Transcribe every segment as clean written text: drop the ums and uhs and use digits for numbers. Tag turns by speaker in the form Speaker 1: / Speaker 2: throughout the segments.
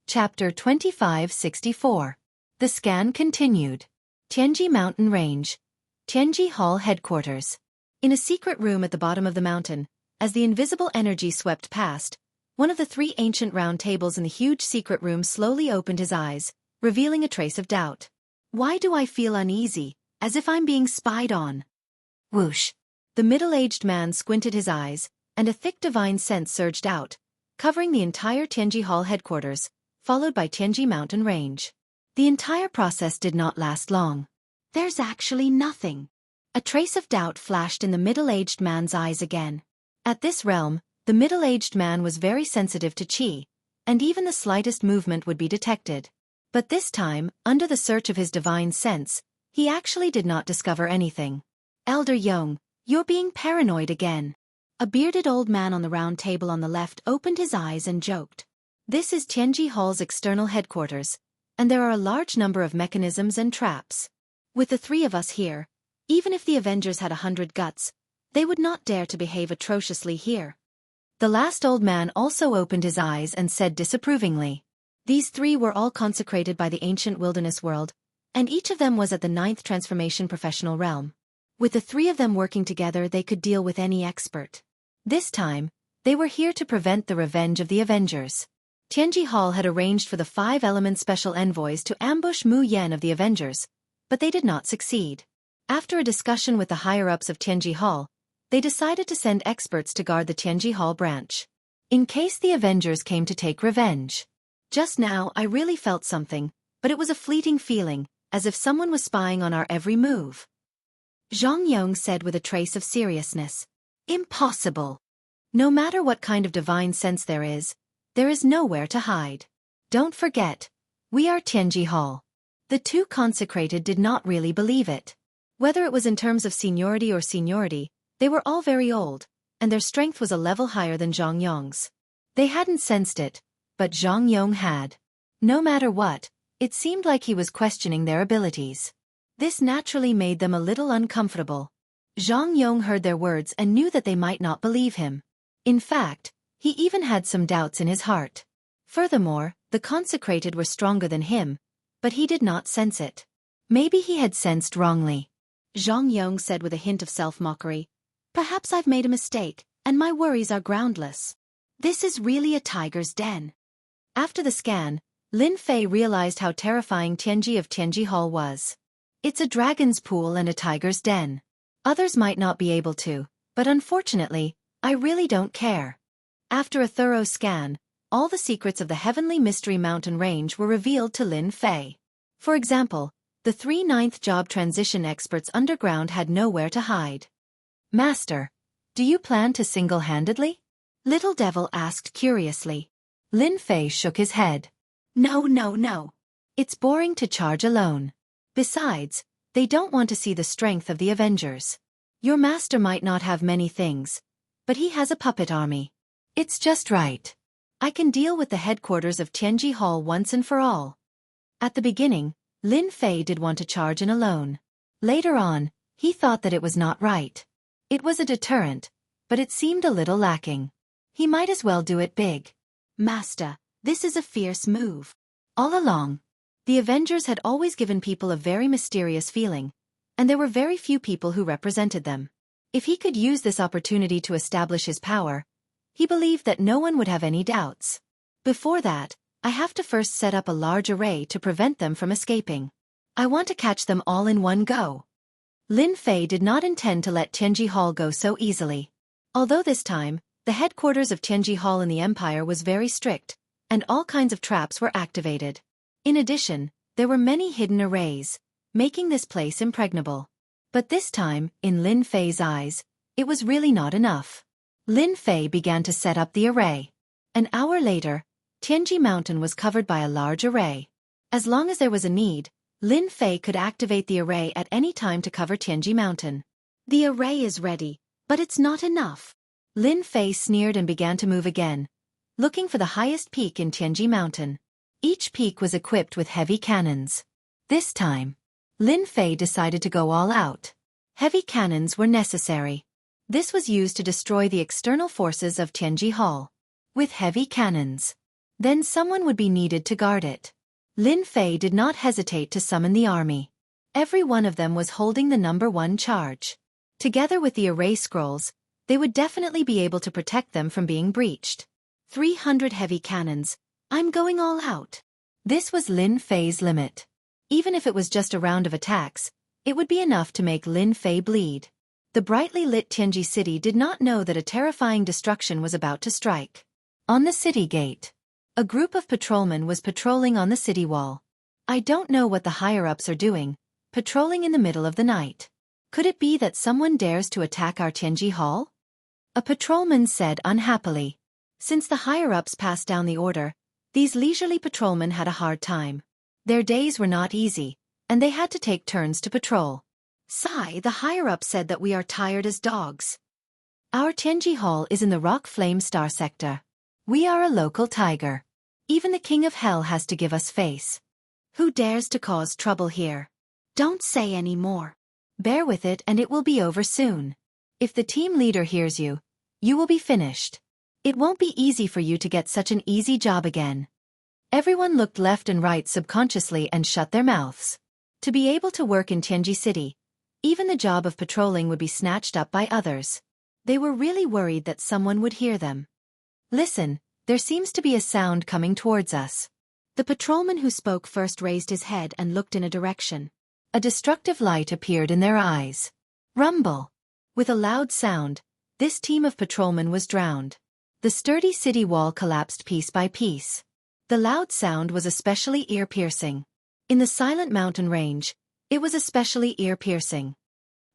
Speaker 1: Chapter 2564. The scan continued. Tianji Mountain Range. Tianji Hall Headquarters. In a secret room at the bottom of the mountain, as the invisible energy swept past, one of the three ancient round tables in the huge secret room slowly opened his eyes, revealing a trace of doubt. Why do I feel uneasy, as if I'm being spied on? Whoosh. The middle-aged man squinted his eyes, and a thick divine scent surged out, covering the entire Tianji Hall headquarters, followed by Tianji Mountain Range. The entire process did not last long. There's actually nothing. A trace of doubt flashed in the middle-aged man's eyes again. At this realm, the middle-aged man was very sensitive to qi, and even the slightest movement would be detected. But this time, under the search of his divine sense, he actually did not discover anything. Elder Yong, you're being paranoid again. A bearded old man on the round table on the left opened his eyes and joked. This is Tianji Hall's external headquarters, and there are a large number of mechanisms and traps. With the three of us here, even if the Avengers had 100 guts, they would not dare to behave atrociously here. The last old man also opened his eyes and said disapprovingly. These three were all consecrated by the ancient wilderness world, and each of them was at the 9th transformation professional realm. With the three of them working together, they could deal with any expert. This time, they were here to prevent the revenge of the Avengers. Tianji Hall had arranged for the 5-element special envoys to ambush Mu Yen of the Avengers, but they did not succeed. After a discussion with the higher-ups of Tianji Hall, they decided to send experts to guard the Tianji Hall branch, in case the Avengers came to take revenge. Just now I really felt something, but it was a fleeting feeling, as if someone was spying on our every move. Zhang Yong said with a trace of seriousness. Impossible. No matter what kind of divine sense there is nowhere to hide. Don't forget, we are Tianji Hall. The two consecrated did not really believe it. Whether it was in terms of seniority, they were all very old, and their strength was a level higher than Zhang Yong's. They hadn't sensed it, but Zhang Yong had. No matter what, it seemed like he was questioning their abilities. This naturally made them a little uncomfortable. Zhang Yong heard their words and knew that they might not believe him. In fact, he even had some doubts in his heart. Furthermore, the consecrated were stronger than him, but he did not sense it. Maybe he had sensed wrongly. Zhang Yong said with a hint of self-mockery. Perhaps I've made a mistake, and my worries are groundless. This is really a tiger's den. After the scan, Lin Fei realized how terrifying Tianji of Tianji Hall was. It's a dragon's pool and a tiger's den. Others might not be able to, but unfortunately, I really don't care. After a thorough scan, all the secrets of the Heavenly Mystery Mountain Range were revealed to Lin Fei. For example, the 3 9th job transition experts underground had nowhere to hide. Master, do you plan to single-handedly? Little Devil asked curiously. Lin Fei shook his head. No. It's boring to charge alone. Besides, they don't want to see the strength of the Avengers. Your master might not have many things, but he has a puppet army. It's just right. I can deal with the headquarters of Tianji Hall once and for all. At the beginning, Lin Fei did want to charge in alone. Later on, he thought that it was not right. It was a deterrent, but it seemed a little lacking. He might as well do it big. Master, this is a fierce move. All along, the Avengers had always given people a very mysterious feeling, and there were very few people who represented them. If he could use this opportunity to establish his power, he believed that no one would have any doubts. Before that, I have to first set up a large array to prevent them from escaping. I want to catch them all in one go. Lin Fei did not intend to let Tianji Hall go so easily. Although this time, the headquarters of Tianji Hall in the Empire was very strict, and all kinds of traps were activated. In addition, there were many hidden arrays, making this place impregnable. But this time, in Lin Fei's eyes, it was really not enough. Lin Fei began to set up the array. An hour later, Tianji Mountain was covered by a large array. As long as there was a need, Lin Fei could activate the array at any time to cover Tianji Mountain. The array is ready, but it's not enough. Lin Fei sneered and began to move again, looking for the highest peak in Tianji Mountain. Each peak was equipped with heavy cannons. This time, Lin Fei decided to go all out. Heavy cannons were necessary. This was used to destroy the external forces of Tianji Hall. With heavy cannons, Then someone would be needed to guard it. Lin Fei did not hesitate to summon the army. Every one of them was holding the #1 charge. Together with the array scrolls, they would definitely be able to protect them from being breached. 300 heavy cannons. I'm going all out. This was Lin Fei's limit. Even if it was just a round of attacks, it would be enough to make Lin Fei bleed. The brightly lit Tianji city did not know that a terrifying destruction was about to strike. On the city gate, a group of patrolmen was patrolling on the city wall. I don't know what the higher-ups are doing, patrolling in the middle of the night. Could it be that someone dares to attack our Tianji Hall? A patrolman said unhappily. Since the higher-ups passed down the order, these leisurely patrolmen had a hard time. Their days were not easy, and they had to take turns to patrol. Sigh, the higher-up said that we are tired as dogs. Our Tianji Hall is in the Rock Flame Star sector. We are a local tiger. Even the King of Hell has to give us face. Who dares to cause trouble here? Don't say any more. Bear with it and it will be over soon. If the team leader hears you, you will be finished. It won't be easy for you to get such an easy job again. Everyone looked left and right subconsciously and shut their mouths. To be able to work in Tianji City, even the job of patrolling would be snatched up by others. They were really worried that someone would hear them. Listen, there seems to be a sound coming towards us. The patrolman who spoke first raised his head and looked in a direction. A destructive light appeared in their eyes. Rumble. With a loud sound, this team of patrolmen was drowned. The sturdy city wall collapsed piece by piece. The loud sound was especially ear-piercing. In the silent mountain range, it was especially ear-piercing.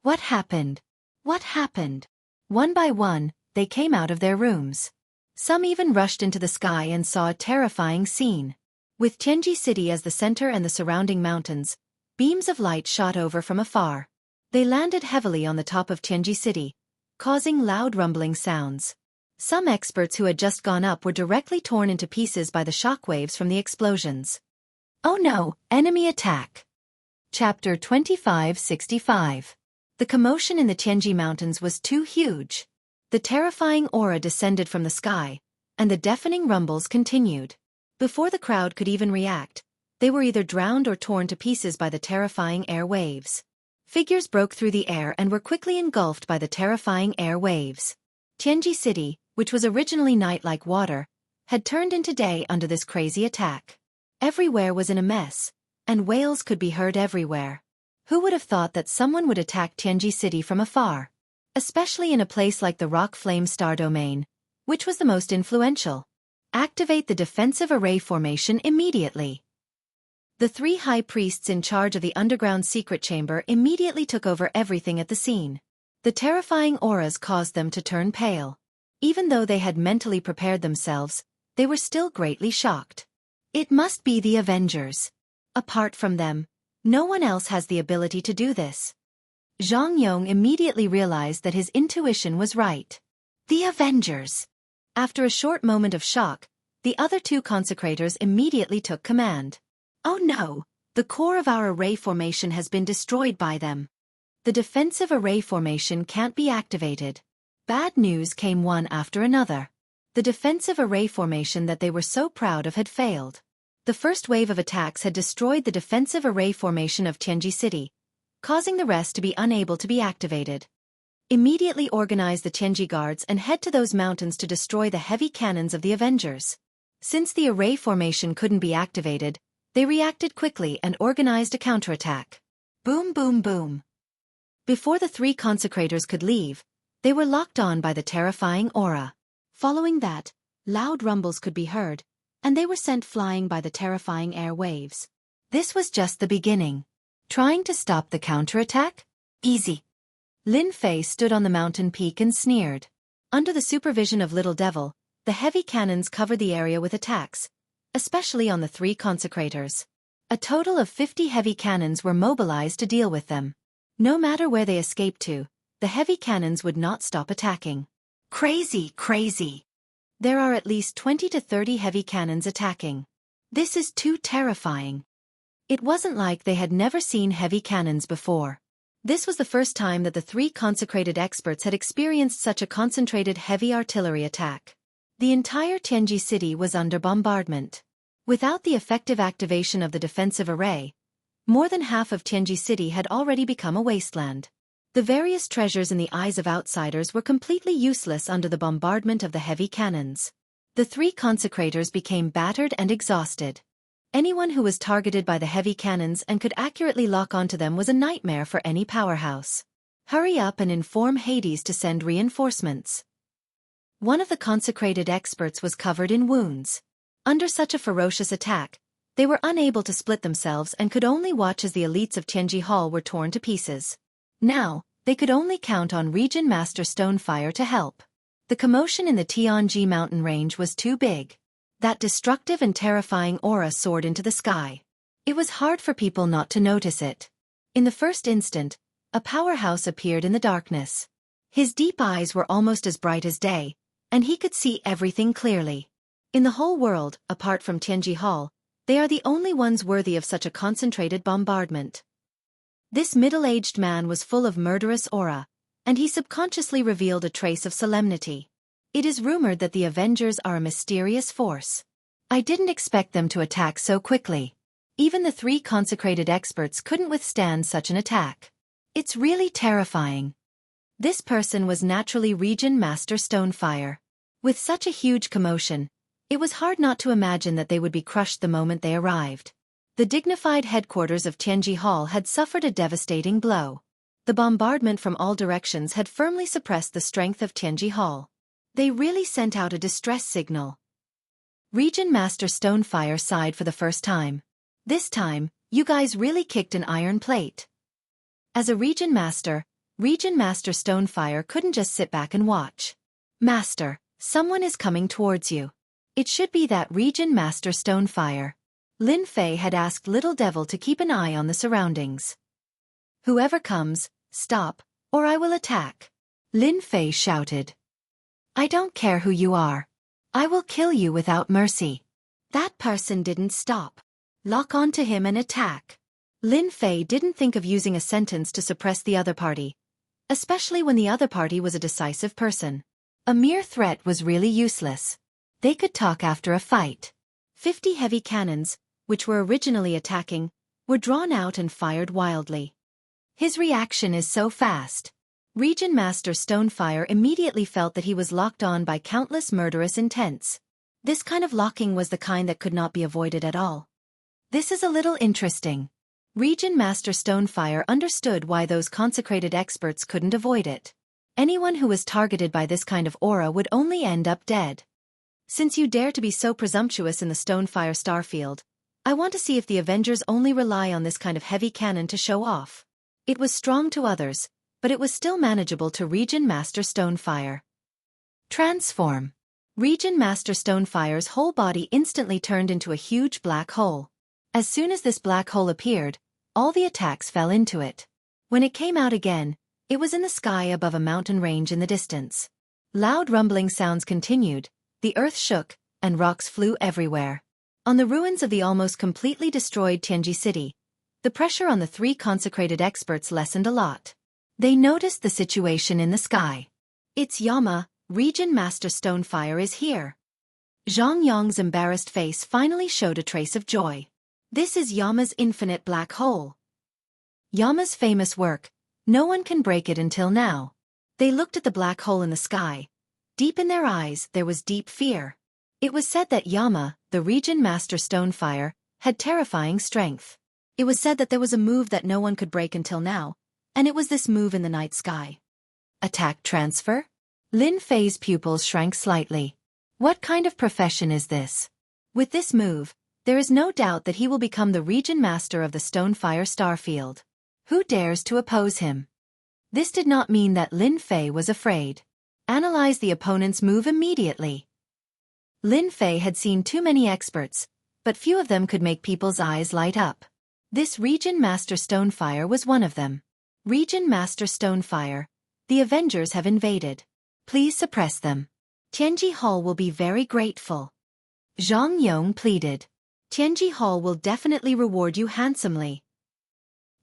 Speaker 1: What happened? What happened? One by one, they came out of their rooms. Some even rushed into the sky and saw a terrifying scene. With Tianji City as the center and the surrounding mountains, beams of light shot over from afar. They landed heavily on the top of Tianji City, causing loud rumbling sounds. Some experts who had just gone up were directly torn into pieces by the shockwaves from the explosions. Oh no, enemy attack! Chapter 2565. The commotion in the Tianji Mountains was too huge. The terrifying aura descended from the sky, and the deafening rumbles continued. Before the crowd could even react, they were either drowned or torn to pieces by the terrifying air waves. Figures broke through the air and were quickly engulfed by the terrifying air waves. Tianji City, which was originally night like water, had turned into day under this crazy attack. Everywhere was in a mess, and wails could be heard everywhere. Who would have thought that someone would attack Tianji City from afar? Especially in a place like the Rock Flame Star Domain, which was the most influential. Activate the defensive array formation immediately. The 3 high priests in charge of the underground secret chamber immediately took over everything at the scene. The terrifying auras caused them to turn pale. Even though they had mentally prepared themselves, they were still greatly shocked. It must be the Avengers. Apart from them, no one else has the ability to do this. Zhang Yong immediately realized that his intuition was right. The Avengers! After a short moment of shock, the other 2 consecrators immediately took command. Oh no! The core of our array formation has been destroyed by them. The defensive array formation can't be activated. Bad news came one after another. The defensive array formation that they were so proud of had failed. The first wave of attacks had destroyed the defensive array formation of Tianji City, causing the rest to be unable to be activated. Immediately organize the Tianji guards and head to those mountains to destroy the heavy cannons of the Avengers. Since the array formation couldn't be activated, they reacted quickly and organized a counterattack. Boom boom boom. Before the 3 consecrators could leave, they were locked on by the terrifying aura. Following that, loud rumbles could be heard, and they were sent flying by the terrifying air waves. This was just the beginning. Trying to stop the counterattack? Easy. Lin Fei stood on the mountain peak and sneered. Under the supervision of Little Devil, the heavy cannons covered the area with attacks, especially on the 3 consecrators. A total of 50 heavy cannons were mobilized to deal with them. No matter where they escaped to, the heavy cannons would not stop attacking. Crazy, crazy. There are at least 20 to 30 heavy cannons attacking. This is too terrifying. It wasn't like they had never seen heavy cannons before. This was the first time that the 3 consecrated experts had experienced such a concentrated heavy artillery attack. The entire Tianji city was under bombardment. Without the effective activation of the defensive array, more than half of Tianji city had already become a wasteland. The various treasures in the eyes of outsiders were completely useless under the bombardment of the heavy cannons. The three consecrators became battered and exhausted. Anyone who was targeted by the heavy cannons and could accurately lock onto them was a nightmare for any powerhouse. Hurry up and inform Hades to send reinforcements. One of the consecrated experts was covered in wounds. Under such a ferocious attack, they were unable to split themselves and could only watch as the elites of Tianji Hall were torn to pieces. Now, they could only count on Region Master Stonefire to help. The commotion in the Tianji mountain range was too big. That destructive and terrifying aura soared into the sky. It was hard for people not to notice it. In the first instant, a powerhouse appeared in the darkness. His deep eyes were almost as bright as day, and he could see everything clearly. In the whole world, apart from Tianji Hall, they are the only ones worthy of such a concentrated bombardment. This middle-aged man was full of murderous aura, and he subconsciously revealed a trace of solemnity. It is rumored that the Avengers are a mysterious force. I didn't expect them to attack so quickly. Even the three consecrated experts couldn't withstand such an attack. It's really terrifying. This person was naturally Region Master Stonefire. With such a huge commotion, it was hard not to imagine that they would be crushed the moment they arrived. The dignified headquarters of Tianji Hall had suffered a devastating blow. The bombardment from all directions had firmly suppressed the strength of Tianji Hall. They really sent out a distress signal. Region Master Stonefire sighed for the first time. This time, you guys really kicked an iron plate. As a Region Master Stonefire couldn't just sit back and watch. Master, someone is coming towards you. It should be that Region Master Stonefire. Lin Fei had asked Little Devil to keep an eye on the surroundings. Whoever comes, stop, or I will attack. Lin Fei shouted. I don't care who you are. I will kill you without mercy. That person didn't stop. Lock onto him and attack. Lin Fei didn't think of using a sentence to suppress the other party, especially when the other party was a decisive person. A mere threat was really useless. They could talk after a fight. 50 heavy cannons, which were originally attacking, were drawn out and fired wildly. His reaction is so fast. Region Master Stonefire immediately felt that he was locked on by countless murderous intents. This kind of locking was the kind that could not be avoided at all. This is a little interesting. Region Master Stonefire understood why those consecrated experts couldn't avoid it. Anyone who was targeted by this kind of aura would only end up dead. Since you dare to be so presumptuous in the Stonefire starfield, I want to see if the Avengers only rely on this kind of heavy cannon to show off. It was strong to others, but it was still manageable to Region Master Stonefire. Transform. Region Master Stonefire's whole body instantly turned into a huge black hole. As soon as this black hole appeared, all the attacks fell into it. When it came out again, it was in the sky above a mountain range in the distance. Loud rumbling sounds continued, the earth shook, and rocks flew everywhere. On the ruins of the almost completely destroyed Tianji city, the pressure on the three consecrated experts lessened a lot. They noticed the situation in the sky. It's Yama, Region Master Stonefire is here. Zhang Yong's embarrassed face finally showed a trace of joy. This is Yama's infinite black hole. Yama's famous work, no one can break it until now. They looked at the black hole in the sky. Deep in their eyes there was deep fear. It was said that Yama, the Region Master Stonefire, had terrifying strength. It was said that there was a move that no one could break until now, and it was this move in the night sky. Attack transfer? Lin Fei's pupils shrank slightly. What kind of profession is this? With this move, there is no doubt that he will become the Region Master of the Stonefire Starfield. Who dares to oppose him? This did not mean that Lin Fei was afraid. Analyze the opponent's move immediately. Lin Fei had seen too many experts, but few of them could make people's eyes light up. This Region Master Stonefire was one of them. Region Master Stonefire, the Avengers have invaded. Please suppress them. Tianji Hall will be very grateful. Zhang Yong pleaded. Tianji Hall will definitely reward you handsomely.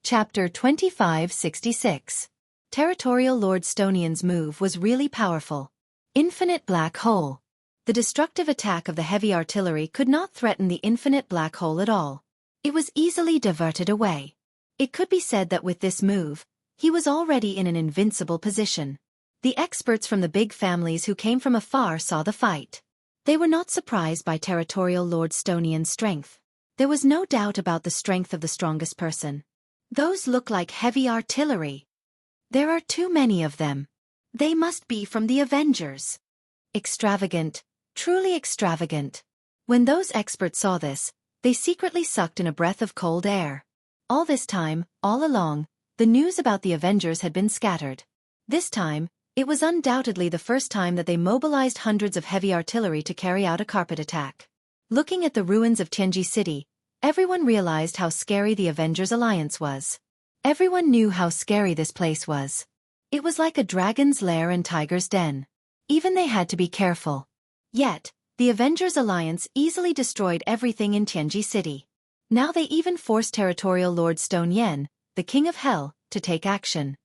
Speaker 1: Chapter 2566. Territorial Lord Stonian's move was really powerful. Infinite black hole. The destructive attack of the heavy artillery could not threaten the infinite black hole at all. It was easily diverted away. It could be said that with this move, he was already in an invincible position. The experts from the big families who came from afar saw the fight. They were not surprised by Territorial Lord Stonian's strength. There was no doubt about the strength of the strongest person. Those look like heavy artillery. There are too many of them. They must be from the Avengers. Extravagant, truly extravagant. When those experts saw this, they secretly sucked in a breath of cold air. All this time, all along, the news about the Avengers had been scattered. This time, it was undoubtedly the first time that they mobilized hundreds of heavy artillery to carry out a carpet attack. Looking at the ruins of Tianji City, everyone realized how scary the Avengers alliance was. Everyone knew how scary this place was. It was like a dragon's lair and tiger's den. Even they had to be careful. Yet, the Avengers alliance easily destroyed everything in Tianji City. Now they even forced Territorial Lord Stone Yen, the King of Hell, to take action.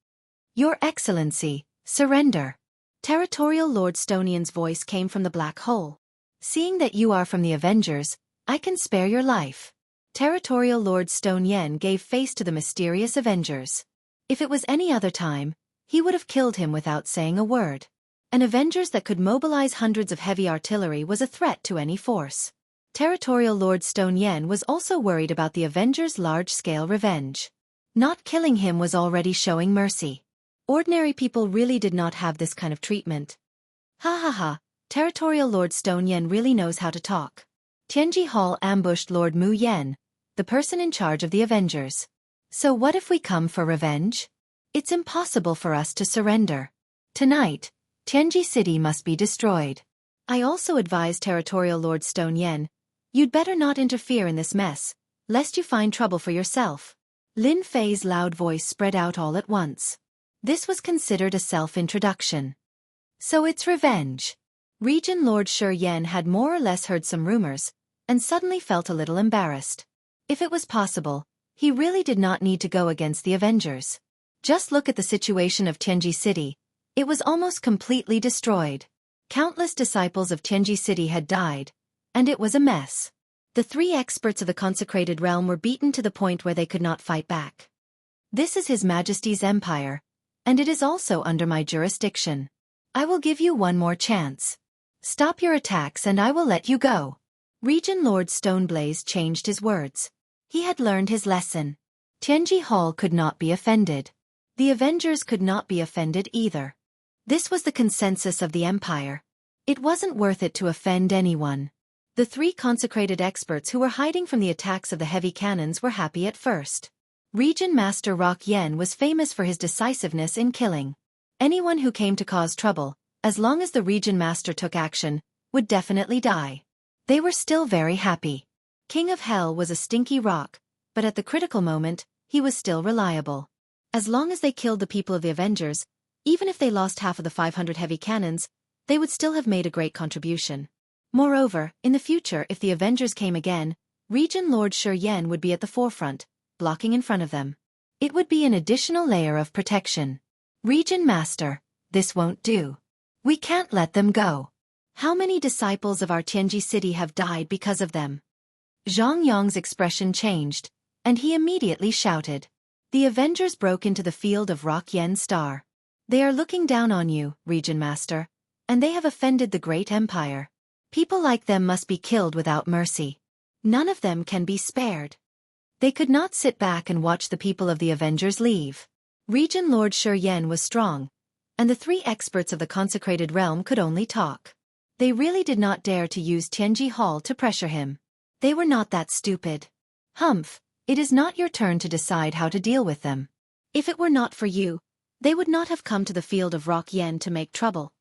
Speaker 1: Your Excellency, surrender. Territorial Lord Stonian's voice came from the black hole. Seeing that you are from the Avengers, I can spare your life. Territorial Lord Stone Yen gave face to the mysterious Avengers. If it was any other time, he would have killed him without saying a word. An Avengers that could mobilize hundreds of heavy artillery was a threat to any force. Territorial Lord Stone Yen was also worried about the Avengers' large-scale revenge. Not killing him was already showing mercy. Ordinary people really did not have this kind of treatment. Ha ha ha, Territorial Lord Stone Yen really knows how to talk. Tianji Hall ambushed Lord Mu Yen, the person in charge of the Avengers. So what if we come for revenge? It's impossible for us to surrender. Tonight, Tianji City must be destroyed. I also advise Territorial Lord Stone Yen, you'd better not interfere in this mess, lest you find trouble for yourself. Lin Fei's loud voice spread out all at once. This was considered a self-introduction. So it's revenge. Region Lord Shi Yen had more or less heard some rumors, and suddenly felt a little embarrassed. If it was possible, he really did not need to go against the Avengers. Just look at the situation of Tianji City. It was almost completely destroyed. Countless disciples of Tianji City had died, and it was a mess. The three experts of the consecrated realm were beaten to the point where they could not fight back. This is His Majesty's empire, and it is also under my jurisdiction. I will give you one more chance. Stop your attacks and I will let you go. Region Lord Stoneblaze changed his words. He had learned his lesson. Tianji Hall could not be offended. The Avengers could not be offended either. This was the consensus of the Empire. It wasn't worth it to offend anyone. The three consecrated experts who were hiding from the attacks of the heavy cannons were happy at first. Region Master Rock Yen was famous for his decisiveness in killing. Anyone who came to cause trouble, as long as the Region Master took action, would definitely die. They were still very happy. King of Hell was a stinky rock, but at the critical moment, he was still reliable. As long as they killed the people of the Avengers, even if they lost half of the 500 heavy cannons, they would still have made a great contribution. Moreover, in the future if the Avengers came again, Region Lord Shi Yen would be at the forefront, blocking in front of them. It would be an additional layer of protection. Region Master, this won't do. We can't let them go. How many disciples of our Tianji City have died because of them? Zhang Yong's expression changed, and he immediately shouted. The Avengers broke into the field of Rock Yen's star. They are looking down on you, Region Master, and they have offended the great empire. People like them must be killed without mercy. None of them can be spared. They could not sit back and watch the people of the Avengers leave. Region Lord Shi Yen was strong, and the three experts of the consecrated realm could only talk. They really did not dare to use Tianji Hall to pressure him. They were not that stupid. Humph, it is not your turn to decide how to deal with them. If it were not for you, they would not have come to the field of Rock Yen to make trouble.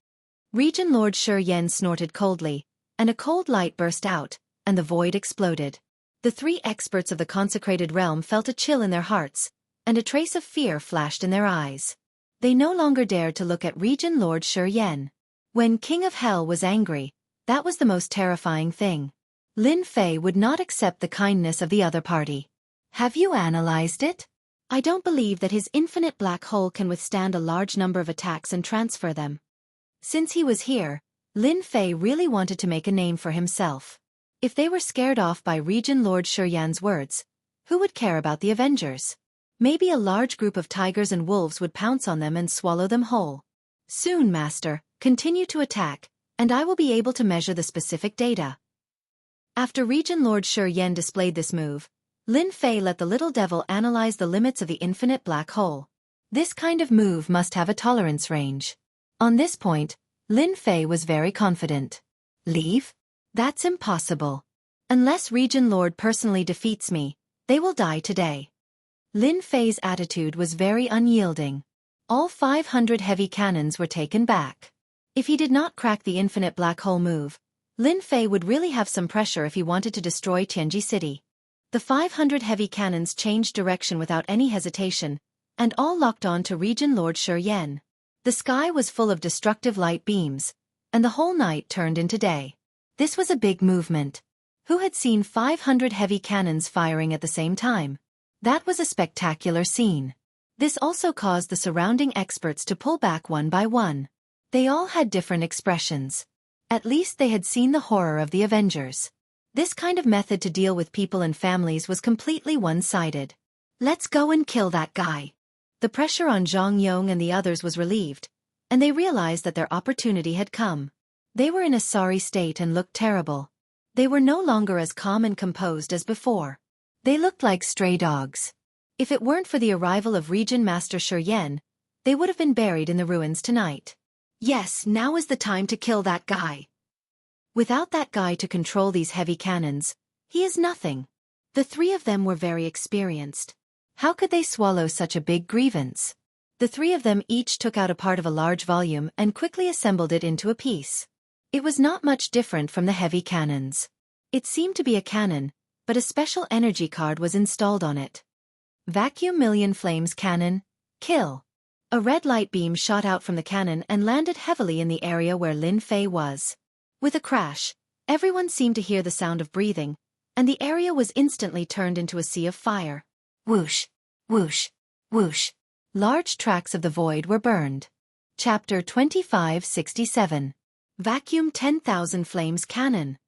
Speaker 1: Region Lord Shi Yen snorted coldly, and a cold light burst out, and the void exploded. The three experts of the consecrated realm felt a chill in their hearts, and a trace of fear flashed in their eyes. They no longer dared to look at Region Lord Shi Yen. When King of Hell was angry, that was the most terrifying thing. Lin Fei would not accept the kindness of the other party. Have you analyzed it? I don't believe that his infinite black hole can withstand a large number of attacks and transfer them. Since he was here, Lin Fei really wanted to make a name for himself. If they were scared off by Regent Lord Shuryan's words, who would care about the Avengers? Maybe a large group of tigers and wolves would pounce on them and swallow them whole. Soon, Master, continue to attack, and I will be able to measure the specific data. After Regent Lord Shuryan displayed this move, Lin Fei let the little devil analyze the limits of the infinite black hole. This kind of move must have a tolerance range. On this point, Lin Fei was very confident. Leave? That's impossible. Unless Regent Lord personally defeats me, they will die today. Lin Fei's attitude was very unyielding. All 500 heavy cannons were taken back. If he did not crack the infinite black hole move, Lin Fei would really have some pressure if he wanted to destroy Tianji City. The 500 heavy cannons changed direction without any hesitation, and all locked on to Regent Lord Shuryan. The sky was full of destructive light beams, and the whole night turned into day. This was a big movement. Who had seen 500 heavy cannons firing at the same time? That was a spectacular scene. This also caused the surrounding experts to pull back one by one. They all had different expressions. At least they had seen the horror of the Avengers. This kind of method to deal with people and families was completely one-sided. Let's go and kill that guy. The pressure on Zhang Yong and the others was relieved, and they realized that their opportunity had come. They were in a sorry state and looked terrible. They were no longer as calm and composed as before. They looked like stray dogs. If it weren't for the arrival of Regent Master Shuryan, they would have been buried in the ruins tonight. Yes, now is the time to kill that guy. Without that guy to control these heavy cannons, he is nothing. The three of them were very experienced. How could they swallow such a big grievance? The three of them each took out a part of a large volume and quickly assembled it into a piece. It was not much different from the heavy cannons. It seemed to be a cannon, but a special energy card was installed on it. Vacuum Million Flames Cannon, kill. A red light beam shot out from the cannon and landed heavily in the area where Lin Fei was. With a crash, everyone seemed to hear the sound of breathing, and the area was instantly turned into a sea of fire. Whoosh, whoosh, whoosh. Large tracts of the void were burned. Chapter 2567. Vacuum 10,000 Flames Cannon.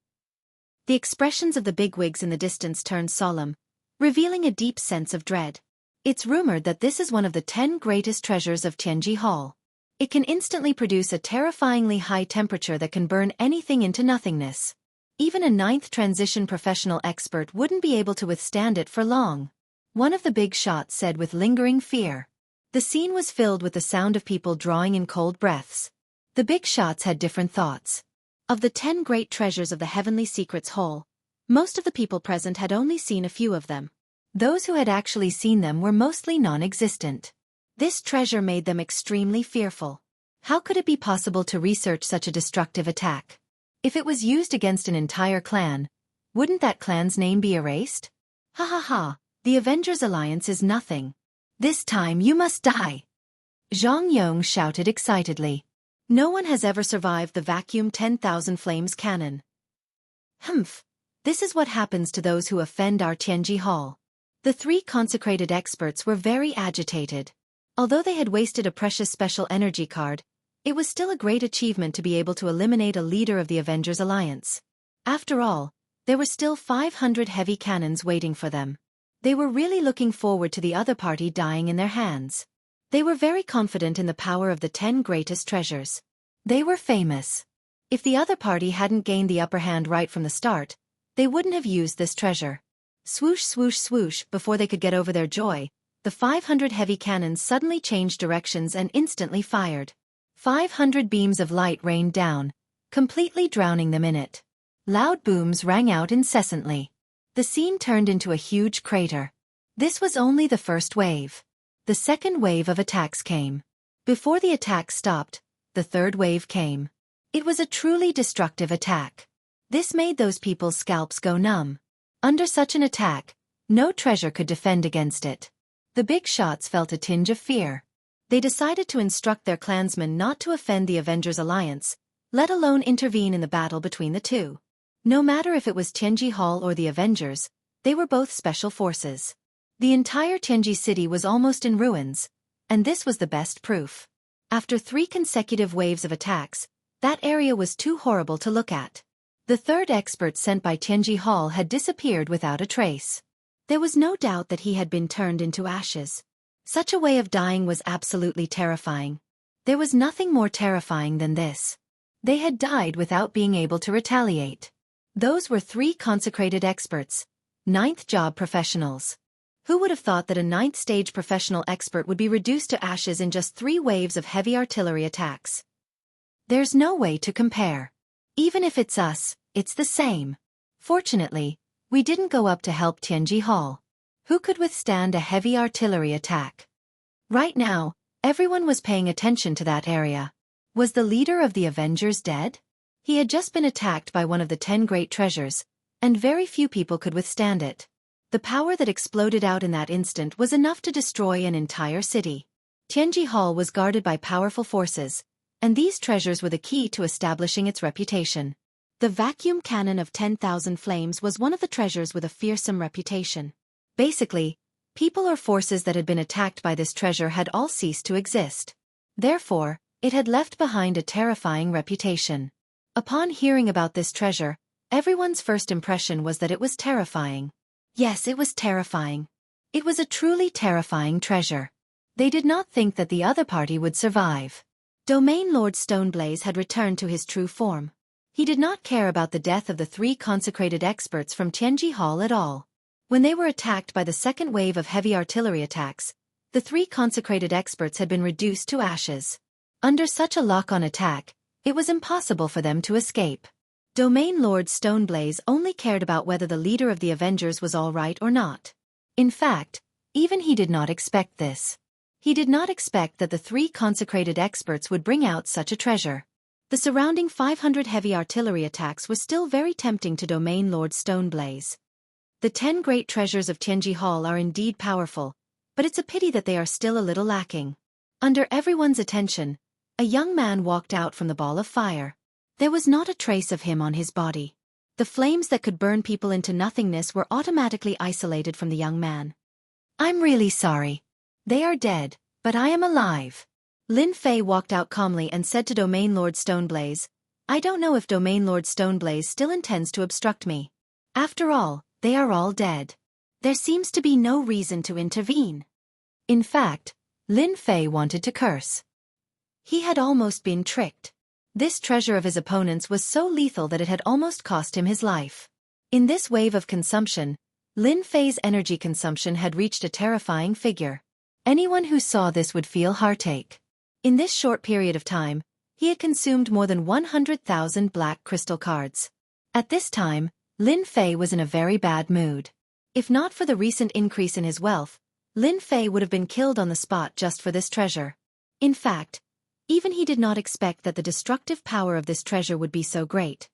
Speaker 1: The expressions of the bigwigs in the distance turned solemn, revealing a deep sense of dread. It's rumored that this is one of the 10 greatest treasures of Tianji Hall. It can instantly produce a terrifyingly high temperature that can burn anything into nothingness. Even a 9th transition professional expert wouldn't be able to withstand it for long. One of the big shots said with lingering fear. The scene was filled with the sound of people drawing in cold breaths. The big shots had different thoughts. Of the 10 great treasures of the Heavenly Secrets Hole, most of the people present had only seen a few of them. Those who had actually seen them were mostly non-existent. This treasure made them extremely fearful. How could it be possible to research such a destructive attack? If it was used against an entire clan, wouldn't that clan's name be erased? Ha ha ha, the Avengers Alliance is nothing. This time you must die. Zhang Yong shouted excitedly. No one has ever survived the Vacuum 10,000 Flames Cannon. Humph. This is what happens to those who offend our Tianji Hall. The 3 consecrated experts were very agitated. Although they had wasted a precious special energy card, it was still a great achievement to be able to eliminate a leader of the Avengers Alliance. After all, there were still 500 heavy cannons waiting for them. They were really looking forward to the other party dying in their hands. They were very confident in the power of the 10 greatest treasures. They were famous. If the other party hadn't gained the upper hand right from the start, they wouldn't have used this treasure. Swoosh swoosh swoosh, before they could get over their joy, the 500 heavy cannons suddenly changed directions and instantly fired. 500 beams of light rained down, completely drowning them in it. Loud booms rang out incessantly. The scene turned into a huge crater. This was only the first wave. The second wave of attacks came. Before the attack stopped, the third wave came. It was a truly destructive attack. This made those people's scalps go numb. Under such an attack, no treasure could defend against it. The big shots felt a tinge of fear. They decided to instruct their clansmen not to offend the Avengers Alliance, let alone intervene in the battle between the two. No matter if it was Tianji Hall or the Avengers, they were both special forces. The entire Tianji city was almost in ruins, and this was the best proof. After 3 consecutive waves of attacks, That area was too horrible to look at. The third expert sent by Tianji Hall had disappeared without a trace. There was no doubt that he had been turned into ashes. Such a way of dying was absolutely terrifying. There was nothing more terrifying than this. They had died without being able to retaliate. Those were 3 consecrated experts, 9th job professionals. Who would have thought that a 9th stage professional expert would be reduced to ashes in just 3 waves of heavy artillery attacks? There's no way to compare. Even if it's us, it's the same. Fortunately, we didn't go up to help Tianji Hall. Who could withstand a heavy artillery attack? Right now, everyone was paying attention to that area. Was the leader of the Avengers dead? He had just been attacked by one of the 10 great treasures, and very few people could withstand it. The power that exploded out in that instant was enough to destroy an entire city. Tianji Hall was guarded by powerful forces, and these treasures were the key to establishing its reputation. The vacuum cannon of 10,000 flames was one of the treasures with a fearsome reputation. Basically, people or forces that had been attacked by this treasure had all ceased to exist. Therefore, it had left behind a terrifying reputation. Upon hearing about this treasure, everyone's first impression was that it was terrifying. Yes, it was terrifying. It was a truly terrifying treasure. They did not think that the other party would survive. Domain Lord Stoneblaze had returned to his true form. He did not care about the death of the 3 consecrated experts from Tianji Hall at all. When they were attacked by the second wave of heavy artillery attacks, the 3 consecrated experts had been reduced to ashes. Under such a lock-on attack, it was impossible for them to escape. Domain Lord Stoneblaze only cared about whether the leader of the Avengers was all right or not. In fact, even he did not expect this. He did not expect that the 3 consecrated experts would bring out such a treasure. The surrounding 500 heavy artillery attacks was still very tempting to Domain Lord Stoneblaze. The 10 great treasures of Tianji Hall are indeed powerful, but it's a pity that they are still a little lacking. Under everyone's attention, a young man walked out from the ball of fire. There was not a trace of him on his body. The flames that could burn people into nothingness were automatically isolated from the young man. I'm really sorry. They are dead, but I am alive. Lin Fei walked out calmly and said to Domain Lord Stoneblaze, I don't know if Domain Lord Stoneblaze still intends to obstruct me. After all, they are all dead. There seems to be no reason to intervene. In fact, Lin Fei wanted to curse. He had almost been tricked. This treasure of his opponent's was so lethal that it had almost cost him his life. In this wave of consumption, Lin Fei's energy consumption had reached a terrifying figure. Anyone who saw this would feel heartache. In this short period of time, he had consumed more than 100,000 black crystal cards. At this time, Lin Fei was in a very bad mood. If not for the recent increase in his wealth, Lin Fei would have been killed on the spot just for this treasure. In fact, even he did not expect that the destructive power of this treasure would be so great.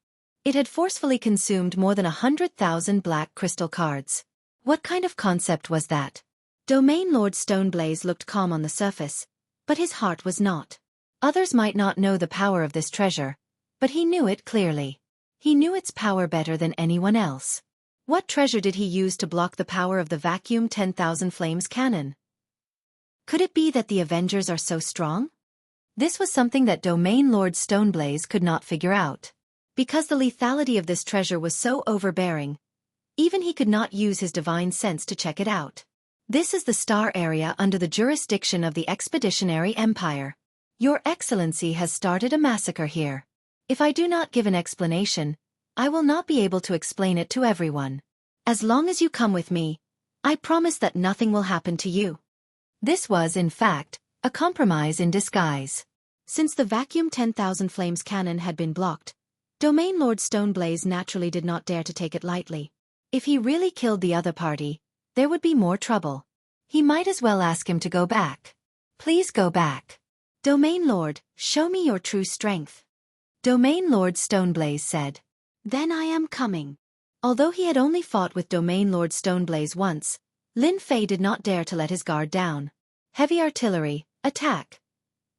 Speaker 1: It had forcefully consumed more than 100,000 black crystal cards. What kind of concept was that? Domain Lord Stoneblaze looked calm on the surface, but his heart was not. Others might not know the power of this treasure, but he knew it clearly. He knew its power better than anyone else. What treasure did he use to block the power of the vacuum 10,000 flames cannon? Could it be that the Avengers are so strong? This was something that Domain Lord Stoneblaze could not figure out. Because the lethality of this treasure was so overbearing, even he could not use his divine sense to check it out. This is the star area under the jurisdiction of the Expeditionary Empire. Your Excellency has started a massacre here. If I do not give an explanation, I will not be able to explain it to everyone. As long as you come with me, I promise that nothing will happen to you. This was, in fact, a compromise in disguise. Since the vacuum 10,000 flames cannon had been blocked, Domain Lord Stoneblaze naturally did not dare to take it lightly. If he really killed the other party, there would be more trouble. He might as well ask him to go back. Please go back. Domain Lord, show me your true strength. Domain Lord Stoneblaze said. Then I am coming. Although he had only fought with Domain Lord Stoneblaze once, Lin Fei did not dare to let his guard down. Heavy artillery, attack.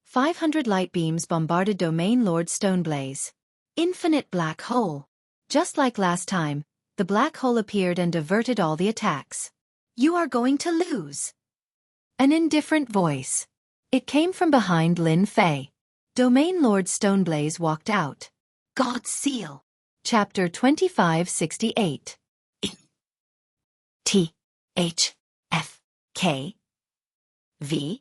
Speaker 1: 500 light beams bombarded Domain Lord Stoneblaze. Infinite black hole. Just like last time, the black hole appeared and diverted all the attacks. You are going to lose. An indifferent voice. It came from behind Lin Fei. Domain Lord Stoneblaze walked out. God's Seal. Chapter 2568. T. H. F. K. V.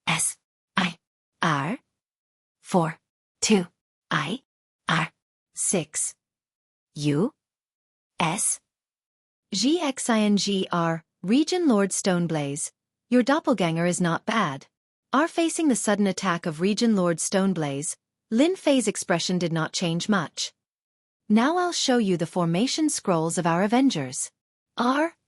Speaker 1: S. I. R. 4. 2. I. R. 6. U. S. GXINGR, Region Lord Stoneblaze. Your doppelganger is not bad. Facing the sudden attack of Region Lord Stoneblaze, Lin Fei's expression did not change much. Now I'll show you the formation scrolls of our Avengers.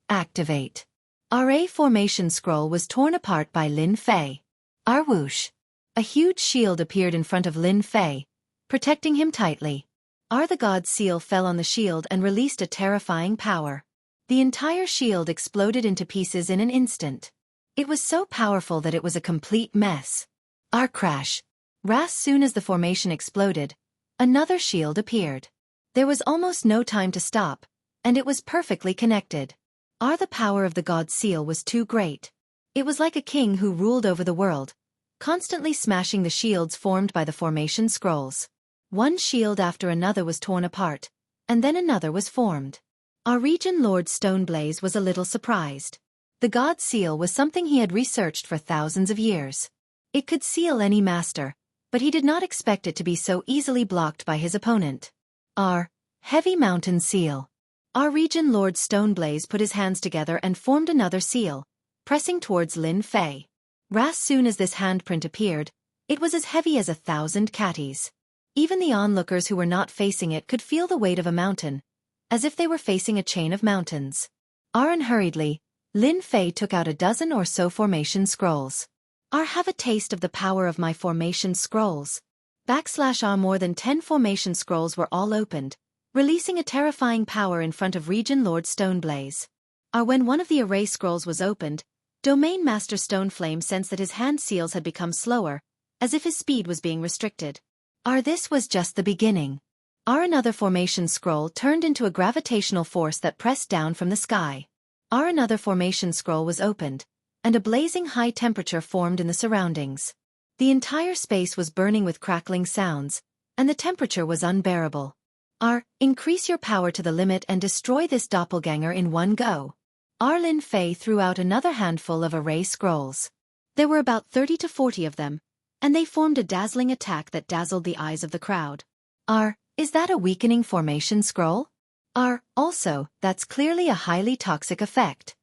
Speaker 1: Activate. A formation scroll was torn apart by Lin Fei. Whoosh. A huge shield appeared in front of Lin Fei, protecting him tightly. The God's Seal fell on the shield and released a terrifying power. The entire shield exploded into pieces in an instant. It was so powerful that it was a complete mess. Crash. Soon as the formation exploded, another shield appeared. There was almost no time to stop, and it was perfectly connected. The power of the God's Seal was too great. It was like a king who ruled over the world, constantly smashing the shields formed by the formation scrolls. One shield after another was torn apart, and then another was formed. Our Region Lord Stoneblaze was a little surprised. The God's Seal was something he had researched for thousands of years. It could seal any master, but he did not expect it to be so easily blocked by his opponent. Heavy Mountain Seal. Our Region Lord Stoneblaze put his hands together and formed another seal, pressing towards Lin Fei. Soon as this handprint appeared, it was as heavy as 1,000 catties. Even the onlookers who were not facing it could feel the weight of a mountain, as if they were facing a chain of mountains. Unhurriedly, Lin Fei took out a dozen or so formation scrolls. Have a taste of the power of my formation scrolls. More than 10 formation scrolls were all opened, releasing a terrifying power in front of Region Lord Stoneblaze. When one of the array scrolls was opened, Domain Master Stoneflame sensed that his hand seals had become slower, as if his speed was being restricted. This was just the beginning. Another formation scroll turned into a gravitational force that pressed down from the sky. Another formation scroll was opened, and a blazing high temperature formed in the surroundings. The entire space was burning with crackling sounds, and the temperature was unbearable. Increase your power to the limit and destroy this doppelganger in one go. Lin Fei threw out another handful of array scrolls. There were about 30 to 40 of them, and they formed a dazzling attack that dazzled the eyes of the crowd. Is that a weakening formation scroll? Also, that's clearly a highly toxic effect.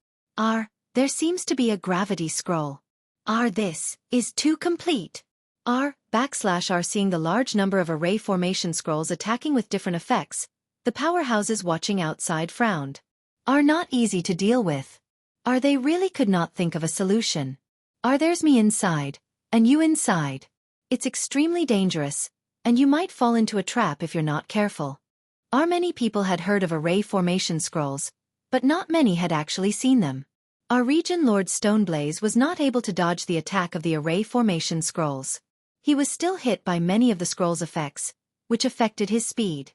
Speaker 1: There seems to be a gravity scroll. This is too complete. Seeing the large number of array formation scrolls attacking with different effects, the powerhouses watching outside frowned. Not easy to deal with. They really could not think of a solution. There's me inside, and you inside. It's extremely dangerous, and you might fall into a trap if you're not careful. Many people had heard of array formation scrolls, but not many had actually seen them. Region Lord Stoneblaze was not able to dodge the attack of the array formation scrolls. He was still hit by many of the scrolls' effects, which affected his speed.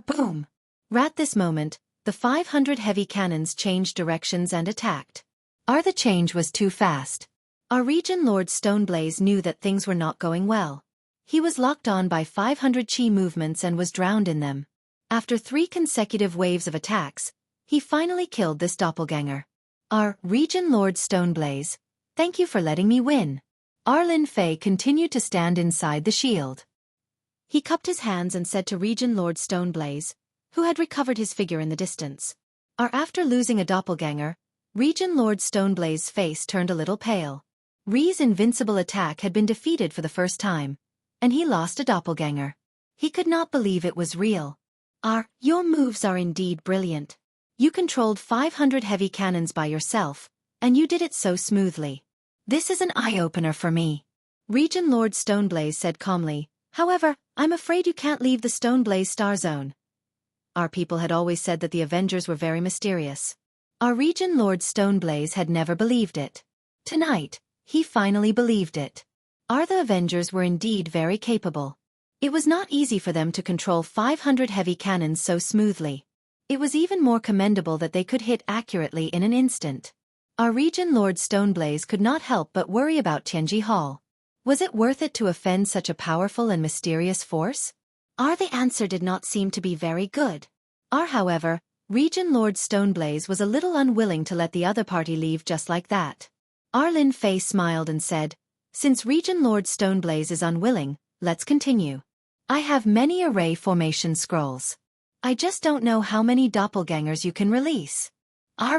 Speaker 1: Boom! At this moment, the 500 heavy cannons changed directions and attacked. The change was too fast. Region Lord Stoneblaze knew that things were not going well. He was locked on by 500 chi movements and was drowned in them. After 3 consecutive waves of attacks, he finally killed this doppelganger. Region Lord Stoneblaze, thank you for letting me win. Lin Fei continued to stand inside the shield. He cupped his hands and said to Region Lord Stoneblaze, who had recovered his figure in the distance. After losing a doppelganger, Region Lord Stoneblaze's face turned a little pale. Ri's invincible attack had been defeated for the first time, and he lost a doppelganger. He could not believe it was real. Your moves are indeed brilliant. You controlled 500 heavy cannons by yourself, and you did it so smoothly. This is an eye-opener for me. Region Lord Stoneblaze said calmly, however, I'm afraid you can't leave the Stoneblaze Star Zone. Our people had always said that the Avengers were very mysterious. Our Region Lord Stoneblaze had never believed it. Tonight, he finally believed it. The Avengers were indeed very capable. It was not easy for them to control 500 heavy cannons so smoothly. It was even more commendable that they could hit accurately in an instant. Our Region Lord Stoneblaze could not help but worry about Tianji Hall. Was it worth it to offend such a powerful and mysterious force? The answer did not seem to be very good. However, Regent Lord Stoneblaze was a little unwilling to let the other party leave just like that. Lin Fei smiled and said, "Since Regent Lord Stoneblaze is unwilling, let's continue. I have many array formation scrolls. I just don't know how many doppelgangers you can release."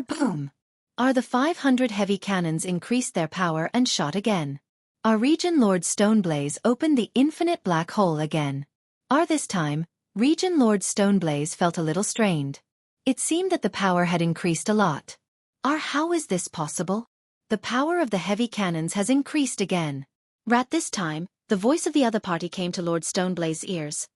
Speaker 1: Boom! The 500 heavy cannons increased their power and shot again. Regent Lord Stoneblaze opened the infinite black hole again. This time, Regent Lord Stoneblaze felt a little strained. It seemed that the power had increased a lot. How is this possible? The power of the heavy cannons has increased again. This time, the voice of the other party came to Lord Stoneblaze's ears.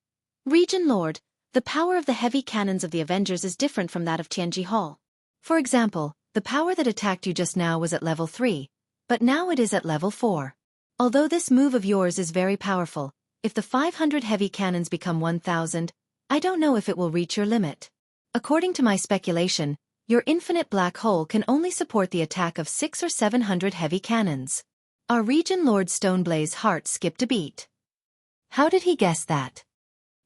Speaker 1: "Regent Lord, the power of the heavy cannons of the Avengers is different from that of Tianji Hall. For example, the power that attacked you just now was at level 3, but now it is at level 4. Although this move of yours is very powerful, if the 500 heavy cannons become 1,000, I don't know if it will reach your limit. According to my speculation, your infinite black hole can only support the attack of 600 or 700 heavy cannons." Regent Lord Stoneblaze's heart skipped a beat. How did he guess that?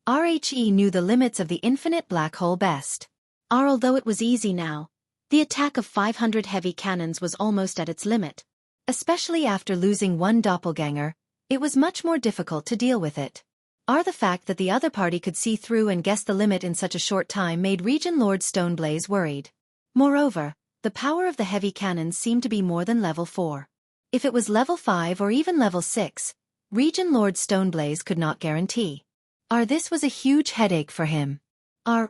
Speaker 1: He knew the limits of the infinite black hole best. Although it was easy now, the attack of 500 heavy cannons was almost at its limit. Especially after losing one doppelganger, it was much more difficult to deal with it. The fact that the other party could see through and guess the limit in such a short time made Regent Lord Stoneblaze worried. Moreover, the power of the heavy cannons seemed to be more than level 4. If it was level 5 or even level 6, Regent Lord Stoneblaze could not guarantee. This was a huge headache for him.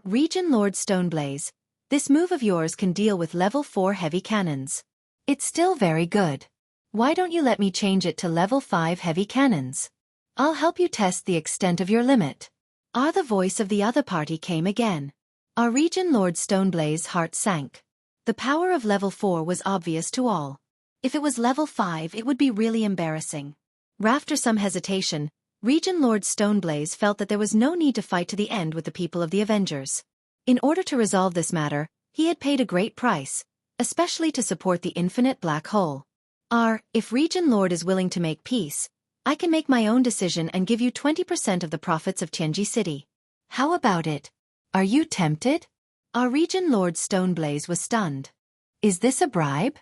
Speaker 1: Regent Lord Stoneblaze, this move of yours can deal with level 4 heavy cannons. It's still very good. Why don't you let me change it to level 5 heavy cannons? I'll help you test the extent of your limit. The voice of the other party came again. Regent Lord Stoneblaze's heart sank. The power of level 4 was obvious to all. If it was level 5, it would be really embarrassing. After some hesitation, Regent Lord Stoneblaze felt that there was no need to fight to the end with the people of the Avengers. In order to resolve this matter, he had paid a great price, especially to support the infinite black hole. If Regent Lord is willing to make peace, I can make my own decision and give you 20% of the profits of Tianji City. How about it? Are you tempted? Regent Lord Stoneblaze was stunned. Is this a bribe?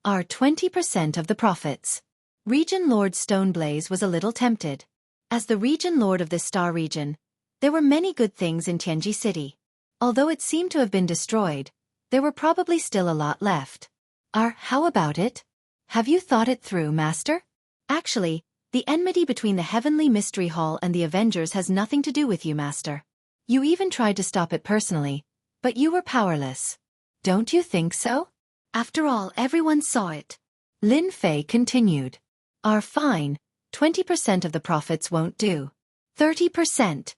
Speaker 1: 20% of the profits. Regent Lord Stoneblaze was a little tempted. As the Regent Lord of this star region, there were many good things in Tianji City. Although it seemed to have been destroyed, there were probably still a lot left. How about it? Have you thought it through, Master? Actually, the enmity between the Heavenly Mystery Hall and the Avengers has nothing to do with you, Master. You even tried to stop it personally, but you were powerless. Don't you think so? After all, everyone saw it. Lin Fei continued. Fine, 20% of the profits won't do. 30%.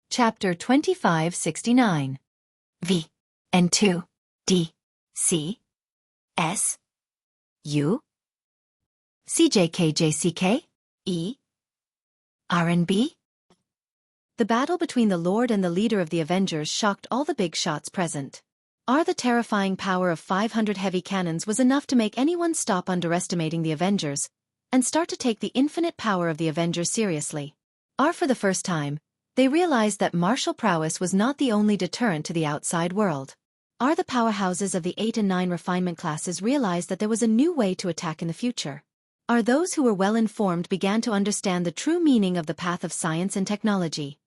Speaker 1: Chapter 2569. V. N 2. D. C. S. U. CJKJCK. E. R&B. The battle between the Lord and the leader of the Avengers shocked all the big shots present. The terrifying power of 500 heavy cannons was enough to make anyone stop underestimating the Avengers and start to take the infinite power of the Avengers seriously. For the first time, they realized that martial prowess was not the only deterrent to the outside world. The powerhouses of the 8 and 9 refinement classes realized that there was a new way to attack in the future. Those who were well informed began to understand the true meaning of the path of science and technology.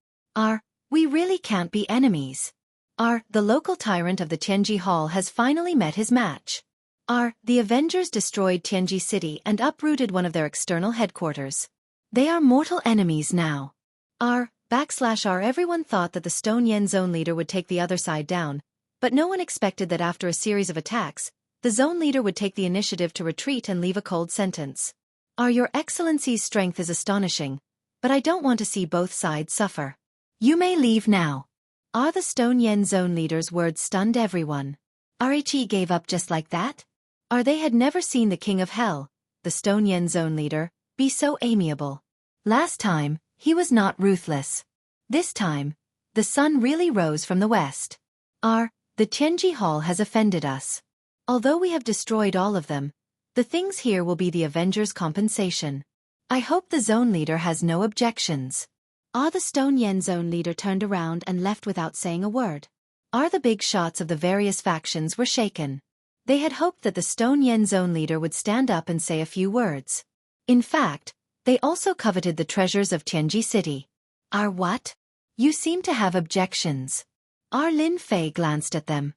Speaker 1: We really can't be enemies. The local tyrant of the Tianji Hall has finally met his match. The Avengers destroyed Tianji City and uprooted one of their external headquarters. They are mortal enemies now. Everyone thought that the Stone Yen Zone leader would take the other side down, but no one expected that after a series of attacks, the zone leader would take the initiative to retreat and leave a cold sentence. Your Excellency's strength is astonishing, but I don't want to see both sides suffer. You may leave now. The Stone Yen Zone leader's words stunned everyone. He gave up just like that? They had never seen the King of Hell, the Stone Yen Zone leader, be so amiable. Last time, he was not ruthless. This time, the sun really rose from the west. The Tianji Hall has offended us. Although we have destroyed all of them, the things here will be the Avengers' compensation. I hope the zone leader has no objections. The Stone Yen zone leader turned around and left without saying a word. The big shots of the various factions were shaken. They had hoped that the Stone Yen zone leader would stand up and say a few words. In fact, they also coveted the treasures of Tianji City. What? You seem to have objections. Lin Fei glanced at them.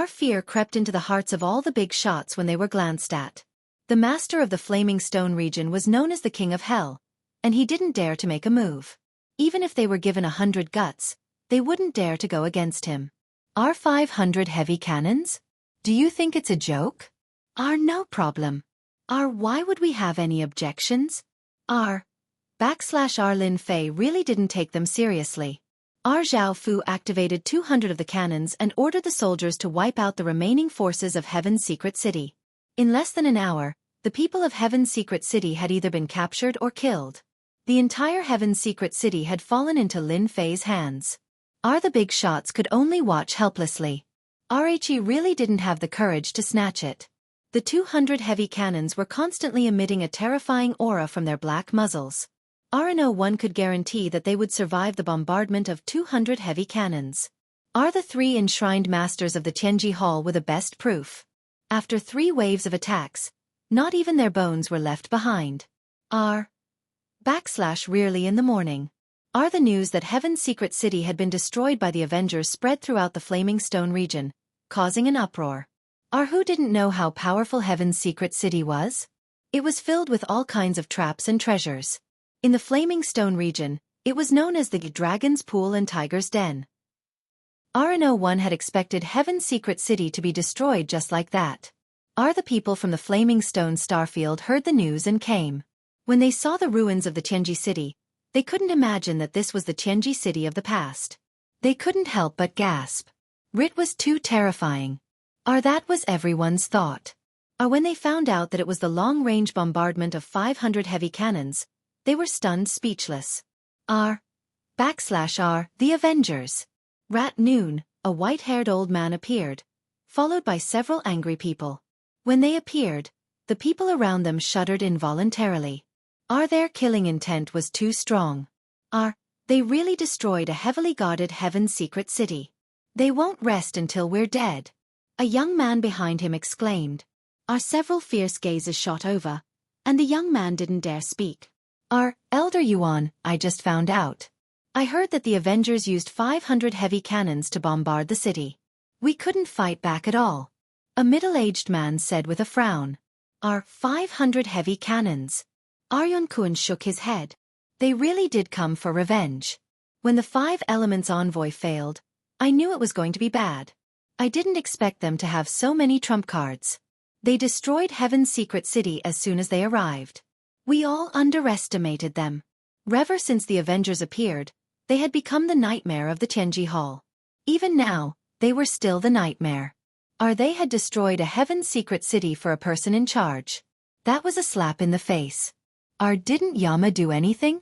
Speaker 1: Fear crept into the hearts of all the big shots when they were glanced at. The master of the Flaming Stone region was known as the King of Hell, and he didn't dare to make a move. Even if they were given 100 guts, they wouldn't dare to go against him. 500 heavy cannons? Do you think it's a joke? No problem. Why would we have any objections? Lin Fei really didn't take them seriously. Zhao Fu activated 200 of the cannons and ordered the soldiers to wipe out the remaining forces of Heaven's secret city. In less than an hour, the people of Heaven's secret city had either been captured or killed. The entire Heaven's secret city had fallen into Lin Fei's hands. The big shots could only watch helplessly. He really didn't have the courage to snatch it. The 200 heavy cannons were constantly emitting a terrifying aura from their black muzzles. No one could guarantee that they would survive the bombardment of 200 heavy cannons. The 3 enshrined masters of the Tianji Hall were the best proof. After 3 waves of attacks, not even their bones were left behind. Rearly in the morning. The news that Heaven's secret city had been destroyed by the Avengers spread throughout the Flaming Stone region, causing an uproar. Who didn't know how powerful Heaven's secret city was? It was filled with all kinds of traps and treasures. In the Flaming Stone region, it was known as the Dragon's Pool and Tiger's Den. No one had expected Heaven's secret city to be destroyed just like that. The people from the Flaming Stone Starfield heard the news and came. When they saw the ruins of the Tianji city, they couldn't imagine that this was the Tianji city of the past. They couldn't help but gasp. It was too terrifying. That was everyone's thought. When they found out that it was the long-range bombardment of 500 heavy cannons, they were stunned speechless. The Avengers. Rat noon, a white-haired old man appeared, followed by several angry people. When they appeared, the people around them shuddered involuntarily. Their killing intent was too strong. They really destroyed a heavily guarded Heaven's secret city. They won't rest until we're dead. A young man behind him exclaimed. Several fierce gazes shot over, and the young man didn't dare speak. Elder Yuan, I just found out. I heard that the Avengers used 500 heavy cannons to bombard the city. We couldn't fight back at all. A middle-aged man said with a frown. 500 heavy cannons. Yun-kun shook his head. They really did come for revenge. When the 5 Elements envoy failed, I knew it was going to be bad. I didn't expect them to have so many trump cards. They destroyed Heaven's secret city as soon as they arrived. We all underestimated them. Ever since the Avengers appeared, they had become the nightmare of the Tianji Hall. Even now, they were still the nightmare. They had destroyed a Heaven's secret city for a person in charge. That was a slap in the face. Didn't Yama do anything?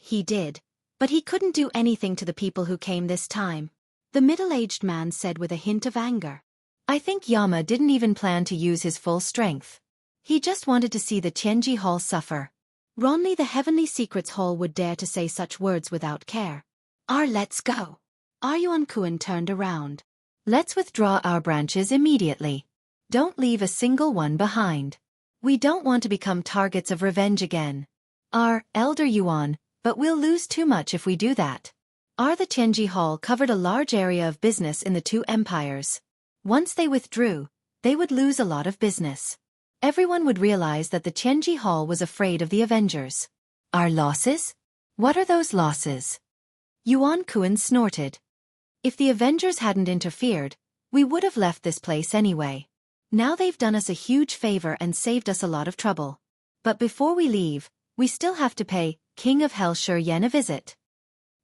Speaker 1: He did. But he couldn't do anything to the people who came this time. The middle-aged man said with a hint of anger. I think Yama didn't even plan to use his full strength. He just wanted to see the Tianji Hall suffer. Only the Heavenly Secrets Hall would dare to say such words without care. Let's go. Yuan-kun turned around. Let's withdraw our branches immediately. Don't leave a single one behind. We don't want to become targets of revenge again. Elder Yuan, but we'll lose too much if we do that. The Tianji Hall covered a large area of business in the 2 empires. Once they withdrew, they would lose a lot of business. Everyone would realize that the Tianji Hall was afraid of the Avengers. Our losses? What are those losses? Yuan-kun snorted. If the Avengers hadn't interfered, we would have left this place anyway. Now they've done us a huge favor and saved us a lot of trouble. But before we leave, we still have to pay King of Hell Shi Yen a visit.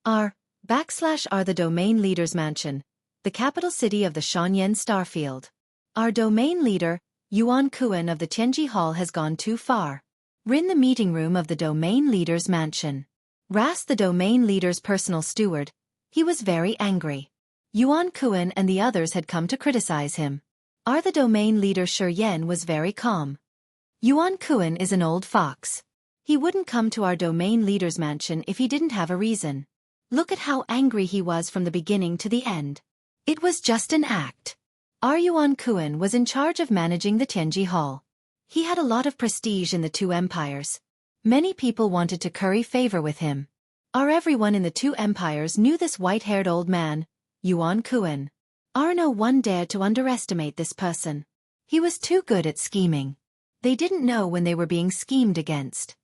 Speaker 1: The domain leader's mansion, the capital city of the Shanyan Starfield. Our domain leader, Yuan-kun of the Tianji Hall, has gone too far. We're in the meeting room of the domain leader's mansion. Ras, the domain leader's personal steward, he was very angry. Yuan-kun and the others had come to criticize him. The domain leader Shi Yen was very calm. Yuan-kun is an old fox. He wouldn't come to our domain leader's mansion if he didn't have a reason. Look at how angry he was from the beginning to the end. It was just an act. Yuan Kuan was in charge of managing the Tianji Hall. He had a lot of prestige in the two empires. Many people wanted to curry favor with him. Everyone in the two empires knew this white-haired old man, Yuan Kuan. No one dared to underestimate this person. He was too good at scheming. They didn't know when they were being schemed against.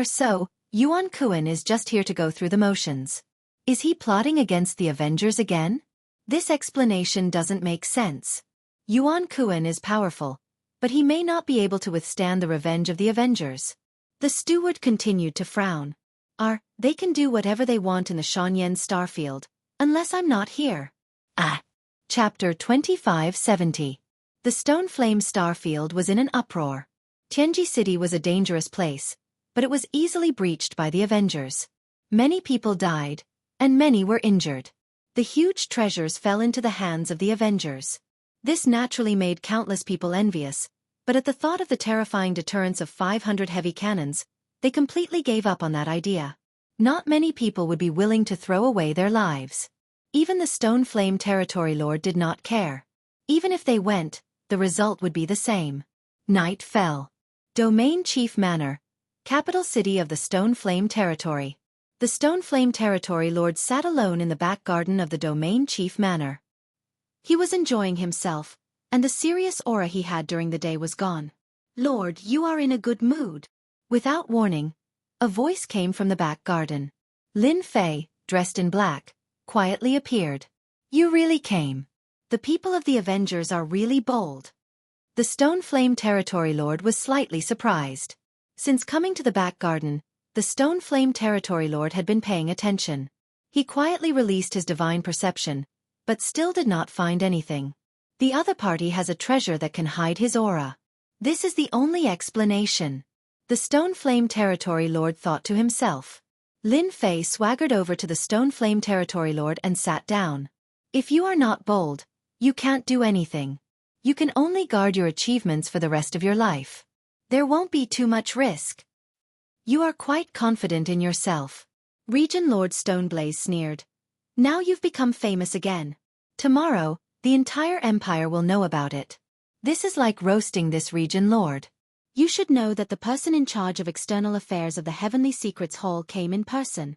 Speaker 1: So, Yuan Kuan is just here to go through the motions. Is he plotting against the Avengers again? This explanation doesn't make sense. Yuan Kuan is powerful, but he may not be able to withstand the revenge of the Avengers. The steward continued to frown. They can do whatever they want in the Shanyan Starfield, unless I'm not here. Chapter 2570. The Stone Flame Starfield was in an uproar. Tianji City was a dangerous place, but it was easily breached by the Avengers. Many people died, and many were injured. The huge treasures fell into the hands of the Avengers. This naturally made countless people envious, but at the thought of the terrifying deterrence of 500 heavy cannons, they completely gave up on that idea. Not many people would be willing to throw away their lives. Even the Stone Flame Territory Lord did not care. Even if they went, the result would be the same. Night fell. Domain Chief Manor, capital city of the Stone Flame Territory. The Stone Flame Territory Lord sat alone in the back garden of the Domain Chief Manor. He was enjoying himself, and the serious aura he had during the day was gone. Lord, you are in a good mood. Without warning, a voice came from the back garden. Lin Fei, dressed in black, quietly appeared. You really came. The people of the Avengers are really bold. The Stone Flame Territory Lord was slightly surprised. Since coming to the back garden, the Stone Flame Territory Lord had been paying attention. He quietly released his divine perception, but still did not find anything. The other party has a treasure that can hide his aura. This is the only explanation. The Stone Flame Territory Lord thought to himself. Lin Fei swaggered over to the Stone Flame Territory Lord and sat down. If you are not bold, you can't do anything. You can only guard your achievements for the rest of your life. There won't be too much risk. You are quite confident in yourself. Region Lord Stoneblaze sneered. Now you've become famous again. Tomorrow, the entire empire will know about it. This is like roasting this Region Lord. You should know that the person in charge of external affairs of the Heavenly Secrets Hall came in person.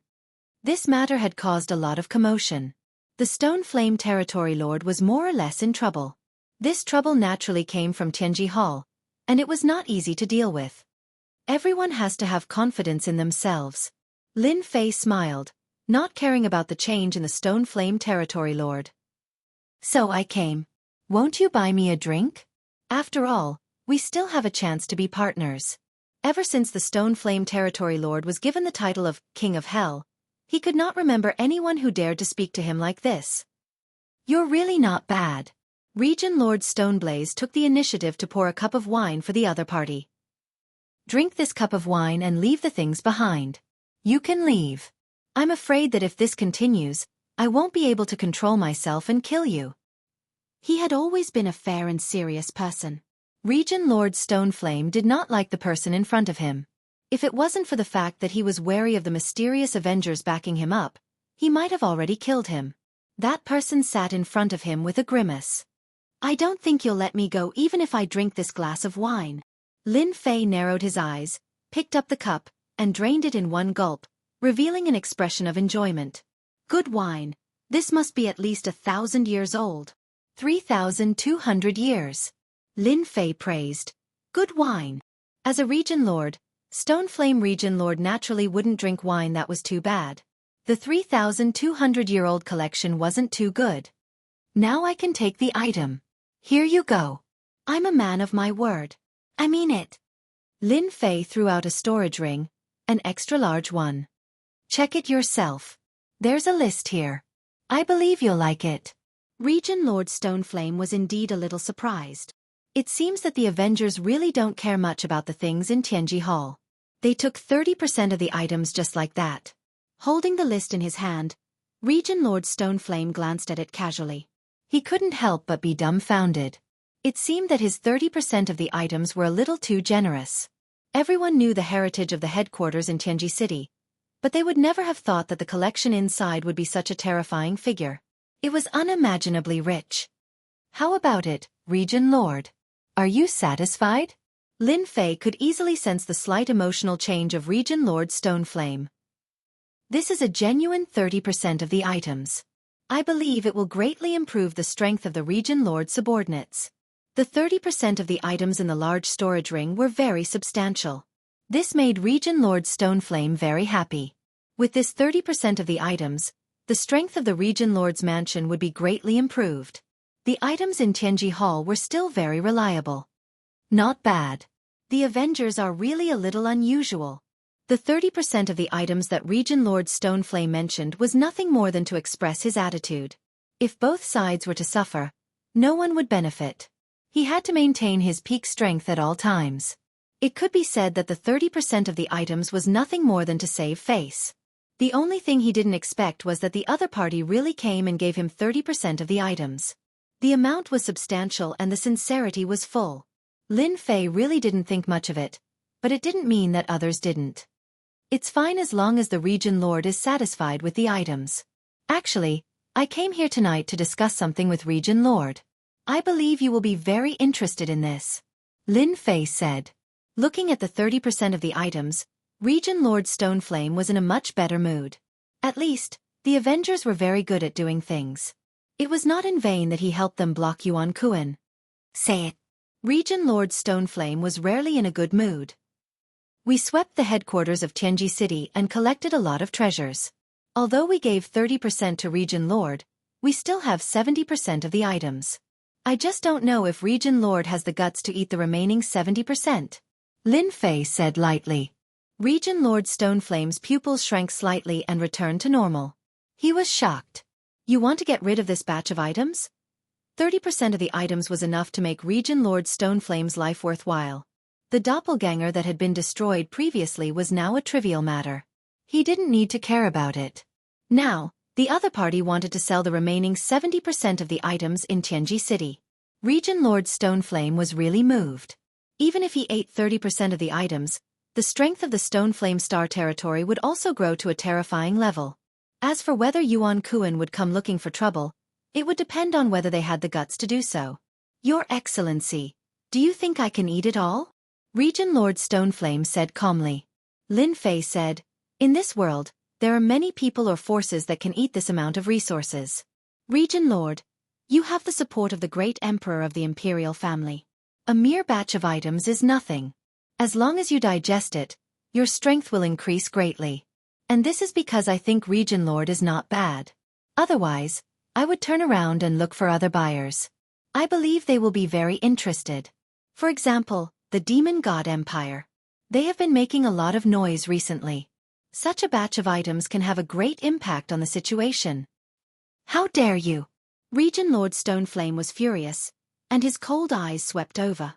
Speaker 1: This matter had caused a lot of commotion. The Stone Flame Territory Lord was more or less in trouble. This trouble naturally came from Tianji Hall, and it was not easy to deal with. Everyone has to have confidence in themselves. Lin Fei smiled, not caring about the change in the Stone Flame Territory Lord. So I came. Won't you buy me a drink? After all, we still have a chance to be partners. Ever since the Stone Flame Territory Lord was given the title of King of Hell, he could not remember anyone who dared to speak to him like this. You're really not bad. Region Lord Stoneblaze took the initiative to pour a cup of wine for the other party. Drink this cup of wine and leave the things behind. You can leave. I'm afraid that if this continues, I won't be able to control myself and kill you. He had always been a fair and serious person. Region Lord Stoneflame did not like the person in front of him. If it wasn't for the fact that he was wary of the mysterious Avengers backing him up, he might have already killed him. That person sat in front of him with a grimace. I don't think you'll let me go even if I drink this glass of wine. Lin Fei narrowed his eyes, picked up the cup, and drained it in one gulp, revealing an expression of enjoyment. Good wine. This must be at least 1,000 years old. 3,200 years. Lin Fei praised. Good wine. As a Region Lord, Stoneflame Region Lord naturally wouldn't drink wine that was too bad. The 3,200-year-old collection wasn't too good. Now I can take the item. Here you go. I'm a man of my word. I mean it. Lin Fei threw out a storage ring, an extra-large one. Check it yourself. There's a list here. I believe you'll like it. Region Lord Stoneflame was indeed a little surprised. It seems that the Avengers really don't care much about the things in Tianji Hall. They took 30% of the items just like that. Holding the list in his hand, Region Lord Stoneflame glanced at it casually. He couldn't help but be dumbfounded. It seemed that his 30% of the items were a little too generous. Everyone knew the heritage of the headquarters in Tianji City, but they would never have thought that the collection inside would be such a terrifying figure. It was unimaginably rich. How about it, Region Lord? Are you satisfied? Lin Fei could easily sense the slight emotional change of Region Lord Stoneflame. This is a genuine 30% of the items. I believe it will greatly improve the strength of the Region Lord subordinates. The 30% of the items in the large storage ring were very substantial. This made Region Lord Stoneflame very happy. With this 30% of the items, the strength of the Region Lord's mansion would be greatly improved. The items in Tianji Hall were still very reliable. Not bad. The Avengers are really a little unusual. The 30% of the items that Region Lord Stoneflame mentioned was nothing more than to express his attitude. If both sides were to suffer, no one would benefit. He had to maintain his peak strength at all times. It could be said that the 30% of the items was nothing more than to save face. The only thing he didn't expect was that the other party really came and gave him 30% of the items. The amount was substantial and the sincerity was full. Lin Fei really didn't think much of it, but it didn't mean that others didn't. It's fine as long as the Region Lord is satisfied with the items. Actually, I came here tonight to discuss something with Region Lord. I believe you will be very interested in this. Lin Fei said. Looking at the 30% of the items, Region Lord Stoneflame was in a much better mood. At least, the Avengers were very good at doing things. It was not in vain that he helped them block Yuan Kuan. Say it. Region Lord Stoneflame was rarely in a good mood. We swept the headquarters of Tianji City and collected a lot of treasures. Although we gave 30% to Region Lord, we still have 70% of the items. I just don't know if Region Lord has the guts to eat the remaining 70%. Lin Fei said lightly. Region Lord Stoneflame's pupils shrank slightly and returned to normal. He was shocked. You want to get rid of this batch of items? 30% of the items was enough to make Region Lord Stoneflame's life worthwhile. The doppelganger that had been destroyed previously was now a trivial matter. He didn't need to care about it. Now, the other party wanted to sell the remaining 70% of the items in Tianji City. Region Lord Stoneflame was really moved. Even if he ate 30% of the items, the strength of the Stoneflame Star territory would also grow to a terrifying level. As for whether Yuan Kuan would come looking for trouble, it would depend on whether they had the guts to do so. Your Excellency, do you think I can eat it all? Region Lord Stoneflame said calmly. Lin Fei said, in this world, there are many people or forces that can eat this amount of resources. Region Lord, you have the support of the great Emperor of the Imperial family. A mere batch of items is nothing. As long as you digest it, your strength will increase greatly. And this is because I think Region Lord is not bad. Otherwise, I would turn around and look for other buyers. I believe they will be very interested. For example, the Demon God Empire. They have been making a lot of noise recently. Such a batch of items can have a great impact on the situation. How dare you? Region Lord Stoneflame was furious, and his cold eyes swept over.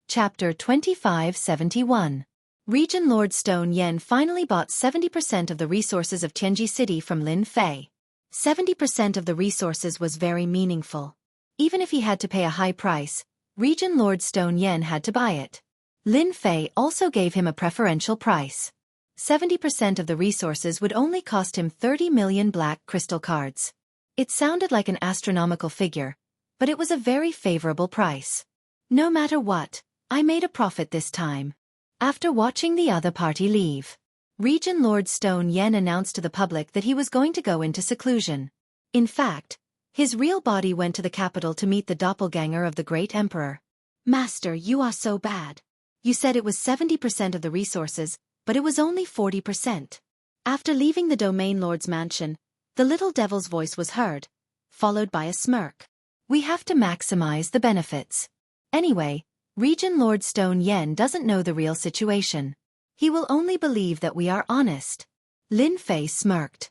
Speaker 1: Chapter 2571. Region Lord Stone Yen finally bought 70% of the resources of Tianji City from Lin Fei. 70% of the resources was very meaningful. Even if he had to pay a high price, Region Lord Stone Yen had to buy it. Lin Fei also gave him a preferential price. 70% of the resources would only cost him 30 million black crystal cards. It sounded like an astronomical figure, but it was a very favorable price. No matter what, I made a profit this time. After watching the other party leave, Region Lord Stone Yen announced to the public that he was going to go into seclusion. In fact, his real body went to the capital to meet the doppelganger of the great emperor. Master, you are so bad. You said it was 70% of the resources, but it was only 40%. After leaving the domain lord's mansion, the little devil's voice was heard, followed by a smirk. We have to maximize the benefits. Anyway, Region Lord Stone Yen doesn't know the real situation. He will only believe that we are honest. Lin Fei smirked.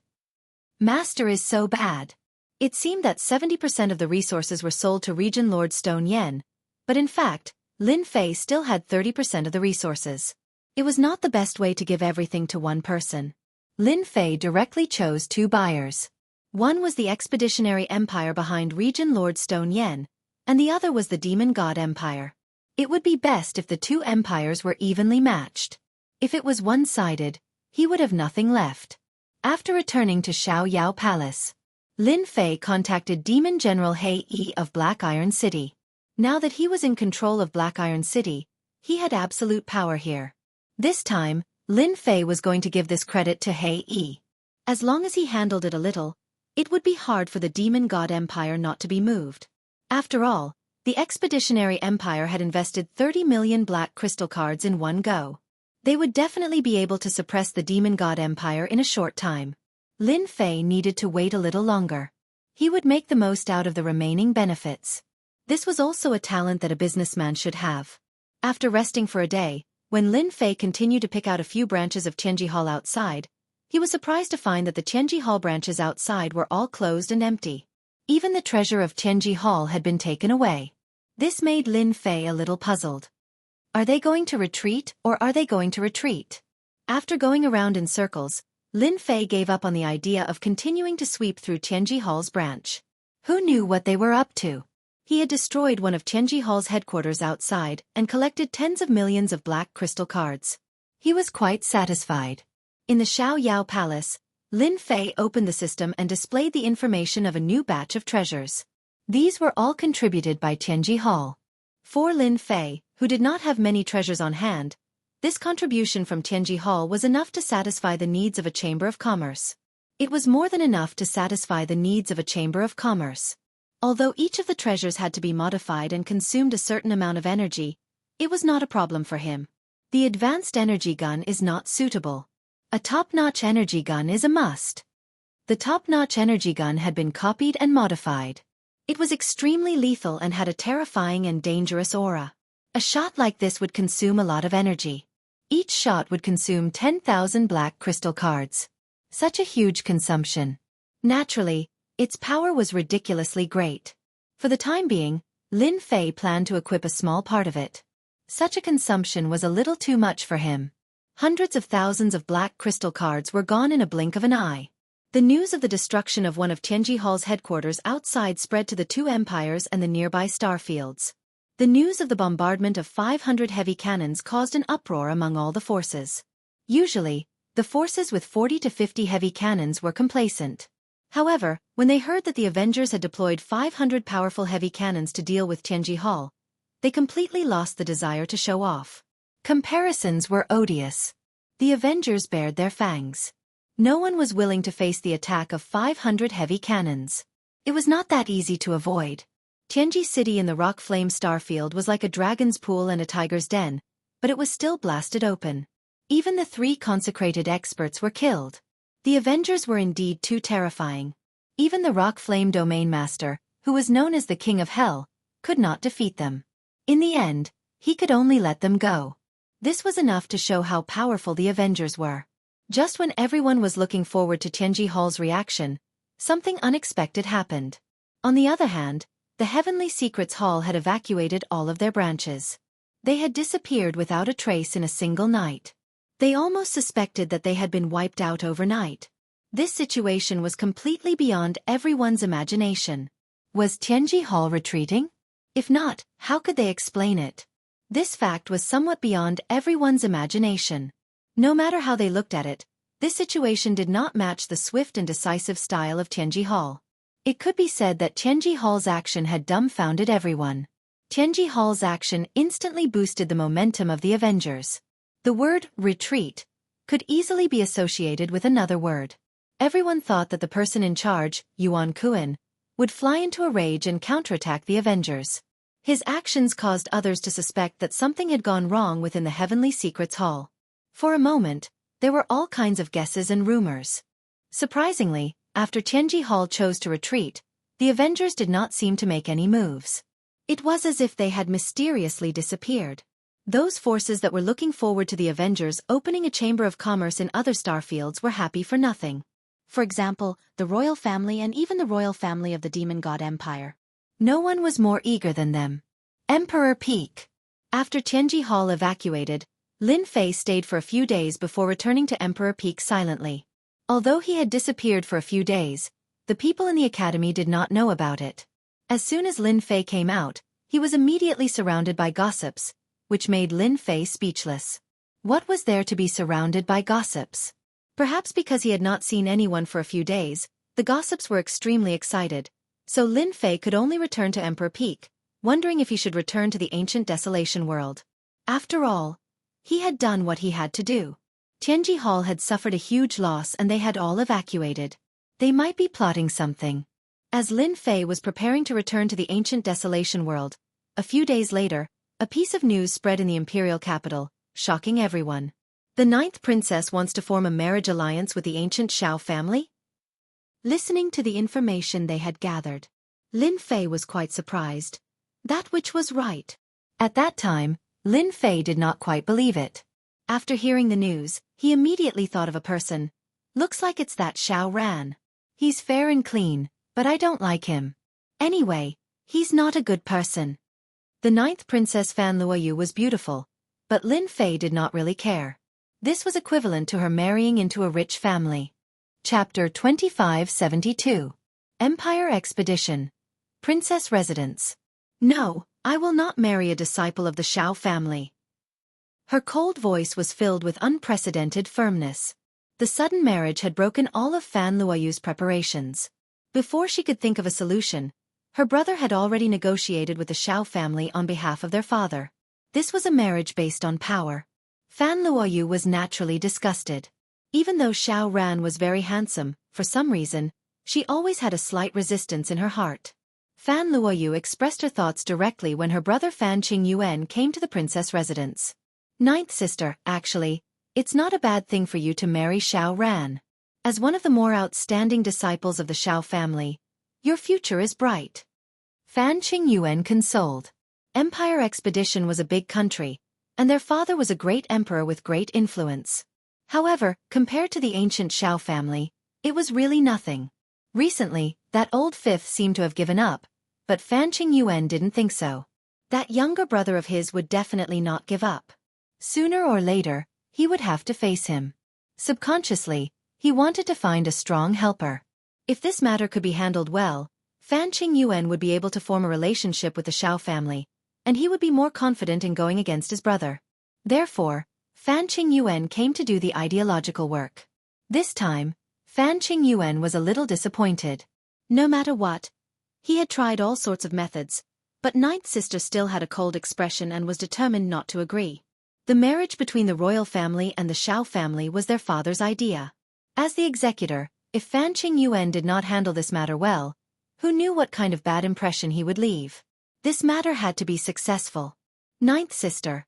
Speaker 1: Master is so bad. It seemed that 70% of the resources were sold to Region Lord Stone Yen, but in fact, Lin Fei still had 30% of the resources. It was not the best way to give everything to one person. Lin Fei directly chose two buyers. One was the expeditionary empire behind Region Lord Stone Yen, and the other was the Demon God Empire. It would be best if the two empires were evenly matched. If it was one-sided, he would have nothing left. After returning to Xiao Yao Palace, Lin Fei contacted Demon General He Yi of Black Iron City. Now that he was in control of Black Iron City, he had absolute power here. This time, Lin Fei was going to give this credit to He Yi. As long as he handled it a little, it would be hard for the Demon God Empire not to be moved. After all, the Expeditionary Empire had invested 30 million black crystal cards in one go. They would definitely be able to suppress the Demon God Empire in a short time. Lin Fei needed to wait a little longer. He would make the most out of the remaining benefits. This was also a talent that a businessman should have. After resting for a day, when Lin Fei continued to pick out a few branches of Tianji Hall outside, he was surprised to find that the Tianji Hall branches outside were all closed and empty. Even the treasure of Tianji Hall had been taken away. This made Lin Fei a little puzzled. Are they going to retreat, or are they going to retreat? After going around in circles, Lin Fei gave up on the idea of continuing to sweep through Tianji Hall's branch. Who knew what they were up to? He had destroyed one of Tianji Hall's headquarters outside and collected tens of millions of black crystal cards. He was quite satisfied. In the Xiao Yao Palace, Lin Fei opened the system and displayed the information of a new batch of treasures. These were all contributed by Tianji Hall. For Lin Fei, who did not have many treasures on hand, this contribution from Tianji Hall was enough to satisfy the needs of a chamber of commerce. It was more than enough to satisfy the needs of a chamber of commerce. Although each of the treasures had to be modified and consumed a certain amount of energy, it was not a problem for him. The advanced energy gun is not suitable. A top-notch energy gun is a must. The top-notch energy gun had been copied and modified. It was extremely lethal and had a terrifying and dangerous aura. A shot like this would consume a lot of energy. Each shot would consume 10,000 black crystal cards. Such a huge consumption. Naturally, its power was ridiculously great. For the time being, Lin Fei planned to equip a small part of it. Such a consumption was a little too much for him. Hundreds of thousands of black crystal cards were gone in a blink of an eye. The news of the destruction of one of Tianji Hall's headquarters outside spread to the two empires and the nearby star fields. The news of the bombardment of 500 heavy cannons caused an uproar among all the forces. Usually, the forces with 40 to 50 heavy cannons were complacent. However, when they heard that the Avengers had deployed 500 powerful heavy cannons to deal with Tianji Hall, they completely lost the desire to show off. Comparisons were odious. The Avengers bared their fangs. No one was willing to face the attack of 500 heavy cannons. It was not that easy to avoid. Tianji City in the rock flame starfield was like a dragon's pool and a tiger's den, but it was still blasted open. Even the 3 consecrated experts were killed. The Avengers were indeed too terrifying. Even the rock flame domain master, who was known as the King of Hell, could not defeat them. In the end, he could only let them go. This was enough to show how powerful the Avengers were. Just when everyone was looking forward to Tianji Hall's reaction, something unexpected happened. On the other hand, the Heavenly Secrets Hall had evacuated all of their branches. They had disappeared without a trace in a single night. They almost suspected that they had been wiped out overnight. This situation was completely beyond everyone's imagination. Was Tianji Hall retreating? If not, how could they explain it? This fact was somewhat beyond everyone's imagination. No matter how they looked at it, this situation did not match the swift and decisive style of Tianji Hall. It could be said that Tianji Hall's action had dumbfounded everyone. Tianji Hall's action instantly boosted the momentum of the Avengers. The word retreat could easily be associated with another word. Everyone thought that the person in charge, Yuan Kuan, would fly into a rage and counterattack the Avengers. His actions caused others to suspect that something had gone wrong within the Heavenly Secrets Hall. For a moment, there were all kinds of guesses and rumors. Surprisingly, after Tianji Hall chose to retreat, the Avengers did not seem to make any moves. It was as if they had mysteriously disappeared. Those forces that were looking forward to the Avengers opening a chamber of commerce in other starfields were happy for nothing. For example, the royal family and even the royal family of the Demon God Empire. No one was more eager than them. Emperor Peak. After Tianji Hall evacuated, Lin Fei stayed for a few days before returning to Emperor Peak silently. Although he had disappeared for a few days, the people in the academy did not know about it. As soon as Lin Fei came out, he was immediately surrounded by gossips, which made Lin Fei speechless. What was there to be surrounded by gossips? Perhaps because he had not seen anyone for a few days, the gossips were extremely excited, so Lin Fei could only return to Emperor Peak, wondering if he should return to the ancient desolation world. After all, he had done what he had to do. Tianji Hall had suffered a huge loss and they had all evacuated. They might be plotting something. As Lin Fei was preparing to return to the ancient desolation world, a few days later, a piece of news spread in the imperial capital, shocking everyone. The 9th princess wants to form a marriage alliance with the ancient Shao family? Listening to the information they had gathered, Lin Fei was quite surprised. That which was right. At that time, Lin Fei did not quite believe it. After hearing the news, he immediately thought of a person. Looks like it's that Shao Ran. He's fair and clean, but I don't like him. Anyway, he's not a good person. The 9th Princess Fan Luoyu was beautiful, but Lin Fei did not really care. This was equivalent to her marrying into a rich family. Chapter 2572. Empire Expedition. Princess Residence. No, I will not marry a disciple of the Shao family. Her cold voice was filled with unprecedented firmness. The sudden marriage had broken all of Fan Luoyu's preparations. Before she could think of a solution, her brother had already negotiated with the Shao family on behalf of their father. This was a marriage based on power. Fan Luoyu was naturally disgusted. Even though Shao Ran was very handsome, for some reason, she always had a slight resistance in her heart. Fan Luoyu expressed her thoughts directly when her brother Fan Qingyuan came to the princess residence. 9th sister, actually, it's not a bad thing for you to marry Shao Ran. As one of the more outstanding disciples of the Shao family, your future is bright. Fan Qingyuan consoled. Empire Expedition was a big country, and their father was a great emperor with great influence. However, compared to the ancient Shao family, it was really nothing. Recently, that old fifth seemed to have given up, but Fan Qingyuan didn't think so. That younger brother of his would definitely not give up. Sooner or later, he would have to face him. Subconsciously, he wanted to find a strong helper. If this matter could be handled well, Fan Qingyuan would be able to form a relationship with the Shao family, and he would be more confident in going against his brother. Therefore, Fan Qingyuan came to do the ideological work. This time, Fan Qingyuan was a little disappointed. No matter what, he had tried all sorts of methods, but 9th sister still had a cold expression and was determined not to agree. The marriage between the royal family and the Shao family was their father's idea. As the executor, if Fan Qingyuan did not handle this matter well, who knew what kind of bad impression he would leave? This matter had to be successful. 9th sister,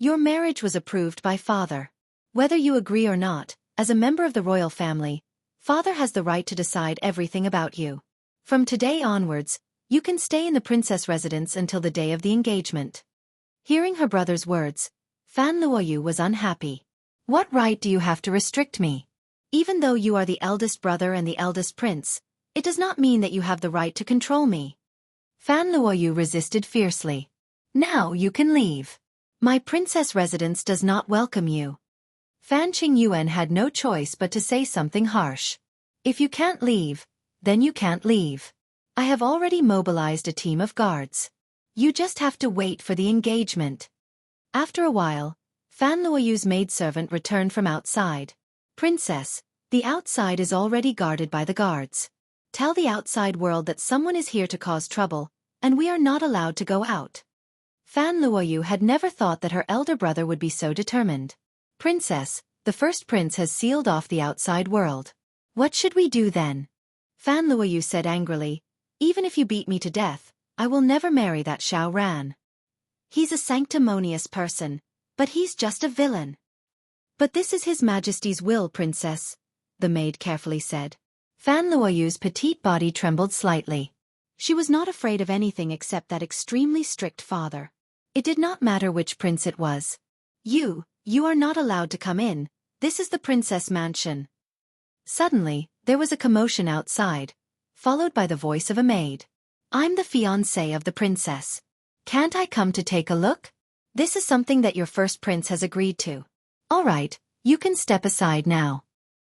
Speaker 1: your marriage was approved by father. Whether you agree or not, as a member of the royal family, father has the right to decide everything about you. From today onwards, you can stay in the princess residence until the day of the engagement. Hearing her brother's words, Fan Luoyu was unhappy. What right do you have to restrict me? Even though you are the eldest brother and the eldest prince, it does not mean that you have the right to control me. Fan Luoyu resisted fiercely. Now you can leave. My princess residence does not welcome you. Fan Qingyuan had no choice but to say something harsh. If you can't leave, then you can't leave. I have already mobilized a team of guards. You just have to wait for the engagement. After a while, Fan Luoyu's maidservant returned from outside. Princess, the outside is already guarded by the guards. Tell the outside world that someone is here to cause trouble, and we are not allowed to go out. Fan Luoyu had never thought that her elder brother would be so determined. Princess, the first prince has sealed off the outside world. What should we do then? Fan Luoyu said angrily, even if you beat me to death, I will never marry that Shao Ran. He's a sanctimonious person, but he's just a villain. But this is His Majesty's will, princess, the maid carefully said. Fan Luoyu's petite body trembled slightly. She was not afraid of anything except that extremely strict father. It did not matter which prince it was. You are not allowed to come in, this is the princess mansion. Suddenly, there was a commotion outside, followed by the voice of a maid. I'm the fiancé of the princess. Can't I come to take a look? This is something that your first prince has agreed to. All right, you can step aside now.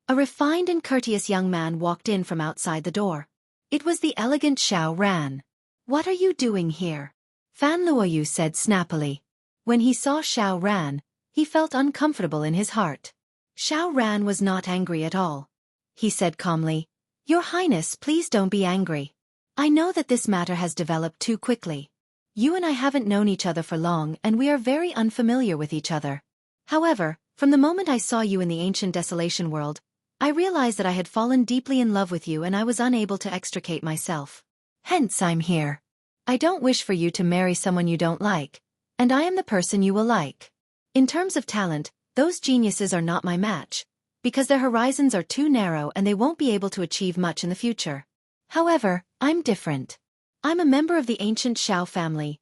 Speaker 1: A refined and courteous young man walked in from outside the door. It was the elegant Shao Ran. What are you doing here? Fan Luoyu said snappily. When he saw Xiao Ran, he felt uncomfortable in his heart. Xiao Ran was not angry at all. He said calmly, "Your Highness, please don't be angry. I know that this matter has developed too quickly. You and I haven't known each other for long and we are very unfamiliar with each other. However, from the moment I saw you in the ancient desolation world, I realized that I had fallen deeply in love with you and I was unable to extricate myself. Hence I'm here. I don't wish for you to marry someone you don't like, and I am the person you will like. In terms of talent, those geniuses are not my match, because their horizons are too narrow and they won't be able to achieve much in the future. However, I'm different. I'm a member of the ancient Xiao family.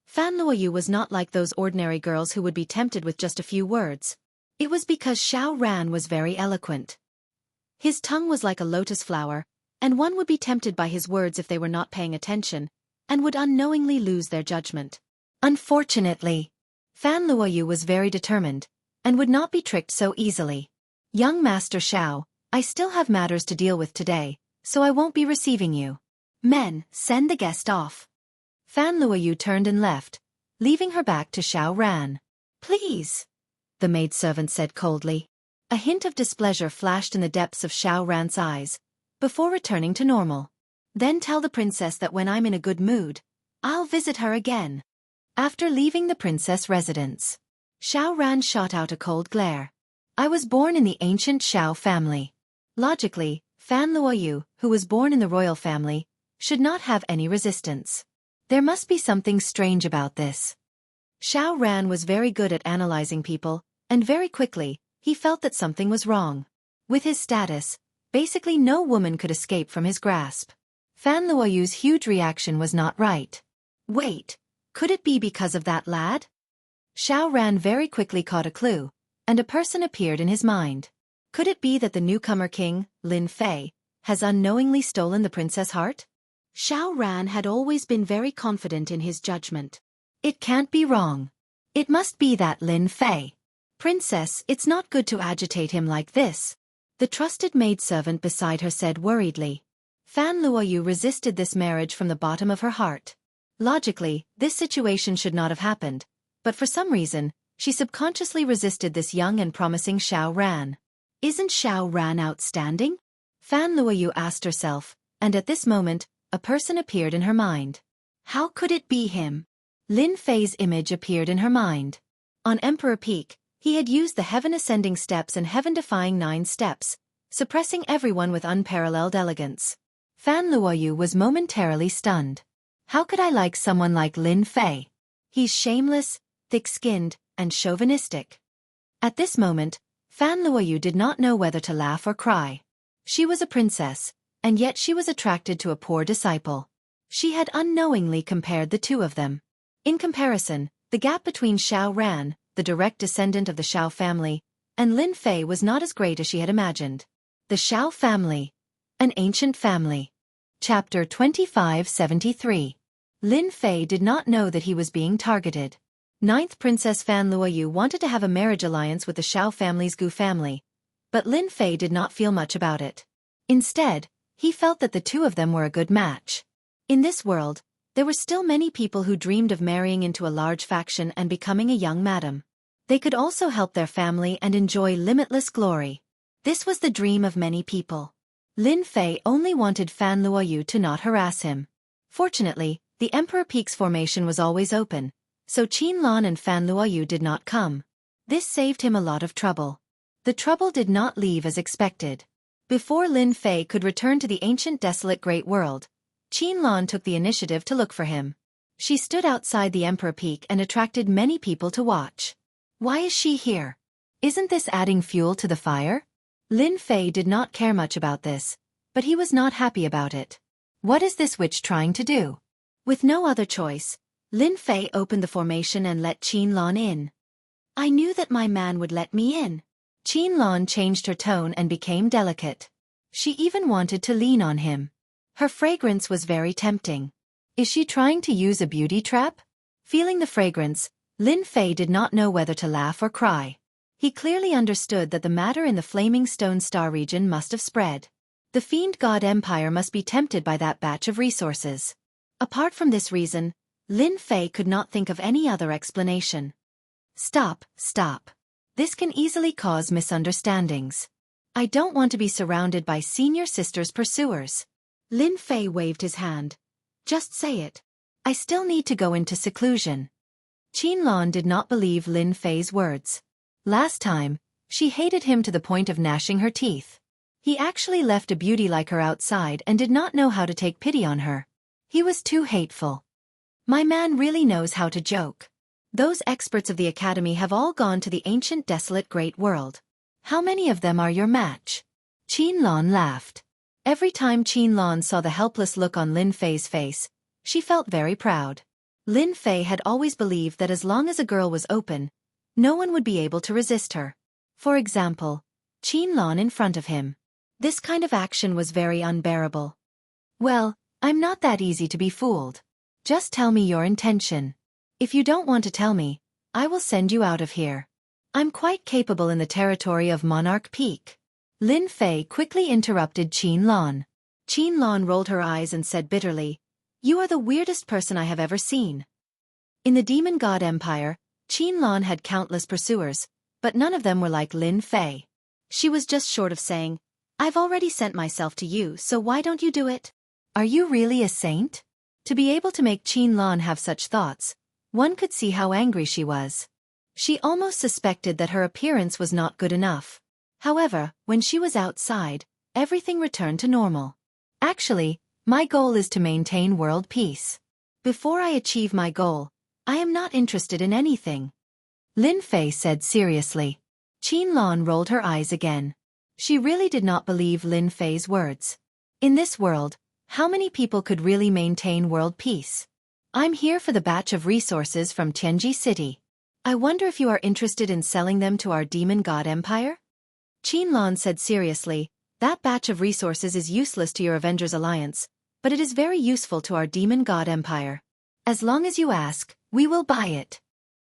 Speaker 1: Fan Luoyu was not like those ordinary girls who would be tempted with just a few words. It was because Xiao Ran was very eloquent. His tongue was like a lotus flower, and one would be tempted by his words if they were not paying attention, and would unknowingly lose their judgment. Unfortunately, Fan Luoyu was very determined, and would not be tricked so easily. Young Master Xiao, I still have matters to deal with today, so I won't be receiving you. Men, send the guest off. Fan Luoyu turned and left, leaving her back to Xiao Ran. Please, the maidservant said coldly. A hint of displeasure flashed in the depths of Xiao Ran's eyes, before returning to normal. Then tell the princess that when I'm in a good mood, I'll visit her again. After leaving the princess residence, Xiao Ran shot out a cold glare. I was born in the ancient Xiao family. Logically, Fan Luoyu, who was born in the royal family, should not have any resistance. There must be something strange about this. Xiao Ran was very good at analyzing people, and very quickly, he felt that something was wrong. With his status, basically no woman could escape from his grasp. Fan Luoyu's huge reaction was not right. Wait, could it be because of that lad? Xiao Ran very quickly caught a clue, and a person appeared in his mind. Could it be that the newcomer king, Lin Fei, has unknowingly stolen the princess' heart? Xiao Ran had always been very confident in his judgment. It can't be wrong. It must be that Lin Fei. Princess, it's not good to agitate him like this, the trusted maidservant beside her said worriedly. Fan Luoyu resisted this marriage from the bottom of her heart. Logically, this situation should not have happened, but for some reason, she subconsciously resisted this young and promising Xiao Ran. Isn't Xiao Ran outstanding? Fan Luoyu asked herself, and at this moment, a person appeared in her mind. How could it be him? Lin Fei's image appeared in her mind. On Emperor Peak, he had used the heaven-ascending steps and heaven-defying 9 steps, suppressing everyone with unparalleled elegance. Fan Luoyu was momentarily stunned. How could I like someone like Lin Fei? He's shameless, thick-skinned, and chauvinistic. At this moment, Fan Luoyu did not know whether to laugh or cry. She was a princess, and yet she was attracted to a poor disciple. She had unknowingly compared the two of them. In comparison, the gap between Xiao Ran, the direct descendant of the Xiao family, and Lin Fei was not as great as she had imagined. The Xiao family. An ancient family. Chapter 2573. Lin Fei did not know that he was being targeted. 9th Princess Fan Luoyu wanted to have a marriage alliance with the Xiao family's Gu family, but Lin Fei did not feel much about it. Instead, he felt that the two of them were a good match. In this world, there were still many people who dreamed of marrying into a large faction and becoming a young madam. They could also help their family and enjoy limitless glory. This was the dream of many people. Lin Fei only wanted Fan Luoyu to not harass him. Fortunately, the Emperor Peak's formation was always open, so Qin Lan and Fan Luoyu did not come. This saved him a lot of trouble. The trouble did not leave as expected. Before Lin Fei could return to the ancient desolate great world, Qin Lan took the initiative to look for him. She stood outside the Emperor Peak and attracted many people to watch. Why is she here? Isn't this adding fuel to the fire? Lin Fei did not care much about this, but he was not happy about it. What is this witch trying to do? With no other choice, Lin Fei opened the formation and let Qin Lan in. I knew that my man would let me in. Qin Lan changed her tone and became delicate. She even wanted to lean on him. Her fragrance was very tempting. Is she trying to use a beauty trap? Feeling the fragrance, Lin Fei did not know whether to laugh or cry. He clearly understood that the matter in the Flaming Stone Star region must have spread. The Fiend God Empire must be tempted by that batch of resources. Apart from this reason, Lin Fei could not think of any other explanation. Stop, stop. This can easily cause misunderstandings. I don't want to be surrounded by senior sister's pursuers. Lin Fei waved his hand. Just say it. I still need to go into seclusion. Qianlong did not believe Lin Fei's words. Last time, she hated him to the point of gnashing her teeth. He actually left a beauty like her outside and did not know how to take pity on her. He was too hateful. My man really knows how to joke. Those experts of the academy have all gone to the ancient desolate great world. How many of them are your match? Qianlong laughed. Every time Qianlong saw the helpless look on Lin Fei's face, she felt very proud. Lin Fei had always believed that as long as a girl was open, no one would be able to resist her. For example, Qianlong in front of him. This kind of action was very unbearable. Well, I'm not that easy to be fooled. Just tell me your intention. If you don't want to tell me, I will send you out of here. I'm quite capable in the territory of Monarch Peak. Lin Fei quickly interrupted Qianlong. Qianlong rolled her eyes and said bitterly, You are the weirdest person I have ever seen. In the Demon God Empire, Qianlong had countless pursuers, but none of them were like Lin Fei. She was just short of saying, I've already sent myself to you, so why don't you do it? Are you really a saint? To be able to make Qianlong have such thoughts, one could see how angry she was. She almost suspected that her appearance was not good enough. However, when she was outside, everything returned to normal. Actually, my goal is to maintain world peace. Before I achieve my goal, I am not interested in anything. Lin Fei said seriously. Qianlong rolled her eyes again. She really did not believe Lin Fei's words. In this world, how many people could really maintain world peace? I'm here for the batch of resources from Tianji City. I wonder if you are interested in selling them to our Demon God Empire? Qianlong said seriously, that batch of resources is useless to your Avengers Alliance, but it is very useful to our Demon God Empire. As long as you ask, we will buy it.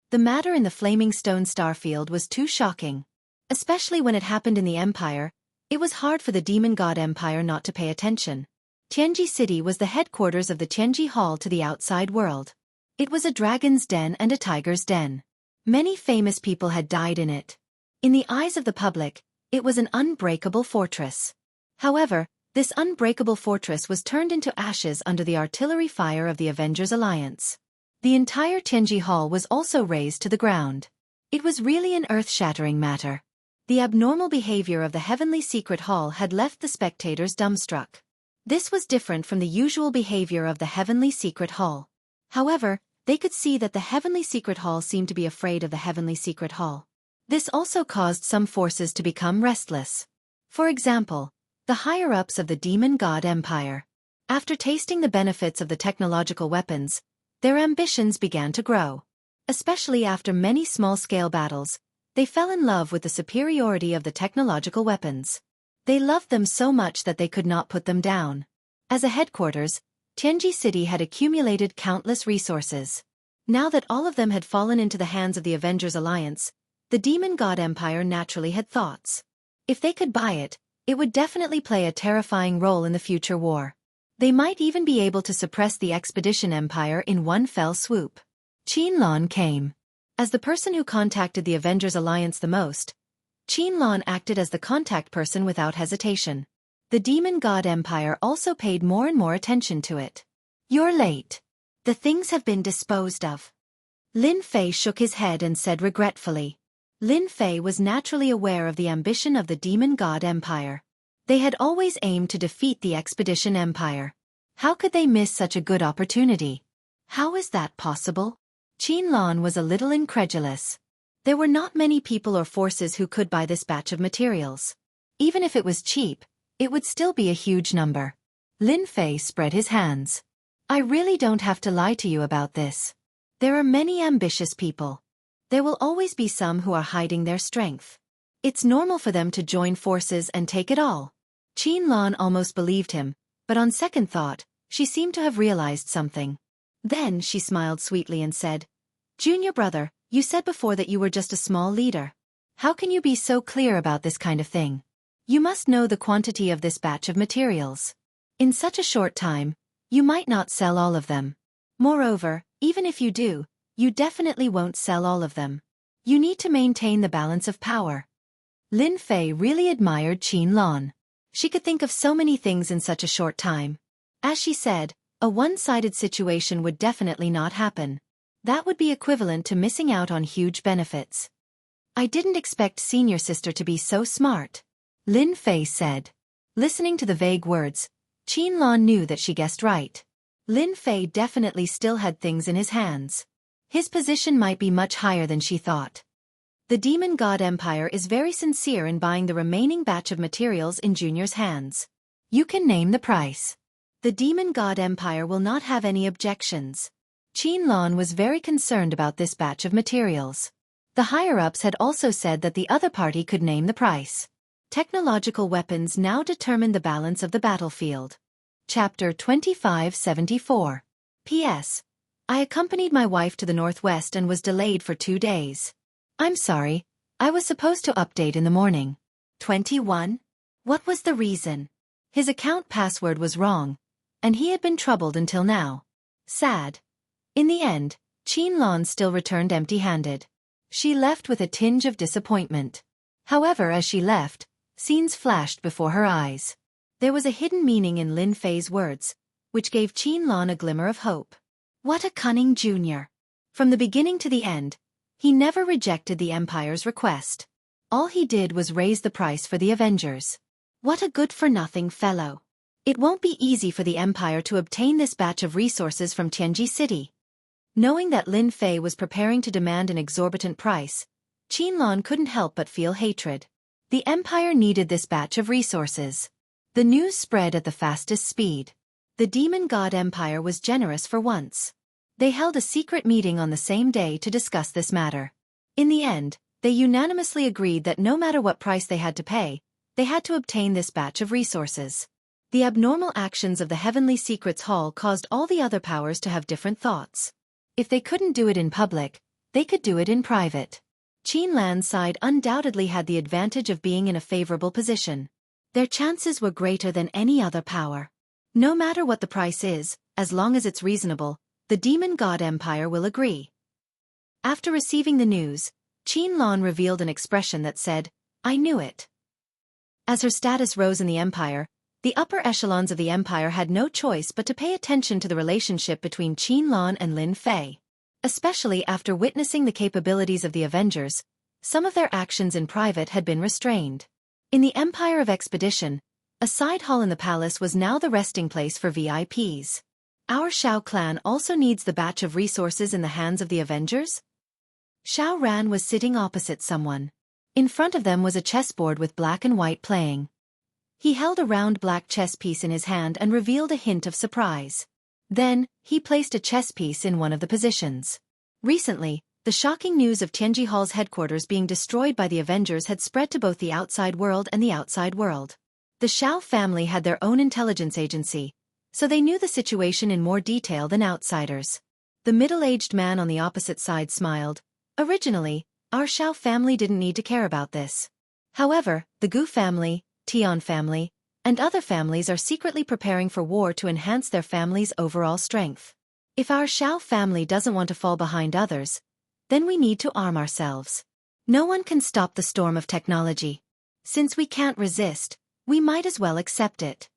Speaker 1: The matter in the Flaming Stone Starfield was too shocking. Especially when it happened in the Empire, it was hard for the Demon God Empire not to pay attention. Tianji City was the headquarters of the Tianji Hall to the outside world. It was a dragon's den and a tiger's den. Many famous people had died in it. In the eyes of the public, it was an unbreakable fortress. However, this unbreakable fortress was turned into ashes under the artillery fire of the Avengers Alliance. The entire Tianji Hall was also razed to the ground. It was really an earth-shattering matter. The abnormal behavior of the Heavenly Secret Hall had left the spectators dumbstruck. This was different from the usual behavior of the Heavenly Secret Hall. However, they could see that the Heavenly Secret Hall seemed to be afraid of the Heavenly Secret Hall. This also caused some forces to become restless. For example, the higher-ups of the Demon God Empire. After tasting the benefits of the technological weapons, their ambitions began to grow. Especially after many small-scale battles, they fell in love with the superiority of the technological weapons. They loved them so much that they could not put them down. As a headquarters, Tianji City had accumulated countless resources. Now that all of them had fallen into the hands of the Avengers Alliance, the Demon God Empire naturally had thoughts. If they could buy it, it would definitely play a terrifying role in the future war. They might even be able to suppress the Expedition Empire in one fell swoop. Qianlong came. As the person who contacted the Avengers Alliance the most, Qianlong acted as the contact person without hesitation. The Demon God Empire also paid more and more attention to it. You're late. The things have been disposed of. Lin Fei shook his head and said regretfully. Lin Fei was naturally aware of the ambition of the Demon God Empire. They had always aimed to defeat the Expedition Empire. How could they miss such a good opportunity? How is that possible? Qianlong was a little incredulous. There were not many people or forces who could buy this batch of materials. Even if it was cheap, it would still be a huge number. Lin Fei spread his hands. I really don't have to lie to you about this. There are many ambitious people. There will always be some who are hiding their strength. It's normal for them to join forces and take it all. Qianlong almost believed him, but on second thought, she seemed to have realized something. Then she smiled sweetly and said, Junior brother, you said before that you were just a small leader. How can you be so clear about this kind of thing? You must know the quantity of this batch of materials. In such a short time, you might not sell all of them. Moreover, Even if you do, you definitely won't sell all of them. You need to maintain the balance of power. Lin Fei really admired Qin Lan. She could think of so many things in such a short time. As she said, a one-sided situation would definitely not happen. That would be equivalent to missing out on huge benefits. I didn't expect senior sister to be so smart, Lin Fei said. Listening to the vague words, Qin Lan knew that she guessed right. Lin Fei definitely still had things in his hands. His position might be much higher than she thought. The Demon God Empire is very sincere in buying the remaining batch of materials in Junior's hands. You can name the price. The Demon God Empire will not have any objections. Qin Lan was very concerned about this batch of materials. The higher-ups had also said that the other party could name the price. Technological weapons now determine the balance of the battlefield. Chapter 2574. P.S. I accompanied my wife to the Northwest and was delayed for 2 days. I'm sorry, I was supposed to update in the morning. 21? What was the reason? His account password was wrong, and he had been troubled until now. Sad. In the end, Qin Lan still returned empty-handed. She left with a tinge of disappointment. However, as she left, scenes flashed before her eyes. There was a hidden meaning in Lin Fei's words, which gave Qin Lan a glimmer of hope. What a cunning junior. From the beginning to the end, he never rejected the Empire's request. All he did was raise the price for the Avengers. What a good-for-nothing fellow. It won't be easy for the Empire to obtain this batch of resources from Tianji City. Knowing that Lin Fei was preparing to demand an exorbitant price, Qin Lan couldn't help but feel hatred. The Empire needed this batch of resources. The news spread at the fastest speed. The Demon God Empire was generous for once. They held a secret meeting on the same day to discuss this matter. In the end, they unanimously agreed that no matter what price they had to obtain this batch of resources. The abnormal actions of the Heavenly Secrets Hall caused all the other powers to have different thoughts. If they couldn't do it in public, they could do it in private. Qin Lan's side undoubtedly had the advantage of being in a favorable position. Their chances were greater than any other power. No matter what the price is, as long as it's reasonable, the Demon God Empire will agree. After receiving the news, Qin Lan revealed an expression that said, "I knew it." As her status rose in the Empire, the upper echelons of the Empire had no choice but to pay attention to the relationship between Qin Lan and Lin Fei. Especially after witnessing the capabilities of the Avengers, some of their actions in private had been restrained. In the Empire of Expedition, a side hall in the palace was now the resting place for VIPs. Our Shao clan also needs the batch of resources in the hands of the Avengers? Shao Ran was sitting opposite someone. In front of them was a chessboard with black and white playing. He held a round black chess piece in his hand and revealed a hint of surprise. Then, he placed a chess piece in one of the positions. Recently, the shocking news of Tianji Hall's headquarters being destroyed by the Avengers had spread to both the outside world and the outside world. The Shao family had their own intelligence agency, so they knew the situation in more detail than outsiders. The middle-aged man on the opposite side smiled. Originally, our Shao family didn't need to care about this. However, the Gu family, Tian family, and other families are secretly preparing for war to enhance their family's overall strength. If our Shao family doesn't want to fall behind others, then we need to arm ourselves. No one can stop the storm of technology. Since we can't resist, we might as well accept it.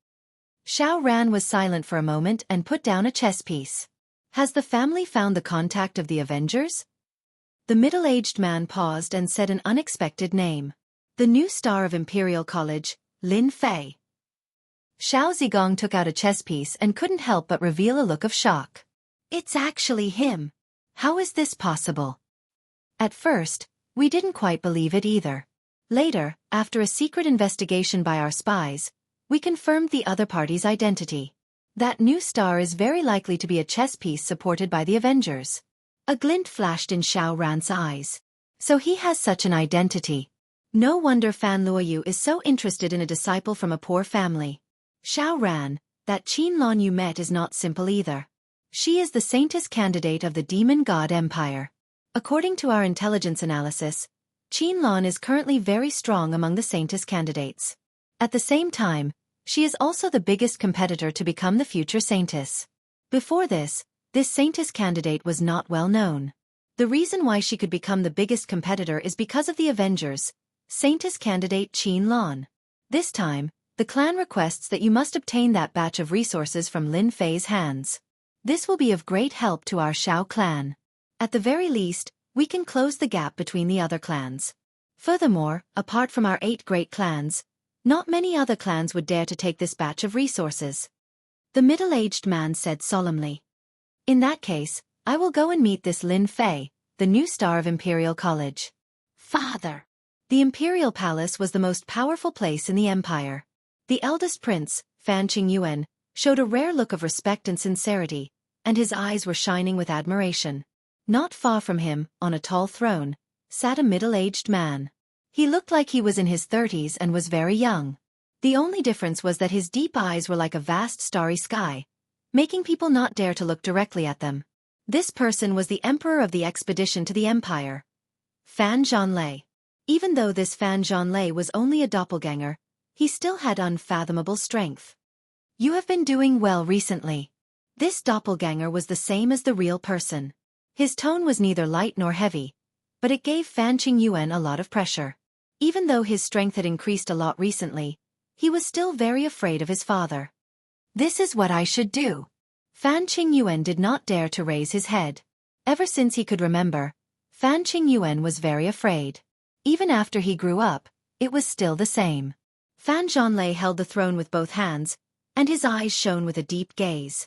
Speaker 1: Shao Ran was silent for a moment and put down a chess piece. Has the family found the contact of the Avengers? The middle-aged man paused and said an unexpected name. The new star of Imperial College, Lin Fei. Shao Zigong took out a chess piece and couldn't help but reveal a look of shock. It's actually him. How is this possible? At first, we didn't quite believe it either. Later, after a secret investigation by our spies, we confirmed the other party's identity. That new star is very likely to be a chess piece supported by the Avengers. A glint flashed in Shao Ran's eyes. So he has such an identity. No wonder Fan Luoyu is so interested in a disciple from a poor family. Shao Ran, that Qin Lan you met is not simple either. She is the saintess candidate of the Demon God Empire. According to our intelligence analysis, Qin Lan is currently very strong among the saintess candidates. At the same time, she is also the biggest competitor to become the future saintess. Before this, This Saintess candidate was not well known. The reason why she could become the biggest competitor is because of the Avengers, Saintess candidate Qin Lan. This time, the clan requests that you must obtain that batch of resources from Lin Fei's hands. This will be of great help to our Shao clan. At the very least, we can close the gap between the other clans. Furthermore, apart from our 8 great clans, not many other clans would dare to take this batch of resources. The middle-aged man said solemnly. In that case, I will go and meet this Lin Fei, the new star of Imperial College. Father! The Imperial Palace was the most powerful place in the empire. The eldest prince, Fan Qingyuan, showed a rare look of respect and sincerity, and his eyes were shining with admiration. Not far from him, on a tall throne, sat a middle-aged man. He looked like he was in his 30s and was very young. The only difference was that his deep eyes were like a vast starry sky, making people not dare to look directly at them. This person was the emperor of the expedition to the empire, Fan Zhanlei. Even though this Fan Zhanlei was only a doppelganger, he still had unfathomable strength. You have been doing well recently. This doppelganger was the same as the real person. His tone was neither light nor heavy, but it gave Fan Qingyuan a lot of pressure. Even though his strength had increased a lot recently, he was still very afraid of his father. This is what I should do. Fan Qingyuan did not dare to raise his head. Ever since he could remember, Fan Qingyuan was very afraid. Even after he grew up, it was still the same. Fan Zhanlei held the throne with both hands, and his eyes shone with a deep gaze.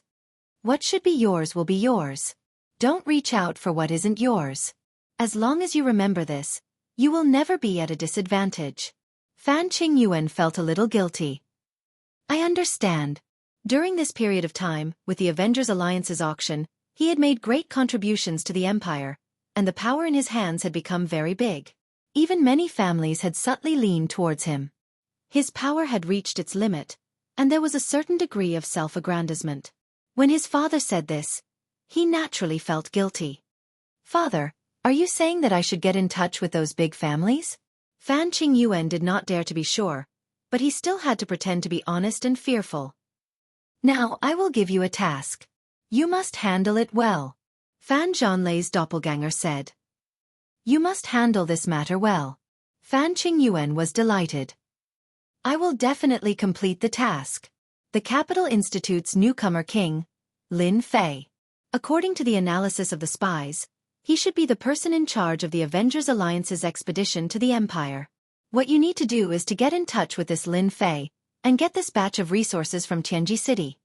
Speaker 1: What should be yours will be yours. Don't reach out for what isn't yours. As long as you remember this, you will never be at a disadvantage. Fan Qingyuan felt a little guilty. I understand. During this period of time, with the Avengers Alliance's auction, he had made great contributions to the empire, and the power in his hands had become very big. Even many families had subtly leaned towards him. His power had reached its limit, and there was a certain degree of self-aggrandizement. When his father said this, he naturally felt guilty. Father, are you saying that I should get in touch with those big families? Fan Qingyuan did not dare to be sure, but he still had to pretend to be honest and fearful. Now I will give you a task. You must handle it well. Fan Zhanlei's doppelganger said. You must handle this matter well. Fan Qingyuan was delighted. I will definitely complete the task. The Capital Institute's newcomer king, Lin Fei. According to the analysis of the spies, he should be the person in charge of the Avengers Alliance's expedition to the Empire. What you need to do is to get in touch with this Lin Fei, and get this batch of resources from Tianji City.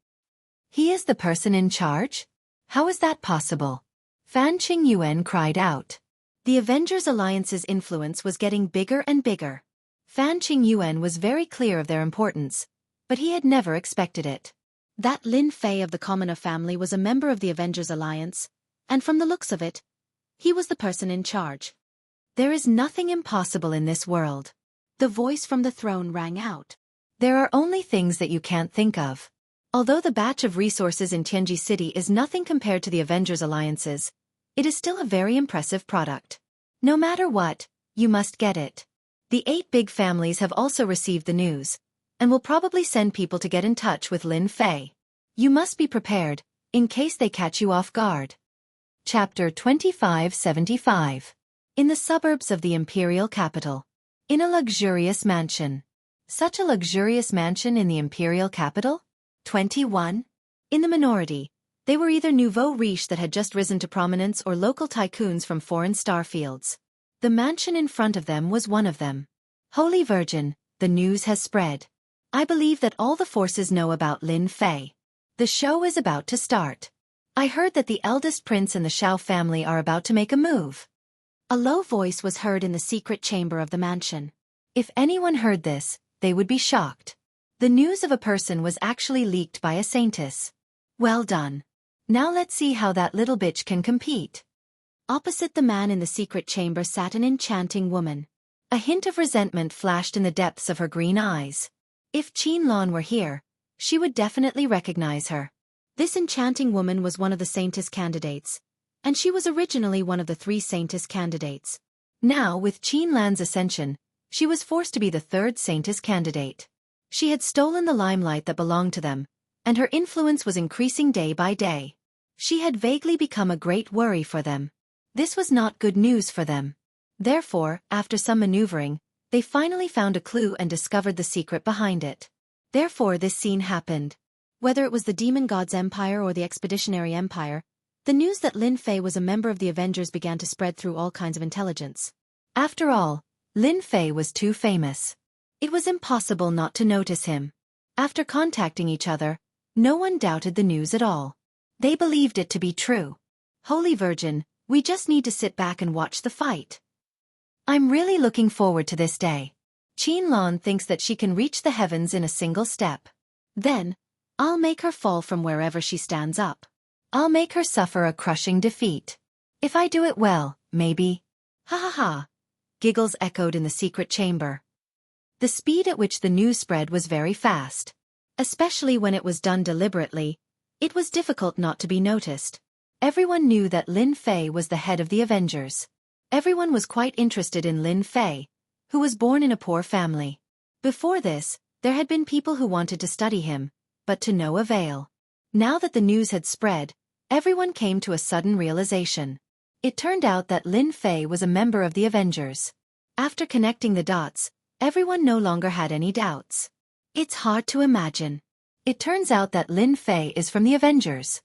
Speaker 1: He is the person in charge? How is that possible? Fan Qingyuan cried out. The Avengers Alliance's influence was getting bigger and bigger. Fan Qingyuan was very clear of their importance, but he had never expected it. That Lin Fei of the commoner family was a member of the Avengers Alliance, and from the looks of it, he was the person in charge. There is nothing impossible in this world. The voice from the throne rang out. There are only things that you can't think of. Although the batch of resources in Tianji City is nothing compared to the Avengers Alliance's, it is still a very impressive product. No matter what, you must get it. The 8 big families have also received the news, and will probably send people to get in touch with Lin Fei. You must be prepared, in case they catch you off guard. Chapter 2575. In the suburbs of the imperial capital. In a luxurious mansion. Such a luxurious mansion in the imperial capital? 21? In the minority, they were either nouveau riche that had just risen to prominence or local tycoons from foreign starfields. The mansion in front of them was one of them. Holy Virgin, the news has spread. I believe that all the forces know about Lin Fei. The show is about to start. I heard that the eldest prince and the Shao family are about to make a move. A low voice was heard in the secret chamber of the mansion. If anyone heard this, they would be shocked. The news of a person was actually leaked by a saintess. Well done. Now let's see how that little bitch can compete. Opposite the man in the secret chamber sat an enchanting woman. A hint of resentment flashed in the depths of her green eyes. If Qin Lan were here, she would definitely recognize her. This enchanting woman was one of the saintess candidates, and she was originally one of the 3 saintess candidates. Now, with Qin Lan's ascension, she was forced to be the 3rd saintess candidate. She had stolen the limelight that belonged to them, and her influence was increasing day by day. She had vaguely become a great worry for them. This was not good news for them. Therefore, after some maneuvering, they finally found a clue and discovered the secret behind it. Therefore this scene happened. Whether it was the Demon God's Empire or the Expeditionary Empire, the news that Lin Fei was a member of the Avengers began to spread through all kinds of intelligence. After all, Lin Fei was too famous. It was impossible not to notice him. After contacting each other, no one doubted the news at all. They believed it to be true. Holy Virgin, we just need to sit back and watch the fight. I'm really looking forward to this day. Qianlan thinks that she can reach the heavens in a single step. Then, I'll make her fall from wherever she stands up. I'll make her suffer a crushing defeat. If I do it well, maybe. Ha ha ha. Giggles echoed in the secret chamber. The speed at which the news spread was very fast. Especially when it was done deliberately, it was difficult not to be noticed. Everyone knew that Lin Fei was the head of the Avengers. Everyone was quite interested in Lin Fei, who was born in a poor family. Before this, there had been people who wanted to study him, but to no avail. Now that the news had spread, everyone came to a sudden realization. It turned out that Lin Fei was a member of the Avengers. After connecting the dots, everyone no longer had any doubts. It's hard to imagine. It turns out that Lin Fei is from the Avengers.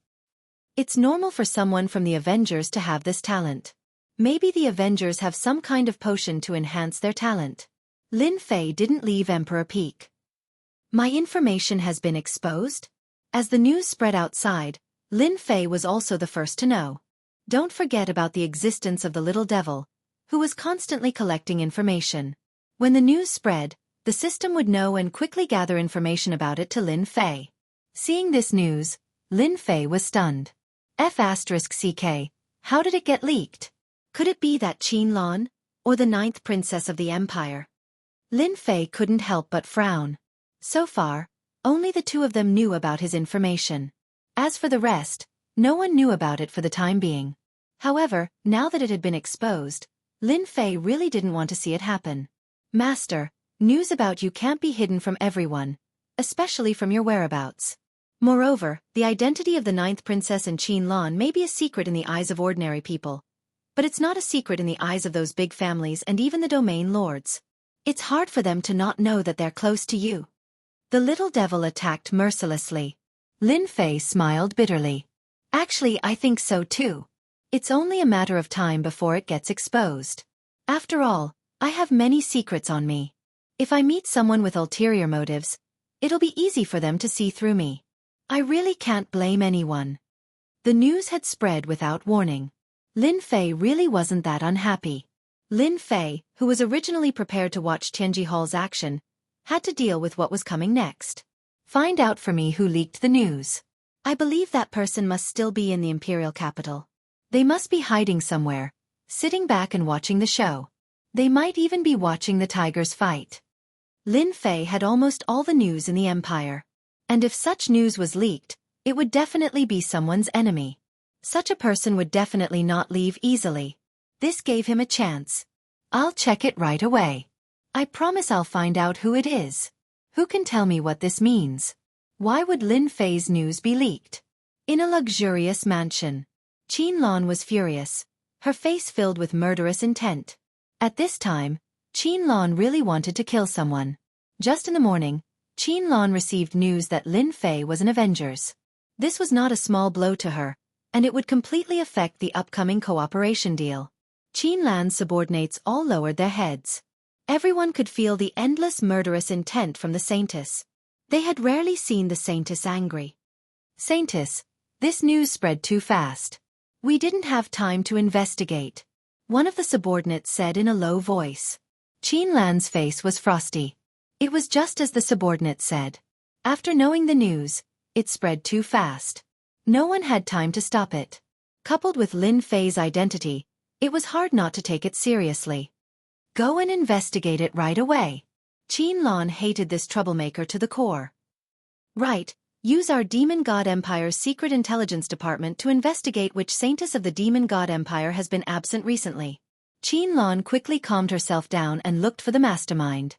Speaker 1: It's normal for someone from the Avengers to have this talent. Maybe the Avengers have some kind of potion to enhance their talent. Lin Fei didn't leave Emperor Peak. My information has been exposed? As the news spread outside, Lin Fei was also the first to know. Don't forget about the existence of the little devil, who was constantly collecting information. When the news spread, the system would know and quickly gather information about it to Lin Fei. Seeing this news, Lin Fei was stunned. F***ck, how did it get leaked? Could it be that Qianlan, or the 9th princess of the empire? Lin Fei couldn't help but frown. So far, only the two of them knew about his information. As for the rest, no one knew about it for the time being. However, now that it had been exposed, Lin Fei really didn't want to see it happen. Master, news about you can't be hidden from everyone, especially from your whereabouts. Moreover, the identity of the 9th princess and Qianlan may be a secret in the eyes of ordinary people, but it's not a secret in the eyes of those big families and even the domain lords. It's hard for them to not know that they're close to you. The little devil attacked mercilessly. Lin Fei smiled bitterly. Actually, I think so too. It's only a matter of time before it gets exposed. After all, I have many secrets on me. If I meet someone with ulterior motives, it'll be easy for them to see through me. I really can't blame anyone. The news had spread without warning. Lin Fei really wasn't that unhappy. Lin Fei, who was originally prepared to watch Tianji Hall's action, had to deal with what was coming next. Find out for me who leaked the news. I believe that person must still be in the imperial capital. They must be hiding somewhere, sitting back and watching the show. They might even be watching the tigers fight. Lin Fei had almost all the news in the empire. And if such news was leaked, it would definitely be someone's enemy. Such a person would definitely not leave easily. This gave him a chance. I'll check it right away. I promise I'll find out who it is. Who can tell me what this means? Why would Lin Fei's news be leaked? In a luxurious mansion. Qianlan was furious, her face filled with murderous intent. At this time, Qianlan really wanted to kill someone. Just in the morning, Qianlan received news that Lin Fei was an Avengers. This was not a small blow to her, and it would completely affect the upcoming cooperation deal. Qianlan's subordinates all lowered their heads. Everyone could feel the endless murderous intent from the Saintess. They had rarely seen the Saintess angry. Saintess, this news spread too fast. We didn't have time to investigate. One of the subordinates said in a low voice. Qianlan's face was frosty. It was just as the subordinate said. After knowing the news, it spread too fast. No one had time to stop it. Coupled with Lin Fei's identity, it was hard not to take it seriously. Go and investigate it right away. Qianlan hated this troublemaker to the core. Right, use our Demon God Empire's Secret Intelligence Department to investigate which Saintess of the Demon God Empire has been absent recently. Qianlan quickly calmed herself down and looked for the mastermind.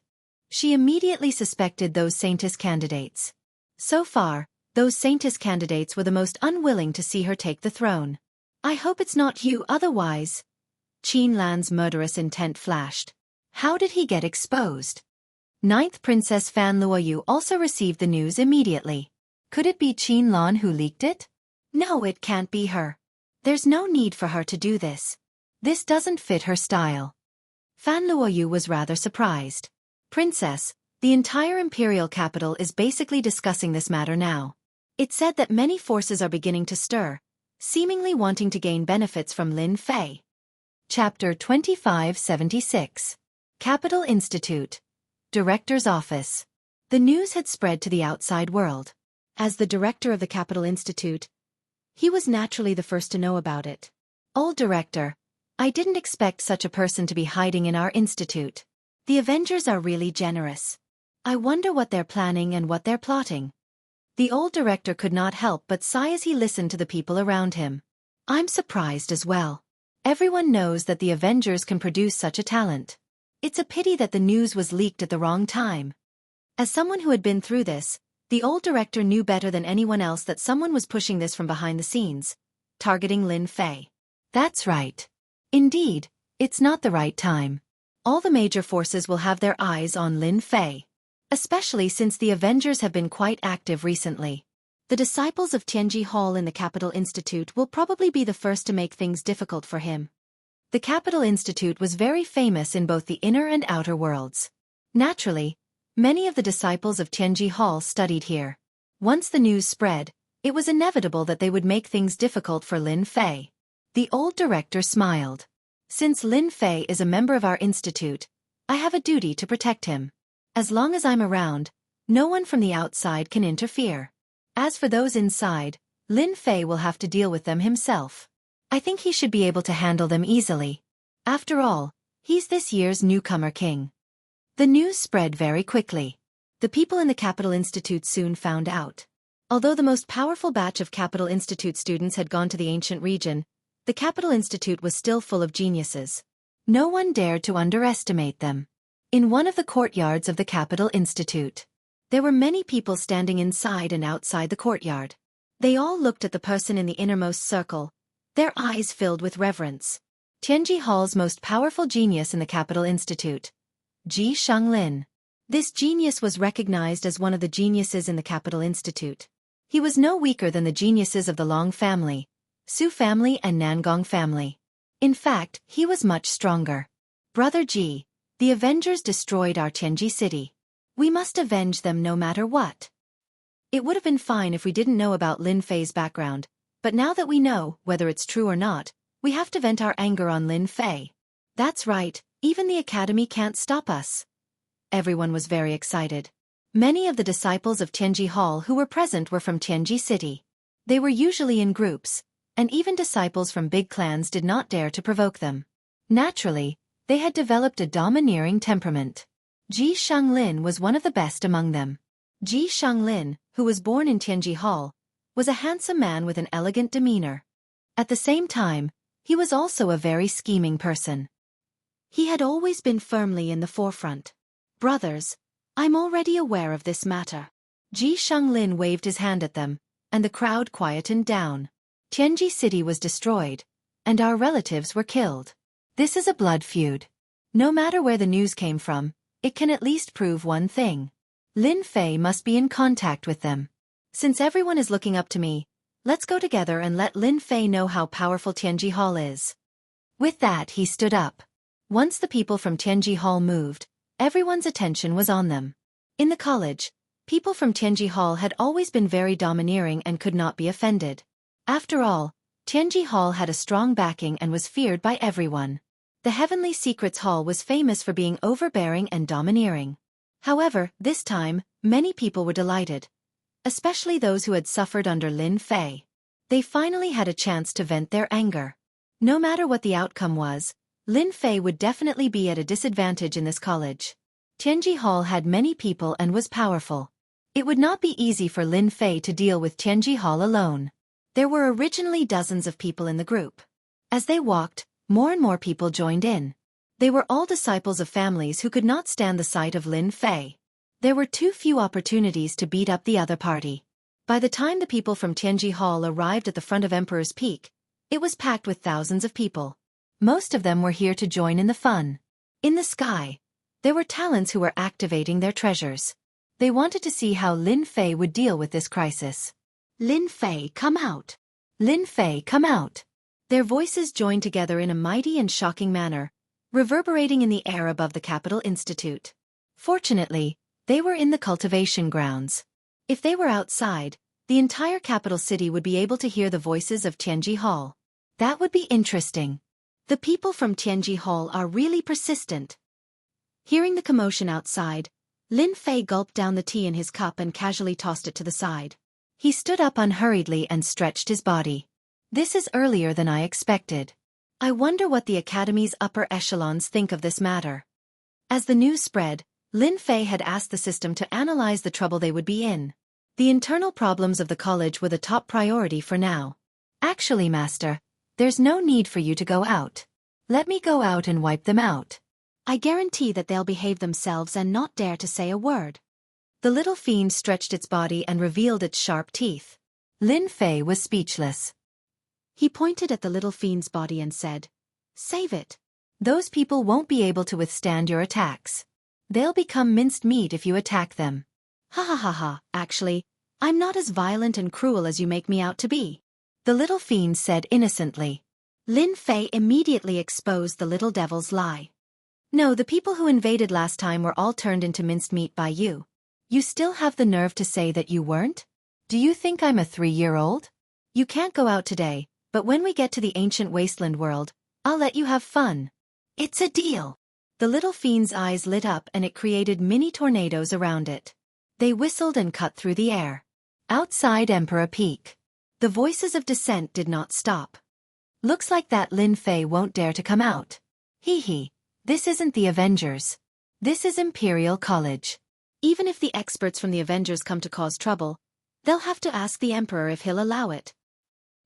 Speaker 1: She immediately suspected those Saintess candidates. So far, Those saintess candidates were the most unwilling to see her take the throne. I hope it's not you otherwise. Qin Lan's murderous intent flashed. How did he get exposed? Ninth Princess Fan Luoyu also received the news immediately. Could it be Qin Lan who leaked it? No, it can't be her. There's no need for her to do this. This doesn't fit her style. Fan Luoyu was rather surprised. Princess, the entire imperial capital is basically discussing this matter now. It's said that many forces are beginning to stir, seemingly wanting to gain benefits from Lin Fei. Chapter 2576. Capital Institute. Director's Office. The news had spread to the outside world. As the director of the Capital Institute, he was naturally the first to know about it. Old director, I didn't expect such a person to be hiding in our institute. The Avengers are really generous. I wonder what they're planning and what they're plotting. The old director could not help but sigh as he listened to the people around him. I'm surprised as well. Everyone knows that the Avengers can produce such a talent. It's a pity that the news was leaked at the wrong time. As someone who had been through this, the old director knew better than anyone else that someone was pushing this from behind the scenes, targeting Lin Fei. That's right. Indeed, it's not the right time. All the major forces will have their eyes on Lin Fei. Especially since the Avengers have been quite active recently. The disciples of Tianji Hall in the Capital Institute will probably be the first to make things difficult for him. The Capital Institute was very famous in both the inner and outer worlds. Naturally, many of the disciples of Tianji Hall studied here. Once the news spread, it was inevitable that they would make things difficult for Lin Fei. The old director smiled. Since Lin Fei is a member of our institute, I have a duty to protect him. As long as I'm around, no one from the outside can interfere. As for those inside, Lin Fei will have to deal with them himself. I think he should be able to handle them easily. After all, he's this year's newcomer king. The news spread very quickly. The people in the Capital Institute soon found out. Although the most powerful batch of Capital Institute students had gone to the ancient region, the Capital Institute was still full of geniuses. No one dared to underestimate them. In one of the courtyards of the Capital Institute, there were many people standing inside and outside the courtyard. They all looked at the person in the innermost circle, their eyes filled with reverence. Tianji Hall's most powerful genius in the Capital Institute, Ji Shanglin. This genius was recognized as one of the geniuses in the Capital Institute. He was no weaker than the geniuses of the Long family, Su family and Nangong family. In fact, he was much stronger. Brother Ji, the Avengers destroyed our Tianji city. We must avenge them no matter what. It would have been fine if we didn't know about Lin Fei's background, but now that we know, whether it's true or not, we have to vent our anger on Lin Fei. That's right, even the academy can't stop us. Everyone was very excited. Many of the disciples of Tianji Hall who were present were from Tianji City. They were usually in groups, and even disciples from big clans did not dare to provoke them. Naturally, they had developed a domineering temperament. Ji Shanglin was one of the best among them. Ji Shanglin, who was born in Tianji Hall, was a handsome man with an elegant demeanor. At the same time, he was also a very scheming person. He had always been firmly in the forefront. Brothers, I'm already aware of this matter. Ji Shanglin waved his hand at them, and the crowd quietened down. Tianji City was destroyed, and our relatives were killed. This is a blood feud. No matter where the news came from, it can at least prove one thing. Lin Fei must be in contact with them. Since everyone is looking up to me, let's go together and let Lin Fei know how powerful Tianji Hall is. With that, he stood up. Once the people from Tianji Hall moved, everyone's attention was on them. In the college, people from Tianji Hall had always been very domineering and could not be offended. After all, Tianji Hall had a strong backing and was feared by everyone. The Heavenly Secrets Hall was famous for being overbearing and domineering. However, this time, many people were delighted, especially those who had suffered under Lin Fei. They finally had a chance to vent their anger. No matter what the outcome was, Lin Fei would definitely be at a disadvantage in this college. Tianji Hall had many people and was powerful. It would not be easy for Lin Fei to deal with Tianji Hall alone. There were originally dozens of people in the group. As they walked, more and more people joined in. They were all disciples of families who could not stand the sight of Lin Fei. There were too few opportunities to beat up the other party. By the time the people from Tianji Hall arrived at the front of Emperor's Peak, it was packed with thousands of people. Most of them were here to join in the fun. In the sky, there were talents who were activating their treasures. They wanted to see how Lin Fei would deal with this crisis. Lin Fei, come out! Lin Fei, come out! Their voices joined together in a mighty and shocking manner, reverberating in the air above the Capital Institute. Fortunately, they were in the cultivation grounds. If they were outside, the entire capital city would be able to hear the voices of Tianji Hall. That would be interesting. The people from Tianji Hall are really persistent. Hearing the commotion outside, Lin Fei gulped down the tea in his cup and casually tossed it to the side. He stood up unhurriedly and stretched his body. This is earlier than I expected. I wonder what the Academy's upper echelons think of this matter. As the news spread, Lin Fei had asked the system to analyze the trouble they would be in. The internal problems of the college were the top priority for now. Actually, Master, there's no need for you to go out. Let me go out and wipe them out. I guarantee that they'll behave themselves and not dare to say a word. The little fiend stretched its body and revealed its sharp teeth. Lin Fei was speechless. He pointed at the little fiend's body and said, "Save it. Those people won't be able to withstand your attacks. They'll become minced meat if you attack them." Ha ha ha ha, actually, I'm not as violent and cruel as you make me out to be. The little fiend said innocently. Lin Fei immediately exposed the little devil's lie. No, the people who invaded last time were all turned into minced meat by you. You still have the nerve to say that you weren't? Do you think I'm a 3-year-old? You can't go out today, but when we get to the ancient wasteland world, I'll let you have fun. It's a deal. The little fiend's eyes lit up and it created mini tornadoes around it. They whistled and cut through the air. Outside Emperor Peak, the voices of dissent did not stop. Looks like that Lin Fei won't dare to come out. Hee hee. This isn't the Avengers. This is Imperial College. Even if the experts from the Avengers come to cause trouble, they'll have to ask the Emperor if he'll allow it.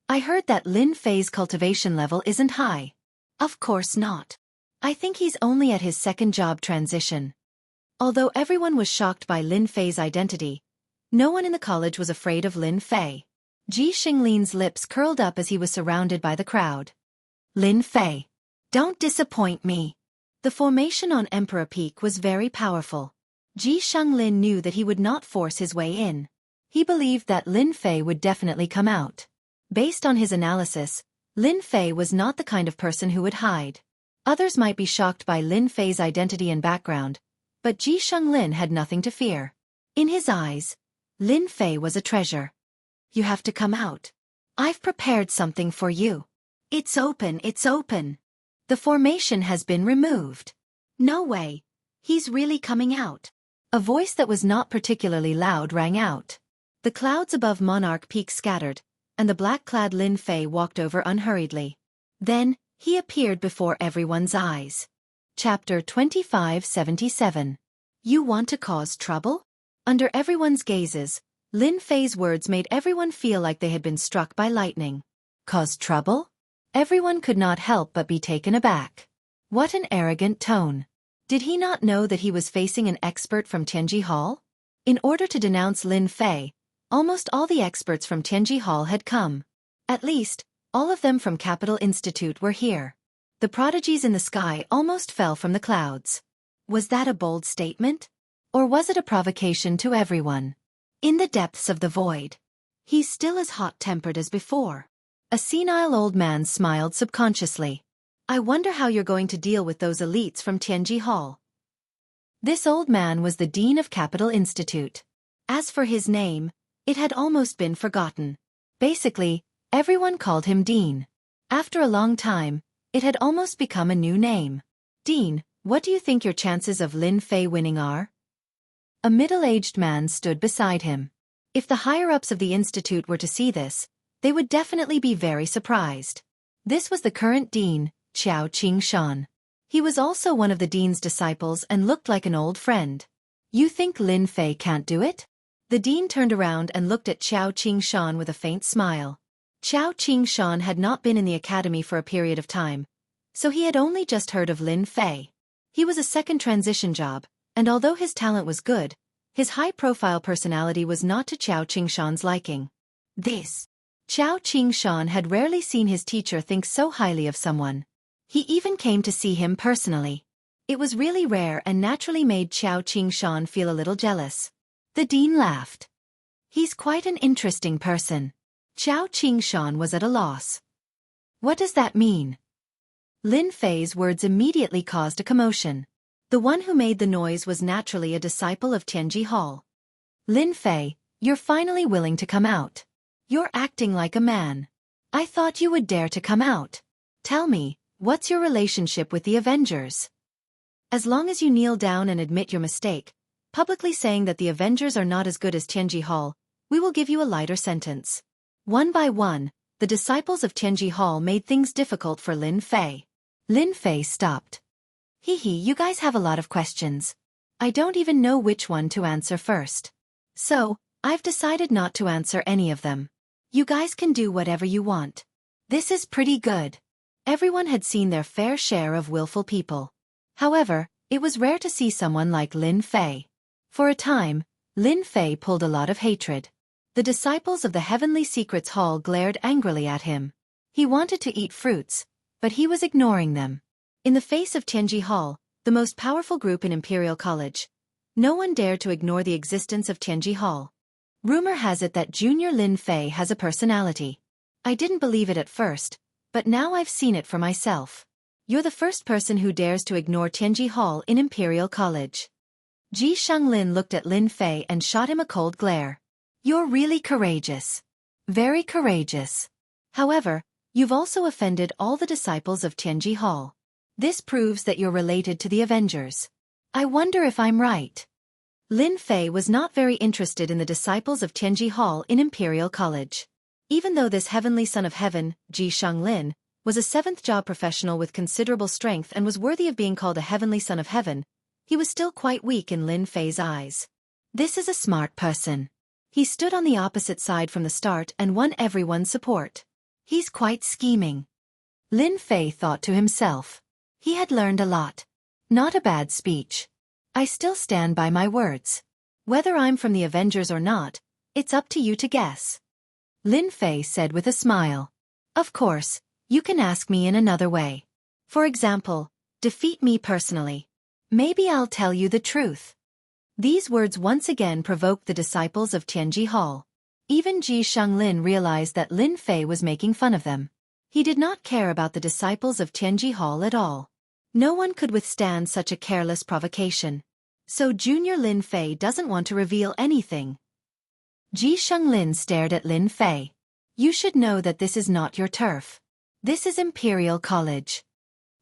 Speaker 1: I heard that Lin Fei's cultivation level isn't high. Of course not. I think he's only at his second job transition. Although everyone was shocked by Lin Fei's identity, no one in the college was afraid of Lin Fei. Ji Xinglin's lips curled up as he was surrounded by the crowd. Lin Fei, don't disappoint me. The formation on Emperor Peak was very powerful. Ji Xinglin knew that he would not force his way in. He believed that Lin Fei would definitely come out. Based on his analysis, Lin Fei was not the kind of person who would hide. Others might be shocked by Lin Fei's identity and background, but Ji Xinglin had nothing to fear. In his eyes, Lin Fei was a treasure. You have to come out. I've prepared something for you. It's open, it's open. The formation has been removed. No way. He's really coming out. A voice that was not particularly loud rang out. The clouds above Monarch Peak scattered, and the black-clad Lin Fei walked over unhurriedly. Then, he appeared before everyone's eyes. Chapter 2577. You want to cause trouble? Under everyone's gazes, Lin Fei's words made everyone feel like they had been struck by lightning. Cause trouble? Everyone could not help but be taken aback. What an arrogant tone. Did he not know that he was facing an expert from Tianji Hall? In order to denounce Lin Fei, almost all the experts from Tianji Hall had come. At least, all of them from Capital Institute were here. The prodigies in the sky almost fell from the clouds. Was that a bold statement? Or was it a provocation to everyone? In the depths of the void, he's still as hot-tempered as before. A senile old man smiled subconsciously. I wonder how you're going to deal with those elites from Tianji Hall. This old man was the dean of Capital Institute. As for his name, it had almost been forgotten. Basically, everyone called him Dean. After a long time, it had almost become a new name. Dean, what do you think your chances of Lin Fei winning are? A middle-aged man stood beside him. If the higher-ups of the institute were to see this, they would definitely be very surprised. This was the current dean, Qiao Qingshan. He was also one of the dean's disciples and looked like an old friend. You think Lin Fei can't do it? The dean turned around and looked at Qiao Qingshan with a faint smile. Qiao Qingshan had not been in the academy for a period of time, so he had only just heard of Lin Fei. He was a second transition job, and although his talent was good, His high-profile personality was not to Qiao Qingshan's liking. Qiao Qingshan had rarely seen his teacher think so highly of someone. He even came to see him personally. It was really rare and naturally made Qiao Qingshan feel a little jealous. The dean laughed. He's quite an interesting person. Qiao Qingshan was at a loss. What does that mean? Lin Fei's words immediately caused a commotion. The one who made the noise was naturally a disciple of Tianji Hall. Lin Fei, you're finally willing to come out. You're acting like a man. I thought you would dare to come out. Tell me, what's your relationship with the Avengers? As long as you kneel down and admit your mistake, publicly saying that the Avengers are not as good as Tianji Hall, we will give you a lighter sentence. One by one, the disciples of Tianji Hall made things difficult for Lin Fei. Lin Fei stopped. You guys have a lot of questions. I don't even know which one to answer first. So, I've decided not to answer any of them. You guys can do whatever you want. This is pretty good. Everyone had seen their fair share of willful people. However, it was rare to see someone like Lin Fei. For a time, Lin Fei pulled a lot of hatred. The disciples of the Heavenly Secrets Hall glared angrily at him. He wanted to eat fruits, but he was ignoring them. In the face of Tianji Hall, the most powerful group in Imperial College, no one dared to ignore the existence of Tianji Hall. Rumor has it that Junior Lin Fei has a personality. I didn't believe it at first, but now I've seen it for myself. You're the first person who dares to ignore Tianji Hall in Imperial College. Ji Shanglin looked at Lin Fei and shot him a cold glare. You're really courageous. Very courageous. However, you've also offended all the disciples of Tianji Hall. This proves that you're related to the Avengers. I wonder if I'm right. Lin Fei was not very interested in the disciples of Tianji Hall in Imperial College. Even though this heavenly son of heaven, Ji Shanglin, was a seventh-job professional with considerable strength and was worthy of being called a heavenly son of heaven, he was still quite weak in Lin Fei's eyes. This is a smart person. He stood on the opposite side from the start and won everyone's support. He's quite scheming. Lin Fei thought to himself. He had learned a lot. Not a bad speech. I still stand by my words. Whether I'm from the Avengers or not, it's up to you to guess. Lin Fei said with a smile. Of course, you can ask me in another way. For example, defeat me personally. Maybe I'll tell you the truth. These words once again provoked the disciples of Tianji Hall. Even Ji Shanglin realized that Lin Fei was making fun of them. He did not care about the disciples of Tianji Hall at all. No one could withstand such a careless provocation. So Junior Lin Fei doesn't want to reveal anything. Ji Shanglin stared at Lin Fei. You should know that this is not your turf. This is Imperial College.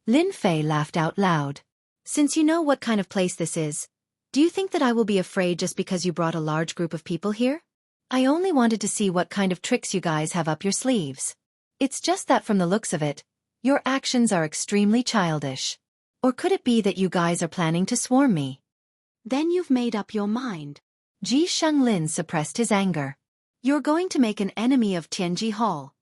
Speaker 1: Lin Fei laughed out loud. Since you know what kind of place this is, do you think that I will be afraid just because you brought a large group of people here? I only wanted to see what kind of tricks you guys have up your sleeves. It's just that from the looks of it, your actions are extremely childish. Or could it be that you guys are planning to swarm me? Then you've made up your mind. Ji Shanglin suppressed his anger. You're going to make an enemy of Tianji Hall.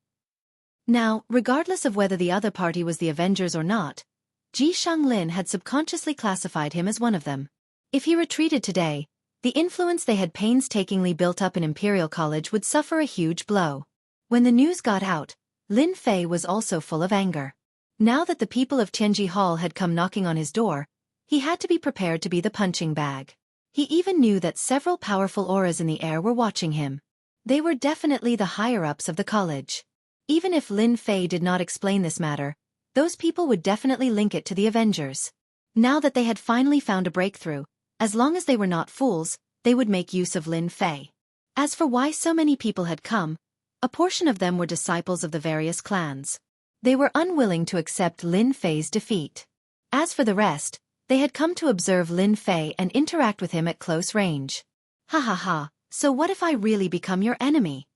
Speaker 1: Now, regardless of whether the other party was the Avengers or not, Ji Shanglin had subconsciously classified him as one of them. If he retreated today, the influence they had painstakingly built up in Imperial College would suffer a huge blow. When the news got out, Lin Fei was also full of anger. Now that the people of Tianji Hall had come knocking on his door, he had to be prepared to be the punching bag. He even knew that several powerful auras in the air were watching him. They were definitely the higher-ups of the college. Even if Lin Fei did not explain this matter, those people would definitely link it to the Avengers. Now that they had finally found a breakthrough, as long as they were not fools, they would make use of Lin Fei. As for why so many people had come, a portion of them were disciples of the various clans. They were unwilling to accept Lin Fei's defeat. As for the rest, they had come to observe Lin Fei and interact with him at close range. Ha ha ha, so what if I really become your enemy?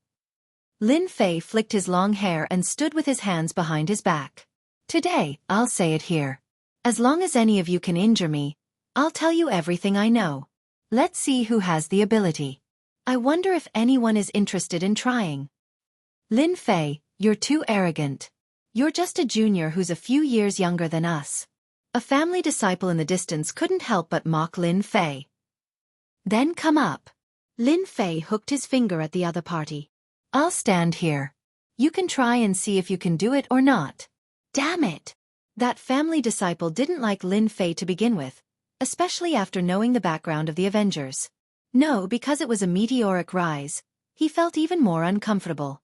Speaker 1: Lin Fei flicked his long hair and stood with his hands behind his back. Today, I'll say it here. As long as any of you can injure me, I'll tell you everything I know. Let's see who has the ability. I wonder if anyone is interested in trying. Lin Fei, you're too arrogant. You're just a junior who's a few years younger than us. A family disciple in the distance couldn't help but mock Lin Fei. Then come up. Lin Fei hooked his finger at the other party. I'll stand here. You can try and see if you can do it or not. Damn it! That family disciple didn't like Lin Fei to begin with, especially after knowing the background of the Avengers. No, because it was a meteoric rise, he felt even more uncomfortable.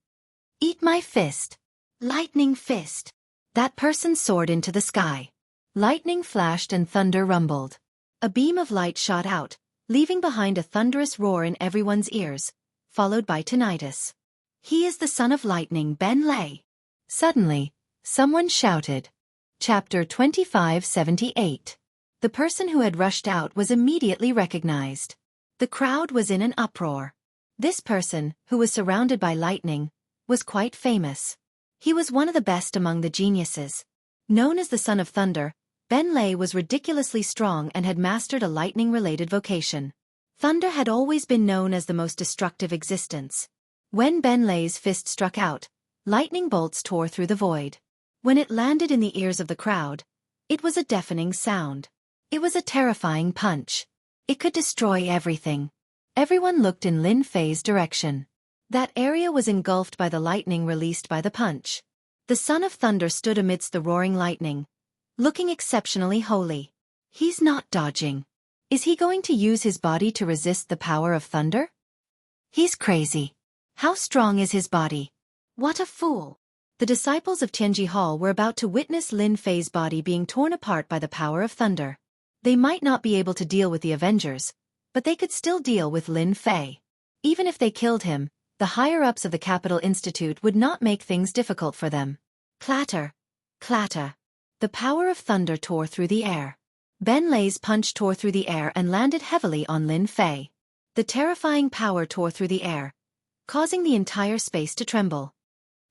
Speaker 1: Eat my fist. Lightning fist. That person soared into the sky. Lightning flashed and thunder rumbled. A beam of light shot out, leaving behind a thunderous roar in everyone's ears, followed by tinnitus. He is the son of lightning, Ben Lei. Suddenly, someone shouted. Chapter 2578. The person who had rushed out was immediately recognized. The crowd was in an uproar. This person, who was surrounded by lightning, was quite famous. He was one of the best among the geniuses. Known as the Son of Thunder, Ben Lei was ridiculously strong and had mastered a lightning-related vocation. Thunder had always been known as the most destructive existence. When Ben Lei's fist struck out, lightning bolts tore through the void. When it landed in the ears of the crowd, it was a deafening sound. It was a terrifying punch. It could destroy everything. Everyone looked in Lin Fei's direction. That area was engulfed by the lightning released by the punch. The Son of Thunder stood amidst the roaring lightning, looking exceptionally holy. He's not dodging. Is he going to use his body to resist the power of thunder? He's crazy. How strong is his body? What a fool. The disciples of Tianji Hall were about to witness Lin Fei's body being torn apart by the power of thunder. They might not be able to deal with the Avengers, but they could still deal with Lin Fei. Even if they killed him, the higher-ups of the Capital Institute would not make things difficult for them. Clatter. Clatter. The power of thunder tore through the air. Ben Lei's punch tore through the air and landed heavily on Lin Fei. The terrifying power tore through the air, causing the entire space to tremble.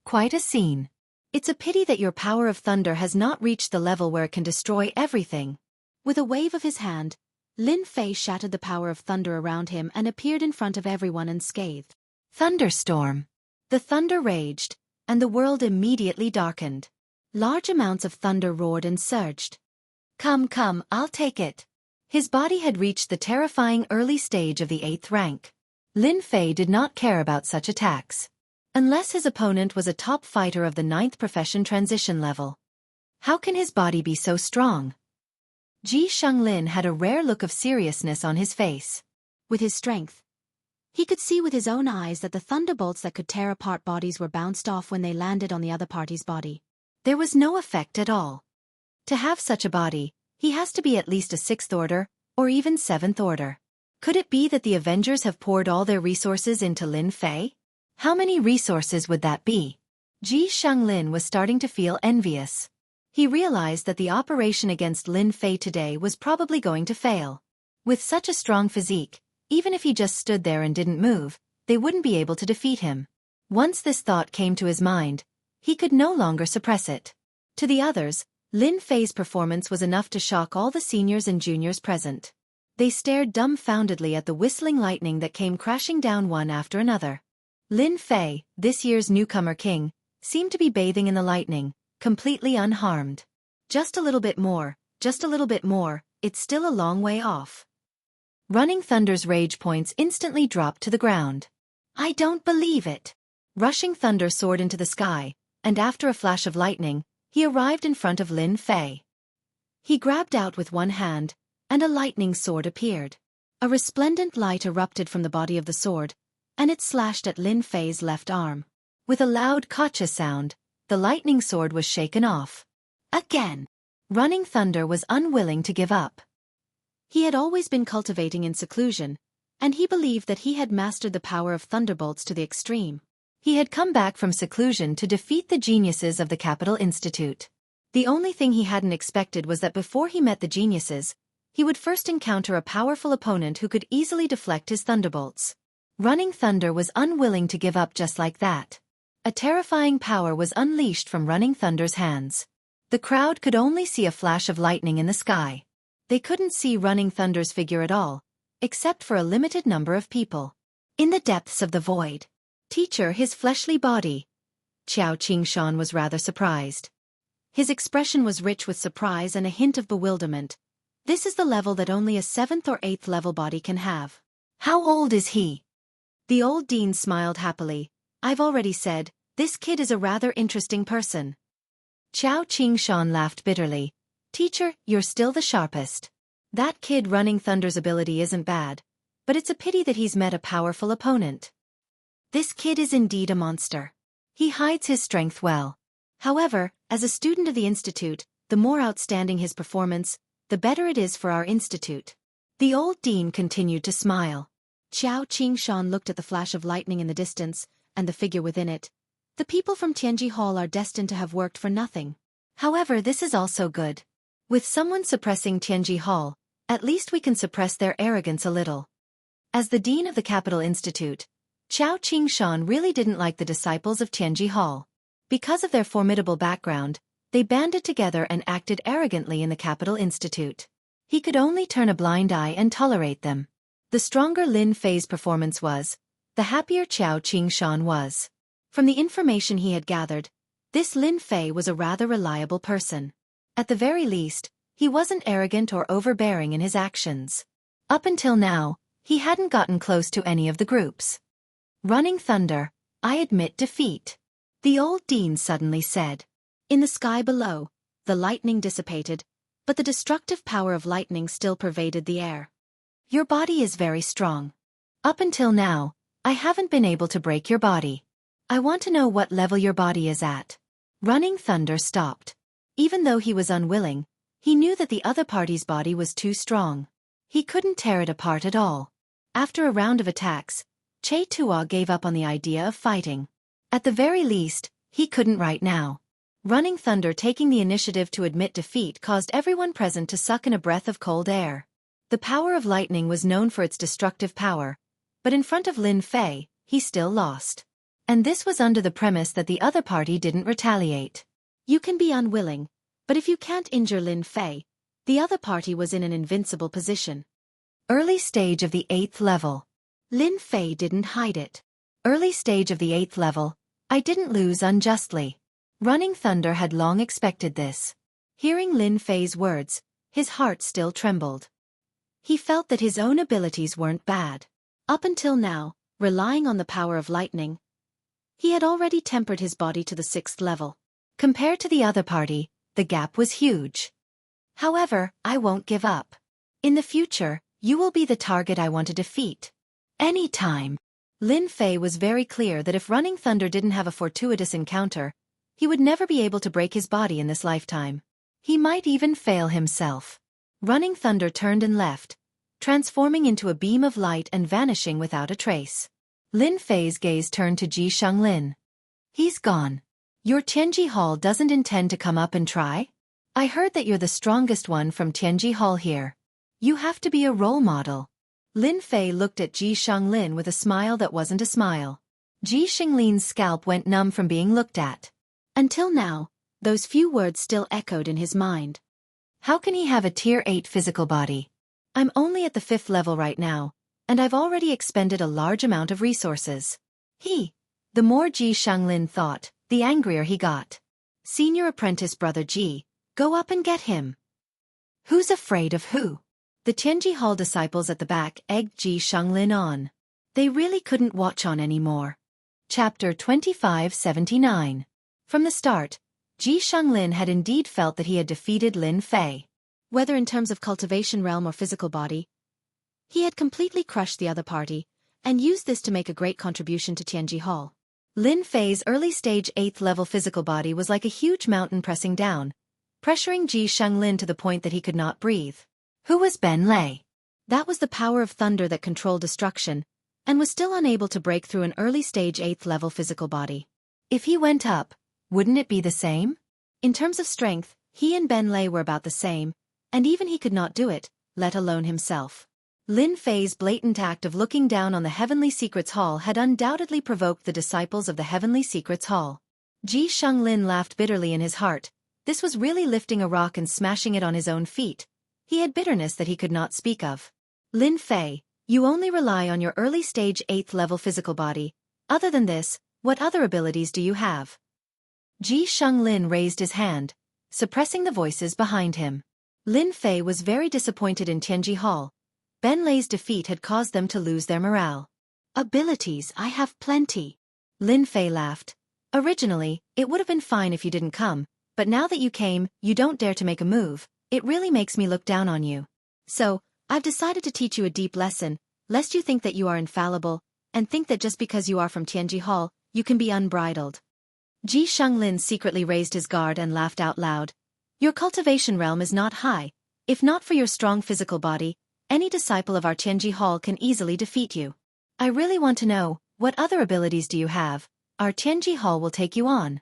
Speaker 1: Quite a scene. It's a pity that your power of thunder has not reached the level where it can destroy everything. With a wave of his hand, Lin Fei shattered the power of thunder around him and appeared in front of everyone unscathed. Thunderstorm. The thunder raged, and the world immediately darkened. Large amounts of thunder roared and surged. Come, I'll take it. His body had reached the terrifying early stage of the 8th rank. Lin Fei did not care about such attacks. Unless his opponent was a top fighter of the 9th profession transition level. How can his body be so strong? Ji Shenglin had a rare look of seriousness on his face. With his strength, he could see with his own eyes that the thunderbolts that could tear apart bodies were bounced off when they landed on the other party's body. There was no effect at all. To have such a body, he has to be at least a 6th order, or even 7th order. Could it be that the Avengers have poured all their resources into Lin Fei? How many resources would that be? Ji Shenglin was starting to feel envious. He realized that the operation against Lin Fei today was probably going to fail. With such a strong physique, even if he just stood there and didn't move, they wouldn't be able to defeat him. Once this thought came to his mind, he could no longer suppress it. To the others, Lin Fei's performance was enough to shock all the seniors and juniors present. They stared dumbfoundedly at the whistling lightning that came crashing down one after another. Lin Fei, this year's newcomer king, seemed to be bathing in the lightning, completely unharmed. Just a little bit more, it's still a long way off. Running Thunder's rage points instantly dropped to the ground. I don't believe it. Rushing Thunder soared into the sky, and after a flash of lightning, he arrived in front of Lin Fei. He grabbed out with one hand, and a lightning sword appeared. A resplendent light erupted from the body of the sword, and it slashed at Lin Fei's left arm. With a loud gotcha sound, the lightning sword was shaken off. Again. Running Thunder was unwilling to give up. He had always been cultivating in seclusion, and he believed that he had mastered the power of thunderbolts to the extreme. He had come back from seclusion to defeat the geniuses of the Capital Institute. The only thing he hadn't expected was that before he met the geniuses, he would first encounter a powerful opponent who could easily deflect his thunderbolts. Running Thunder was unwilling to give up just like that. A terrifying power was unleashed from Running Thunder's hands. The crowd could only see a flash of lightning in the sky. They couldn't see Running Thunder's figure at all, except for a limited number of people. In the depths of the void. Teacher, his fleshly body. Qiao Qingshan was rather surprised. His expression was rich with surprise and a hint of bewilderment. This is the level that only a 7th or 8th level body can have. How old is he? The old dean smiled happily. I've already said, this kid is a rather interesting person. Qiao Qingshan laughed bitterly. Teacher, you're still the sharpest. That kid Running Thunder's ability isn't bad, but it's a pity that he's met a powerful opponent. This kid is indeed a monster. He hides his strength well. However, as a student of the Institute, the more outstanding his performance, the better it is for our Institute. The old dean continued to smile. Qiao Qingshan looked at the flash of lightning in the distance, and the figure within it. The people from Tianji Hall are destined to have worked for nothing. However, this is also good. With someone suppressing Tianji Hall, at least we can suppress their arrogance a little. As the dean of the Capital Institute, Qiao Qingshan really didn't like the disciples of Tianji Hall. Because of their formidable background, they banded together and acted arrogantly in the Capital Institute. He could only turn a blind eye and tolerate them. The stronger Lin Fei's performance was, the happier Qiao Qingshan was. From the information he had gathered, this Lin Fei was a rather reliable person. At the very least, he wasn't arrogant or overbearing in his actions. Up until now, he hadn't gotten close to any of the groups. Running Thunder, I admit defeat. The old dean suddenly said. In the sky below, the lightning dissipated, but the destructive power of lightning still pervaded the air. Your body is very strong. Up until now, I haven't been able to break your body. I want to know what level your body is at. Running Thunder stopped. Even though he was unwilling, he knew that the other party's body was too strong. He couldn't tear it apart at all. After a round of attacks, Che Tua gave up on the idea of fighting. At the very least, he couldn't right now. Running Thunder taking the initiative to admit defeat caused everyone present to suck in a breath of cold air. The power of lightning was known for its destructive power, but in front of Lin Fei, he still lost. And this was under the premise that the other party didn't retaliate. You can be unwilling, but if you can't injure Lin Fei, the other party was in an invincible position. Early stage of the 8th level. Lin Fei didn't hide it. Early stage of the 8th level, I didn't lose unjustly. Running Thunder had long expected this. Hearing Lin Fei's words, his heart still trembled. He felt that his own abilities weren't bad. Up until now, relying on the power of lightning, he had already tempered his body to the 6th level. Compared to the other party, the gap was huge. However, I won't give up. In the future, you will be the target I want to defeat. Anytime. Lin Fei was very clear that if Running Thunder didn't have a fortuitous encounter, he would never be able to break his body in this lifetime. He might even fail himself. Running Thunder turned and left, transforming into a beam of light and vanishing without a trace. Lin Fei's gaze turned to Ji Shanglin. He's gone. Your Tianji Hall doesn't intend to come up and try? I heard that you're the strongest one from Tianji Hall here. You have to be a role model. Lin Fei looked at Ji Shanglin with a smile that wasn't a smile. Ji Shanglin's scalp went numb from being looked at. Until now, those few words still echoed in his mind. How can he have a Tier 8 physical body? I'm only at the 5th level right now, and I've already expended a large amount of resources. The more Ji Shanglin thought, the angrier he got. Senior apprentice brother Ji, go up and get him. Who's afraid of who? The Tianji Hall disciples at the back egged Ji Shanglin on. They really couldn't watch on anymore. Chapter 2579. From the start, Ji Shanglin had indeed felt that he had defeated Lin Fei. Whether in terms of cultivation realm or physical body, he had completely crushed the other party, and used this to make a great contribution to Tianji Hall. Lin Fei's early-stage 8th level physical body was like a huge mountain pressing down, pressuring Ji Shanglin to the point that he could not breathe. Who was Ben Lei? That was the power of thunder that controlled destruction, and was still unable to break through an early-stage 8th level physical body. If he went up, wouldn't it be the same? In terms of strength, he and Ben Lei were about the same, and even he could not do it, let alone himself. Lin Fei's blatant act of looking down on the Heavenly Secrets Hall had undoubtedly provoked the disciples of the Heavenly Secrets Hall. Ji Shanglin laughed bitterly in his heart. This was really lifting a rock and smashing it on his own feet. He had bitterness that he could not speak of. Lin Fei, you only rely on your early-stage 8th level physical body. Other than this, what other abilities do you have? Ji Shanglin raised his hand, suppressing the voices behind him. Lin Fei was very disappointed in Tianji Hall, Ben Lei's defeat had caused them to lose their morale. Abilities, I have plenty. Lin Fei laughed. Originally, it would have been fine if you didn't come, but now that you came, you don't dare to make a move. It really makes me look down on you. So, I've decided to teach you a deep lesson, lest you think that you are infallible, and think that just because you are from Tianji Hall, you can be unbridled. Ji Shenglin secretly raised his guard and laughed out loud. Your cultivation realm is not high. If not for your strong physical body, any disciple of our Tianji Hall can easily defeat you. I really want to know, what other abilities do you have? Our Tianji Hall will take you on.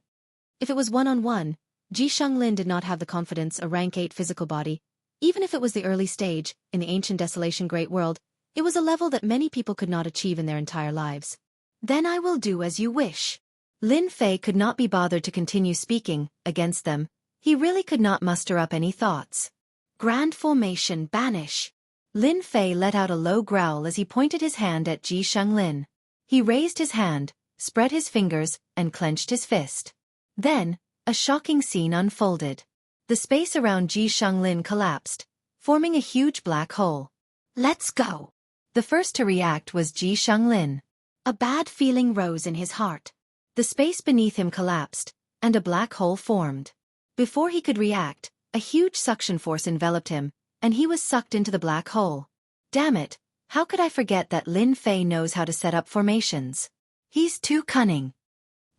Speaker 1: If it was one-on-one, Ji Shenglin did not have the confidence a rank 8 physical body. Even if it was the early stage, in the ancient desolation great world, it was a level that many people could not achieve in their entire lives. Then I will do as you wish. Lin Fei could not be bothered to continue speaking against them. He really could not muster up any thoughts. Grand formation, banish. Lin Fei let out a low growl as he pointed his hand at Ji Shenglin. He raised his hand, spread his fingers, and clenched his fist. Then, a shocking scene unfolded. The space around Ji Shenglin collapsed, forming a huge black hole. Let's go! The first to react was Ji Shenglin. A bad feeling rose in his heart. The space beneath him collapsed, and a black hole formed. Before he could react, a huge suction force enveloped him, and he was sucked into the black hole. Damn it, how could I forget that Lin Fei knows how to set up formations? He's too cunning.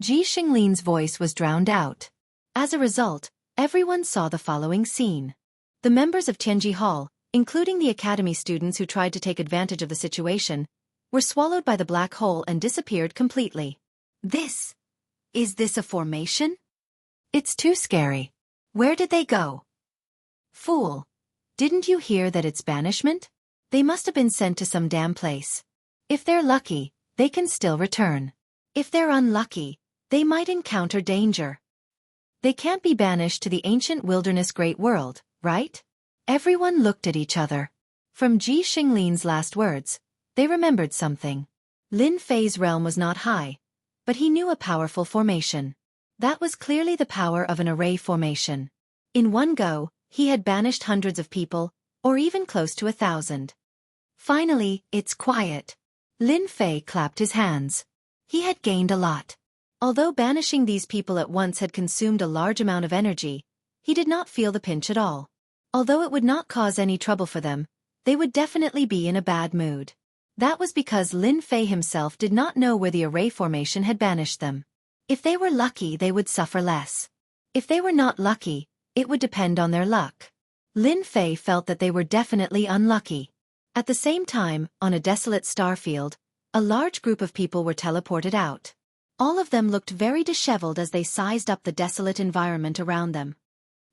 Speaker 1: Ji Shenglin's voice was drowned out. As a result, everyone saw the following scene. The members of Tianji Hall, including the academy students who tried to take advantage of the situation, were swallowed by the black hole and disappeared completely. Is this a formation? It's too scary. Where did they go? Fool. Didn't you hear that it's banishment? They must have been sent to some damn place. If they're lucky, they can still return. If they're unlucky, they might encounter danger. They can't be banished to the ancient wilderness great world, right? Everyone looked at each other. From Ji Shenglin's last words, they remembered something. Lin Fei's realm was not high, but he knew a powerful formation. That was clearly the power of an array formation. In one go, he had banished hundreds of people, or even close to 1,000. Finally, it's quiet. Lin Fei clapped his hands. He had gained a lot. Although banishing these people at once had consumed a large amount of energy, he did not feel the pinch at all. Although it would not cause any trouble for them, they would definitely be in a bad mood. That was because Lin Fei himself did not know where the array formation had banished them. If they were lucky, they would suffer less. If they were not lucky, it would depend on their luck. Lin Fei felt that they were definitely unlucky. At the same time, on a desolate starfield, a large group of people were teleported out. All of them looked very disheveled as they sized up the desolate environment around them.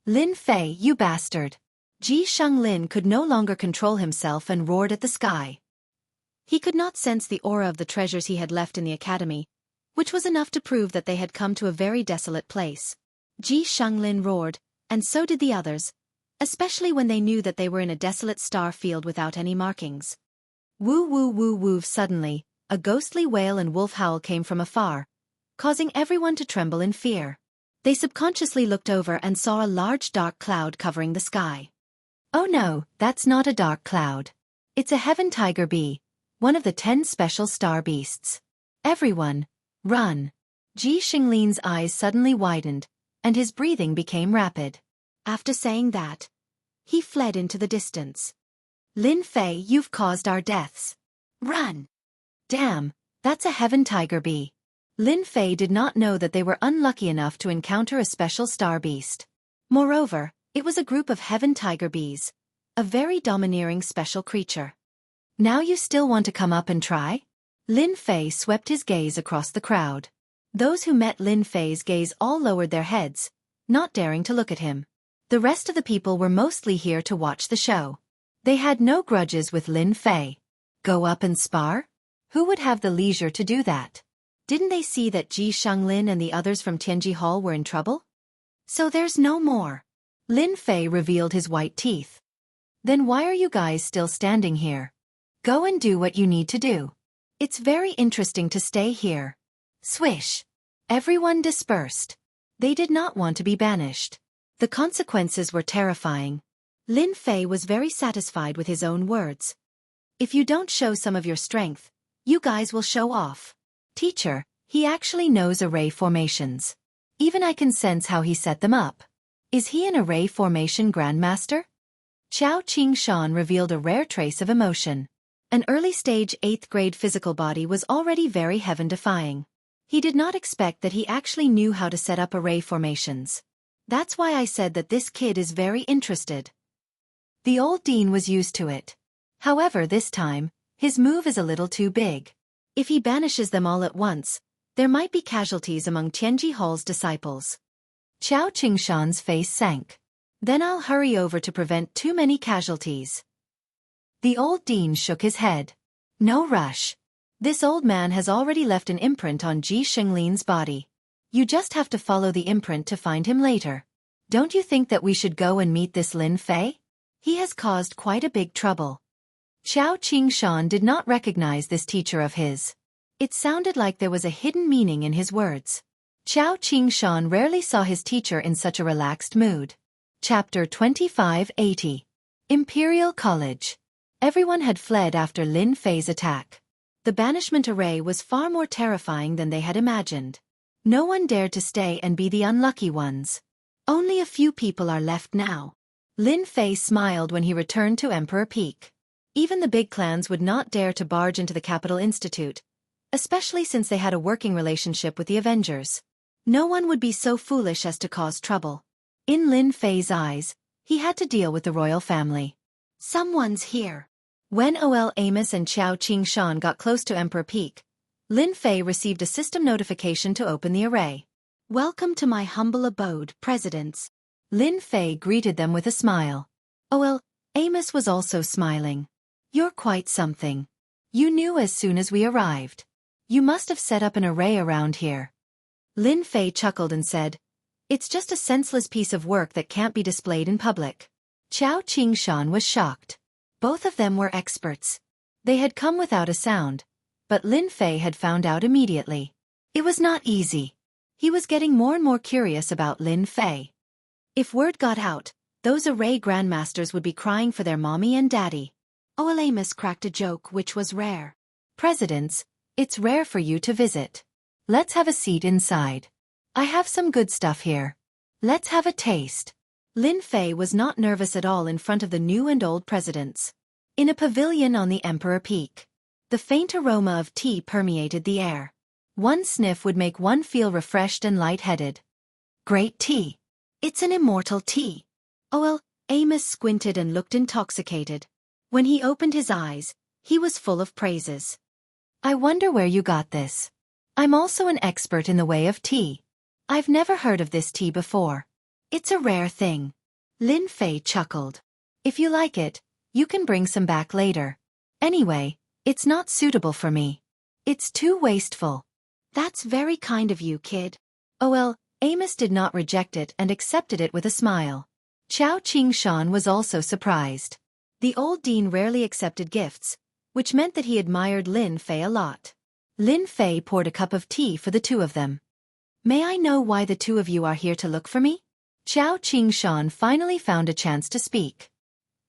Speaker 1: Lin Fei, you bastard! Ji Shenglin could no longer control himself and roared at the sky. He could not sense the aura of the treasures he had left in the academy, which was enough to prove that they had come to a very desolate place. Ji Shenglin roared, and so did the others, especially when they knew that they were in a desolate star field without any markings. Woo woo woo woo. Suddenly, a ghostly wail and wolf howl came from afar, causing everyone to tremble in fear. They subconsciously looked over and saw a large dark cloud covering the sky. Oh no, that's not a dark cloud. It's a heaven tiger bee, one of the 10 special star beasts. Everyone, run! Ji Shenglin's eyes suddenly widened, and his breathing became rapid. After saying that, he fled into the distance. Lin Fei, you've caused our deaths. Run! Damn, that's a heaven tiger bee. Lin Fei did not know that they were unlucky enough to encounter a special star beast. Moreover, it was a group of heaven tiger bees, a very domineering special creature. Now you still want to come up and try? Lin Fei swept his gaze across the crowd. Those who met Lin Fei's gaze all lowered their heads, not daring to look at him. The rest of the people were mostly here to watch the show. They had no grudges with Lin Fei. Go up and spar? Who would have the leisure to do that? Didn't they see that Ji Shenglin and the others from Tianji Hall were in trouble? So there's no more. Lin Fei revealed his white teeth. Then why are you guys still standing here? Go and do what you need to do. It's very interesting to stay here. Swish. Everyone dispersed. They did not want to be banished. The consequences were terrifying. Lin Fei was very satisfied with his own words. If you don't show some of your strength, you guys will show off. Teacher, he actually knows array formations. Even I can sense how he set them up. Is he an array formation grandmaster? Chao Ching-shan revealed a rare trace of emotion. An early-stage 8th grade physical body was already very heaven-defying. He did not expect that he actually knew how to set up array formations. That's why I said that this kid is very interested. The old dean was used to it. However, this time, his move is a little too big. If he banishes them all at once, there might be casualties among Tianji Hall's disciples. Chao Qingshan's face sank. Then I'll hurry over to prevent too many casualties. The old dean shook his head. No rush. This old man has already left an imprint on Ji Shenglin's body. You just have to follow the imprint to find him later. Don't you think that we should go and meet this Lin Fei? He has caused quite a big trouble. Chao Qingshan did not recognize this teacher of his. It sounded like there was a hidden meaning in his words. Chao Qingshan rarely saw his teacher in such a relaxed mood. Chapter 2580. Imperial College. Everyone had fled after Lin Fei's attack. The banishment array was far more terrifying than they had imagined. No one dared to stay and be the unlucky ones. Only a few people are left now. Lin Fei smiled when he returned to Emperor Peak. Even the big clans would not dare to barge into the Capital Institute, especially since they had a working relationship with the Avengers. No one would be so foolish as to cause trouble. In Lin Fei's eyes, he had to deal with the royal family. Someone's here. When Ol Amos and Chao Qingshan got close to Emperor Peak, Lin Fei received a system notification to open the array. Welcome to my humble abode, presidents. Lin Fei greeted them with a smile. Ol Amos was also smiling. You're quite something. You knew as soon as we arrived. You must have set up an array around here. Lin Fei chuckled and said, It's just a senseless piece of work that can't be displayed in public. Chao Qingshan was shocked. Both of them were experts. They had come without a sound, but Lin Fei had found out immediately. It was not easy. He was getting more and more curious about Lin Fei. If word got out, those array grandmasters would be crying for their mommy and daddy. Ol Amos cracked a joke which was rare. Presidents, it's rare for you to visit. Let's have a seat inside. I have some good stuff here. Let's have a taste. Lin Fei was not nervous at all in front of the new and old presidents. In a pavilion on the Emperor Peak, the faint aroma of tea permeated the air. One sniff would make one feel refreshed and lightheaded. Great tea. It's an immortal tea. Ol Amos squinted and looked intoxicated. When he opened his eyes, he was full of praises. I wonder where you got this. I'm also an expert in the way of tea. I've never heard of this tea before. It's a rare thing. Lin Fei chuckled. If you like it, you can bring some back later. Anyway, it's not suitable for me. It's too wasteful. That's very kind of you, kid. Ol Amos did not reject it and accepted it with a smile. Chao Qingshan was also surprised. The old dean rarely accepted gifts, which meant that he admired Lin Fei a lot. Lin Fei poured a cup of tea for the two of them. May I know why the two of you are here to look for me? Chao Qingshan finally found a chance to speak.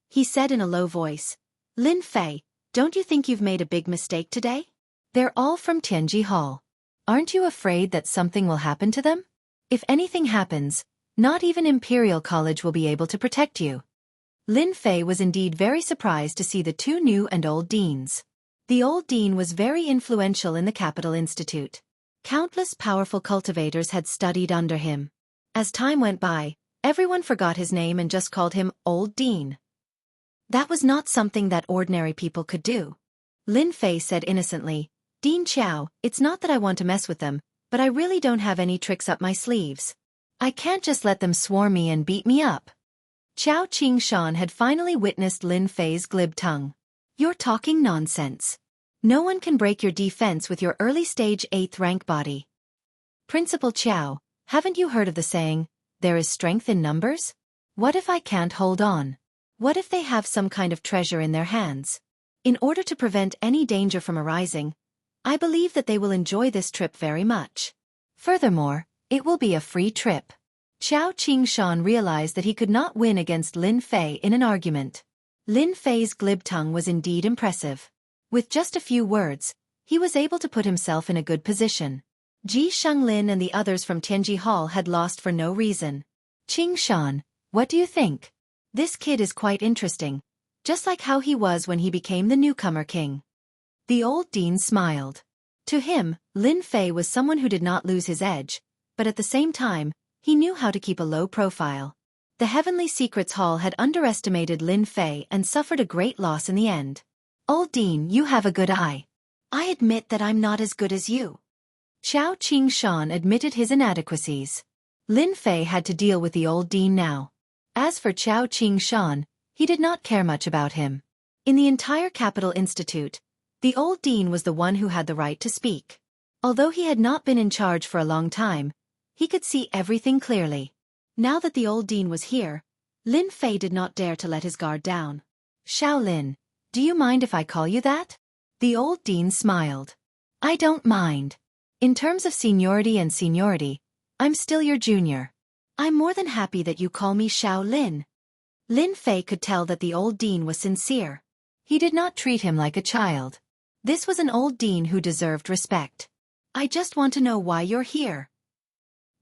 Speaker 1: He said in a low voice, Lin Fei, don't you think you've made a big mistake today? They're all from Tianji Hall. Aren't you afraid that something will happen to them? If anything happens, not even Imperial College will be able to protect you. Lin Fei was indeed very surprised to see the two new and old deans. The old dean was very influential in the Capital Institute. Countless powerful cultivators had studied under him. As time went by, everyone forgot his name and just called him Old Dean. That was not something that ordinary people could do. Lin Fei said innocently, Dean Chao, it's not that I want to mess with them, but I really don't have any tricks up my sleeves. I can't just let them swarm me and beat me up. Chao Qingshan had finally witnessed Lin Fei's glib tongue. You're talking nonsense. No one can break your defense with your early-stage 8th rank body. Principal Chao, haven't you heard of the saying, there is strength in numbers? What if I can't hold on? What if they have some kind of treasure in their hands? In order to prevent any danger from arising, I believe that they will enjoy this trip very much. Furthermore, it will be a free trip. Chao Qingshan realized that he could not win against Lin Fei in an argument. Lin Fei's glib tongue was indeed impressive. With just a few words, he was able to put himself in a good position. Ji Shenglin and the others from Tianji Hall had lost for no reason. Qing Shan, what do you think? This kid is quite interesting, just like how he was when he became the newcomer king. The old dean smiled. To him, Lin Fei was someone who did not lose his edge, but at the same time, he knew how to keep a low profile. The Heavenly Secrets Hall had underestimated Lin Fei and suffered a great loss in the end. Old dean, you have a good eye. I admit that I'm not as good as you. Xiao Qing Shan admitted his inadequacies. Lin Fei had to deal with the old dean now. As for Xiao Qing Shan, he did not care much about him. In the entire Capital Institute, the old dean was the one who had the right to speak. Although he had not been in charge for a long time, he could see everything clearly. Now that the old dean was here, Lin Fei did not dare to let his guard down. Xiao Lin, do you mind if I call you that? The old dean smiled. I don't mind. In terms of seniority, I'm still your junior. I'm more than happy that you call me Xiao Lin. Lin Fei could tell that the old dean was sincere. He did not treat him like a child. This was an old dean who deserved respect. I just want to know why you're here.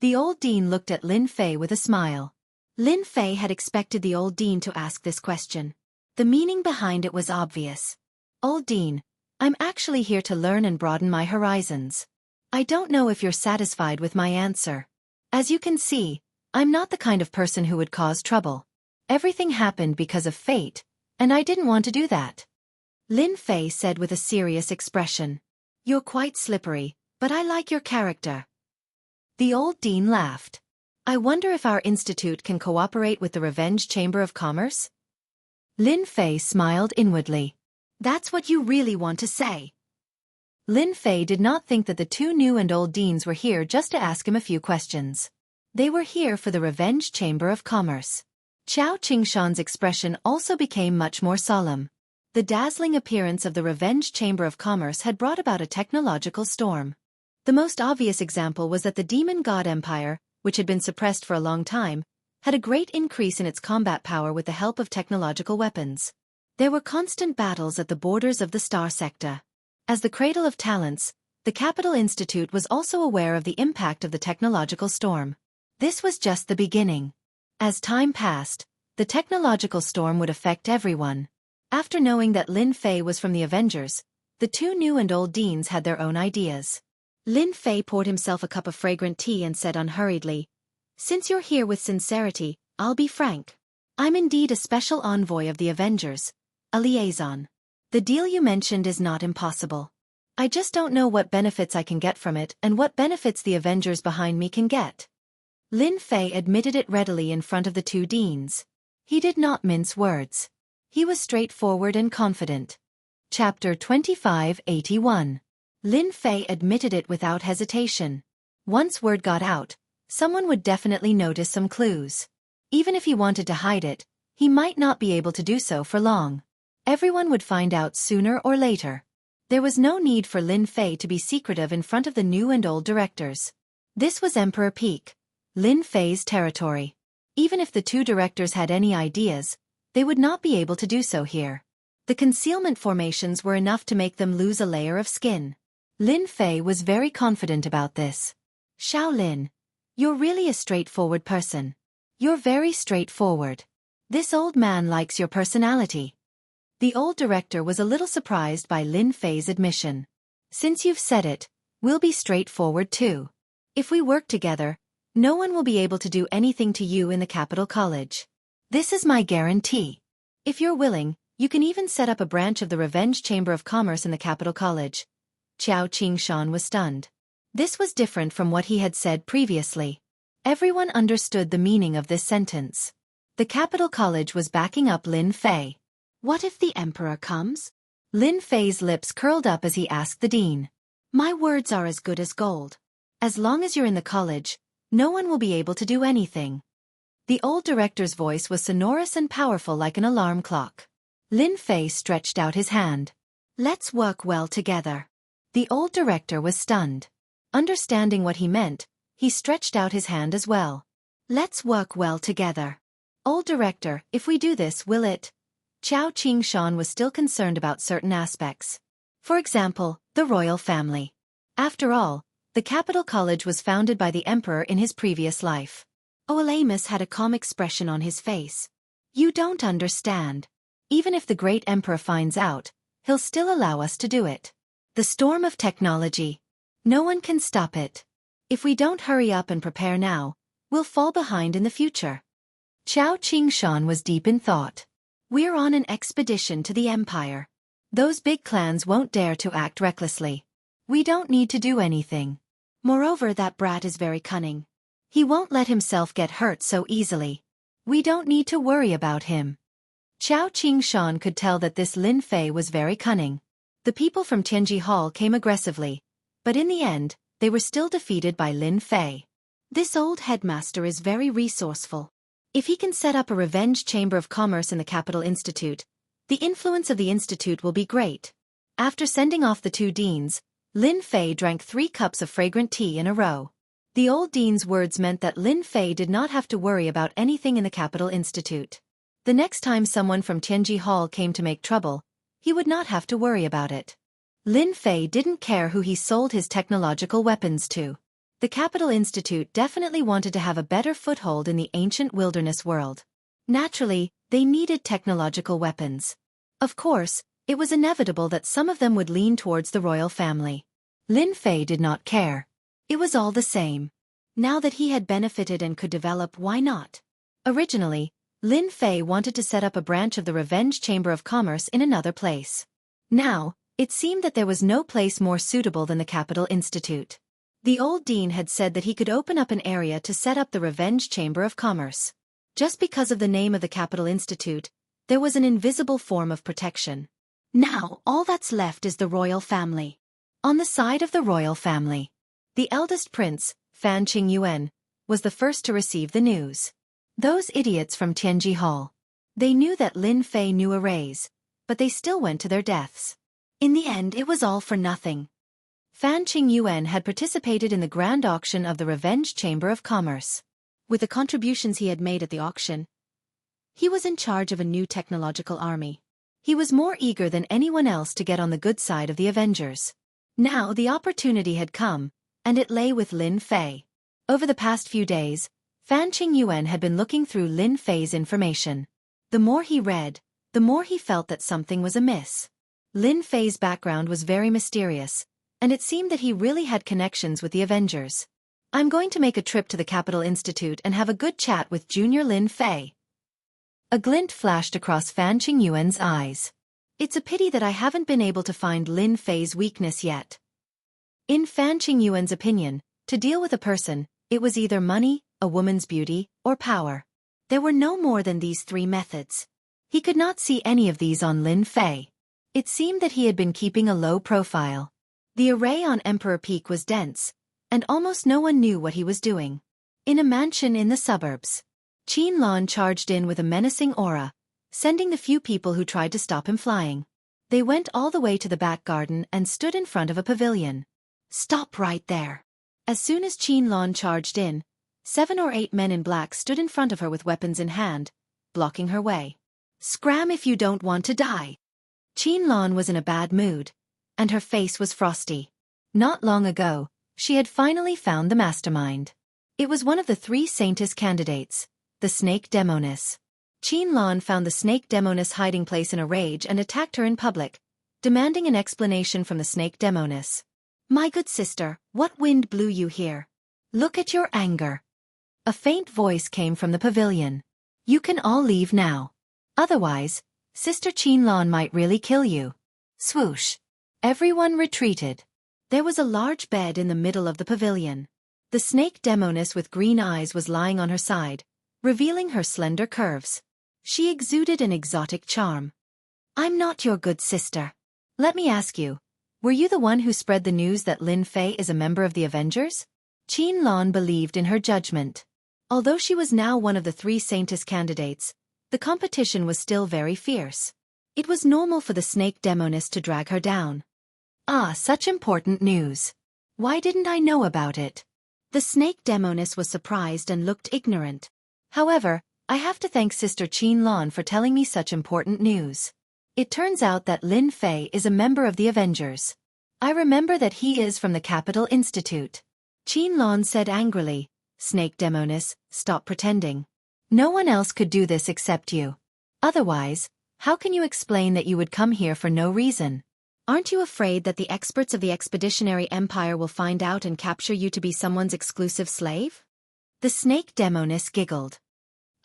Speaker 1: The old dean looked at Lin Fei with a smile. Lin Fei had expected the old dean to ask this question. The meaning behind it was obvious. Old dean, I'm actually here to learn and broaden my horizons. I don't know if you're satisfied with my answer. As you can see, I'm not the kind of person who would cause trouble. Everything happened because of fate, and I didn't want to do that. Lin Fei said with a serious expression. You're quite slippery, but I like your character. The old dean laughed. I wonder if our institute can cooperate with the Revenge Chamber of Commerce? Lin Fei smiled inwardly. That's what you really want to say. Lin Fei did not think that the two new and old deans were here just to ask him a few questions. They were here for the Revenge Chamber of Commerce. Qiao Qingshan's expression also became much more solemn. The dazzling appearance of the Revenge Chamber of Commerce had brought about a technological storm. The most obvious example was that the Demon God Empire, which had been suppressed for a long time, had a great increase in its combat power with the help of technological weapons. There were constant battles at the borders of the Star Sector. As the cradle of talents, the Capital Institute was also aware of the impact of the technological storm. This was just the beginning. As time passed, the technological storm would affect everyone. After knowing that Lin Fei was from the Avengers, the two new and old deans had their own ideas. Lin Fei poured himself a cup of fragrant tea and said unhurriedly, Since you're here with sincerity, I'll be frank. I'm indeed a special envoy of the Avengers, a liaison. The deal you mentioned is not impossible. I just don't know what benefits I can get from it and what benefits the Avengers behind me can get. Lin Fei admitted it readily in front of the two deans. He did not mince words. He was straightforward and confident. Chapter 2581. Lin Fei admitted it without hesitation. Once word got out, someone would definitely notice some clues. Even if he wanted to hide it, he might not be able to do so for long. Everyone would find out sooner or later. There was no need for Lin Fei to be secretive in front of the new and old directors. This was Emperor Peak, Lin Fei's territory. Even if the two directors had any ideas, they would not be able to do so here. The concealment formations were enough to make them lose a layer of skin. Lin Fei was very confident about this. Xiao Lin, you're really a straightforward person. You're very straightforward. This old man likes your personality. The old director was a little surprised by Lin Fei's admission. Since you've said it, we'll be straightforward too. If we work together, no one will be able to do anything to you in the Capital College. This is my guarantee. If you're willing, you can even set up a branch of the Revenge Chamber of Commerce in the Capital College. Qiao Qingshan was stunned. This was different from what he had said previously. Everyone understood the meaning of this sentence. The Capital College was backing up Lin Fei. What if the Emperor comes? Lin Fei's lips curled up as he asked the dean. My words are as good as gold. As long as you're in the college, no one will be able to do anything. The old director's voice was sonorous and powerful like an alarm clock. Lin Fei stretched out his hand. Let's work well together. The old director was stunned. Understanding what he meant, he stretched out his hand as well. Let's work well together. Old director, if we do this, will it Qiao Qingshan was still concerned about certain aspects. For example, the royal family. After all, the capital college was founded by the emperor in his previous life. Oelamus had a calm expression on his face. You don't understand. Even if the great emperor finds out, he'll still allow us to do it. The storm of technology. No one can stop it. If we don't hurry up and prepare now, we'll fall behind in the future. Qiao Qingshan was deep in thought. We're on an expedition to the empire. Those big clans won't dare to act recklessly. We don't need to do anything. Moreover, that brat is very cunning. He won't let himself get hurt so easily. We don't need to worry about him. Qiao Qingshan could tell that this Lin Fei was very cunning. The people from Tianji Hall came aggressively, but in the end, they were still defeated by Lin Fei. This old headmaster is very resourceful. If he can set up a revenge chamber of commerce in the Capital Institute, the influence of the institute will be great. After sending off the two deans, Lin Fei drank 3 cups of fragrant tea in a row. The old dean's words meant that Lin Fei did not have to worry about anything in the Capital Institute. The next time someone from Tianji Hall came to make trouble, he would not have to worry about it. Lin Fei didn't care who he sold his technological weapons to. The Capital Institute definitely wanted to have a better foothold in the ancient wilderness world. Naturally, they needed technological weapons. Of course, it was inevitable that some of them would lean towards the royal family. Lin Fei did not care. It was all the same. Now that he had benefited and could develop, why not? Originally, Lin Fei wanted to set up a branch of the Revenge Chamber of Commerce in another place. Now, it seemed that there was no place more suitable than the Capital Institute. The old dean had said that he could open up an area to set up the Revenge Chamber of Commerce. Just because of the name of the Capital Institute, there was an invisible form of protection. Now, all that's left is the royal family. On the side of the royal family, the eldest prince, Fan Qingyuan, was the first to receive the news. Those idiots from Tianji Hall. They knew that Lin Fei knew a raise, but they still went to their deaths. In the end, it was all for nothing. Fan Qingyuan had participated in the grand auction of the Revenge Chamber of Commerce. With the contributions he had made at the auction, he was in charge of a new technological army. He was more eager than anyone else to get on the good side of the Avengers. Now the opportunity had come, and it lay with Lin Fei. Over the past few days, Fan Qingyuan had been looking through Lin Fei's information. The more he read, the more he felt that something was amiss. Lin Fei's background was very mysterious, and it seemed that he really had connections with the Avengers. I'm going to make a trip to the Capital Institute and have a good chat with Junior Lin Fei. A glint flashed across Fan Qingyuan's eyes. It's a pity that I haven't been able to find Lin Fei's weakness yet. In Fan Qingyuan's opinion, to deal with a person, it was either money, a woman's beauty, or power. There were no more than these 3 methods. He could not see any of these on Lin Fei. It seemed that he had been keeping a low profile. The array on Emperor Peak was dense, and almost no one knew what he was doing. In a mansion in the suburbs, Qin Lan charged in with a menacing aura, sending the few people who tried to stop him flying. They went all the way to the back garden and stood in front of a pavilion. Stop right there. As soon as Qin Lan charged in, 7 or 8 men in black stood in front of her with weapons in hand, blocking her way. Scram if you don't want to die. Qin Lan was in a bad mood, and her face was frosty. Not long ago, she had finally found the mastermind. It was one of the 3 Saintess candidates, the Snake Demoness. Qin Lan found the Snake Demoness hiding place in a rage and attacked her in public, demanding an explanation from the Snake Demoness. My good sister, what wind blew you here? Look at your anger. A faint voice came from the pavilion. You can all leave now. Otherwise, Sister Qin Lan might really kill you. Swoosh. Everyone retreated. There was a large bed in the middle of the pavilion. The Snake Demoness with green eyes was lying on her side, revealing her slender curves. She exuded an exotic charm. I'm not your good sister. Let me ask you, were you the one who spread the news that Lin Fei is a member of the Avengers? Qin Lan believed in her judgment. Although she was now one of the 3 Saintess candidates, the competition was still very fierce. It was normal for the Snake Demoness to drag her down. Ah, such important news. Why didn't I know about it? The Snake Demoness was surprised and looked ignorant. However, I have to thank Sister Qin Lan for telling me such important news. It turns out that Lin Fei is a member of the Avengers. I remember that he is from the Capital Institute. Qin Lan said angrily. Snake Demonis, stop pretending. No one else could do this except you. Otherwise, how can you explain that you would come here for no reason? Aren't you afraid that the experts of the Expeditionary Empire will find out and capture you to be someone's exclusive slave? The Snake Demonis giggled.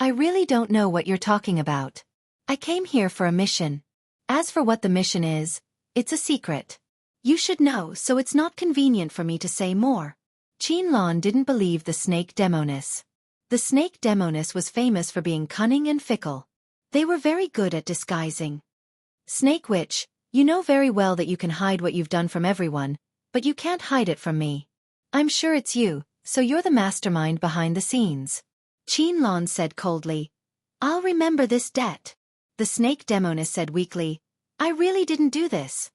Speaker 1: I really don't know what you're talking about. I came here for a mission. As for what the mission is, it's a secret. You should know, so it's not convenient for me to say more. Qin Lan didn't believe the Snake Demonis. The Snake Demonis was famous for being cunning and fickle. They were very good at disguising. Snake Witch, you know very well that you can hide what you've done from everyone, but you can't hide it from me. I'm sure it's you, so you're the mastermind behind the scenes. Qin Lan said coldly. I'll remember this debt. The Snake Demonis said weakly. I really didn't do this.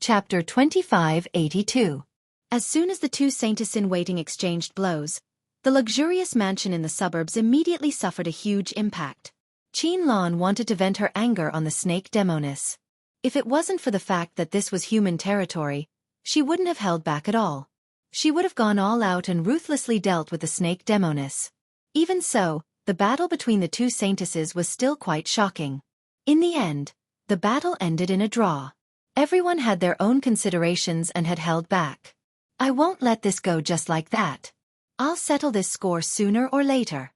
Speaker 1: Chapter 2582. As soon as the two saints-in-waiting exchanged blows, the luxurious mansion in the suburbs immediately suffered a huge impact. Qin Lan wanted to vent her anger on the Snake Demonis. If it wasn't for the fact that this was human territory, she wouldn't have held back at all. She would have gone all out and ruthlessly dealt with the Snake Demonis. Even so, the battle between the two saintesses was still quite shocking. In the end, the battle ended in a draw. Everyone had their own considerations and had held back. I won't let this go just like that. I'll settle this score sooner or later.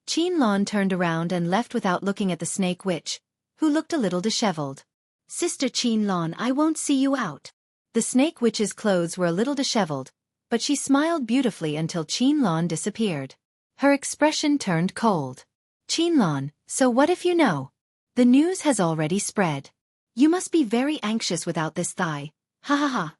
Speaker 1: Qin Lan turned around and left without looking at the Snake Witch, who looked a little disheveled. Sister Qin Lan, I won't see you out. The Snake Witch's clothes were a little disheveled, but she smiled beautifully until Qin Lan disappeared. Her expression turned cold. Qin Lan, so what if you know? The news has already spread. You must be very anxious without this thigh. Ha ha ha.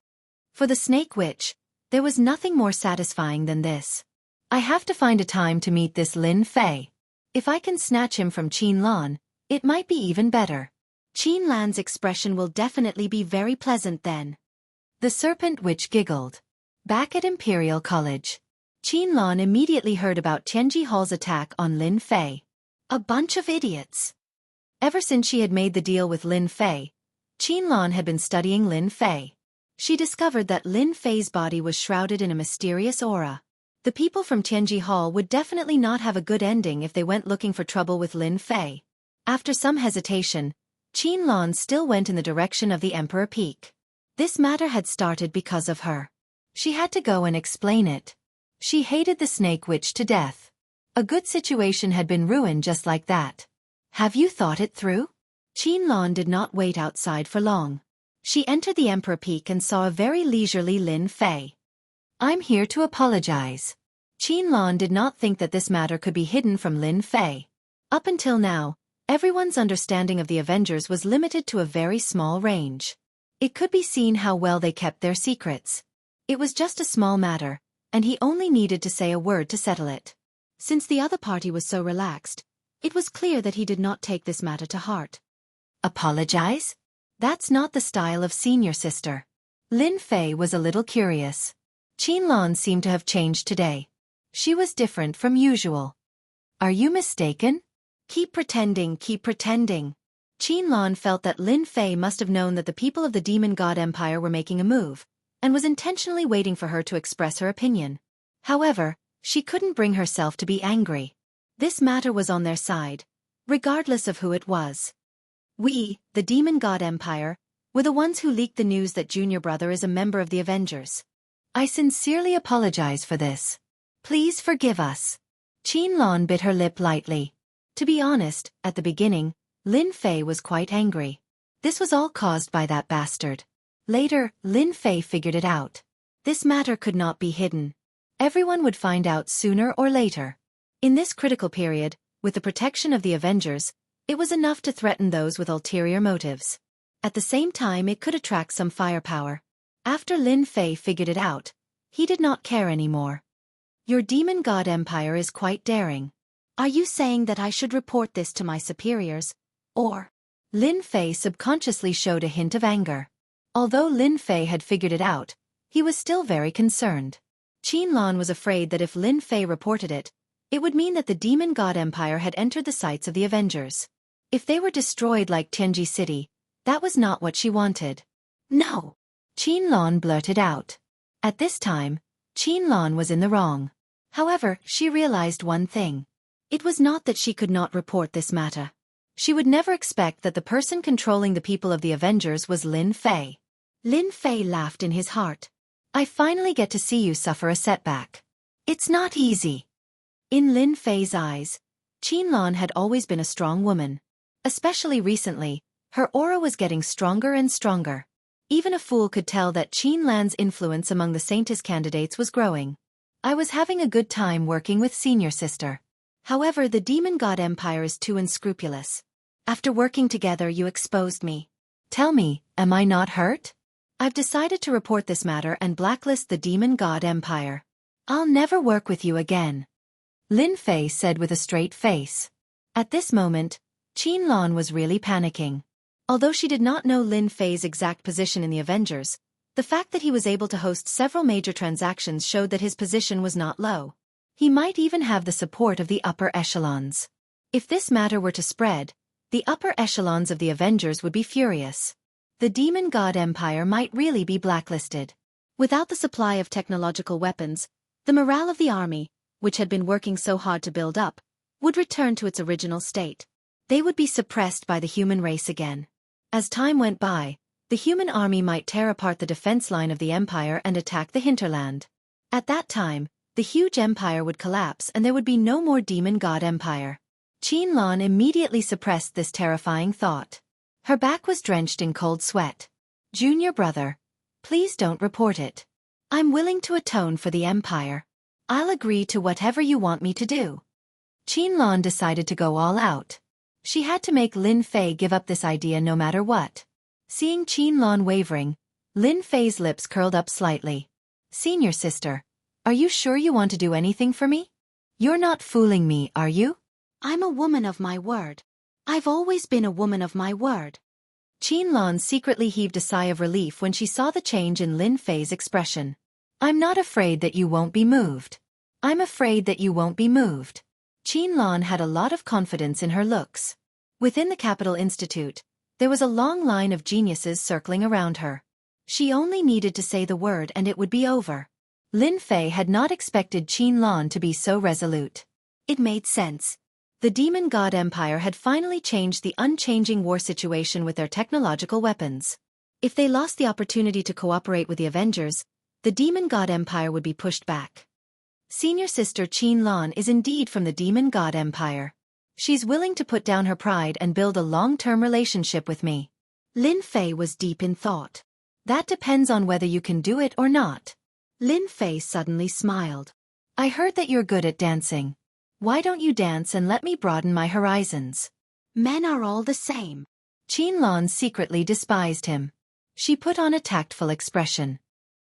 Speaker 1: For the Snake Witch, there was nothing more satisfying than this. I have to find a time to meet this Lin Fei. If I can snatch him from Qin Lan, it might be even better. Qin Lan's expression will definitely be very pleasant then. The Serpent Witch giggled. Back at Imperial College, Qin Lan immediately heard about Tianji Hall's attack on Lin Fei. A bunch of idiots. Ever since she had made the deal with Lin Fei, Qin Lan had been studying Lin Fei. She discovered that Lin Fei's body was shrouded in a mysterious aura. The people from Tianji Hall would definitely not have a good ending if they went looking for trouble with Lin Fei. After some hesitation, Qin Lan still went in the direction of the Emperor Peak. This matter had started because of her. She had to go and explain it. She hated the Snake Witch to death. A good situation had been ruined just like that. Have you thought it through? Qin Lan did not wait outside for long. She entered the Emperor Peak and saw a very leisurely Lin Fei. I'm here to apologize. Qin Lan did not think that this matter could be hidden from Lin Fei. Up until now, everyone's understanding of the Avengers was limited to a very small range. It could be seen how well they kept their secrets. It was just a small matter, and he only needed to say a word to settle it. Since the other party was so relaxed, it was clear that he did not take this matter to heart. Apologize? That's not the style of senior sister. Lin Fei was a little curious. Qin Lan seemed to have changed today. She was different from usual. Are you mistaken? Keep pretending, keep pretending. Qin Lan felt that Lin Fei must have known that the people of the Demon God Empire were making a move, and was intentionally waiting for her to express her opinion. However, she couldn't bring herself to be angry. This matter was on their side, regardless of who it was. We, the Demon God Empire, were the ones who leaked the news that Junior Brother is a member of the Avengers. I sincerely apologize for this. Please forgive us. Qin Lan bit her lip lightly. To be honest, at the beginning, Lin Fei was quite angry. This was all caused by that bastard. Later, Lin Fei figured it out. This matter could not be hidden. Everyone would find out sooner or later. In this critical period, with the protection of the Avengers, it was enough to threaten those with ulterior motives. At the same time, it could attract some firepower. After Lin Fei figured it out, he did not care anymore. Your Demon God Empire is quite daring. Are you saying that I should report this to my superiors? Or? Lin Fei subconsciously showed a hint of anger. Although Lin Fei had figured it out, he was still very concerned. Qin Lan was afraid that if Lin Fei reported it, It would mean that the demon god empire had entered the sights of the Avengers. If they were destroyed like Tianji City, that was not what she wanted. No! Qinlan blurted out. At this time, Qinlan was in the wrong. However, she realized one thing. It was not that she could not report this matter. She would never expect that the person controlling the people of the Avengers was Lin Fei. Lin Fei laughed in his heart. I finally get to see you suffer a setback. It's not easy. In Lin Fei's eyes, Qinlan had always been a strong woman. Especially recently, her aura was getting stronger and stronger. Even a fool could tell that Qinlan's influence among the Saintess candidates was growing. I was having a good time working with senior sister. However, the demon god empire is too unscrupulous. After working together, you exposed me. Tell me, am I not hurt? I've decided to report this matter and blacklist the demon god empire. I'll never work with you again. Lin Fei said with a straight face. At this moment, Qinlan was really panicking. Although she did not know Lin Fei's exact position in the Avengers, the fact that he was able to host several major transactions showed that his position was not low. He might even have the support of the upper echelons. If this matter were to spread, the upper echelons of the Avengers would be furious. The demon god empire might really be blacklisted. Without the supply of technological weapons, the morale of the army, which had been working so hard to build up, would return to its original state. They would be suppressed by the human race again. As time went by, the human army might tear apart the defense line of the empire and attack the hinterland. At that time, the huge empire would collapse and there would be no more demon god empire. Qinlan immediately suppressed this terrifying thought. Her back was drenched in cold sweat. Junior brother, please don't report it. I'm willing to atone for the empire. I'll agree to whatever you want me to do. Qinlan decided to go all out. She had to make Lin Fei give up this idea no matter what. Seeing Qinlan wavering, Lin Fei's lips curled up slightly. Senior sister, are you sure you want to do anything for me? You're not fooling me, are you? I'm a woman of my word. I've always been a woman of my word. Qinlan secretly heaved a sigh of relief when she saw the change in Lin Fei's expression. I'm not afraid that you won't be moved. I'm afraid that you won't be moved. Qinlan had a lot of confidence in her looks. Within the Capital Institute, there was a long line of geniuses circling around her. She only needed to say the word and it would be over. Lin Fei had not expected Qinlan to be so resolute. It made sense. The demon god empire had finally changed the unchanging war situation with their technological weapons. If they lost the opportunity to cooperate with the Avengers, the demon god empire would be pushed back. Senior sister Qinlan is indeed from the demon god empire. She's willing to put down her pride and build a long-term relationship with me. Lin Fei was deep in thought. That depends on whether you can do it or not. Lin Fei suddenly smiled. I heard that you're good at dancing. Why don't you dance and let me broaden my horizons? Men are all the same. Qinlan secretly despised him. She put on a tactful expression.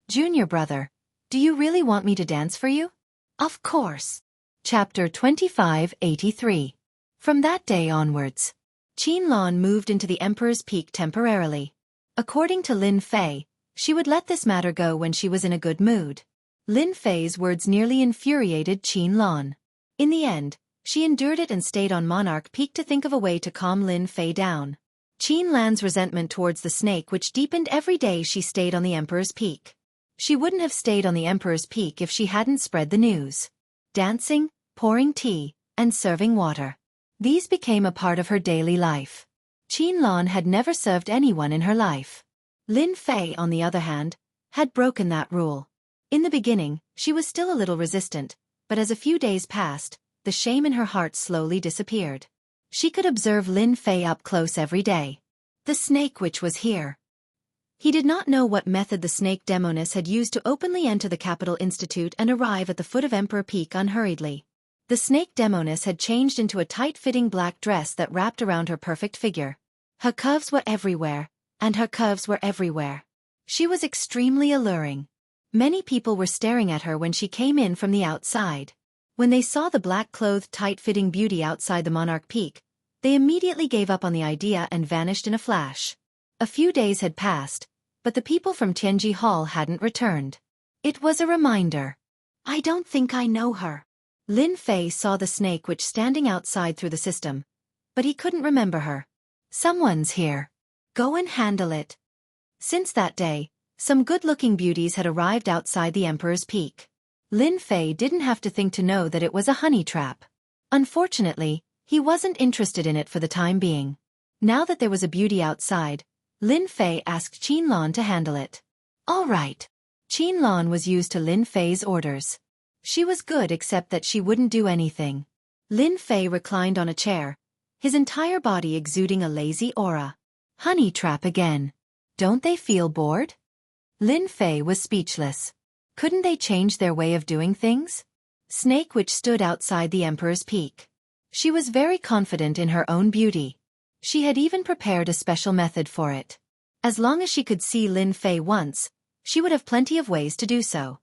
Speaker 1: Junior brother, do you really want me to dance for you? Of course. Chapter 2583. From that day onwards, Qinlan moved into the Emperor's Peak temporarily. According to Lin Fei, she would let this matter go when she was in a good mood. Lin Fei's words nearly infuriated Qinlan. In the end, she endured it and stayed on Monarch Peak to think of a way to calm Lin Fei down. Qinlan's resentment towards the snake which deepened every day she stayed on the Emperor's Peak. She wouldn't have stayed on the Emperor's Peak if she hadn't spread the news. Dancing, pouring tea, and serving water. These became a part of her daily life. Qinlan had never served anyone in her life. Lin Fei, on the other hand, had broken that rule. In the beginning, she was still a little resistant, but as a few days passed, the shame in her heart slowly disappeared. She could observe Lin Fei up close every day. The snake which was here. He did not know what method the snake Demonis had used to openly enter the Capital Institute and arrive at the foot of Emperor Peak unhurriedly. The snake Demonis had changed into a tight-fitting black dress that wrapped around her perfect figure. Her curves were everywhere, and her curves were everywhere. She was extremely alluring. Many people were staring at her when she came in from the outside. When they saw the black-clothed, tight-fitting beauty outside the Monarch Peak, they immediately gave up on the idea and vanished in a flash. A few days had passed, but the people from Tianji Hall hadn't returned. It was a reminder. I don't think I know her. Lin Fei saw the snake witch standing outside through the system, but he couldn't remember her. Someone's here. Go and handle it. Since that day, some good-looking beauties had arrived outside the Emperor's Peak. Lin Fei didn't have to think to know that it was a honey trap. Unfortunately, he wasn't interested in it for the time being. Now that there was a beauty outside, Lin Fei asked Qinlan to handle it. All right. Qinlan was used to Lin Fei's orders. She was good except that she wouldn't do anything. Lin Fei reclined on a chair, his entire body exuding a lazy aura. Honey trap again. Don't they feel bored? Lin Fei was speechless. Couldn't they change their way of doing things? Snake Witch stood outside the Emperor's Peak. She was very confident in her own beauty. She had even prepared a special method for it. As long as she could see Lin Fei once, she would have plenty of ways to do so.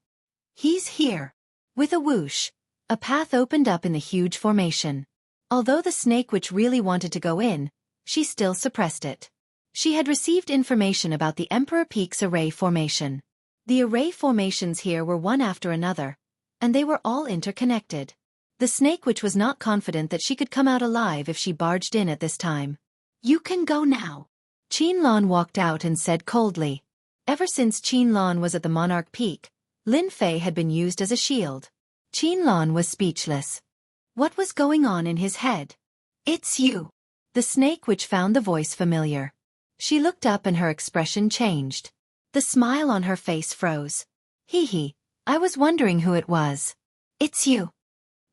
Speaker 1: He's here. With a whoosh, a path opened up in the huge formation. Although the Snake Witch really wanted to go in, she still suppressed it. She had received information about the Emperor Peak's array formation. The array formations here were one after another, and they were all interconnected. The Snake Witch was not confident that she could come out alive if she barged in at this time. You can go now. Qinlan walked out and said coldly. Ever since Qinlan was at the Monarch Peak, Lin Fei had been used as a shield. Qinlan was speechless. What was going on in his head? It's you. The Snake Witch found the voice familiar. She looked up and her expression changed. The smile on her face froze. Hee, I was wondering who it was. It's you.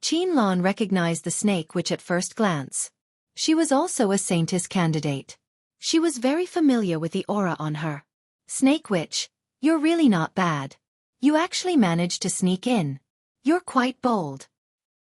Speaker 1: Qinlan recognized the Snake Witch at first glance. She was also a Saintess candidate. She was very familiar with the aura on her. Snake Witch, you're really not bad. You actually managed to sneak in. You're quite bold.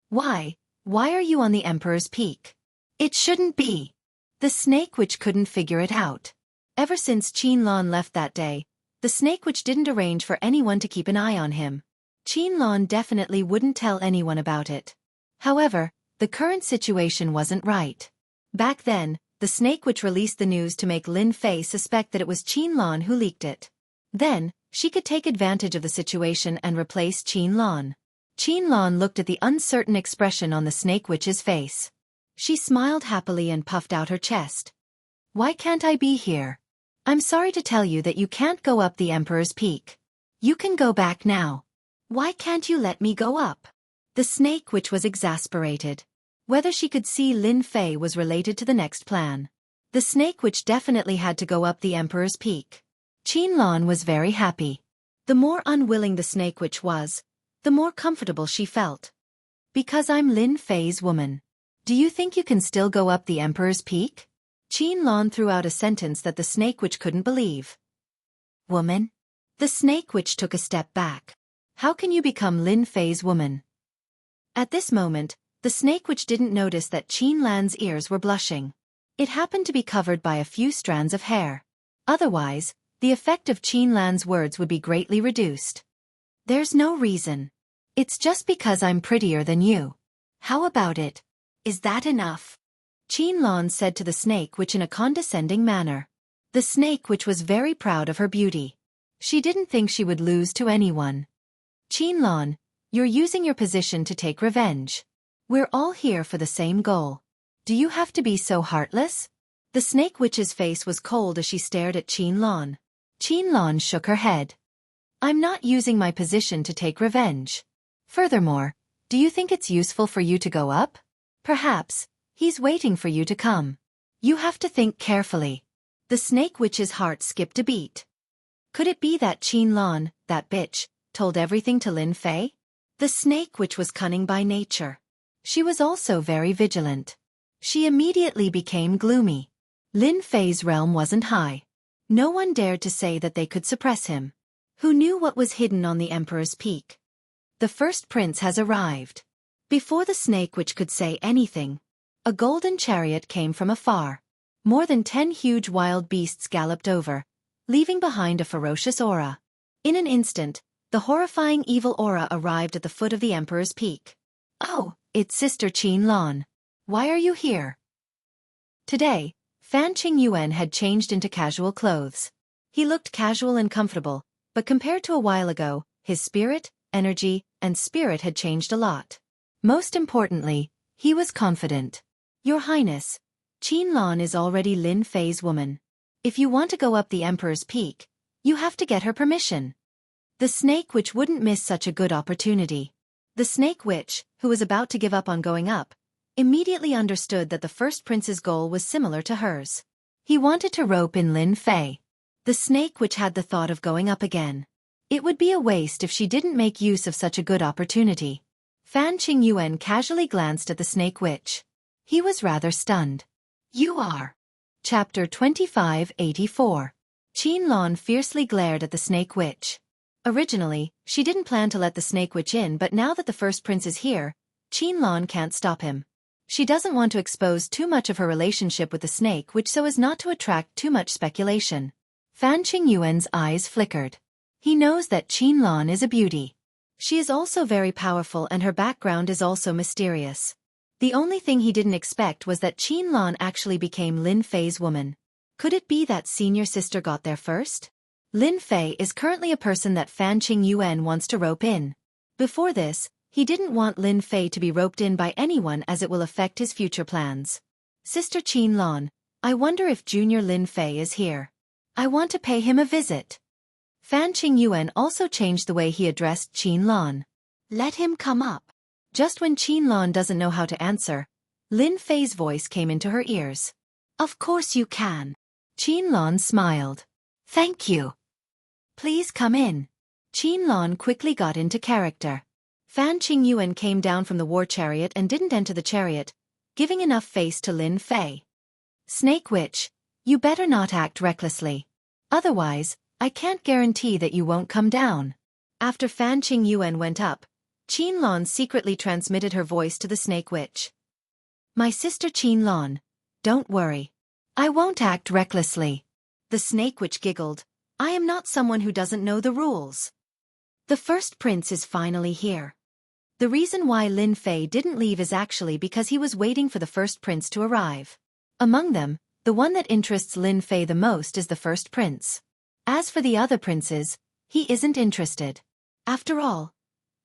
Speaker 1: Why are you on the Emperor's Peak? It shouldn't be. The Snake Witch couldn't figure it out. Ever since Qinlan left that day, the Snake Witch didn't arrange for anyone to keep an eye on him. Qinlan definitely wouldn't tell anyone about it. However, the current situation wasn't right. Back then, the Snake Witch released the news to make Lin Fei suspect that it was Qinlan who leaked it. Then, she could take advantage of the situation and replace Qinlan. Qinlan looked at the uncertain expression on the Snake Witch's face. She smiled happily and puffed out her chest. Why can't I be here? I'm sorry to tell you that you can't go up the Emperor's Peak. You can go back now. Why can't you let me go up? The Snake Witch was exasperated. Whether she could see Lin Fei was related to the next plan. The Snake Witch definitely had to go up the Emperor's Peak. Qinlan was very happy. The more unwilling the Snake Witch was, the more comfortable she felt. Because I'm Lin Fei's woman. Do you think you can still go up the Emperor's Peak? Qinlan threw out a sentence that the Snake Witch couldn't believe. Woman? The Snake Witch took a step back. How can you become Lin Fei's woman? At this moment, the Snake Witch didn't notice that Qinlan's ears were blushing. It happened to be covered by a few strands of hair. Otherwise, the effect of Qinlan's words would be greatly reduced. There's no reason. It's just because I'm prettier than you. How about it? Is that enough? Qinlan said to the Snake Witch in a condescending manner. The Snake Witch was very proud of her beauty. She didn't think she would lose to anyone. Qinlan, you're using your position to take revenge. We're all here for the same goal. Do you have to be so heartless? The Snake Witch's face was cold as she stared at Qinlan. Qinlan shook her head. I'm not using my position to take revenge. Furthermore, do you think it's useful for you to go up? Perhaps, he's waiting for you to come. You have to think carefully. The Snake Witch's heart skipped a beat. Could it be that Qinlan, that bitch, told everything to Lin Fei? The Snake Witch was cunning by nature. She was also very vigilant. She immediately became gloomy. Lin Fei's realm wasn't high. No one dared to say that they could suppress him. Who knew what was hidden on the Emperor's Peak? The first prince has arrived. Before the Snake Witch could say anything, a golden chariot came from afar. More than 10 huge wild beasts galloped over, leaving behind a ferocious aura. In an instant, the horrifying evil aura arrived at the foot of the Emperor's Peak. Oh, it's Sister Qinlan. Why are you here? Today, Fan Qingyuan had changed into casual clothes. He looked casual and comfortable, but compared to a while ago, his spirit, energy, and spirit had changed a lot. Most importantly, he was confident. Your Highness, Qianlan is already Lin Fei's woman. If you want to go up the Emperor's Peak, you have to get her permission. The Snake Witch wouldn't miss such a good opportunity. The Snake Witch, who was about to give up on going up, immediately understood that the first prince's goal was similar to hers. He wanted to rope in Lin Fei. The Snake Witch had the thought of going up again. It would be a waste if she didn't make use of such a good opportunity. Fan Qingyuan casually glanced at the Snake Witch. He was rather stunned. You are. Chapter 2584. Qianlan fiercely glared at the Snake Witch. Originally, she didn't plan to let the Snake Witch in, but now that the first prince is here, Qianlan can't stop him. She doesn't want to expose too much of her relationship with the Snake Witch so as not to attract too much speculation. Fan Qingyuan's eyes flickered. He knows that Qianlan is a beauty. She is also very powerful and her background is also mysterious. The only thing he didn't expect was that Qianlan actually became Lin Fei's woman. Could it be that senior sister got there first? Lin Fei is currently a person that Fan Qingyuan wants to rope in. Before this, he didn't want Lin Fei to be roped in by anyone as it will affect his future plans. Sister Qianlan, I wonder if Junior Lin Fei is here. I want to pay him a visit. Fan Qingyuan also changed the way he addressed Qianlan. Let him come up. Just when Qianlan doesn't know how to answer, Lin Fei's voice came into her ears. Of course you can. Qianlan smiled. Thank you. Please come in. Qianlan quickly got into character. Fan Qingyuan came down from the war chariot and didn't enter the chariot, giving enough face to Lin Fei. Snake Witch, you better not act recklessly. Otherwise, I can't guarantee that you won't come down. After Fan Qingyuan went up, Qianlan secretly transmitted her voice to the Snake Witch. My sister Qianlan, don't worry. I won't act recklessly. The Snake Witch giggled. I am not someone who doesn't know the rules. The first prince is finally here. The reason why Lin Fei didn't leave is actually because he was waiting for the first prince to arrive. Among them, the one that interests Lin Fei the most is the first prince. As for the other princes, he isn't interested. After all,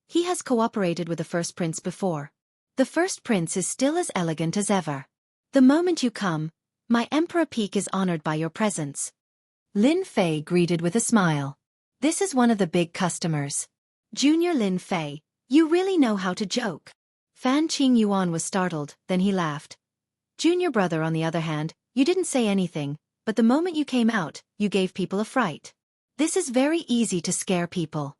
Speaker 1: he has cooperated with the first prince before. The first prince is still as elegant as ever. The moment you come, my Emperor Peak is honored by your presence. Lin Fei greeted with a smile. This is one of the big customers. Junior Lin Fei, you really know how to joke. Fan Qingyuan was startled, then he laughed. Junior brother, on the other hand, you didn't say anything, but the moment you came out, you gave people a fright. This is very easy to scare people.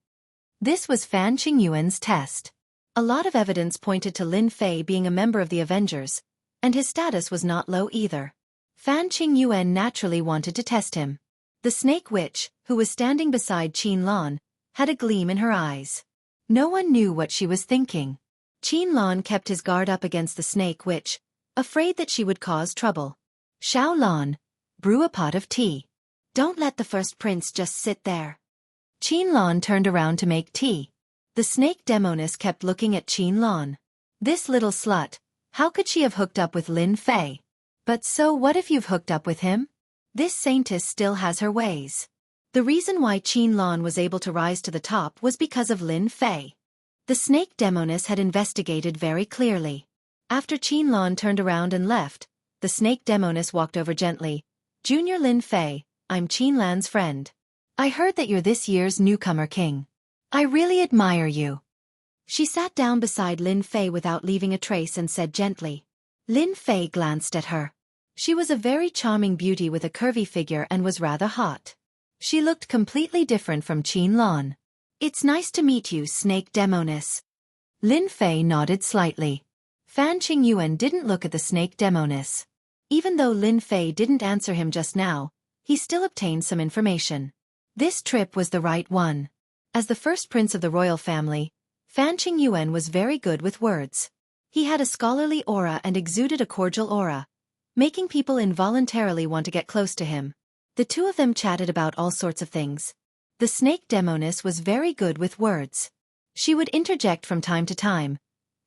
Speaker 1: This was Fan Qingyuan's test. A lot of evidence pointed to Lin Fei being a member of the Avengers, and his status was not low either. Fan Qingyuan naturally wanted to test him. The Snake Witch, who was standing beside Qianlan, had a gleam in her eyes. No one knew what she was thinking. Qianlan kept his guard up against the Snake Witch, afraid that she would cause trouble. Xiaolan, brew a pot of tea. Don't let the first prince just sit there. Qianlan turned around to make tea. The Snake Demoness kept looking at Qianlan. This little slut, how could she have hooked up with Lin Fei? But so what if you've hooked up with him? This saintess still has her ways. The reason why Qianlan was able to rise to the top was because of Lin Fei. The Snake Demoness had investigated very clearly. After Qianlan turned around and left, the Snake Demoness walked over gently. Junior Lin Fei, I'm Qianlan's friend. I heard that you're this year's newcomer king. I really admire you. She sat down beside Lin Fei without leaving a trace and said gently. Lin Fei glanced at her. She was a very charming beauty with a curvy figure and was rather hot. She looked completely different from Qianlan. It's nice to meet you, Snake Demoness. Lin Fei nodded slightly. Fan Qingyuan didn't look at the Snake Demoness. Even though Lin Fei didn't answer him just now, he still obtained some information. This trip was the right one. As the first prince of the royal family, Fan Qingyuan was very good with words. He had a scholarly aura and exuded a cordial aura, making people involuntarily want to get close to him. The two of them chatted about all sorts of things. The Snake Demoness was very good with words. She would interject from time to time,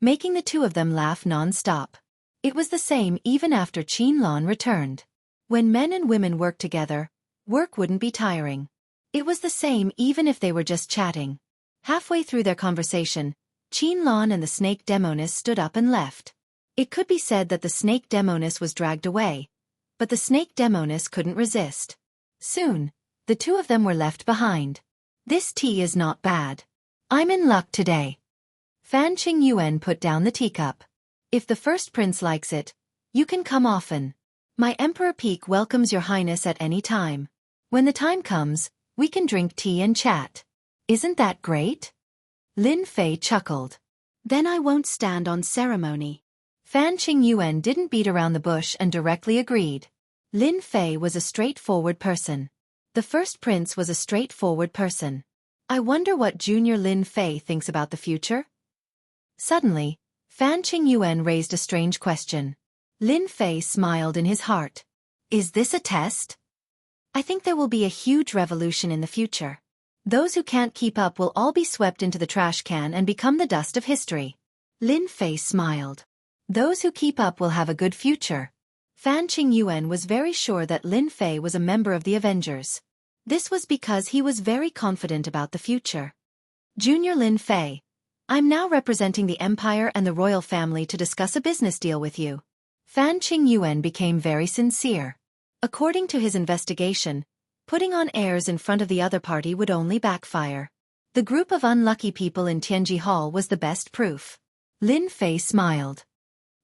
Speaker 1: making the two of them laugh non-stop. It was the same even after Qianlan returned. When men and women worked together, work wouldn't be tiring. It was the same even if they were just chatting. Halfway through their conversation, Qianlong and the snake demoness stood up and left. It could be said that the snake demoness was dragged away, but the snake demoness couldn't resist. Soon, the two of them were left behind. This tea is not bad. I'm in luck today. Fan Qingyuan put down the teacup. If the first prince likes it, you can come often. My Emperor Peak welcomes your highness at any time. When the time comes, we can drink tea and chat. Isn't that great? Lin Fei chuckled. Then I won't stand on ceremony. Fan Qingyuan didn't beat around the bush and directly agreed. Lin Fei was a straightforward person. The first prince was a straightforward person. I wonder what Junior Lin Fei thinks about the future? Suddenly, Fan Qingyuan raised a strange question. Lin Fei smiled in his heart. Is this a test? I think there will be a huge revolution in the future. Those who can't keep up will all be swept into the trash can and become the dust of history. Lin Fei smiled. Those who keep up will have a good future. Fan Qingyuan was very sure that Lin Fei was a member of the Avengers. This was because he was very confident about the future. Junior Lin Fei, I'm now representing the Empire and the royal family to discuss a business deal with you. Fan Qingyuan became very sincere. According to his investigation, putting on airs in front of the other party would only backfire. The group of unlucky people in Tianji Hall was the best proof. Lin Fei smiled.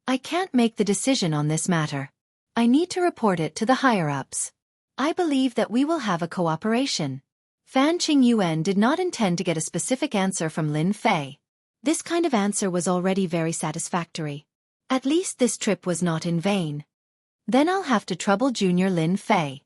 Speaker 1: I can't make the decision on this matter. I need to report it to the higher-ups. I believe that we will have a cooperation. Fan Qingyuan did not intend to get a specific answer from Lin Fei. This kind of answer was already very satisfactory. At least this trip was not in vain. Then I'll have to trouble Junior Lin Fei.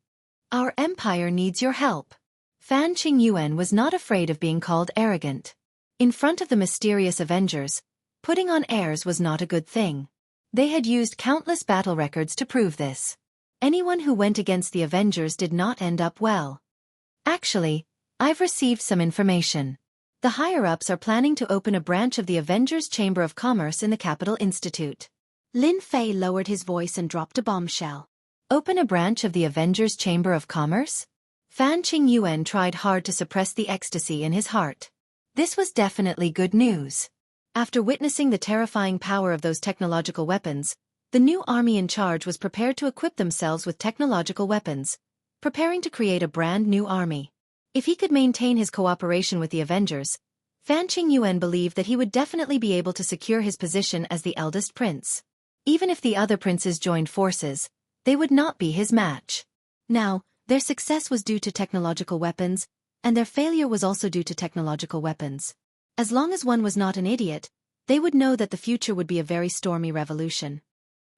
Speaker 1: Our empire needs your help. Fan Qingyuan was not afraid of being called arrogant. In front of the mysterious Avengers, putting on airs was not a good thing. They had used countless battle records to prove this. Anyone who went against the Avengers did not end up well. Actually, I've received some information. The higher-ups are planning to open a branch of the Avengers Chamber of Commerce in the Capital Institute. Lin Fei lowered his voice and dropped a bombshell. Open a branch of the Avengers Chamber of Commerce? Fan Qingyuan tried hard to suppress the ecstasy in his heart. This was definitely good news. After witnessing the terrifying power of those technological weapons, the new army in charge was prepared to equip themselves with technological weapons, preparing to create a brand new army. If he could maintain his cooperation with the Avengers, Fan Qingyuan believed that he would definitely be able to secure his position as the eldest prince. Even if the other princes joined forces, they would not be his match. Now, their success was due to technological weapons, and their failure was also due to technological weapons. As long as one was not an idiot, they would know that the future would be a very stormy revolution.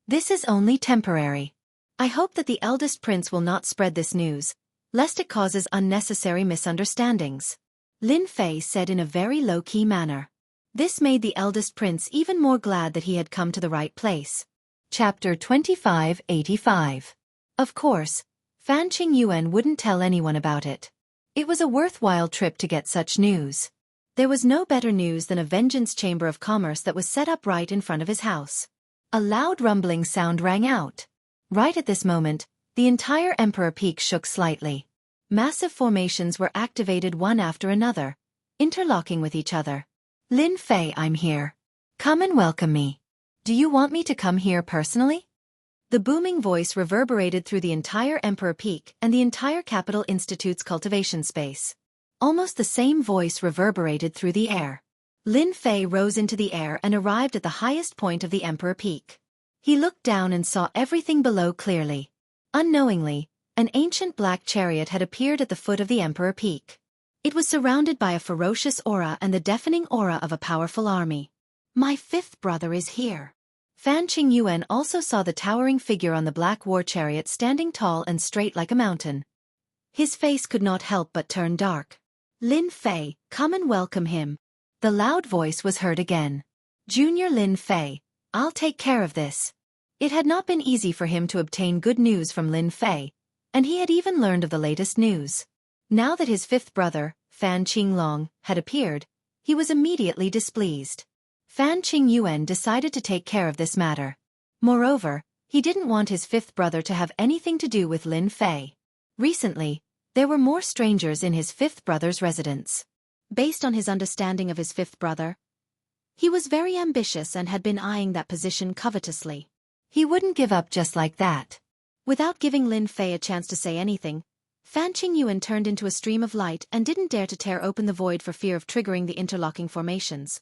Speaker 1: This is only temporary. I hope that the eldest prince will not spread this news, lest it causes unnecessary misunderstandings. Lin Fei said in a very low-key manner. This made the eldest prince even more glad that he had come to the right place. Chapter 2585. Of course, Fan Qingyuan wouldn't tell anyone about it. It was a worthwhile trip to get such news. There was no better news than a vengeance chamber of commerce that was set up right in front of his house. A loud rumbling sound rang out. Right at this moment, the entire Emperor Peak shook slightly. Massive formations were activated one after another, interlocking with each other. Lin Fei, I'm here. Come and welcome me. Do you want me to come here personally? The booming voice reverberated through the entire Emperor Peak and the entire Capital Institute's cultivation space. Almost the same voice reverberated through the air. Lin Fei rose into the air and arrived at the highest point of the Emperor Peak. He looked down and saw everything below clearly. Unknowingly, an ancient black chariot had appeared at the foot of the Emperor Peak. It was surrounded by a ferocious aura and the deafening aura of a powerful army. My fifth brother is here. Fan Qingyuan also saw the towering figure on the black war chariot standing tall and straight like a mountain. His face could not help but turn dark. Lin Fei, come and welcome him. The loud voice was heard again. Junior Lin Fei, I'll take care of this. It had not been easy for him to obtain good news from Lin Fei, and he had even learned of the latest news. Now that his fifth brother, Fan Qinglong, had appeared, he was immediately displeased. Fan Qingyuan decided to take care of this matter. Moreover, he didn't want his fifth brother to have anything to do with Lin Fei. Recently, there were more strangers in his fifth brother's residence. Based on his understanding of his fifth brother, He was very ambitious and had been eyeing that position covetously. He wouldn't give up just like that. Without giving Lin Fei a chance to say anything, Fan Qingyuan turned into a stream of light and didn't dare to tear open the void for fear of triggering the interlocking formations.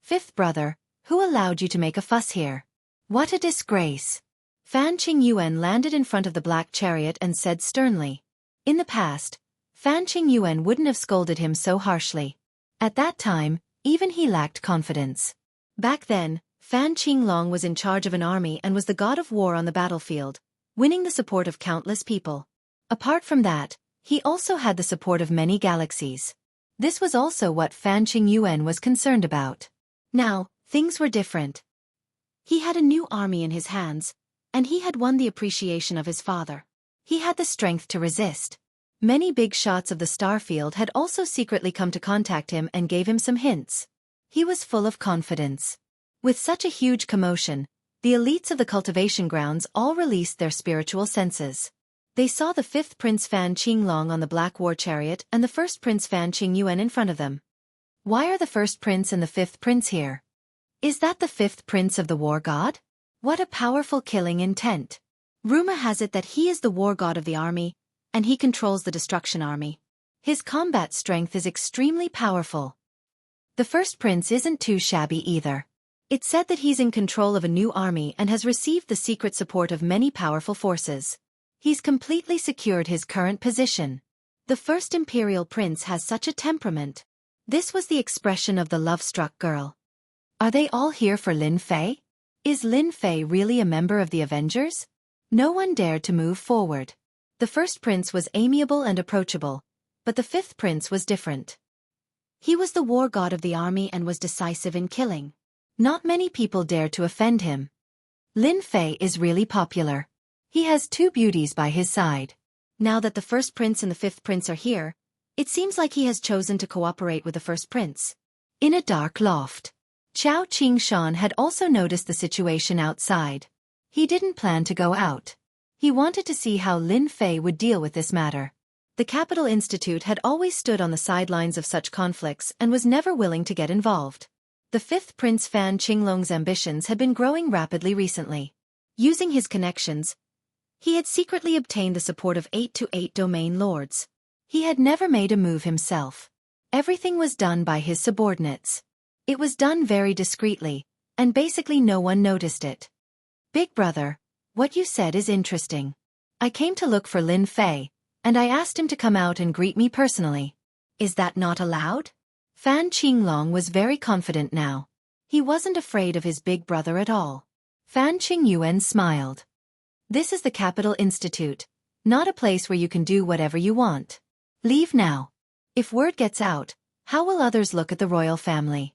Speaker 1: Fifth brother, who allowed you to make a fuss here? What a disgrace! Fan Qingyuan landed in front of the black chariot and said sternly. In the past, Fan Qingyuan wouldn't have scolded him so harshly. At that time, even he lacked confidence. Back then, Fan Qinglong was in charge of an army and was the god of war on the battlefield, winning the support of countless people. Apart from that, he also had the support of many galaxies. This was also what Fan Qingyuan was concerned about. Now, things were different. He had a new army in his hands, and he had won the appreciation of his father. He had the strength to resist. Many big shots of the starfield had also secretly come to contact him and gave him some hints. He was full of confidence. With such a huge commotion, the elites of the cultivation grounds all released their spiritual senses. They saw the fifth Prince Fan Qinglong on the black war chariot and the first Prince Fan Qingyuan in front of them. Why are the first prince and the fifth prince here? Is that the fifth prince of the war god? What a powerful killing intent. Rumor has it that he is the war god of the army, and he controls the destruction army. His combat strength is extremely powerful. The first prince isn't too shabby either. It's said that he's in control of a new army and has received the secret support of many powerful forces. He's completely secured his current position. The first imperial prince has such a temperament. This was the expression of the love-struck girl. Are they all here for Lin Fei? Is Lin Fei really a member of the Avengers? No one dared to move forward. The first prince was amiable and approachable, but the fifth prince was different. He was the war god of the army and was decisive in killing. Not many people dared to offend him. Lin Fei is really popular. He has two beauties by his side. Now that the first prince and the fifth prince are here, it seems like he has chosen to cooperate with the first prince. In a dark loft, Qiao Qingshan had also noticed the situation outside. He didn't plan to go out. He wanted to see how Lin Fei would deal with this matter. The Capital Institute had always stood on the sidelines of such conflicts and was never willing to get involved. The fifth Prince Fan Qinglong's ambitions had been growing rapidly recently. Using his connections, he had secretly obtained the support of 8 to 8 domain lords. He had never made a move himself. Everything was done by his subordinates. It was done very discreetly, and basically no one noticed it. Big brother, what you said is interesting. I came to look for Lin Fei, and I asked him to come out and greet me personally. Is that not allowed? Fan Qinglong was very confident now. He wasn't afraid of his big brother at all. Fan Qingyuan smiled. This is the Capital Institute, not a place where you can do whatever you want. Leave now. If word gets out, how will others look at the royal family?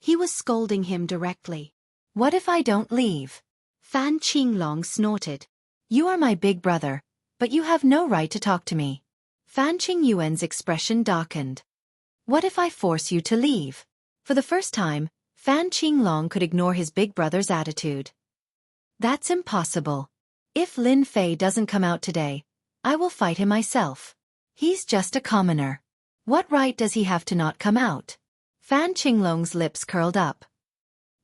Speaker 1: He was scolding him directly. What if I don't leave? Fan Qinglong snorted. You are my big brother, but you have no right to talk to me. Fan Qingyuan's expression darkened. What if I force you to leave? For the first time, Fan Qinglong could ignore his big brother's attitude. That's impossible. If Lin Fei doesn't come out today, I will fight him myself. He's just a commoner. What right does he have to not come out? Fan Qinglong's lips curled up.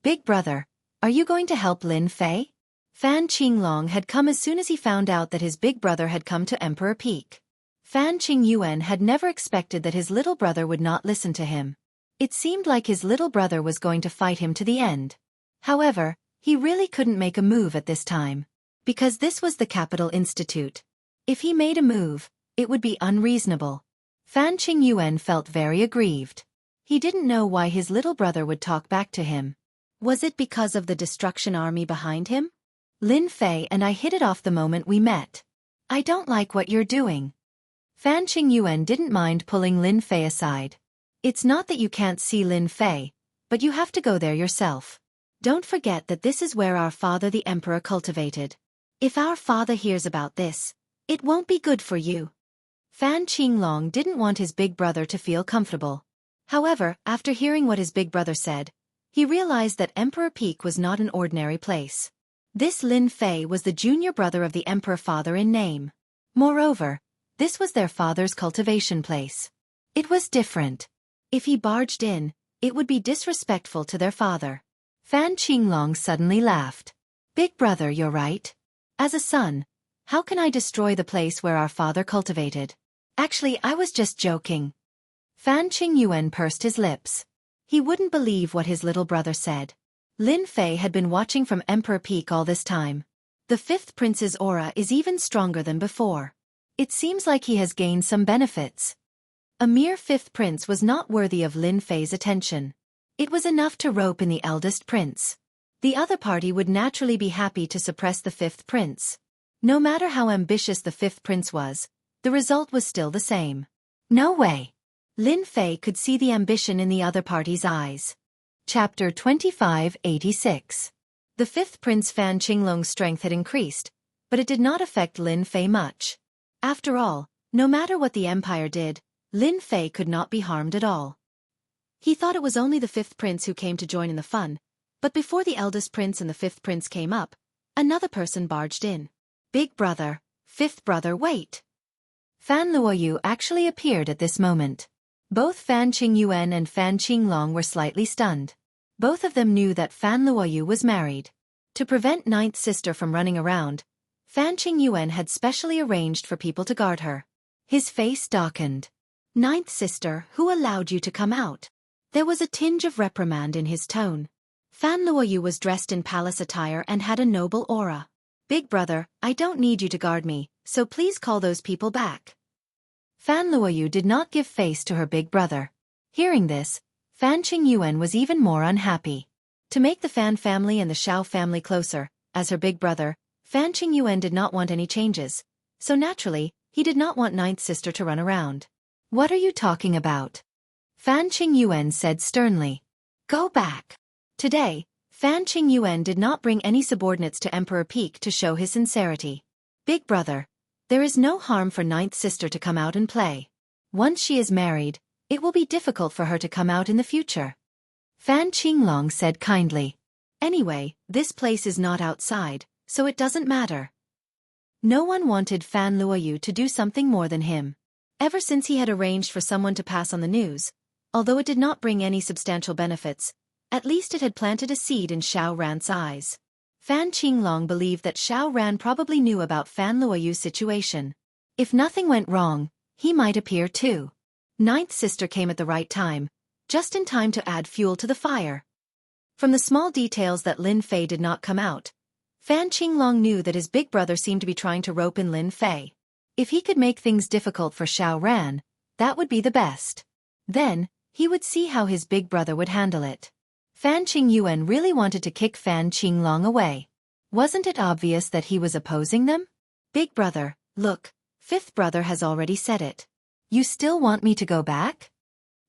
Speaker 1: Big brother, are you going to help Lin Fei? Fan Qinglong had come as soon as he found out that his big brother had come to Emperor Peak. Fan Qingyuan had never expected that his little brother would not listen to him. It seemed like his little brother was going to fight him to the end. However, he really couldn't make a move at this time. Because this was the Capital Institute. If he made a move, it would be unreasonable. Fan Qingyuan felt very aggrieved. He didn't know why his little brother would talk back to him. Was it because of the destruction army behind him? Lin Fei and I hit it off the moment we met. I don't like what you're doing. Fan Qingyuan didn't mind pulling Lin Fei aside. It's not that you can't see Lin Fei, but you have to go there yourself. Don't forget that this is where our father the emperor cultivated. If our father hears about this, it won't be good for you. Fan Qinglong didn't want his big brother to feel comfortable. However, after hearing what his big brother said, he realized that Emperor Peak was not an ordinary place. This Lin Fei was the junior brother of the emperor father in name. Moreover, this was their father's cultivation place. It was different. If he barged in, It would be disrespectful to their father. Fan Qinglong suddenly laughed. Big brother, you're right. As a son, how can I destroy the place where our father cultivated? Actually, I was just joking. Fan Qingyuan pursed his lips. He wouldn't believe what his little brother said. Lin Fei had been watching from Emperor Peak all this time. The fifth prince's aura is even stronger than before. It seems like he has gained some benefits. A mere fifth prince was not worthy of Lin Fei's attention. It was enough to rope in the eldest prince. The other party would naturally be happy to suppress the fifth prince. No matter how ambitious the fifth prince was, the result was still the same. No way. Lin Fei could see the ambition in the other party's eyes. Chapter 2586. The fifth prince Fan Qinglong's strength had increased, but it did not affect Lin Fei much. After all, no matter what the empire did, Lin Fei could not be harmed at all. He thought it was only the fifth prince who came to join in the fun, but before the eldest prince and the fifth prince came up, another person barged in. Big brother, fifth brother, wait. Fan Luoyu actually appeared at this moment. Both Fan Qingyuan and Fan Qinglong were slightly stunned. Both of them knew that Fan Luoyu was married. To prevent ninth sister from running around, Fan Qingyuan had specially arranged for people to guard her. His face darkened. Ninth sister, who allowed you to come out? There was a tinge of reprimand in his tone. Fan Luoyu was dressed in palace attire and had a noble aura. Big brother, I don't need you to guard me, so please call those people back. Fan Luoyu did not give face to her big brother. Hearing this, Fan Qingyuan was even more unhappy. To make the Fan family and the Xiao family closer, as her big brother, Fan Qingyuan did not want any changes, so naturally, he did not want ninth sister to run around. What are you talking about? Fan Qingyuan said sternly. Go back. Today, Fan Qingyuan did not bring any subordinates to Emperor Peak to show his sincerity. Big brother, there is no harm for ninth sister to come out and play. Once she is married, it will be difficult for her to come out in the future. Fan Qinglong said kindly. Anyway, this place is not outside, so it doesn't matter. No one wanted Fan Luoyu to do something more than him. Ever since he had arranged for someone to pass on the news, although it did not bring any substantial benefits, at least it had planted a seed in Xiao Ran's eyes. Fan Qinglong believed that Xiao Ran probably knew about Fan Luoyu's situation. If nothing went wrong, he might appear too. Ninth sister came at the right time, just in time to add fuel to the fire. From the small details that Lin Fei did not come out, Fan Qinglong knew that his big brother seemed to be trying to rope in Lin Fei. If he could make things difficult for Xiao Ran, that would be the best. Then, he would see how his big brother would handle it. Fan Qingyuan really wanted to kick Fan Qinglong away. Wasn't it obvious that he was opposing them? Big brother, look, fifth brother has already said it. You still want me to go back?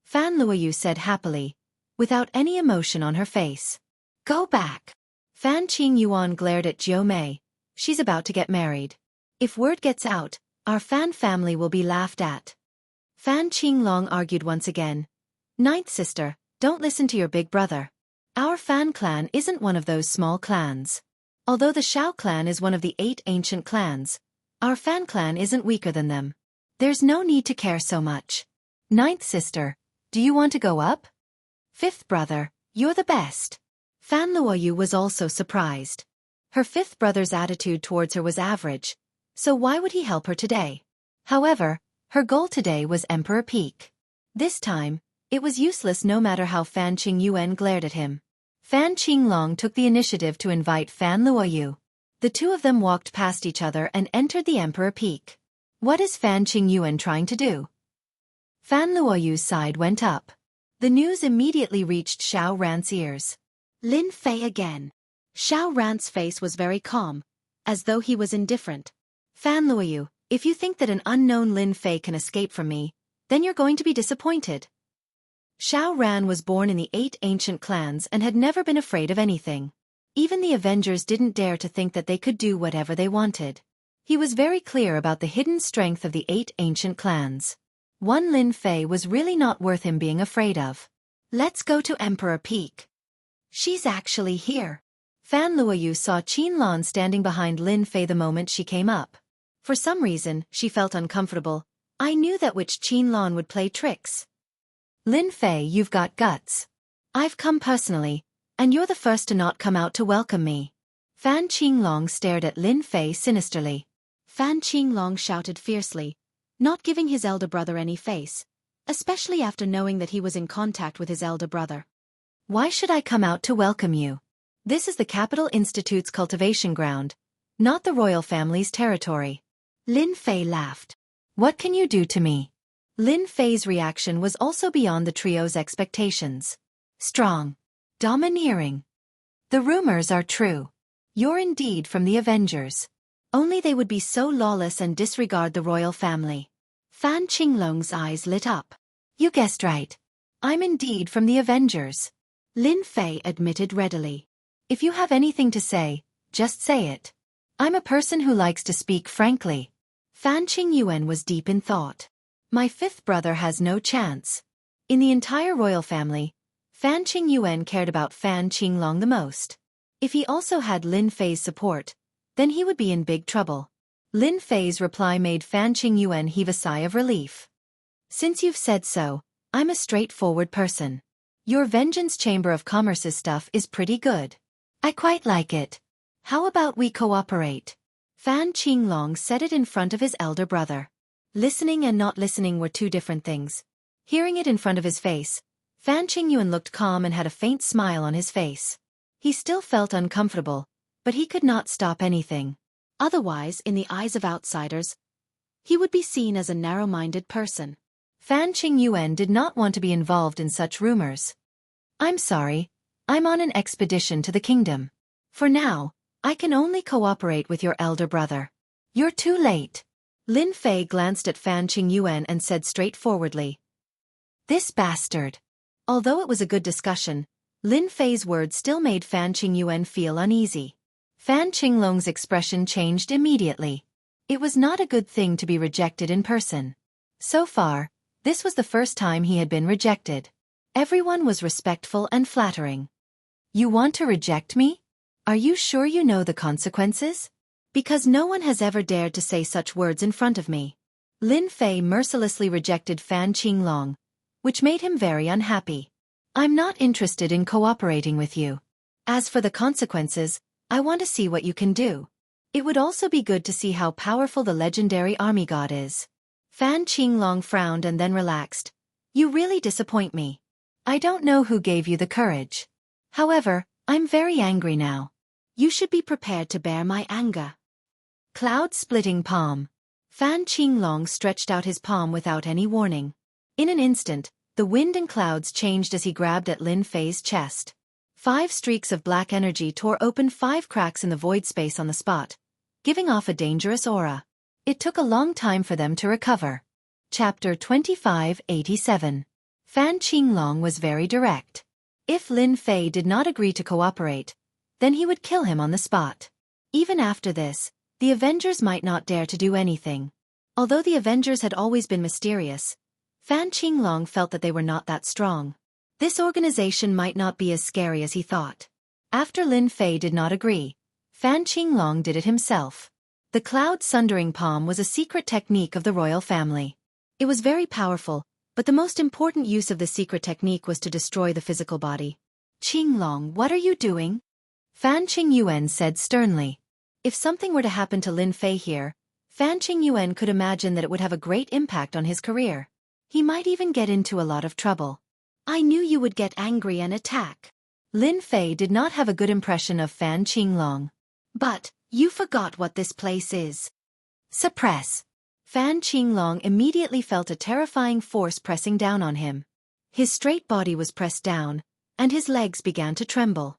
Speaker 1: Fan Luoyu said happily, without any emotion on her face. Go back. Fan Qingyuan glared at Jiu Mei. She's about to get married. If word gets out, our Fan family will be laughed at. Fan Qinglong argued once again. Ninth sister, don't listen to your big brother. Our Fan clan isn't one of those small clans. Although the Xiao clan is one of the 8 ancient clans, our Fan clan isn't weaker than them. There's no need to care so much. Ninth sister, do you want to go up? Fifth brother, you're the best. Fan Luoyu was also surprised. Her fifth brother's attitude towards her was average, so why would he help her today? However, her goal today was Emperor Peak. This time, it was useless no matter how Fan Qingyuan glared at him. Fan Qinglong took the initiative to invite Fan Luoyu. The two of them walked past each other and entered the Emperor Peak. What is Fan Qingyuan trying to do? Fan Luoyu's side went up. The news immediately reached Xiao Ran's ears. Lin Fei again. Xiao Ran's face was very calm, as though he was indifferent. Fan Luoyu, if you think that an unknown Lin Fei can escape from me, then you're going to be disappointed. Xiao Ran was born in the 8 ancient clans and had never been afraid of anything. Even the Avengers didn't dare to think that they could do whatever they wanted. He was very clear about the hidden strength of the 8 ancient clans. One Lin Fei was really not worth him being afraid of. Let's go to Emperor Peak. She's actually here. Fan Luoyu saw Qin Lan standing behind Lin Fei the moment she came up. For some reason, she felt uncomfortable. I knew that witch Qin Lan would play tricks. Lin Fei, you've got guts. I've come personally, and you're the first to not come out to welcome me. Fan Qinglong stared at Lin Fei sinisterly. Fan Qinglong shouted fiercely, not giving his elder brother any face, especially after knowing that he was in contact with his elder brother. Why should I come out to welcome you? This is the Capital Institute's cultivation ground, not the royal family's territory. Lin Fei laughed. What can you do to me? Lin Fei's reaction was also beyond the trio's expectations. Strong. Domineering. The rumors are true. You're indeed from the Avengers. Only they would be so lawless and disregard the royal family. Fan Qinglong's eyes lit up. You guessed right. I'm indeed from the Avengers. Lin Fei admitted readily. If you have anything to say, just say it. I'm a person who likes to speak frankly. Fan Qingyuan was deep in thought. My fifth brother has no chance. In the entire royal family, Fan Qingyuan cared about Fan Qinglong the most. If he also had Lin Fei's support, then he would be in big trouble. Lin Fei's reply made Fan Qingyuan heave a sigh of relief. Since you've said so, I'm a straightforward person. Your Vengeance Chamber of Commerce's stuff is pretty good. I quite like it. How about we cooperate? Fan Qinglong said it in front of his elder brother. Listening and not listening were two different things. Hearing it in front of his face, Fan Qingyuan looked calm and had a faint smile on his face. He still felt uncomfortable, but he could not stop anything. Otherwise, in the eyes of outsiders, he would be seen as a narrow-minded person. Fan Qingyuan did not want to be involved in such rumors. I'm sorry, I'm on an expedition to the kingdom. For now, I can only cooperate with your elder brother. You're too late. Lin Fei glanced at Fan Qingyuan and said straightforwardly. This bastard. Although it was a good discussion, Lin Fei's words still made Fan Qingyuan feel uneasy. Fan Qinglong's expression changed immediately. It was not a good thing to be rejected in person. So far, this was the first time he had been rejected. Everyone was respectful and flattering. You want to reject me? Are you sure you know the consequences? Because no one has ever dared to say such words in front of me. Lin Fei mercilessly rejected Fan Qinglong, which made him very unhappy. I'm not interested in cooperating with you. As for the consequences, I want to see what you can do. It would also be good to see how powerful the legendary army god is. Fan Qinglong frowned and then relaxed. You really disappoint me. I don't know who gave you the courage. However, I'm very angry now. You should be prepared to bear my anger. Cloud-splitting palm. Fan Qinglong stretched out his palm without any warning. In an instant, the wind and clouds changed as he grabbed at Lin Fei's chest. 5 streaks of black energy tore open 5 cracks in the void space on the spot, giving off a dangerous aura. It took a long time for them to recover. Chapter 2587. Fan Qinglong was very direct. If Lin Fei did not agree to cooperate, then he would kill him on the spot. Even after this, the Avengers might not dare to do anything. Although the Avengers had always been mysterious, Fan Qinglong felt that they were not that strong. This organization might not be as scary as he thought. After Lin Fei did not agree, Fan Qinglong did it himself. The cloud sundering palm was a secret technique of the royal family. It was very powerful, but the most important use of the secret technique was to destroy the physical body. Qinglong, what are you doing? Fan Qingyuan said sternly. If something were to happen to Lin Fei here, Fan Qingyuan could imagine that it would have a great impact on his career. He might even get into a lot of trouble. I knew you would get angry and attack. Lin Fei did not have a good impression of Fan Qinglong. But, you forgot what this place is. Suppress. Fan Qinglong immediately felt a terrifying force pressing down on him. His straight body was pressed down, and his legs began to tremble.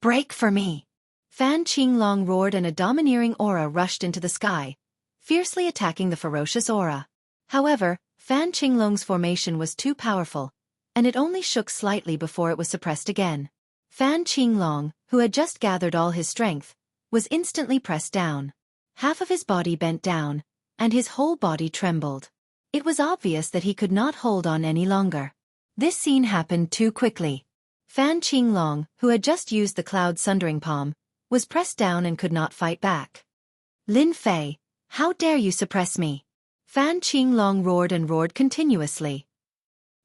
Speaker 1: Break for me! Fan Qinglong roared and a domineering aura rushed into the sky, fiercely attacking the ferocious aura. However, Fan Qinglong's formation was too powerful, and it only shook slightly before it was suppressed again. Fan Qinglong, who had just gathered all his strength, was instantly pressed down. Half of his body bent down, and his whole body trembled. It was obvious that he could not hold on any longer. This scene happened too quickly. Fan Qinglong, who had just used the cloud sundering palm, was pressed down and could not fight back. Lin Fei, how dare you suppress me? Fan Qinglong roared and roared continuously.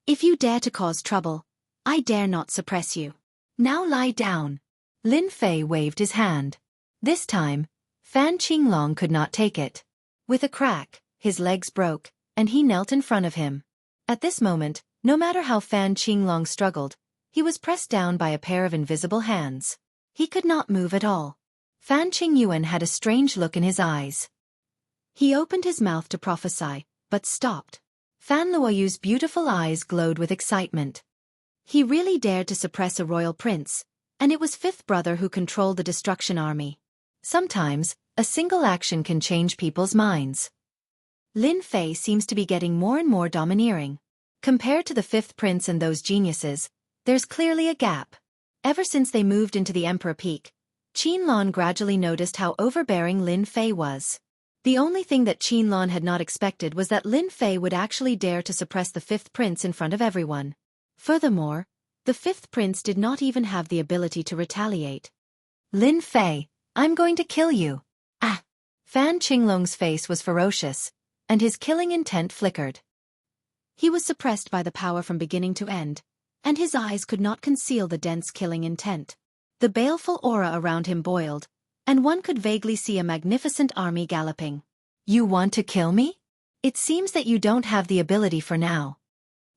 Speaker 1: If you dare to cause trouble, I dare not suppress you. Now lie down. Lin Fei waved his hand. This time, Fan Qinglong could not take it. With a crack, his legs broke, and he knelt in front of him. At this moment, no matter how Fan Qinglong struggled, he was pressed down by a pair of invisible hands. He could not move at all. Fan Qingyuan had a strange look in his eyes. He opened his mouth to prophesy, but stopped. Fan Luoyu's beautiful eyes glowed with excitement. He really dared to suppress a royal prince, and it was fifth brother who controlled the destruction army. Sometimes, a single action can change people's minds. Lin Fei seems to be getting more and more domineering. Compared to the fifth prince and those geniuses, there's clearly a gap. Ever since they moved into the Emperor Peak, Qinlan gradually noticed how overbearing Lin Fei was. The only thing that Qinlan had not expected was that Lin Fei would actually dare to suppress the fifth prince in front of everyone. Furthermore, the fifth prince did not even have the ability to retaliate. Lin Fei, I'm going to kill you. Ah! Fan Qinglong's face was ferocious, and his killing intent flickered. He was suppressed by the power from beginning to end, and his eyes could not conceal the dense killing intent. The baleful aura around him boiled, and one could vaguely see a magnificent army galloping. You want to kill me? It seems that you don't have the ability for now.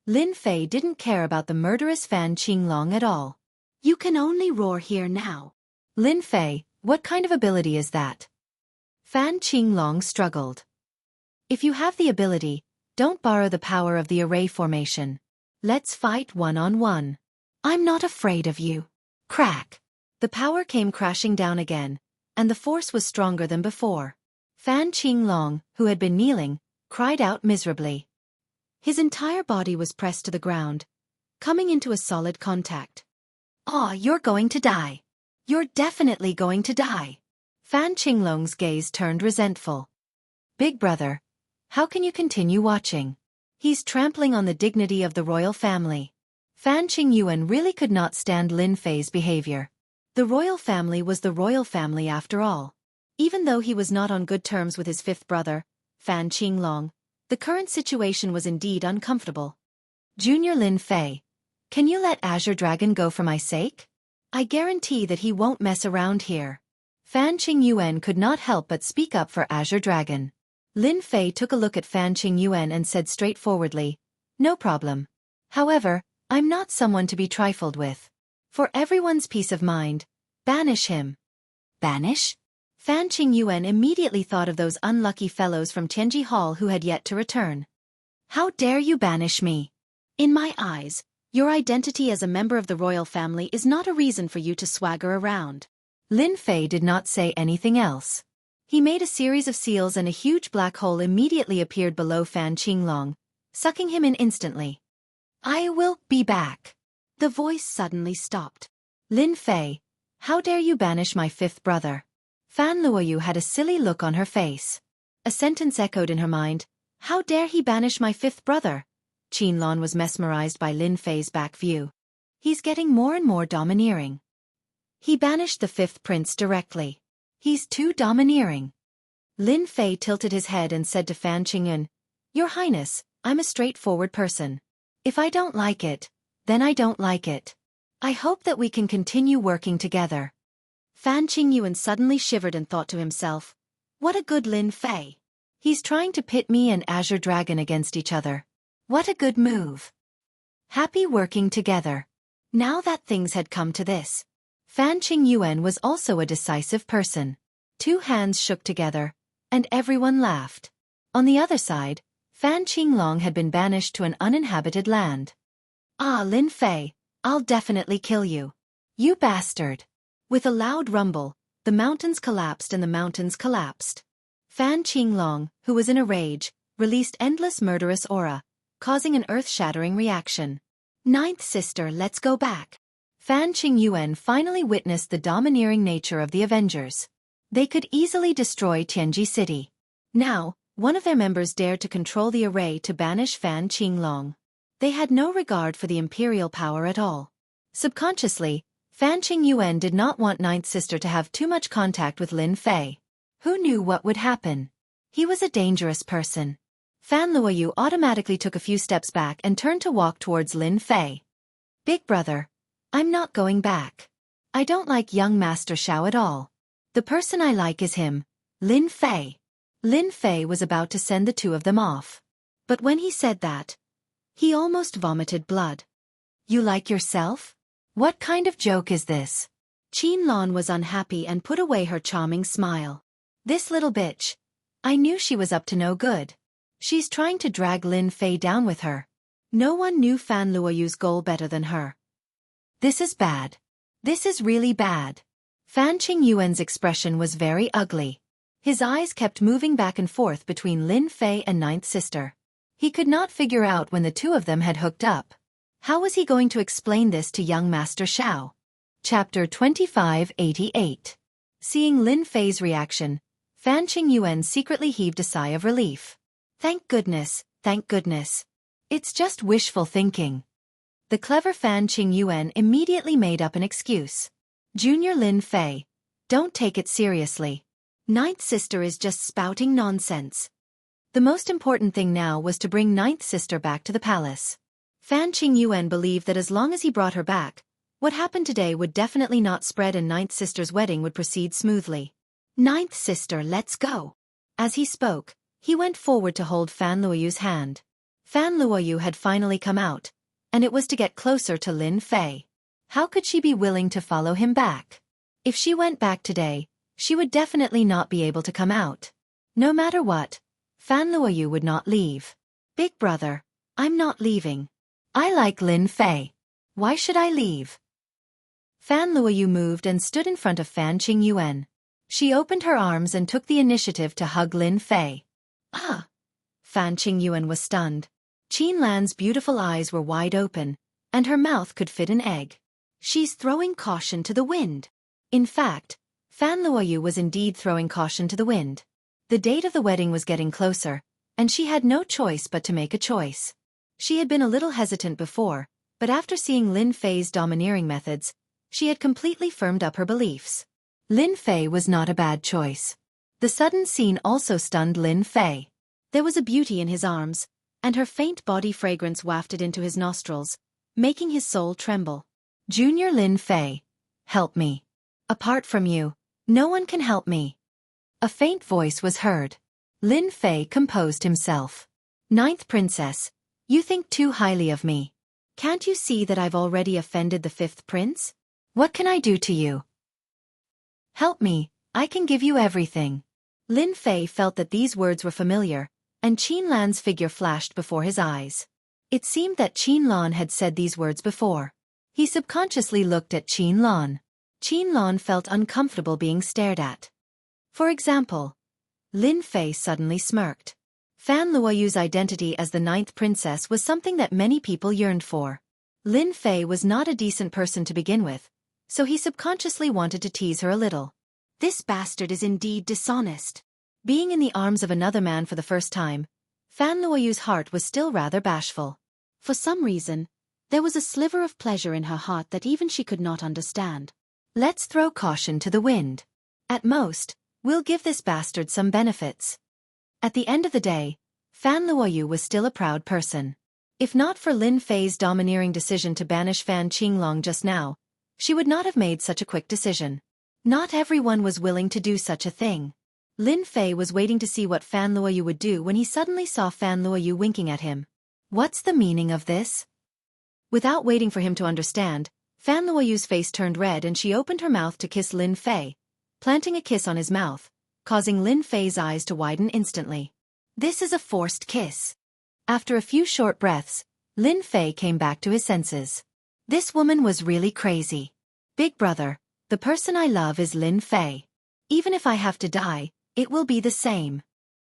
Speaker 1: Lin Fei didn't care about the murderous Fan Qinglong at all. You can only roar here now. Lin Fei, what kind of ability is that? Fan Qinglong struggled. If you have the ability, don't borrow the power of the array formation. Let's fight one-on-one. I'm not afraid of you. Crack! The power came crashing down again, and the force was stronger than before. Fan Qinglong, who had been kneeling, cried out miserably. His entire body was pressed to the ground, coming into a solid contact. Ah, you're going to die. You're definitely going to die. Fan Qinglong's gaze turned resentful. Big brother, how can you continue watching? He's trampling on the dignity of the royal family. Fan Qingyuan really could not stand Lin Fei's behavior. The royal family was the royal family after all. Even though he was not on good terms with his fifth brother, Fan Qinglong, the current situation was indeed uncomfortable. Junior Lin Fei, can you let Azure Dragon go for my sake? I guarantee that he won't mess around here. Fan Qingyuan could not help but speak up for Azure Dragon. Lin Fei took a look at Fan Qingyuan and said straightforwardly, no problem. However, I'm not someone to be trifled with. For everyone's peace of mind, banish him. Banish? Fan Qingyuan immediately thought of those unlucky fellows from Tianji Hall who had yet to return. How dare you banish me? In my eyes, your identity as a member of the royal family is not a reason for you to swagger around. Lin Fei did not say anything else. He made a series of seals and a huge black hole immediately appeared below Fan Qinglong, sucking him in instantly. I will be back. The voice suddenly stopped. Lin Fei, how dare you banish my fifth brother? Fan Luoyu had a silly look on her face. A sentence echoed in her mind, how dare he banish my fifth brother? Qinlan was mesmerized by Lin Fei's back view. He's getting more and more domineering. He banished the fifth prince directly. He's too domineering. Lin Fei tilted his head and said to Fan Qingyuan, Your Highness, I'm a straightforward person. If I don't like it, then I don't like it. I hope that we can continue working together. Fan Qingyuan suddenly shivered and thought to himself, what a good Lin Fei. He's trying to pit me and Azure Dragon against each other. What a good move. Happy working together. Now that things had come to this, Fan Qingyuan was also a decisive person. Two hands shook together, and everyone laughed. On the other side, Fan Qinglong had been banished to an uninhabited land. Ah, Lin Fei, I'll definitely kill you. You bastard. With a loud rumble, the mountains collapsed and the mountains collapsed. Fan Qinglong, who was in a rage, released endless murderous aura, causing an earth-shattering reaction. Ninth sister, let's go back. Fan Qingyuan finally witnessed the domineering nature of the Avengers. They could easily destroy Tianji City. Now, one of their members dared to control the array to banish Fan Qinglong. They had no regard for the imperial power at all. Subconsciously, Fan Qingyuan did not want Ninth Sister to have too much contact with Lin Fei. Who knew what would happen? He was a dangerous person. Fan Luoyu automatically took a few steps back and turned to walk towards Lin Fei. Big brother, I'm not going back. I don't like young Master Xiao at all. The person I like is him, Lin Fei. Lin Fei was about to send the two of them off. But when he said that, he almost vomited blood. You like yourself? What kind of joke is this? Qinlan was unhappy and put away her charming smile. This little bitch. I knew she was up to no good. She's trying to drag Lin Fei down with her. No one knew Fan Luoyu's goal better than her. This is bad. This is really bad. Fan Qingyuan's expression was very ugly. His eyes kept moving back and forth between Lin Fei and Ninth Sister. He could not figure out when the two of them had hooked up. How was he going to explain this to young Master Xiao? Chapter 2588. Seeing Lin Fei's reaction, Fan Qingyuan secretly heaved a sigh of relief. Thank goodness, thank goodness. It's just wishful thinking. The clever Fan Qingyuan immediately made up an excuse. Junior Lin Fei, don't take it seriously. Ninth Sister is just spouting nonsense. The most important thing now was to bring Ninth Sister back to the palace. Fan Qingyuan believed that as long as he brought her back, what happened today would definitely not spread and Ninth Sister's wedding would proceed smoothly. Ninth Sister, let's go. As he spoke, he went forward to hold Fan Luoyu's hand. Fan Luoyu had finally come out, and it was to get closer to Lin Fei. How could she be willing to follow him back? If she went back today, she would definitely not be able to come out. No matter what, Fan Luoyu would not leave. Big brother, I'm not leaving. I like Lin Fei. Why should I leave? Fan Luoyu moved and stood in front of Fan Qingyuan. She opened her arms and took the initiative to hug Lin Fei. Ah! Fan Qingyuan was stunned. Qinlan's beautiful eyes were wide open, and her mouth could fit an egg. She's throwing caution to the wind. In fact, Fan Luoyu was indeed throwing caution to the wind. The date of the wedding was getting closer, and she had no choice but to make a choice. She had been a little hesitant before, but after seeing Lin Fei's domineering methods, she had completely firmed up her beliefs. Lin Fei was not a bad choice. The sudden scene also stunned Lin Fei. There was a beauty in his arms, and her faint body fragrance wafted into his nostrils, making his soul tremble. Junior Lin Fei, help me. Apart from you, no one can help me. A faint voice was heard. Lin Fei composed himself. Ninth Princess, you think too highly of me. Can't you see that I've already offended the fifth prince? What can I do to you? Help me, I can give you everything. Lin Fei felt that these words were familiar, and Qinlan's figure flashed before his eyes. It seemed that Qinlan had said these words before. He subconsciously looked at Qinlan. Qinlan felt uncomfortable being stared at. For example, Lin Fei suddenly smirked. Fan Luoyu's identity as the ninth princess was something that many people yearned for. Lin Fei was not a decent person to begin with, so he subconsciously wanted to tease her a little. This bastard is indeed dishonest. Being in the arms of another man for the first time, Fan Luoyu's heart was still rather bashful. For some reason, there was a sliver of pleasure in her heart that even she could not understand. Let's throw caution to the wind. At most, we'll give this bastard some benefits. At the end of the day, Fan Luoyu was still a proud person. If not for Lin Fei's domineering decision to banish Fan Qinglong just now, she would not have made such a quick decision. Not everyone was willing to do such a thing. Lin Fei was waiting to see what Fan Luoyu would do when he suddenly saw Fan Luoyu winking at him. What's the meaning of this? Without waiting for him to understand, Fan Luoyu's face turned red and she opened her mouth to kiss Lin Fei, planting a kiss on his mouth, causing Lin Fei's eyes to widen instantly. This is a forced kiss. After a few short breaths, Lin Fei came back to his senses. This woman was really crazy. Big brother, the person I love is Lin Fei. Even if I have to die, it will be the same.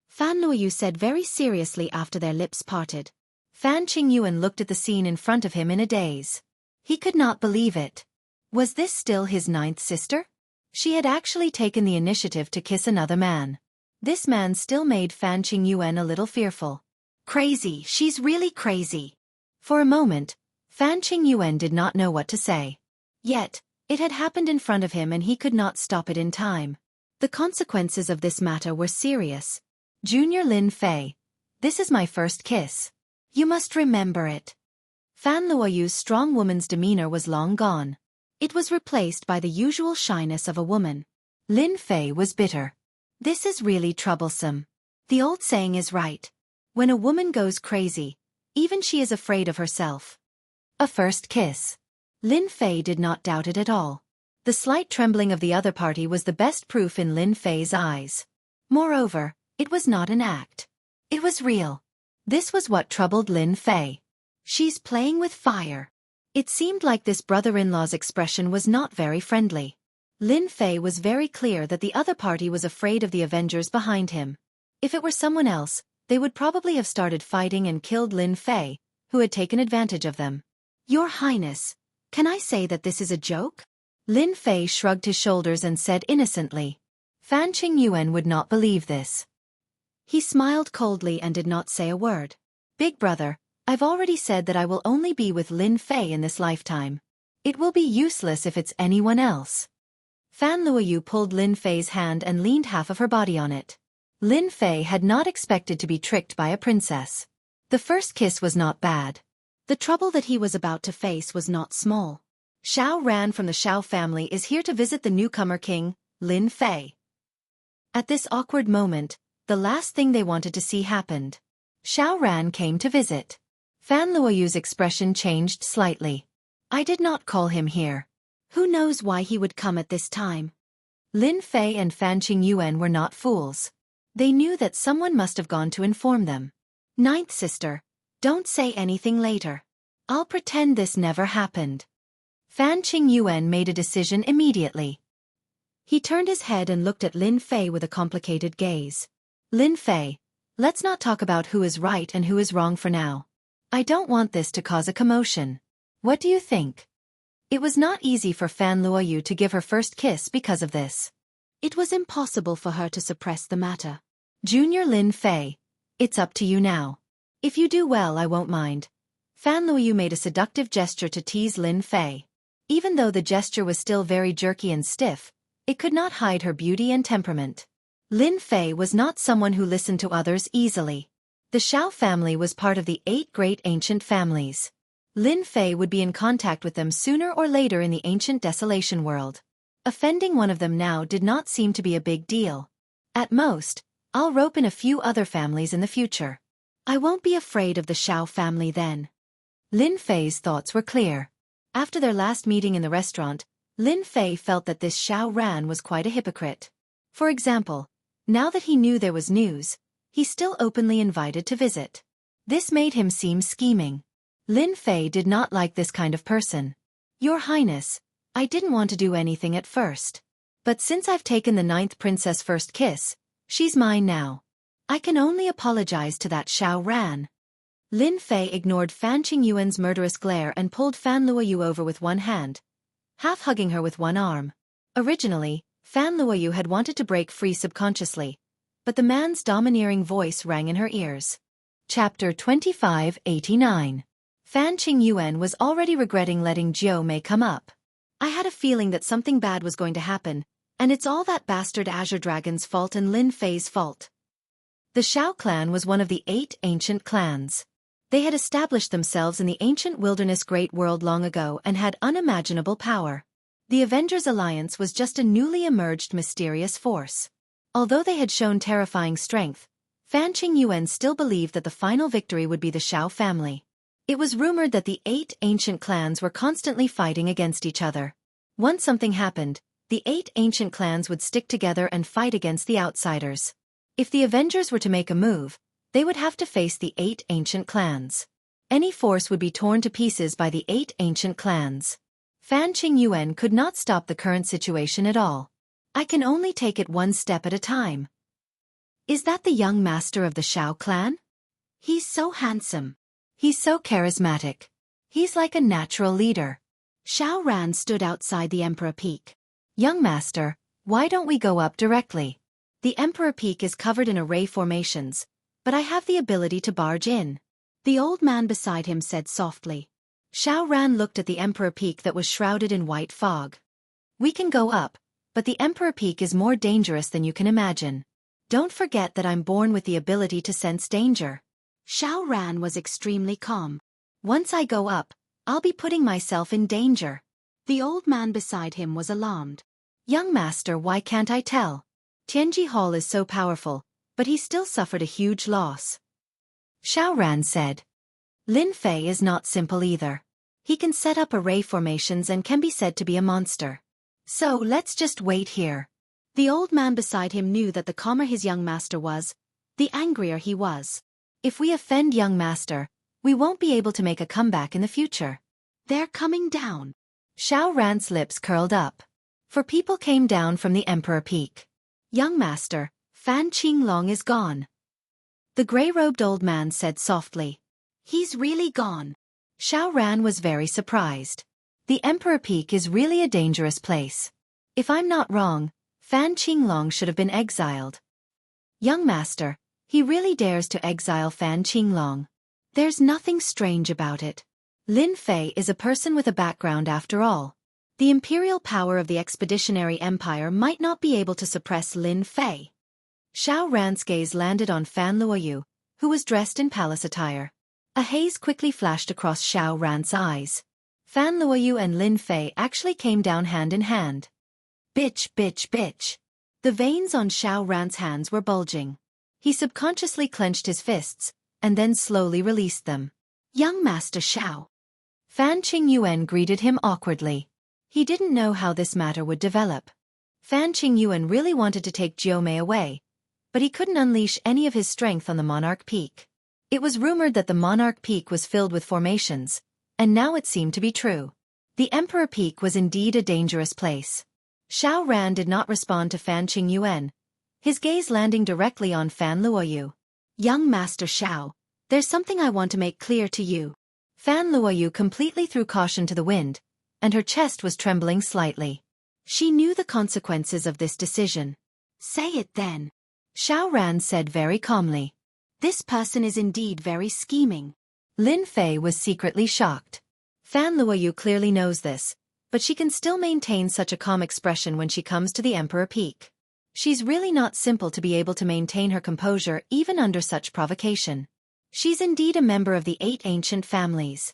Speaker 1: Fan Luoyu said very seriously after their lips parted. Fan Qingyuan looked at the scene in front of him in a daze. He could not believe it. Was this still his ninth sister? She had actually taken the initiative to kiss another man. This man still made Fan Qingyuan a little fearful. Crazy, she's really crazy. For a moment, Fan Qingyuan did not know what to say. Yet, it had happened in front of him and he could not stop it in time. The consequences of this matter were serious. Junior Lin Fei, this is my first kiss. You must remember it. Fan Luoyu's strong woman's demeanor was long gone. It was replaced by the usual shyness of a woman. Lin Fei was bitter. This is really troublesome. The old saying is right. When a woman goes crazy, even she is afraid of herself. A first kiss. Lin Fei did not doubt it at all. The slight trembling of the other party was the best proof in Lin Fei's eyes. Moreover, it was not an act. It was real. This was what troubled Lin Fei. She's playing with fire. It seemed like this brother-in-law's expression was not very friendly. Lin Fei was very clear that the other party was afraid of the Avengers behind him. If it were someone else, they would probably have started fighting and killed Lin Fei, who had taken advantage of them. Your Highness, can I say that this is a joke? Lin Fei shrugged his shoulders and said innocently. Fan Qingyuan would not believe this. He smiled coldly and did not say a word. Big brother, I've already said that I will only be with Lin Fei in this lifetime. It will be useless if it's anyone else. Fan Luoyu pulled Lin Fei's hand and leaned half of her body on it. Lin Fei had not expected to be tricked by a princess. The first kiss was not bad. The trouble that he was about to face was not small. Xiao Ran from the Xiao family is here to visit the newcomer king, Lin Fei. At this awkward moment, the last thing they wanted to see happened. Xiao Ran came to visit. Fan Luoyu's expression changed slightly. I did not call him here. Who knows why he would come at this time? Lin Fei and Fan Qingyuan were not fools. They knew that someone must have gone to inform them. Ninth sister, don't say anything later. I'll pretend this never happened. Fan Qingyuan made a decision immediately. He turned his head and looked at Lin Fei with a complicated gaze. Lin Fei, let's not talk about who is right and who is wrong for now. I don't want this to cause a commotion. What do you think? It was not easy for Fan Luoyu to give her first kiss because of this. It was impossible for her to suppress the matter. Junior Lin Fei, it's up to you now. If you do well, I won't mind. Fan Luoyu made a seductive gesture to tease Lin Fei. Even though the gesture was still very jerky and stiff, it could not hide her beauty and temperament. Lin Fei was not someone who listened to others easily. The Xiao family was part of the 8 great ancient families. Lin Fei would be in contact with them sooner or later in the ancient desolation world. Offending one of them now did not seem to be a big deal. At most, I'll rope in a few other families in the future. I won't be afraid of the Xiao family then. Lin Fei's thoughts were clear. After their last meeting in the restaurant, Lin Fei felt that this Xiao Ran was quite a hypocrite. For example, now that he knew there was news, he still openly invited to visit. This made him seem scheming. Lin Fei did not like this kind of person. Your Highness, I didn't want to do anything at first. But since I've taken the 9th princess' first kiss, she's mine now. I can only apologize to that Xiao Ran. Lin Fei ignored Fan Qingyuan's murderous glare and pulled Fan Luoyu over with one hand, half hugging her with one arm. Originally, Fan Luoyu had wanted to break free subconsciously, but the man's domineering voice rang in her ears. Chapter 2589. Fan Qingyuan was already regretting letting Jiu Mei come up. I had a feeling that something bad was going to happen, and it's all that bastard Azure Dragon's fault and Lin Fei's fault. The Xiao clan was one of the 8 ancient clans. They had established themselves in the ancient wilderness great world long ago and had unimaginable power. The Avengers Alliance was just a newly emerged mysterious force. Although they had shown terrifying strength, Fan Qingyuan still believed that the final victory would be the Xiao family. It was rumored that the 8 ancient clans were constantly fighting against each other. Once something happened, the 8 ancient clans would stick together and fight against the outsiders. If the Avengers were to make a move, they would have to face the 8 ancient clans. Any force would be torn to pieces by the 8 ancient clans. Fan Qingyuan could not stop the current situation at all. I can only take it one step at a time. Is that the young master of the Xiao clan? He's so handsome. He's so charismatic. He's like a natural leader. Xiao Ran stood outside the Emperor Peak. Young master, why don't we go up directly? The Emperor Peak is covered in array formations, but I have the ability to barge in. The old man beside him said softly. Xiao Ran looked at the Emperor Peak that was shrouded in white fog. We can go up, but the Emperor Peak is more dangerous than you can imagine. Don't forget that I'm born with the ability to sense danger. Xiao Ran was extremely calm. Once I go up, I'll be putting myself in danger. The old man beside him was alarmed. Young master, why can't I tell? Tianji Hall is so powerful, but he still suffered a huge loss. Xiao Ran said. Lin Fei is not simple either. He can set up array formations and can be said to be a monster. So let's just wait here. The old man beside him knew that the calmer his young master was, the angrier he was. If we offend young master, we won't be able to make a comeback in the future. They're coming down. Xiao Ran's lips curled up. For people came down from the Emperor Peak. Young master, Fan Qinglong is gone. The gray-robed old man said softly. He's really gone. Xiao Ran was very surprised. The Emperor Peak is really a dangerous place. If I'm not wrong, Fan Qinglong should have been exiled. Young master, he really dares to exile Fan Qinglong. There's nothing strange about it. Lin Fei is a person with a background after all. The imperial power of the expeditionary empire might not be able to suppress Lin Fei. Xiao Ran's gaze landed on Fan Luoyu, who was dressed in palace attire. A haze quickly flashed across Xiao Ran's eyes. Fan Luoyu and Lin Fei actually came down hand in hand. Bitch, bitch, bitch. The veins on Xiao Ran's hands were bulging. He subconsciously clenched his fists, and then slowly released them. Young Master Xiao. Fan Qingyuan greeted him awkwardly. He didn't know how this matter would develop. Fan Qingyuan really wanted to take Jiumei away, but he couldn't unleash any of his strength on the Monarch Peak. It was rumored that the Monarch Peak was filled with formations, and now it seemed to be true. The Emperor Peak was indeed a dangerous place. Xiao Ran did not respond to Fan Qingyuan, his gaze landing directly on Fan Luoyu. Young Master Xiao, there's something I want to make clear to you. Fan Luoyu completely threw caution to the wind, and her chest was trembling slightly. She knew the consequences of this decision. Say it then. Xiao Ran said very calmly. This person is indeed very scheming. Lin Fei was secretly shocked. Fan Luoyu clearly knows this, but she can still maintain such a calm expression when she comes to the Emperor Peak. She's really not simple to be able to maintain her composure even under such provocation. She's indeed a member of the 8 ancient families.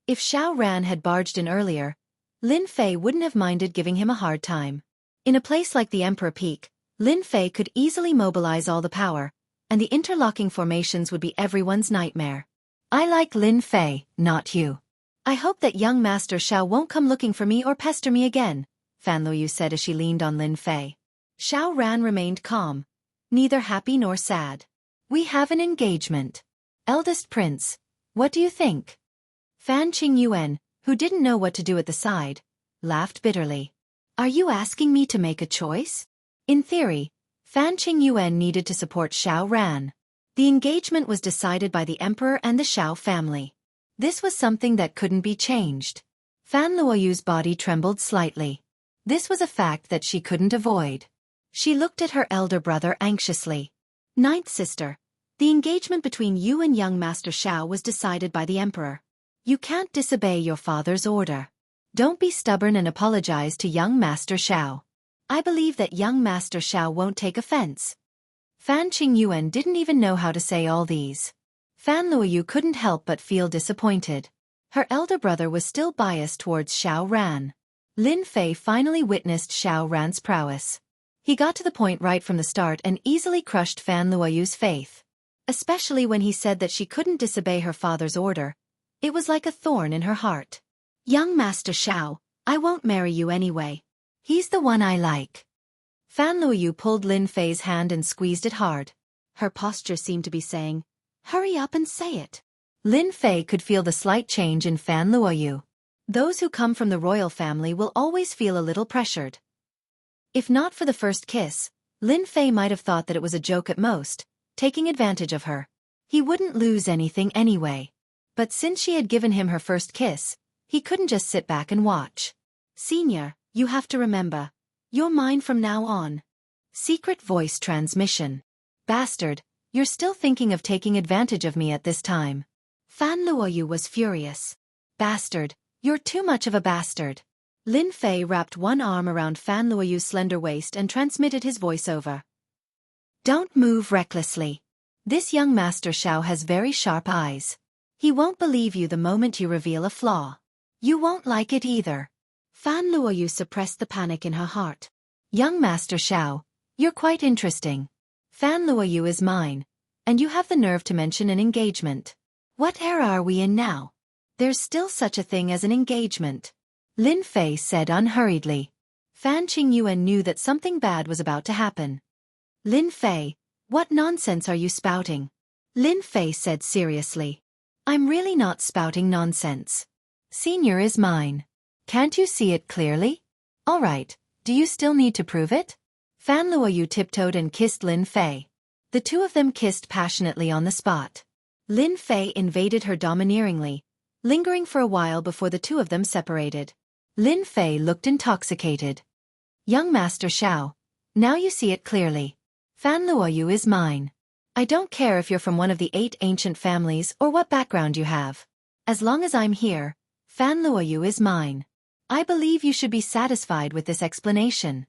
Speaker 1: If Xiao Ran had barged in earlier, Lin Fei wouldn't have minded giving him a hard time. In a place like the Emperor Peak, Lin Fei could easily mobilize all the power, and the interlocking formations would be everyone's nightmare. I like Lin Fei, not you. I hope that young Master Xiao won't come looking for me or pester me again, Fan Luoyu said as she leaned on Lin Fei. Xiao Ran remained calm, neither happy nor sad. We have an engagement. Eldest Prince, what do you think? Fan Qingyuan, who didn't know what to do at the side, laughed bitterly. Are you asking me to make a choice? In theory, Fan Qingyuan needed to support Xiao Ran. The engagement was decided by the Emperor and the Xiao family. This was something that couldn't be changed. Fan Luoyu's body trembled slightly. This was a fact that she couldn't avoid. She looked at her elder brother anxiously. Ninth sister, the engagement between you and young Master Xiao was decided by the Emperor. You can't disobey your father's order. Don't be stubborn and apologize to young Master Xiao. I believe that young Master Xiao won't take offense. Fan Qingyuan didn't even know how to say all these. Fan Luoyu couldn't help but feel disappointed. Her elder brother was still biased towards Xiao Ran. Lin Fei finally witnessed Xiao Ran's prowess. He got to the point right from the start and easily crushed Fan Luoyu's faith. Especially when he said that she couldn't disobey her father's order. It was like a thorn in her heart. Young Master Xiao, I won't marry you anyway. He's the one I like. Fan Luoyu pulled Lin Fei's hand and squeezed it hard. Her posture seemed to be saying, hurry up and say it. Lin Fei could feel the slight change in Fan Luoyu. Those who come from the royal family will always feel a little pressured. If not for the first kiss, Lin Fei might have thought that it was a joke at most, taking advantage of her. He wouldn't lose anything anyway. But since she had given him her first kiss, he couldn't just sit back and watch. Senior, you have to remember. You're mine from now on. Secret voice transmission. Bastard, you're still thinking of taking advantage of me at this time. Fan Luoyu was furious. Bastard, you're too much of a bastard. Lin Fei wrapped one arm around Fan Luoyu's slender waist and transmitted his voiceover. Don't move recklessly. This young Master Xiao has very sharp eyes. He won't believe you the moment you reveal a flaw. You won't like it either. Fan Luoyu suppressed the panic in her heart. Young Master Xiao, you're quite interesting. Fan Luoyu is mine, and you have the nerve to mention an engagement. What era are we in now? There's still such a thing as an engagement. Lin Fei said unhurriedly. Fan Qingyuan knew that something bad was about to happen. Lin Fei, what nonsense are you spouting? Lin Fei said seriously. I'm really not spouting nonsense. Senior is mine. Can't you see it clearly? All right, do you still need to prove it? Fan Luoyu tiptoed and kissed Lin Fei. The two of them kissed passionately on the spot. Lin Fei invaded her domineeringly, lingering for a while before the two of them separated. Lin Fei looked intoxicated. Young Master Xiao, now you see it clearly. Fan Luoyu is mine. I don't care if you're from one of the 8 ancient families or what background you have. As long as I'm here, Fan Luoyu is mine. I believe you should be satisfied with this explanation.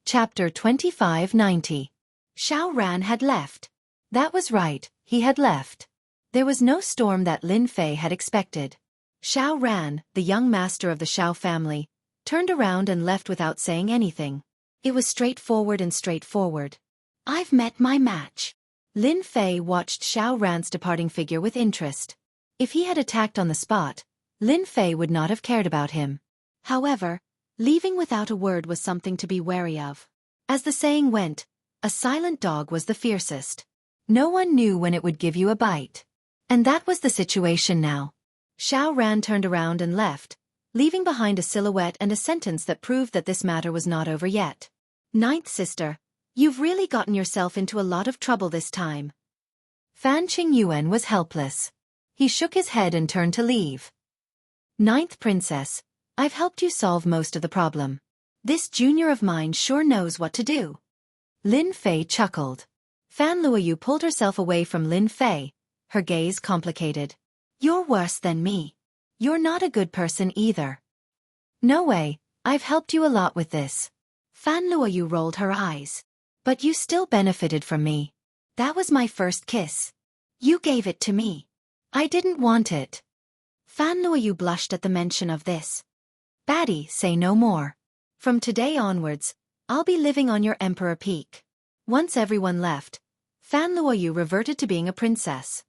Speaker 1: Chapter 2590. Xiao Ran had left. That was right, he had left. There was no storm that Lin Fei had expected. Xiao Ran, the young master of the Xiao family, turned around and left without saying anything. It was straightforward. I've met my match. Lin Fei watched Xiao Ran's departing figure with interest. If he had attacked on the spot, Lin Fei would not have cared about him. However, leaving without a word was something to be wary of. As the saying went, a silent dog was the fiercest. No one knew when it would give you a bite. And that was the situation now. Xiao Ran turned around and left, leaving behind a silhouette and a sentence that proved that this matter was not over yet. Ninth sister, you've really gotten yourself into a lot of trouble this time. Fan Qingyuan was helpless. He shook his head and turned to leave. Ninth princess, I've helped you solve most of the problem. This junior of mine sure knows what to do. Lin Fei chuckled. Fan Luoyu pulled herself away from Lin Fei, her gaze complicated. You're worse than me. You're not a good person either. No way, I've helped you a lot with this. Fan Luoyu rolled her eyes. But you still benefited from me. That was my first kiss. You gave it to me. I didn't want it. Fan Luoyu blushed at the mention of this. Baddie, say no more. From today onwards, I'll be living on your Emperor Peak. Once everyone left, Fan Luoyu reverted to being a princess.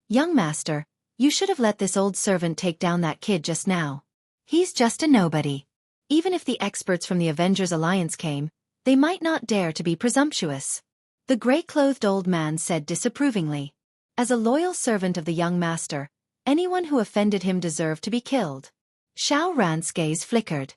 Speaker 1: Young master, you should have let this old servant take down that kid just now. He's just a nobody. Even if the experts from the Avengers Alliance came, they might not dare to be presumptuous. The gray-clothed old man said disapprovingly. As a loyal servant of the young master, anyone who offended him deserved to be killed. Xiao Ran's gaze flickered.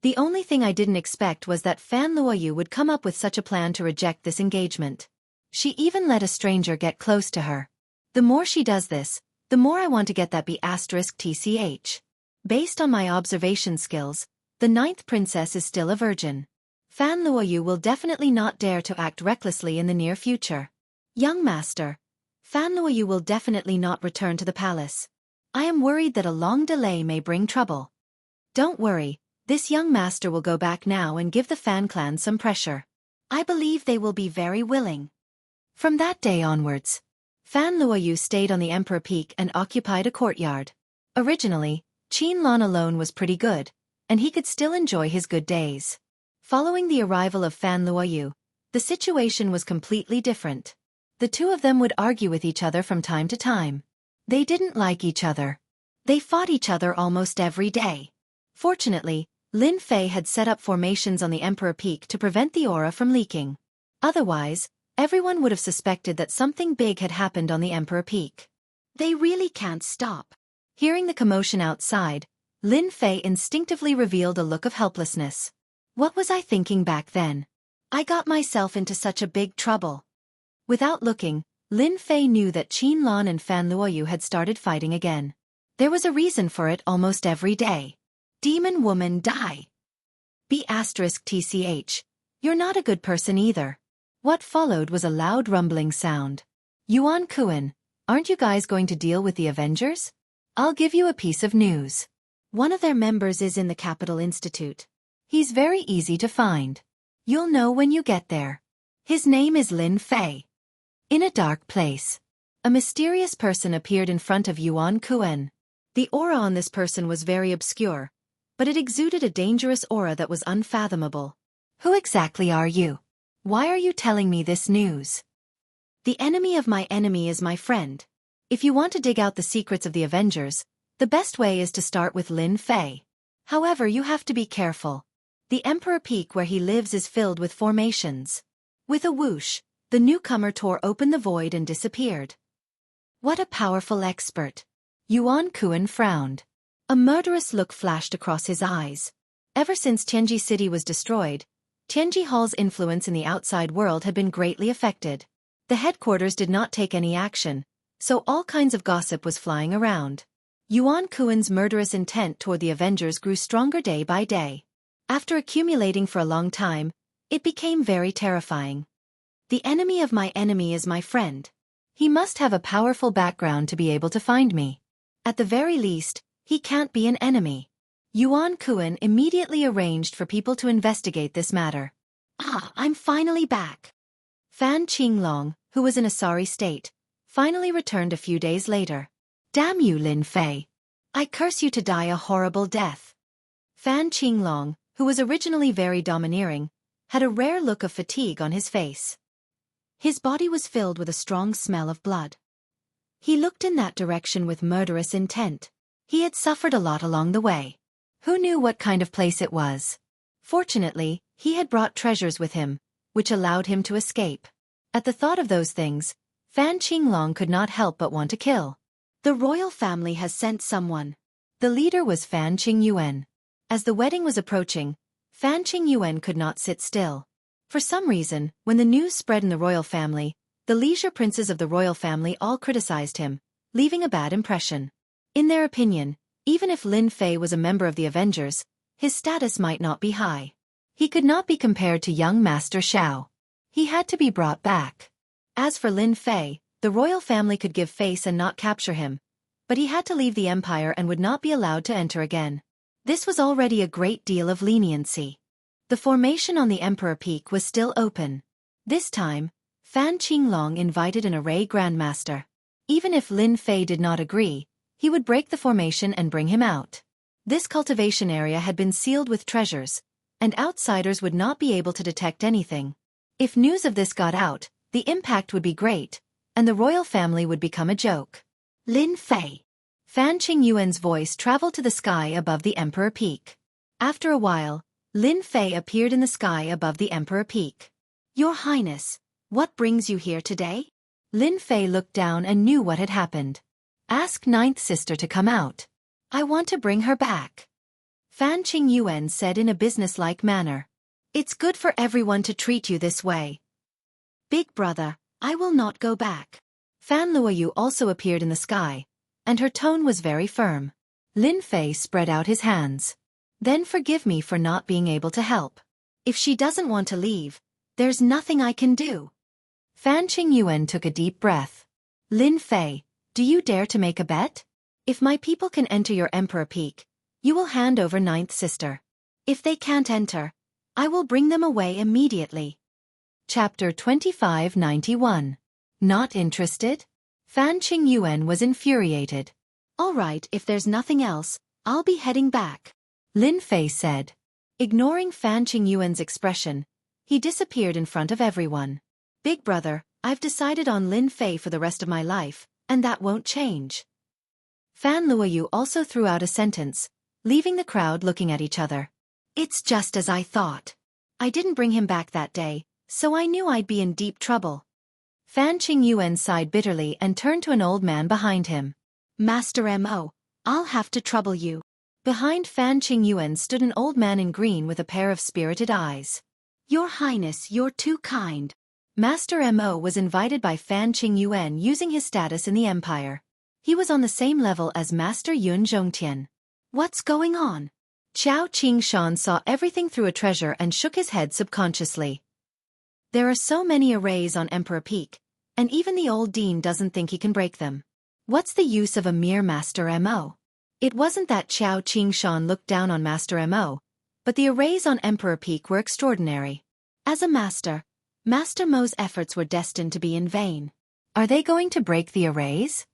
Speaker 1: The only thing I didn't expect was that Fan Luoyu would come up with such a plan to reject this engagement. She even let a stranger get close to her. The more she does this, the more I want to get that B*TCH. Based on my observation skills, the 9th princess is still a virgin. Fan Luoyu will definitely not dare to act recklessly in the near future. Young master, Fan Luoyu will definitely not return to the palace. I am worried that a long delay may bring trouble. Don't worry, this young master will go back now and give the Fan clan some pressure. I believe they will be very willing. From that day onwards, Fan Luoyu stayed on the Emperor Peak and occupied a courtyard. Originally, Qin Lan alone was pretty good, and he could still enjoy his good days. Following the arrival of Fan Luoyu, the situation was completely different. The two of them would argue with each other from time to time. They didn't like each other. They fought each other almost every day. Fortunately, Lin Fei had set up formations on the Emperor Peak to prevent the aura from leaking. Otherwise, everyone would have suspected that something big had happened on the Emperor Peak. They really can't stop. Hearing the commotion outside, Lin Fei instinctively revealed a look of helplessness. What was I thinking back then? I got myself into such a big trouble. Without looking, Lin Fei knew that Qin Lan and Fan Luoyu had started fighting again. There was a reason for it almost every day. Demon woman die. B*TCH. You're not a good person either. What followed was a loud rumbling sound. Yuan Kuan, aren't you guys going to deal with the Avengers? I'll give you a piece of news. One of their members is in the Capital Institute. He's very easy to find. You'll know when you get there. His name is Lin Fei. In a dark place. A mysterious person appeared in front of Yuan Kuen. The aura on this person was very obscure, but it exuded a dangerous aura that was unfathomable. Who exactly are you? Why are you telling me this news? The enemy of my enemy is my friend. If you want to dig out the secrets of the Avengers, the best way is to start with Lin Fei. However, you have to be careful. The Emperor Peak where he lives is filled with formations. With a whoosh, the newcomer tore open the void and disappeared. What a powerful expert. Yuan Kuen frowned. A murderous look flashed across his eyes. Ever since Tianji City was destroyed, Tianji Hall's influence in the outside world had been greatly affected. The headquarters did not take any action, so all kinds of gossip was flying around. Yuan Kuen's murderous intent toward the Avengers grew stronger day by day. After accumulating for a long time, it became very terrifying. The enemy of my enemy is my friend. He must have a powerful background to be able to find me. At the very least, he can't be an enemy. Yuan Kuen immediately arranged for people to investigate this matter. I'm finally back. Fan Qinglong, who was in a sorry state, finally returned a few days later. Damn you, Lin Fei. I curse you to die a horrible death. Fan Qinglong, who was originally very domineering, had a rare look of fatigue on his face. His body was filled with a strong smell of blood. He looked in that direction with murderous intent. He had suffered a lot along the way. Who knew what kind of place it was? Fortunately, he had brought treasures with him, which allowed him to escape. At the thought of those things, Fan Qinglong could not help but want to kill. The royal family has sent someone. The leader was Fan Qingyuan. As the wedding was approaching, Fan Qingyuan could not sit still. For some reason, when the news spread in the royal family, the leisure princes of the royal family all criticized him, leaving a bad impression. In their opinion, even if Lin Fei was a member of the Avengers, his status might not be high. He could not be compared to young Master Xiao. He had to be brought back. As for Lin Fei, the royal family could give face and not capture him, but he had to leave the empire and would not be allowed to enter again. This was already a great deal of leniency. The formation on the Emperor Peak was still open. This time, Fan Qinglong invited an array grandmaster. Even if Lin Fei did not agree, he would break the formation and bring him out. This cultivation area had been sealed with treasures, and outsiders would not be able to detect anything. If news of this got out, the impact would be great, and the royal family would become a joke. Lin Fei. Fan Qingyuan's voice traveled to the sky above the Emperor Peak. After a while, Lin Fei appeared in the sky above the Emperor Peak. Your Highness, what brings you here today? Lin Fei looked down and knew what had happened. Ask Ninth Sister to come out. I want to bring her back. Fan Qingyuan said in a businesslike manner. It's good for everyone to treat you this way. Big brother, I will not go back. Fan Luoyu also appeared in the sky, and her tone was very firm. Lin Fei spread out his hands. Then forgive me for not being able to help. If she doesn't want to leave, there's nothing I can do. Fan Qingyuan took a deep breath. Lin Fei, do you dare to make a bet? If my people can enter your Emperor Peak, you will hand over Ninth Sister. If they can't enter, I will bring them away immediately. Chapter 2591. Not interested? Fan Qingyuan was infuriated. All right, if there's nothing else, I'll be heading back. Lin Fei said. Ignoring Fan Qingyuan's expression, he disappeared in front of everyone. Big brother, I've decided on Lin Fei for the rest of my life, and that won't change. Fan Luoyu also threw out a sentence, leaving the crowd looking at each other. It's just as I thought. I didn't bring him back that day, so I knew I'd be in deep trouble. Fan Qingyuan sighed bitterly and turned to an old man behind him. Master Mo, I'll have to trouble you. Behind Fan Qingyuan stood an old man in green with a pair of spirited eyes. Your Highness, you're too kind. Master Mo was invited by Fan Qingyuan using his status in the empire. He was on the same level as Master Yun Zhongtian. What's going on? Qiao Qingshan saw everything through a treasure and shook his head subconsciously. There are so many arrays on Emperor Peak, and even the old dean doesn't think he can break them. What's the use of a mere Master Mo? It wasn't that Qiao Qingshan looked down on Master Mo, but the arrays on Emperor Peak were extraordinary. As a master, Master Mo's efforts were destined to be in vain. Are they going to break the arrays?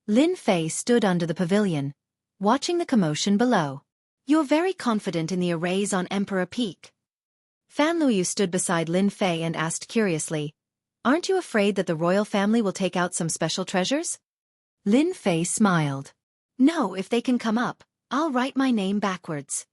Speaker 1: Lin Fei stood under the pavilion, watching the commotion below. You're very confident in the arrays on Emperor Peak. Fan Luoyu stood beside Lin Fei and asked curiously, aren't you afraid that the royal family will take out some special treasures? Lin Fei smiled. No, if they can come up, I'll write my name backwards.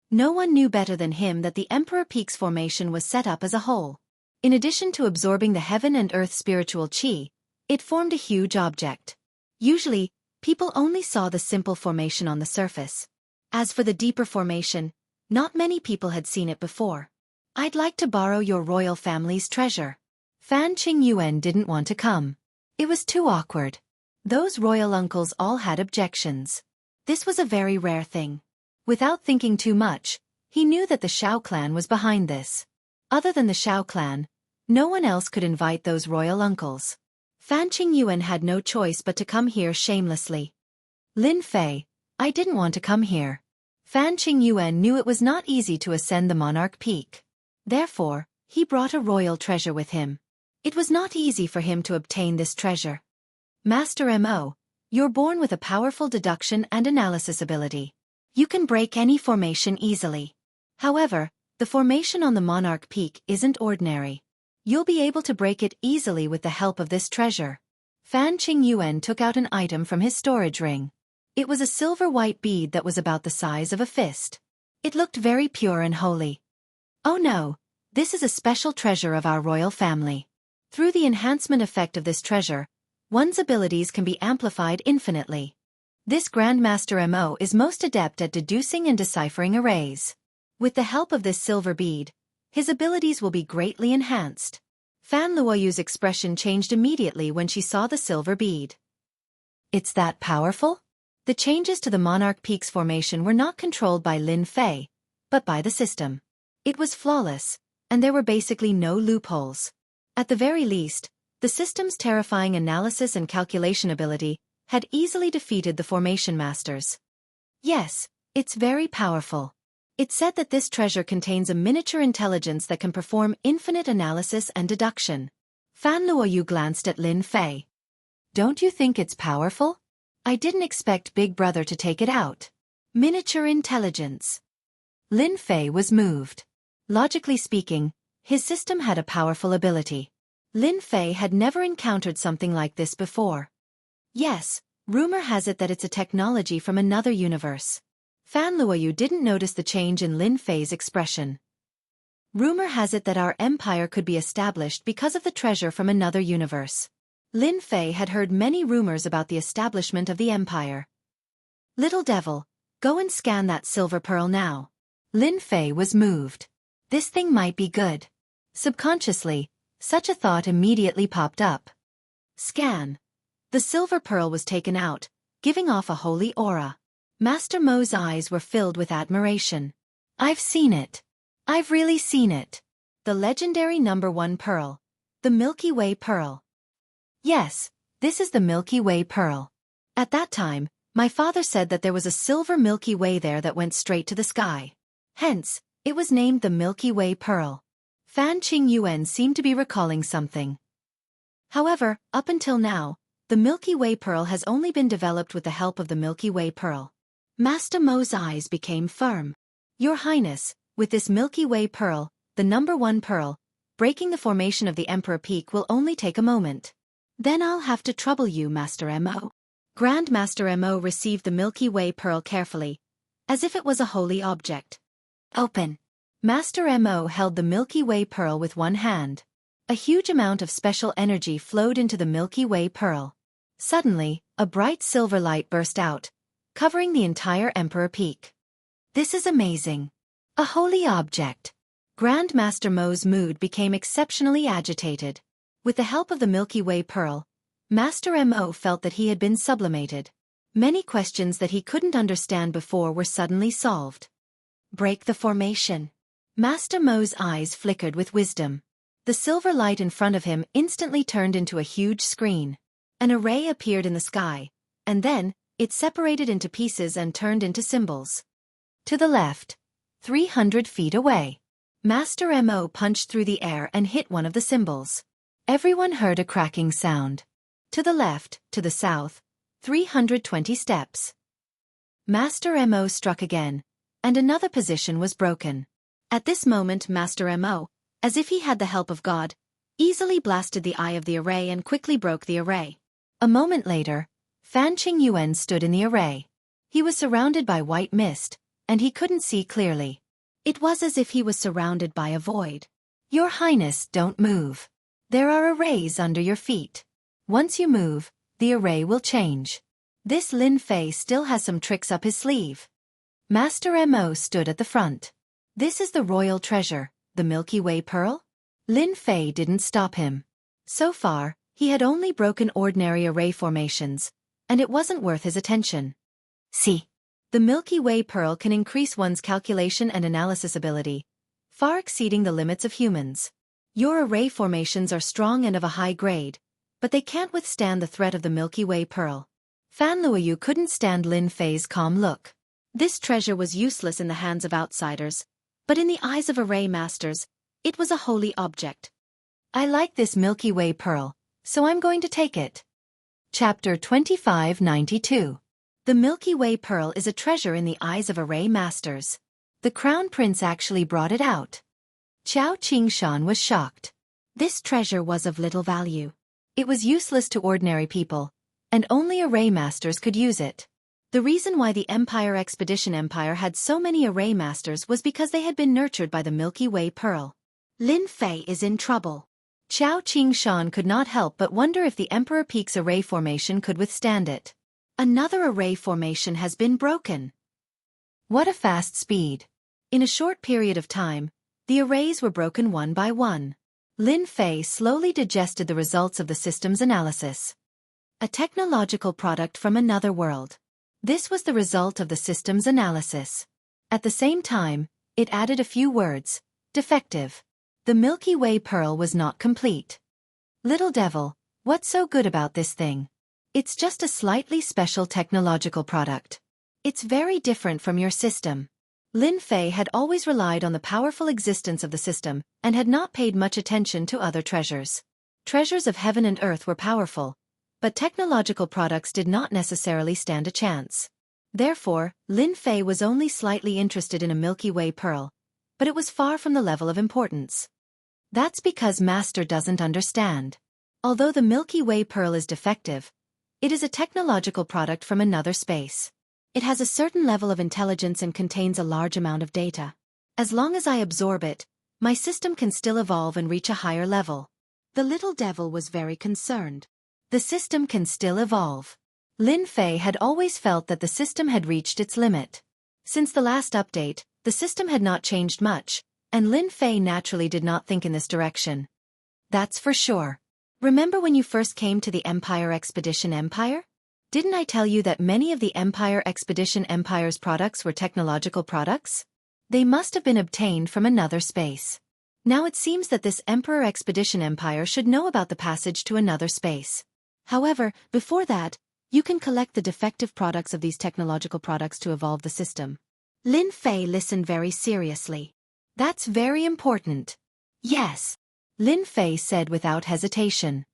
Speaker 1: No one knew better than him that the Emperor Peak's formation was set up as a whole. In addition to absorbing the heaven and earth spiritual qi, it formed a huge object. Usually, people only saw the simple formation on the surface. As for the deeper formation, not many people had seen it before. I'd like to borrow your royal family's treasure. Fan Qingyuan didn't want to come. It was too awkward. Those royal uncles all had objections. This was a very rare thing. Without thinking too much, he knew that the Shao clan was behind this. Other than the Shao clan, no one else could invite those royal uncles. Fan Qingyuan had no choice but to come here shamelessly. Lin Fei, I didn't want to come here. Fan Qingyuan knew it was not easy to ascend the monarch peak. Therefore, he brought a royal treasure with him. It was not easy for him to obtain this treasure. Master Mo, you're born with a powerful deduction and analysis ability. You can break any formation easily. However, the formation on the monarch peak isn't ordinary. You'll be able to break it easily with the help of this treasure. Fan Qingyuan took out an item from his storage ring. It was a silver-white bead that was about the size of a fist. It looked very pure and holy. Oh no, this is a special treasure of our royal family. Through the enhancement effect of this treasure, one's abilities can be amplified infinitely. This Grandmaster Mo is most adept at deducing and deciphering arrays. With the help of this silver bead, his abilities will be greatly enhanced. Fan Luoyu's expression changed immediately when she saw the silver bead. It's that powerful? The changes to the Monarch Peak's formation were not controlled by Lin Fei, but by the system. It was flawless, and there were basically no loopholes. At the very least, the system's terrifying analysis and calculation ability had easily defeated the formation masters. Yes, it's very powerful. It said that this treasure contains a miniature intelligence that can perform infinite analysis and deduction. Fan Luoyu glanced at Lin Fei. Don't you think it's powerful? I didn't expect Big Brother to take it out. Miniature intelligence. Lin Fei was moved. Logically speaking, his system had a powerful ability. Lin Fei had never encountered something like this before. Yes, rumor has it that it's a technology from another universe. Fan Luoyu didn't notice the change in Lin Fei's expression. Rumor has it that our empire could be established because of the treasure from another universe. Lin Fei had heard many rumors about the establishment of the empire. Little devil, go and scan that silver pearl now. Lin Fei was moved. This thing might be good. Subconsciously, such a thought immediately popped up. Scan. The silver pearl was taken out, giving off a holy aura. Master Mo's eyes were filled with admiration. I've seen it. I've really seen it. The legendary #1 pearl. The Milky Way pearl. Yes, this is the Milky Way pearl. At that time, my father said that there was a silver Milky Way there that went straight to the sky. Hence, it was named the Milky Way pearl. Fan Qingyuan seemed to be recalling something. However, up until now, the Milky Way pearl has only been developed with the help of the Milky Way pearl. Master Mo's eyes became firm. Your Highness, with this Milky Way pearl, the #1 pearl, breaking the formation of the Emperor Peak will only take a moment. Then I'll have to trouble you, Master Mo. Grandmaster Mo received the Milky Way pearl carefully, as if it was a holy object. Open. Master Mo held the Milky Way pearl with one hand. A huge amount of special energy flowed into the Milky Way pearl. Suddenly, a bright silver light burst out, covering the entire Emperor Peak. This is amazing. A holy object. Grandmaster Mo's mood became exceptionally agitated. With the help of the Milky Way pearl, Master Mo felt that he had been sublimated. Many questions that he couldn't understand before were suddenly solved. Break the formation. Master Mo's eyes flickered with wisdom. The silver light in front of him instantly turned into a huge screen. An array appeared in the sky, and then, it separated into pieces and turned into symbols. To the left, 300 feet away, Master Mo punched through the air and hit one of the symbols. Everyone heard a cracking sound. To the left, to the south, 320 steps. Master Mo struck again, and another position was broken. At this moment Master Mo, as if he had the help of God, easily blasted the eye of the array and quickly broke the array. A moment later, Fan Qing Yuan stood in the array. He was surrounded by white mist, and he couldn't see clearly. It was as if he was surrounded by a void. Your Highness, don't move. There are arrays under your feet. Once you move, the array will change. This Lin Fei still has some tricks up his sleeve. Master Mo stood at the front. This is the royal treasure, the Milky Way pearl? Lin Fei didn't stop him. So far, he had only broken ordinary array formations, and it wasn't worth his attention. See, the Milky Way pearl can increase one's calculation and analysis ability, far exceeding the limits of humans. Your array formations are strong and of a high grade, but they can't withstand the threat of the Milky Way pearl. Fan Luoyu couldn't stand Lin Fei's calm look. This treasure was useless in the hands of outsiders, but in the eyes of array masters, it was a holy object. I like this Milky Way pearl, so I'm going to take it. Chapter 2592. The Milky Way pearl is a treasure in the eyes of array masters. The Crown Prince actually brought it out. Qiao Qingshan was shocked. This treasure was of little value. It was useless to ordinary people, and only array masters could use it. The reason why the Expedition Empire had so many array masters was because they had been nurtured by the Milky Way pearl. Lin Fei is in trouble. Qiao Qingshan could not help but wonder if the Emperor Peak's array formation could withstand it. Another array formation has been broken. What a fast speed. In a short period of time, the arrays were broken one by one. Lin Fei slowly digested the results of the system's analysis. A technological product from another world. This was the result of the system's analysis. At the same time, it added a few words. Defective. The Milky Way pearl was not complete. Little devil, what's so good about this thing? It's just a slightly special technological product. It's very different from your system. Lin Fei had always relied on the powerful existence of the system and had not paid much attention to other treasures. Treasures of heaven and earth were powerful, but technological products did not necessarily stand a chance. Therefore, Lin Fei was only slightly interested in a Milky Way pearl, but it was far from the level of importance. That's because Master doesn't understand. Although the Milky Way pearl is defective, it is a technological product from another space. It has a certain level of intelligence and contains a large amount of data. As long as I absorb it, my system can still evolve and reach a higher level. The little devil was very concerned. The system can still evolve. Lin Fei had always felt that the system had reached its limit. Since the last update, the system had not changed much, and Lin Fei naturally did not think in this direction. That's for sure. Remember when you first came to the Expedition Empire? Didn't I tell you that many of the Expedition Empire's products were technological products? They must have been obtained from another space. Now it seems that this Expedition Empire should know about the passage to another space. However, before that, you can collect the defective products of these technological products to evolve the system. Lin Fei listened very seriously. That's very important. Yes, Lin Fei said without hesitation.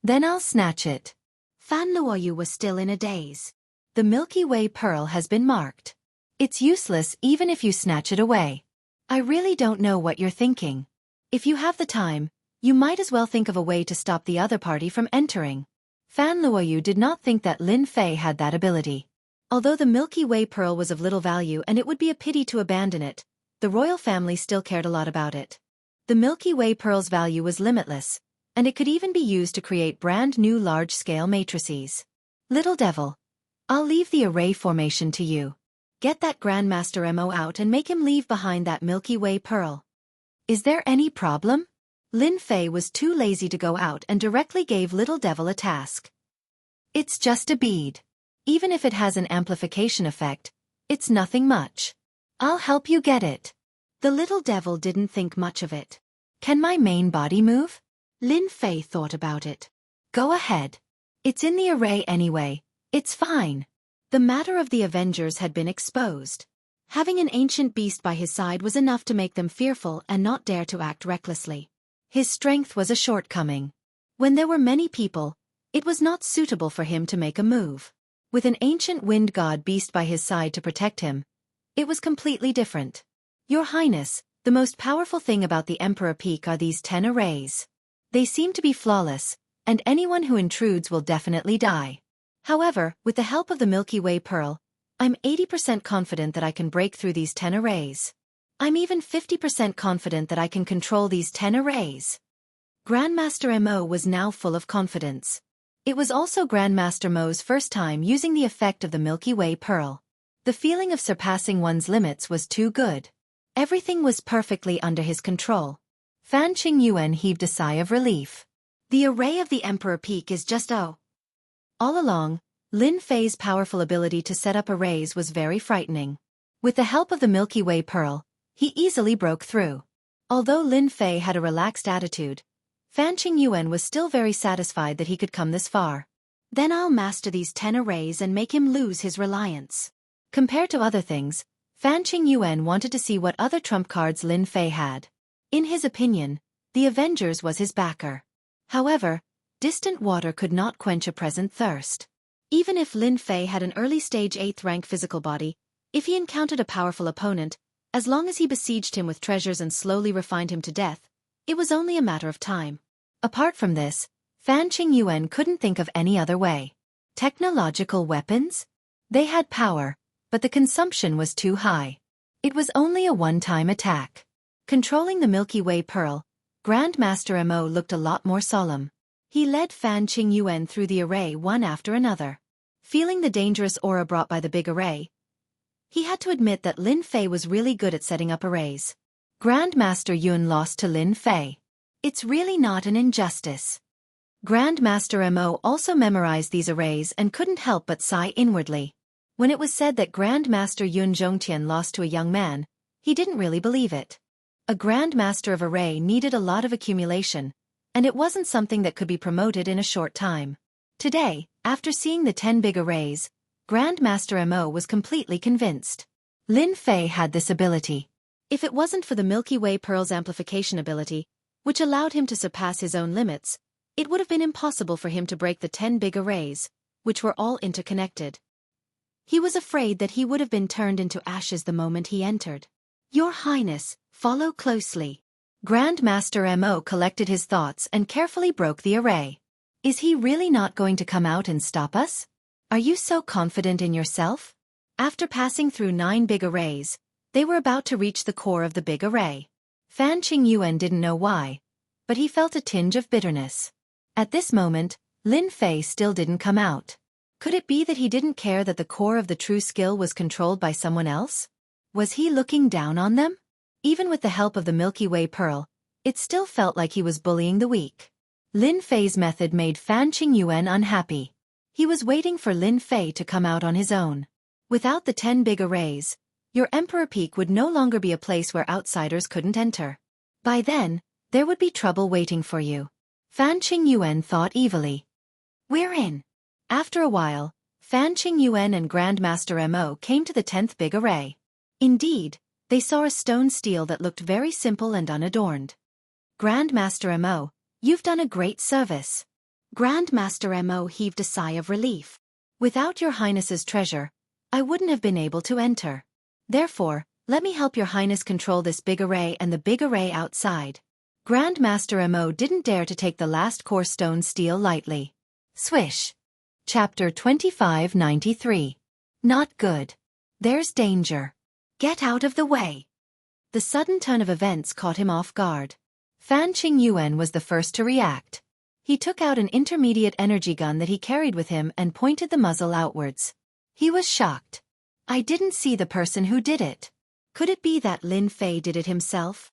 Speaker 1: Then I'll snatch it. Fan Luoyu was still in a daze. The Milky Way pearl has been marked. It's useless even if you snatch it away. I really don't know what you're thinking. If you have the time, you might as well think of a way to stop the other party from entering. Fan Luoyu did not think that Lin Fei had that ability. Although the Milky Way pearl was of little value and it would be a pity to abandon it, the royal family still cared a lot about it. The Milky Way pearl's value was limitless, and it could even be used to create brand new large-scale matrices. Little devil, I'll leave the array formation to you. Get that Grandmaster Mo out and make him leave behind that Milky Way pearl. Is there any problem? Lin Fei was too lazy to go out and directly gave Little Devil a task. It's just a bead. Even if it has an amplification effect, it's nothing much. I'll help you get it. The Little Devil didn't think much of it. Can my main body move? Lin Fei thought about it. Go ahead. It's in the array anyway. It's fine. The matter of the Avengers had been exposed. Having an ancient beast by his side was enough to make them fearful and not dare to act recklessly. His strength was a shortcoming. When there were many people, it was not suitable for him to make a move. With an ancient wind god beast by his side to protect him, it was completely different. Your Highness, the most powerful thing about the Emperor Peak are these 10 arrays. They seem to be flawless, and anyone who intrudes will definitely die. However, with the help of the Milky Way Pearl, I'm 80% confident that I can break through these 10 arrays. I'm even 50% confident that I can control these 10 arrays. Grandmaster Mo was now full of confidence. It was also Grandmaster Mo's first time using the effect of the Milky Way Pearl. The feeling of surpassing one's limits was too good. Everything was perfectly under his control. Fan Qingyuan heaved a sigh of relief. The array of the Emperor Peak is just All along, Lin Fei's powerful ability to set up arrays was very frightening. With the help of the Milky Way Pearl, he easily broke through. Although Lin Fei had a relaxed attitude, Fan Qingyuan was still very satisfied that he could come this far. Then I'll master these 10 arrays and make him lose his reliance. Compared to other things, Fan Qingyuan wanted to see what other trump cards Lin Fei had. In his opinion, the Avengers was his backer. However, distant water could not quench a present thirst. Even if Lin Fei had an early-stage 8th rank physical body, if he encountered a powerful opponent, as long as he besieged him with treasures and slowly refined him to death, it was only a matter of time. Apart from this, Fan Qingyuan couldn't think of any other way. Technological weapons? They had power, but the consumption was too high. It was only a one-time attack. Controlling the Milky Way Pearl, Grandmaster Mo looked a lot more solemn. He led Fan Qingyuan through the array one after another. Feeling the dangerous aura brought by the big array, he had to admit that Lin Fei was really good at setting up arrays. Grandmaster Yun lost to Lin Fei. It's really not an injustice. Grandmaster Mo also memorized these arrays and couldn't help but sigh inwardly. When it was said that Grandmaster Yun Zhongtian lost to a young man, he didn't really believe it. A Grandmaster of Array needed a lot of accumulation, and it wasn't something that could be promoted in a short time. Today, after seeing the 10 big arrays, Grandmaster Mo was completely convinced. Lin Fei had this ability. If it wasn't for the Milky Way Pearl's amplification ability, which allowed him to surpass his own limits, it would have been impossible for him to break the 10 big arrays, which were all interconnected. He was afraid that he would have been turned into ashes the moment he entered. Your Highness, follow closely. Grandmaster Mo collected his thoughts and carefully broke the array. Is he really not going to come out and stop us? Are you so confident in yourself? After passing through 9 big arrays, they were about to reach the core of the big array. Fan Qingyuan didn't know why, but he felt a tinge of bitterness. At this moment, Lin Fei still didn't come out. Could it be that he didn't care that the core of the true skill was controlled by someone else? Was he looking down on them? Even with the help of the Milky Way Pearl, it still felt like he was bullying the weak. Lin Fei's method made Fan Qingyuan unhappy. He was waiting for Lin Fei to come out on his own. Without the 10 big arrays, your Emperor Peak would no longer be a place where outsiders couldn't enter. By then, there would be trouble waiting for you. Fan Qingyuan thought evilly. We're in. After a while, Fan Qingyuan and Grandmaster Mo came to the 10th big array. Indeed, they saw a stone stele that looked very simple and unadorned. Grandmaster Mo, you've done a great service. Grandmaster Mo heaved a sigh of relief. Without your Highness's treasure, I wouldn't have been able to enter. Therefore, let me help your Highness control this big array and the big array outside. Grandmaster Mo didn't dare to take the last core stone stele lightly. Swish. Chapter 2593. Not good. There's danger. Get out of the way. The sudden turn of events caught him off guard. Fan Qingyuan was the first to react. He took out an intermediate energy gun that he carried with him and pointed the muzzle outwards. He was shocked. I didn't see the person who did it. Could it be that Lin Fei did it himself?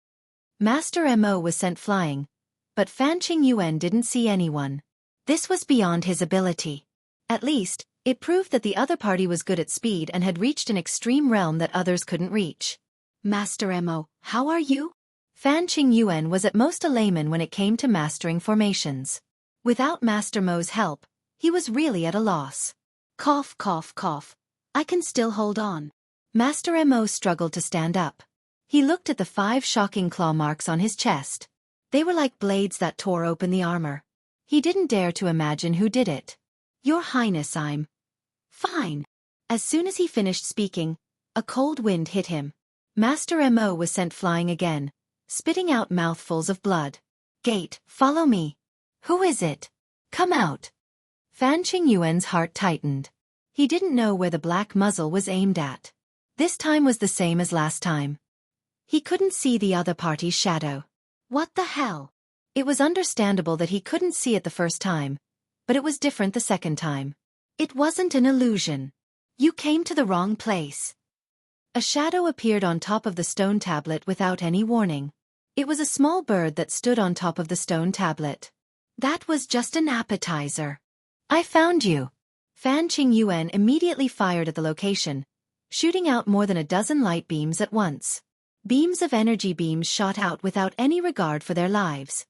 Speaker 1: Master Mo was sent flying, but Fan Qingyuan didn't see anyone. This was beyond his ability. At least, it proved that the other party was good at speed and had reached an extreme realm that others couldn't reach. Master Mo, how are you? Fan Qingyuan was at most a layman when it came to mastering formations. Without Master Mo's help, he was really at a loss. Cough, cough, cough. I can still hold on. Master Mo struggled to stand up. He looked at the 5 shocking claw marks on his chest. They were like blades that tore open the armor. He didn't dare to imagine who did it. Your Highness, I'm fine. As soon as he finished speaking, a cold wind hit him. Master Mo was sent flying again, spitting out mouthfuls of blood. Gate, follow me. Who is it? Come out. Fan Qingyuan's heart tightened. He didn't know where the black muzzle was aimed at. This time was the same as last time. He couldn't see the other party's shadow. What the hell? It was understandable that he couldn't see it the first time, but it was different the second time. It wasn't an illusion. You came to the wrong place. A shadow appeared on top of the stone tablet without any warning. It was a small bird that stood on top of the stone tablet. That was just an appetizer. I found you. Fan Qingyuan immediately fired at the location, shooting out more than a dozen light beams at once. Beams of energy beams shot out without any regard for their lives.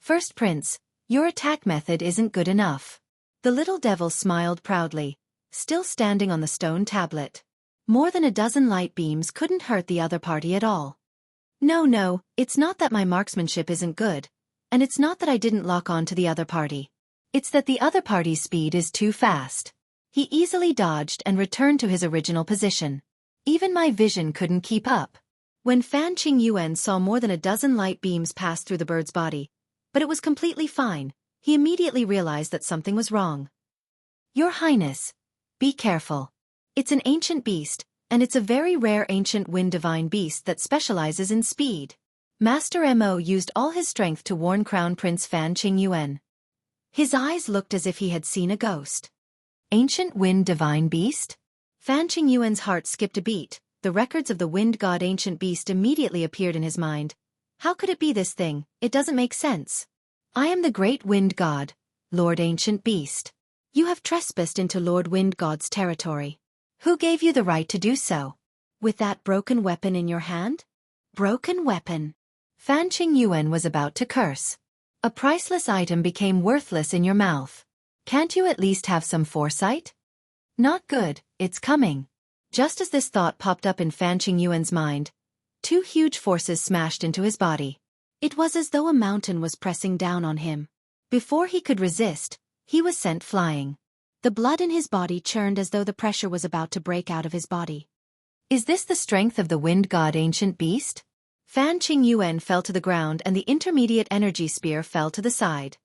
Speaker 1: First Prince, your attack method isn't good enough. The little devil smiled proudly, still standing on the stone tablet. More than a dozen light beams couldn't hurt the other party at all. No, it's not that my marksmanship isn't good, and it's not that I didn't lock on to the other party. It's that the other party's speed is too fast. He easily dodged and returned to his original position. Even my vision couldn't keep up. When Fan Qingyuan saw more than a dozen light beams pass through the bird's body, but it was completely fine, he immediately realized that something was wrong. Your Highness, be careful. It's an ancient beast, and it's a very rare ancient wind divine beast that specializes in speed. Master Mo used all his strength to warn Crown Prince Fan Qingyuan. His eyes looked as if he had seen a ghost. Ancient wind divine beast? Fan Qingyuan's heart skipped a beat. The records of the wind god ancient beast immediately appeared in his mind. How could it be this thing? It doesn't make sense. I am the great wind god, Lord Ancient Beast. You have trespassed into Lord Wind God's territory. Who gave you the right to do so? With that broken weapon in your hand? Broken weapon. Fan Qingyuan was about to curse. A priceless item became worthless in your mouth. Can't you at least have some foresight? Not good, it's coming. Just as this thought popped up in Fan Qingyuan's mind, two huge forces smashed into his body. It was as though a mountain was pressing down on him. Before he could resist, he was sent flying. The blood in his body churned as though the pressure was about to break out of his body. Is this the strength of the wind god ancient beast? Fan Qingyuan fell to the ground and the intermediate energy spear fell to the side.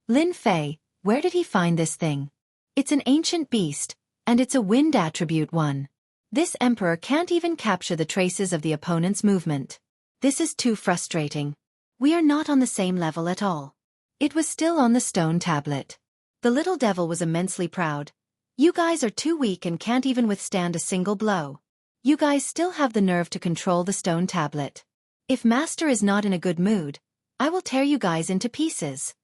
Speaker 1: Lin Fei, where did he find this thing? It's an ancient beast, and it's a wind attribute one. This emperor can't even capture the traces of the opponent's movement. This is too frustrating. We are not on the same level at all. It was still on the stone tablet. The little devil was immensely proud. You guys are too weak and can't even withstand a single blow. You guys still have the nerve to control the stone tablet. If Master is not in a good mood, I will tear you guys into pieces.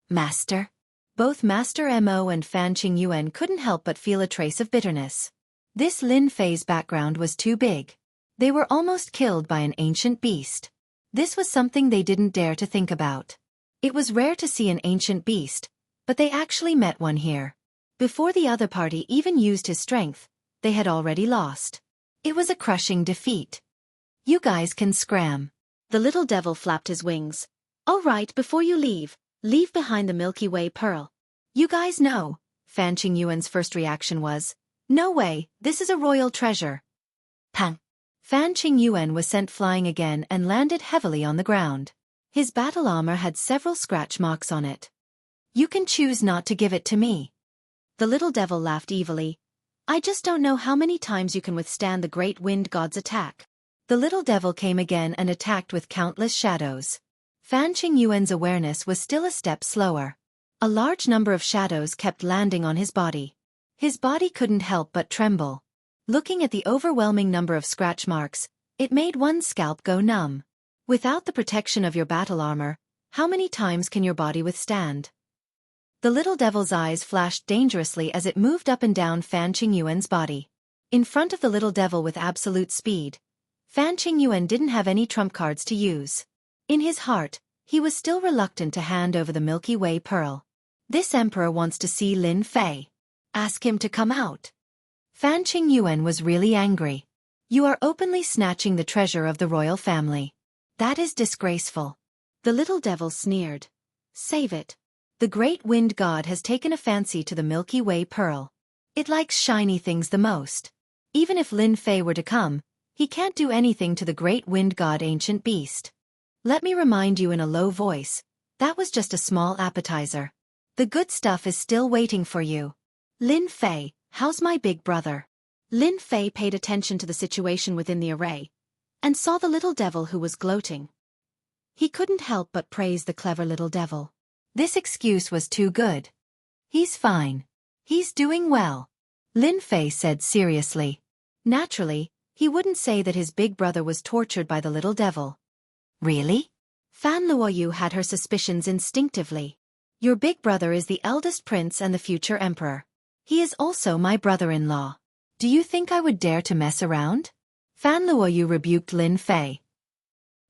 Speaker 1: Master? Both Master Mo and Fan Qingyuan couldn't help but feel a trace of bitterness. This Lin Fei's background was too big. They were almost killed by an ancient beast. This was something they didn't dare to think about. It was rare to see an ancient beast, but they actually met one here. Before the other party even used his strength, they had already lost. It was a crushing defeat. You guys can scram. The little devil flapped his wings. All right, before you leave behind the Milky Way pearl. You guys know. Fan Qingyuan's first reaction was, no way, this is a royal treasure. Pang. Fan Qingyuan was sent flying again and landed heavily on the ground. His battle armor had several scratch marks on it. You can choose not to give it to me. The little devil laughed evilly. I just don't know how many times you can withstand the great wind god's attack. The little devil came again and attacked with countless shadows. Fan Qingyuan's awareness was still a step slower. A large number of shadows kept landing on his body. His body couldn't help but tremble. Looking at the overwhelming number of scratch marks, it made one's scalp go numb. Without the protection of your battle armor, how many times can your body withstand? The little devil's eyes flashed dangerously as it moved up and down Fan Qingyuan's body. In front of the little devil with absolute speed, Fan Qingyuan didn't have any trump cards to use. In his heart, he was still reluctant to hand over the Milky Way pearl. This emperor wants to see Lin Fei. Ask him to come out. Fan Qingyuan was really angry. You are openly snatching the treasure of the royal family. That is disgraceful. The little devil sneered. Save it. The great wind god has taken a fancy to the Milky Way pearl. It likes shiny things the most. Even if Lin Fei were to come, he can't do anything to the great wind god ancient beast. Let me remind you in a low voice, that was just a small appetizer. The good stuff is still waiting for you. Lin Fei, how's my big brother? Lin Fei paid attention to the situation within the array, and saw the little devil who was gloating. He couldn't help but praise the clever little devil. This excuse was too good. He's fine. He's doing well, Lin Fei said seriously. Naturally, he wouldn't say that his big brother was tortured by the little devil. Really? Fan Luoyu had her suspicions instinctively. Your big brother is the eldest prince and the future emperor. He is also my brother-in-law. Do you think I would dare to mess around? Fan Luoyu rebuked Lin Fei.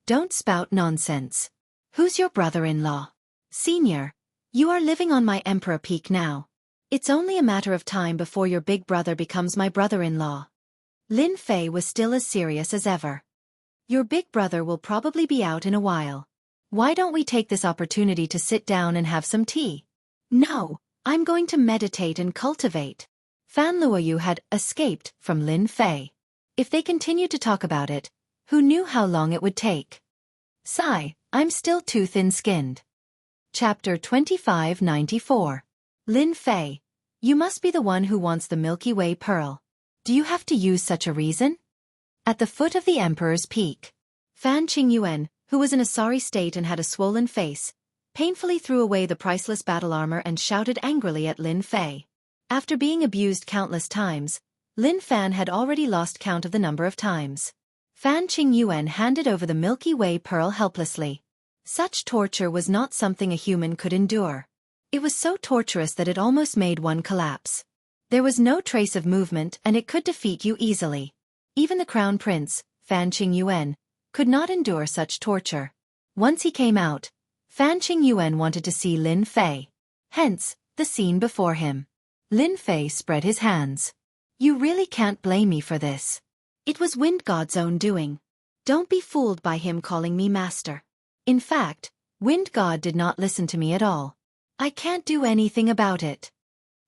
Speaker 1: Don't spout nonsense. Who's your brother-in-law? Senior, you are living on my emperor peak now. It's only a matter of time before your big brother becomes my brother-in-law. Lin Fei was still as serious as ever. Your big brother will probably be out in a while. Why don't we take this opportunity to sit down and have some tea? No, I'm going to meditate and cultivate. Fan Luoyu had escaped from Lin Fei. If they continued to talk about it, who knew how long it would take? Sigh, I'm still too thin-skinned. Chapter 2594. Lin Fei, you must be the one who wants the Milky Way pearl. Do you have to use such a reason? At the foot of the Emperor's Peak, Fan Qingyuan, who was in a sorry state and had a swollen face, painfully threw away the priceless battle armor and shouted angrily at Lin Fei. After being abused countless times, Lin Fan had already lost count of the number of times. Fan Qingyuan handed over the Milky Way pearl helplessly. Such torture was not something a human could endure. It was so torturous that it almost made one collapse. There was no trace of movement and it could defeat you easily. Even the crown prince, Fan Qingyuan, could not endure such torture. Once he came out, Fan Qingyuan wanted to see Lin Fei. Hence, the scene before him. Lin Fei spread his hands. You really can't blame me for this. It was Wind God's own doing. Don't be fooled by him calling me master. In fact, Wind God did not listen to me at all. I can't do anything about it.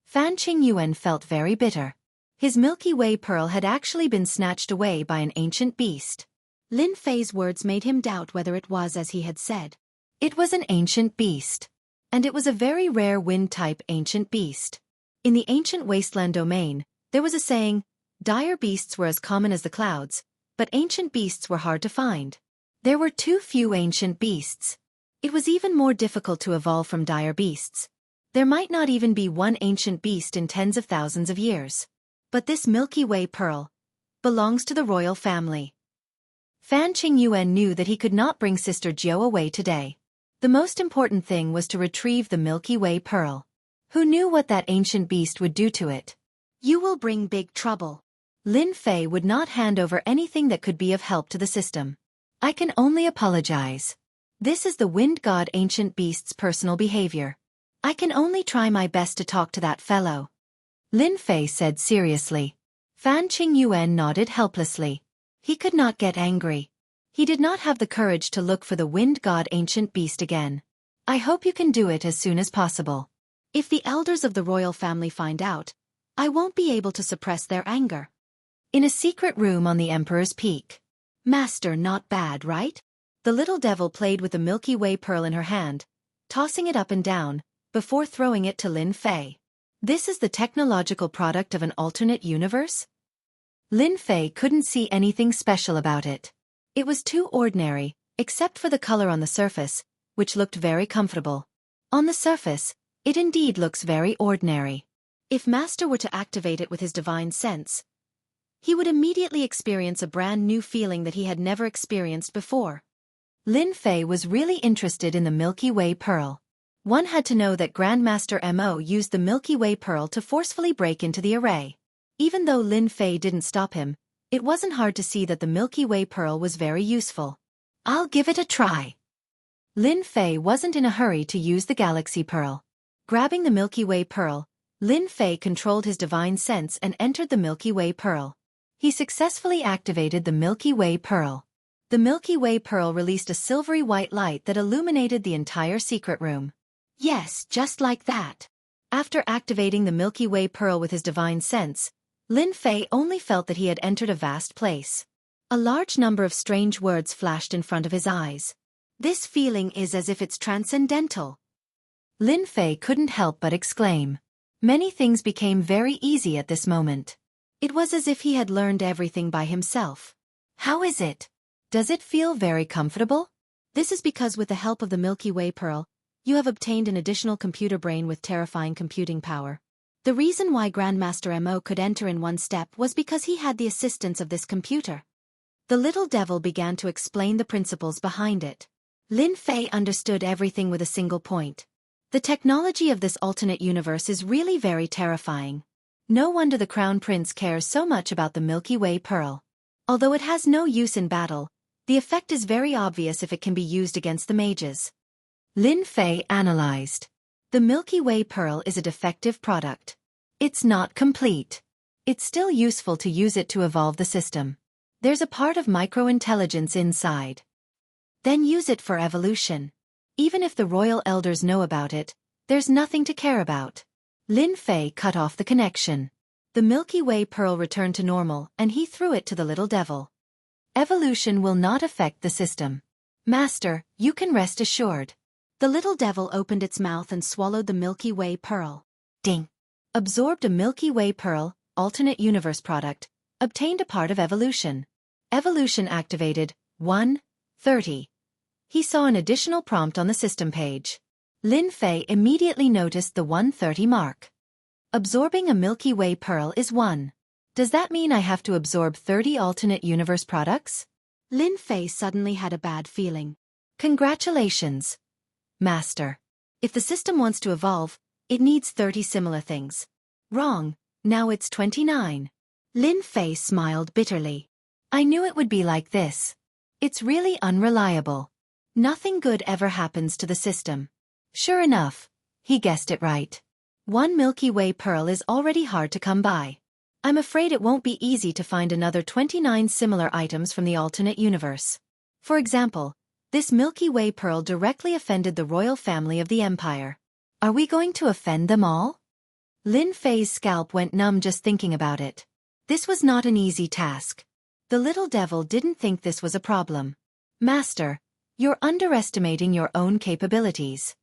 Speaker 1: Fan Qingyuan felt very bitter. His Milky Way pearl had actually been snatched away by an ancient beast. Lin Fei's words made him doubt whether it was as he had said. It was an ancient beast. And it was a very rare wind-type ancient beast. In the ancient wasteland domain, there was a saying, dire beasts were as common as the clouds, but ancient beasts were hard to find. There were too few ancient beasts. It was even more difficult to evolve from dire beasts. There might not even be one ancient beast in tens of thousands of years. But this Milky Way pearl belongs to the royal family. Fan Qingyuan knew that he could not bring Sister Jiao away today. The most important thing was to retrieve the Milky Way pearl. Who knew what that ancient beast would do to it? You will bring big trouble. Lin Fei would not hand over anything that could be of help to the system. I can only apologize. This is the Wind God ancient beast's personal behavior. I can only try my best to talk to that fellow. Lin Fei said seriously. Fan Qingyuan nodded helplessly. He could not get angry. He did not have the courage to look for the Wind God ancient beast again. I hope you can do it as soon as possible. If the elders of the royal family find out, I won't be able to suppress their anger. In a secret room on the Emperor's Peak. Master, not bad, right? The little devil played with the Milky Way pearl in her hand, tossing it up and down, before throwing it to Lin Fei. This is the technological product of an alternate universe? Lin Fei couldn't see anything special about it. It was too ordinary, except for the color on the surface, which looked very comfortable. On the surface, it indeed looks very ordinary. If Master were to activate it with his divine sense, he would immediately experience a brand new feeling that he had never experienced before. Lin Fei was really interested in the Milky Way pearl. One had to know that Grandmaster Mo used the Milky Way pearl to forcefully break into the array. Even though Lin Fei didn't stop him, it wasn't hard to see that the Milky Way pearl was very useful. I'll give it a try. Lin Fei wasn't in a hurry to use the Galaxy Pearl. Grabbing the Milky Way pearl, Lin Fei controlled his divine sense and entered the Milky Way pearl. He successfully activated the Milky Way pearl. The Milky Way pearl released a silvery white light that illuminated the entire secret room. Yes, just like that. After activating the Milky Way pearl with his divine sense, Lin Fei only felt that he had entered a vast place. A large number of strange words flashed in front of his eyes. This feeling is as if it's transcendental. Lin Fei couldn't help but exclaim. Many things became very easy at this moment. It was as if he had learned everything by himself. How is it? Does it feel very comfortable? This is because with the help of the Milky Way pearl, you have obtained an additional computer brain with terrifying computing power. The reason why Grandmaster Mo could enter in one step was because he had the assistance of this computer. The little devil began to explain the principles behind it. Lin Fei understood everything with a single point. The technology of this alternate universe is really very terrifying. No wonder the Crown Prince cares so much about the Milky Way pearl. Although it has no use in battle, the effect is very obvious if it can be used against the mages. Lin Fei analyzed. The Milky Way pearl is a defective product. It's not complete. It's still useful to use it to evolve the system. There's a part of micro-intelligence inside. Then use it for evolution. Even if the royal elders know about it, there's nothing to care about. Lin Fei cut off the connection. The Milky Way pearl returned to normal and he threw it to the little devil. Evolution will not affect the system. Master, you can rest assured. The little devil opened its mouth and swallowed the Milky Way pearl. Ding! Absorbed a Milky Way pearl, alternate universe product, obtained a part of evolution. Evolution activated, 1:30. He saw an additional prompt on the system page. Lin Fei immediately noticed the 1:30 mark. Absorbing a Milky Way pearl is 1. Does that mean I have to absorb 30 alternate universe products? Lin Fei suddenly had a bad feeling. Congratulations, Master. If the system wants to evolve, it needs 30 similar things. Wrong, now it's 29. Lin Fei smiled bitterly. I knew it would be like this. It's really unreliable. Nothing good ever happens to the system. Sure enough, he guessed it right. One Milky Way pearl is already hard to come by. I'm afraid it won't be easy to find another 29 similar items from the alternate universe. For example, this Milky Way pearl directly offended the royal family of the empire. Are we going to offend them all? Lin Fei's scalp went numb just thinking about it. This was not an easy task. The little devil didn't think this was a problem. Master, you're underestimating your own capabilities.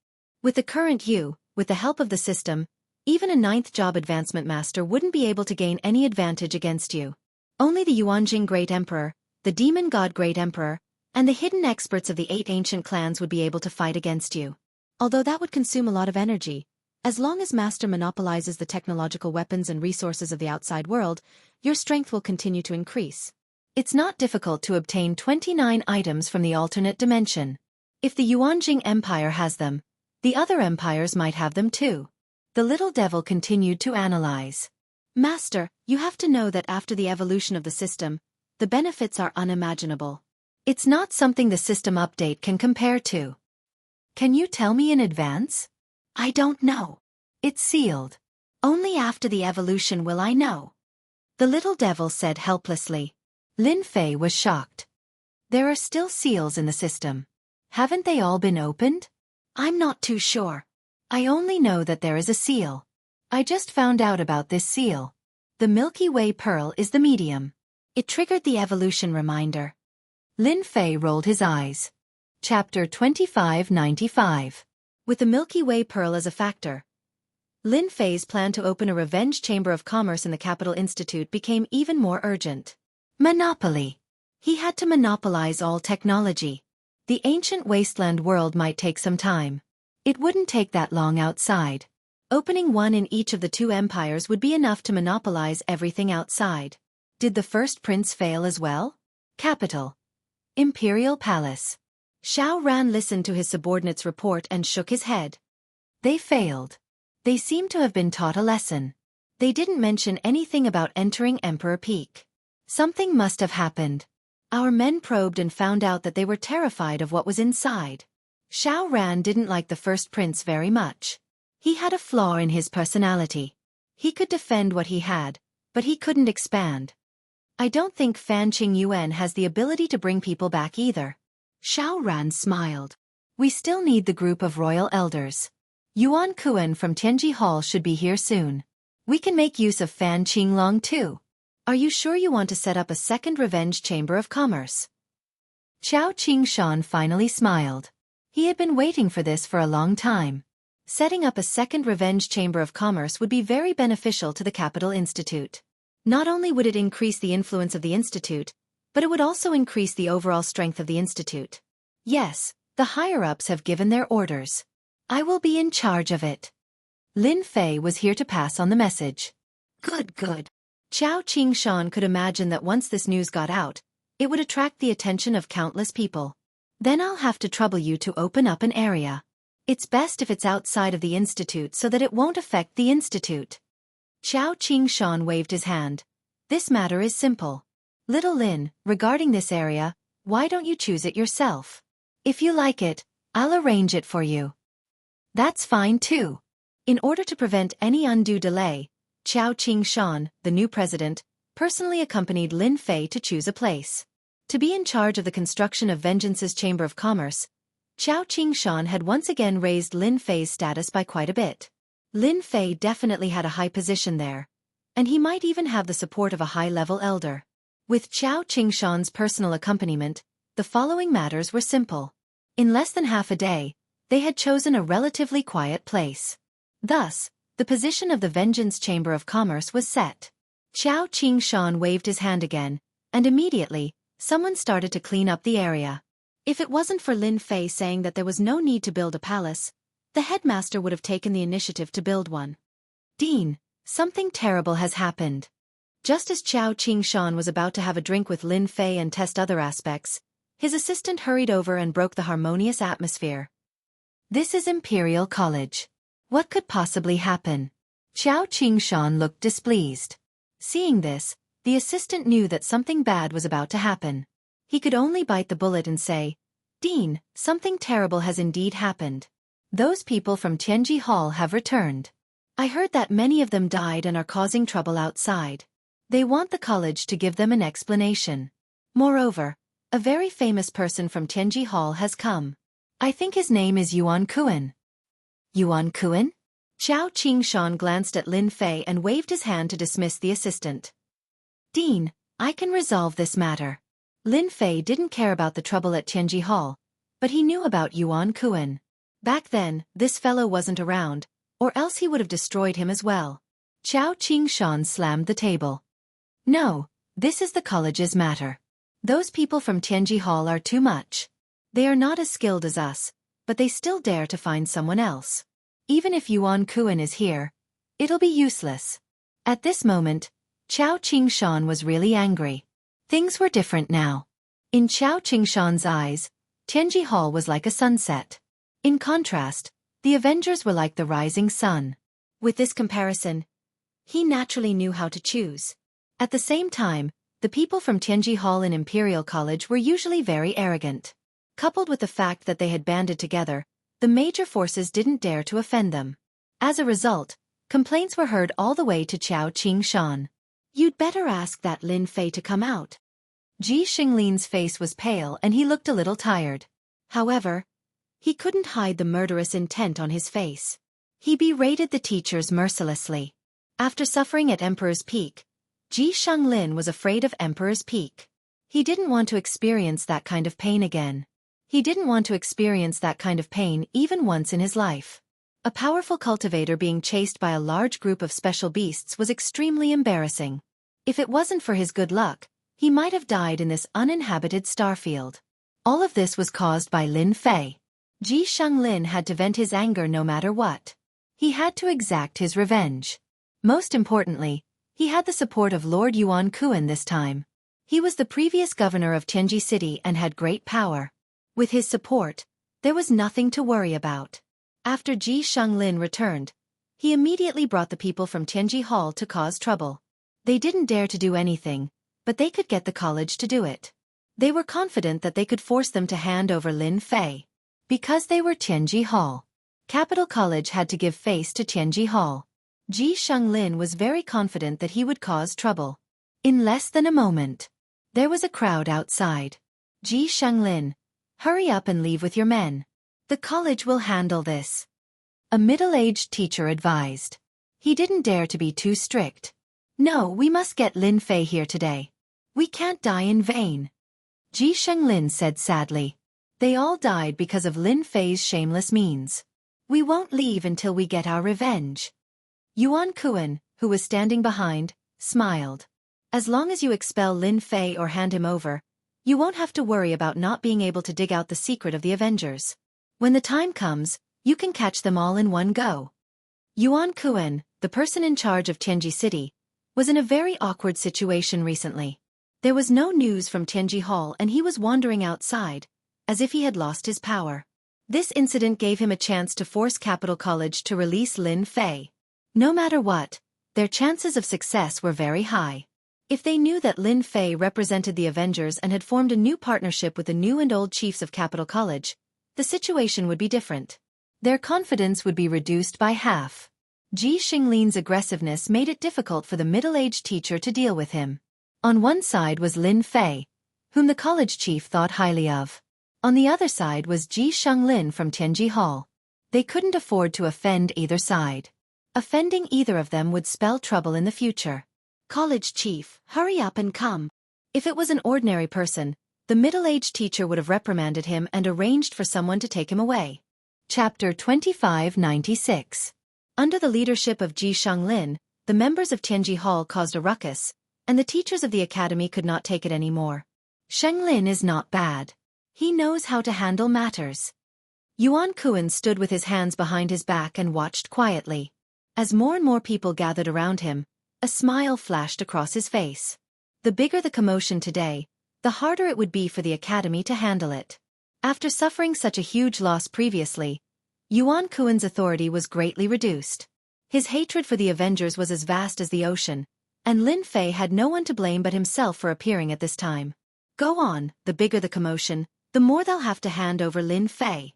Speaker 1: With the current you, with the help of the system, even a 9th job advancement master wouldn't be able to gain any advantage against you. Only the Yuanjing Great Emperor, the Demon God Great Emperor, and the hidden experts of the 8 ancient clans would be able to fight against you. Although that would consume a lot of energy, as long as Master monopolizes the technological weapons and resources of the outside world, your strength will continue to increase. It's not difficult to obtain 29 items from the alternate dimension. If the Yuanjing Empire has them, the other empires might have them too. The little devil continued to analyze. Master, you have to know that after the evolution of the system, the benefits are unimaginable. It's not something the system update can compare to. Can you tell me in advance? I don't know. It's sealed. Only after the evolution will I know. The little devil said helplessly. Lin Fei was shocked. There are still seals in the system. Haven't they all been opened? I'm not too sure. I only know that there is a seal. I just found out about this seal. The Milky Way pearl is the medium. It triggered the evolution reminder. Lin Fei rolled his eyes. Chapter 2595. With the Milky Way pearl as a factor, Lin Fei's plan to open a revenge chamber of commerce in the Capital Institute became even more urgent. Monopoly. He had to monopolize all technology. The ancient wasteland world might take some time. It wouldn't take that long outside. Opening one in each of the 2 empires would be enough to monopolize everything outside. Did the first prince fail as well? Capital. Imperial Palace. Xiao Ran listened to his subordinate's report and shook his head. They failed. They seemed to have been taught a lesson. They didn't mention anything about entering Emperor Peak. Something must have happened. Our men probed and found out that they were terrified of what was inside. Xiao Ran didn't like the first prince very much. He had a flaw in his personality. He could defend what he had, but he couldn't expand. I don't think Fan Qing Yuan has the ability to bring people back either. Xiao Ran smiled. We still need the group of royal elders. Yuan Kuan from Tianji Hall should be here soon. We can make use of Fan Qinglong too. Are you sure you want to set up a second revenge chamber of commerce? Qiao Qingshan finally smiled. He had been waiting for this for a long time. Setting up a second revenge chamber of commerce would be very beneficial to the Capital Institute. Not only would it increase the influence of the institute, but it would also increase the overall strength of the institute. Yes, the higher-ups have given their orders. I will be in charge of it. Lin Fei was here to pass on the message. Good. Qiao Qingshan could imagine that once this news got out, it would attract the attention of countless people. Then I'll have to trouble you to open up an area. It's best if it's outside of the institute so that it won't affect the institute. Qiao Qingshan waved his hand. This matter is simple. Little Lin, regarding this area, why don't you choose it yourself? If you like it, I'll arrange it for you. That's fine too. In order to prevent any undue delay, Qiao Qingshan, the new president, personally accompanied Lin Fei to choose a place. To be in charge of the construction of Vengeance's Chamber of Commerce, Qiao Qingshan had once again raised Lin Fei's status by quite a bit. Lin Fei definitely had a high position there, and he might even have the support of a high-level elder. With Qiao Qingshan's personal accompaniment, the following matters were simple. In less than half a day, they had chosen a relatively quiet place. Thus, the position of the Vengeance Chamber of Commerce was set. Qiao Qingshan waved his hand again, and immediately, someone started to clean up the area. If it wasn't for Lin Fei saying that there was no need to build a palace, the headmaster would have taken the initiative to build one. Dean, something terrible has happened. Just as Qiao Qingshan was about to have a drink with Lin Fei and test other aspects, his assistant hurried over and broke the harmonious atmosphere. This is Imperial College. What could possibly happen? Qiao Qingshan looked displeased. Seeing this, the assistant knew that something bad was about to happen. He could only bite the bullet and say, Dean, something terrible has indeed happened. Those people from Tianji Hall have returned. I heard that many of them died and are causing trouble outside. They want the college to give them an explanation. Moreover, a very famous person from Tianji Hall has come. I think his name is Yuan Kuan. Yuan Kuan? Qiao Qingshan glanced at Lin Fei and waved his hand to dismiss the assistant. Dean, I can resolve this matter. Lin Fei didn't care about the trouble at Tianji Hall, but he knew about Yuan Kuan. Back then, this fellow wasn't around, or else he would have destroyed him as well. Qiao Qingshan slammed the table. No, this is the college's matter. Those people from Tianji Hall are too much. They are not as skilled as us, but they still dare to find someone else. Even if Yuan Kuan is here, it'll be useless. At this moment, Qiao Qingshan was really angry. Things were different now. In Qiao Qingshan's eyes, Tianji Hall was like a sunset. In contrast, the Avengers were like the rising sun. With this comparison, he naturally knew how to choose. At the same time, the people from Tianji Hall and Imperial College were usually very arrogant. Coupled with the fact that they had banded together, the major forces didn't dare to offend them. As a result, complaints were heard all the way to Qiao Qingshan. You'd better ask that Lin Fei to come out. Ji Xinglin's face was pale and he looked a little tired. However, he couldn't hide the murderous intent on his face. He berated the teachers mercilessly. After suffering at Emperor's Peak, Ji Xinglin was afraid of Emperor's Peak. He didn't want to experience that kind of pain again. He didn't want to experience that kind of pain even once in his life. A powerful cultivator being chased by a large group of special beasts was extremely embarrassing. If it wasn't for his good luck, he might have died in this uninhabited starfield. All of this was caused by Lin Fei. Ji Xinglin had to vent his anger no matter what. He had to exact his revenge. Most importantly, he had the support of Lord Yuan Kuan this time. He was the previous governor of Tianji City and had great power. With his support, there was nothing to worry about. After Ji Xinglin returned, he immediately brought the people from Tianji Hall to cause trouble. They didn't dare to do anything, but they could get the college to do it. They were confident that they could force them to hand over Lin Fei. Because they were Tianji Hall. Capital College had to give face to Tianji Hall. Ji Xinglin was very confident that he would cause trouble. In less than a moment, there was a crowd outside. Ji Xinglin, hurry up and leave with your men. The college will handle this. a middle-aged teacher advised. He didn't dare to be too strict. No, we must get Lin Fei here today. We can't die in vain. Ji Shenglin said sadly. They all died because of Lin Fei's shameless means. We won't leave until we get our revenge. Yuan Kuan, who was standing behind, smiled. As long as you expel Lin Fei or hand him over, you won't have to worry about not being able to dig out the secret of the Avengers. When the time comes, you can catch them all in one go. Yuan Kuan, the person in charge of Tianji City, was in a very awkward situation recently. There was no news from Tianji Hall and he was wandering outside, as if he had lost his power. This incident gave him a chance to force Capital College to release Lin Fei. No matter what, their chances of success were very high. If they knew that Lin Fei represented the Avengers and had formed a new partnership with the new and old chiefs of Capital College, the situation would be different. Their confidence would be reduced by half. Ji Xinglin's aggressiveness made it difficult for the middle-aged teacher to deal with him. On one side was Lin Fei, whom the college chief thought highly of. On the other side was Ji Shenglin from Tianji Hall. They couldn't afford to offend either side. Offending either of them would spell trouble in the future. College chief, hurry up and come. If it was an ordinary person, the middle-aged teacher would have reprimanded him and arranged for someone to take him away. Chapter 2596. Under the leadership of Ji Shenglin, the members of Tianji Hall caused a ruckus, and the teachers of the academy could not take it anymore. Shenglin is not bad. He knows how to handle matters. Yuan Kuan stood with his hands behind his back and watched quietly. As more and more people gathered around him, a smile flashed across his face. The bigger the commotion today, the harder it would be for the academy to handle it. After suffering such a huge loss previously, Yuan Kuan's authority was greatly reduced. His hatred for the Avengers was as vast as the ocean, and Lin Fei had no one to blame but himself for appearing at this time. Go on, the bigger the commotion, the more they'll have to hand over Lin Fei.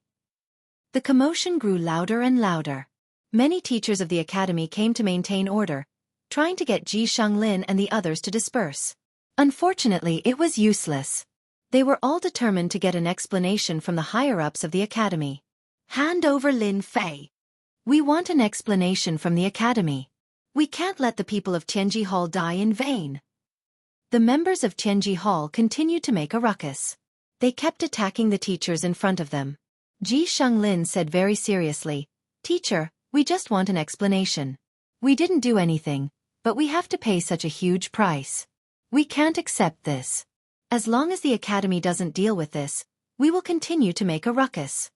Speaker 1: The commotion grew louder and louder. Many teachers of the academy came to maintain order, trying to get Ji Shenglin and the others to disperse. Unfortunately, it was useless. They were all determined to get an explanation from the higher-ups of the academy. Hand over Lin Fei. We want an explanation from the academy. We can't let the people of Tianji Hall die in vain. The members of Tianji Hall continued to make a ruckus. They kept attacking the teachers in front of them. Ji Shenglin said very seriously, "Teacher, we just want an explanation. We didn't do anything, but we have to pay such a huge price. We can't accept this. As long as the academy doesn't deal with this, we will continue to make a ruckus."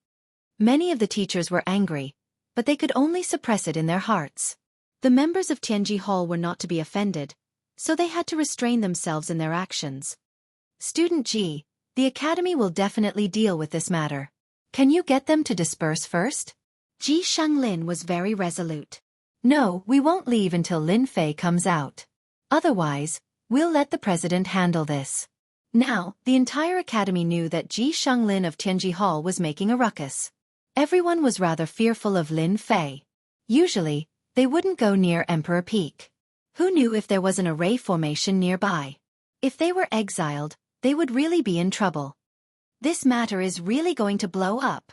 Speaker 1: Many of the teachers were angry, but they could only suppress it in their hearts. The members of Tianji Hall were not to be offended, so they had to restrain themselves in their actions. "Student Ji, the academy will definitely deal with this matter. Can you get them to disperse first?" Ji Shenglin was very resolute. "No, we won't leave until Lin Fei comes out. Otherwise, we'll let the president handle this." Now, the entire academy knew that Ji Shenglin of Tianji Hall was making a ruckus. Everyone was rather fearful of Lin Fei. Usually, they wouldn't go near Emperor Peak. Who knew if there was an array formation nearby? If they were exiled, they would really be in trouble. This matter is really going to blow up.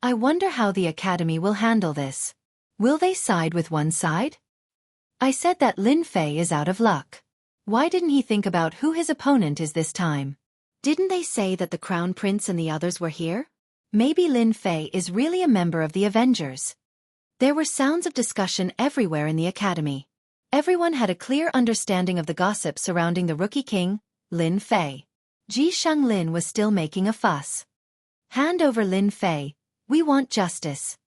Speaker 1: I wonder how the academy will handle this. Will they side with one side? I said that Lin Fei is out of luck. Why didn't he think about who his opponent is this time? Didn't they say that the Crown Prince and the others were here? Maybe Lin Fei is really a member of the Avengers. There were sounds of discussion everywhere in the academy. Everyone had a clear understanding of the gossip surrounding the Rookie King, Lin Fei. Ji Shenglin was still making a fuss. "Hand over Lin Fei. We want justice."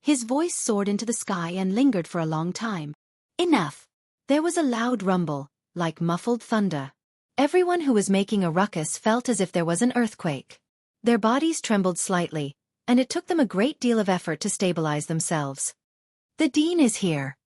Speaker 1: His voice soared into the sky and lingered for a long time. Enough! There was a loud rumble, like muffled thunder. Everyone who was making a ruckus felt as if there was an earthquake. Their bodies trembled slightly, and it took them a great deal of effort to stabilize themselves. "The dean is here!"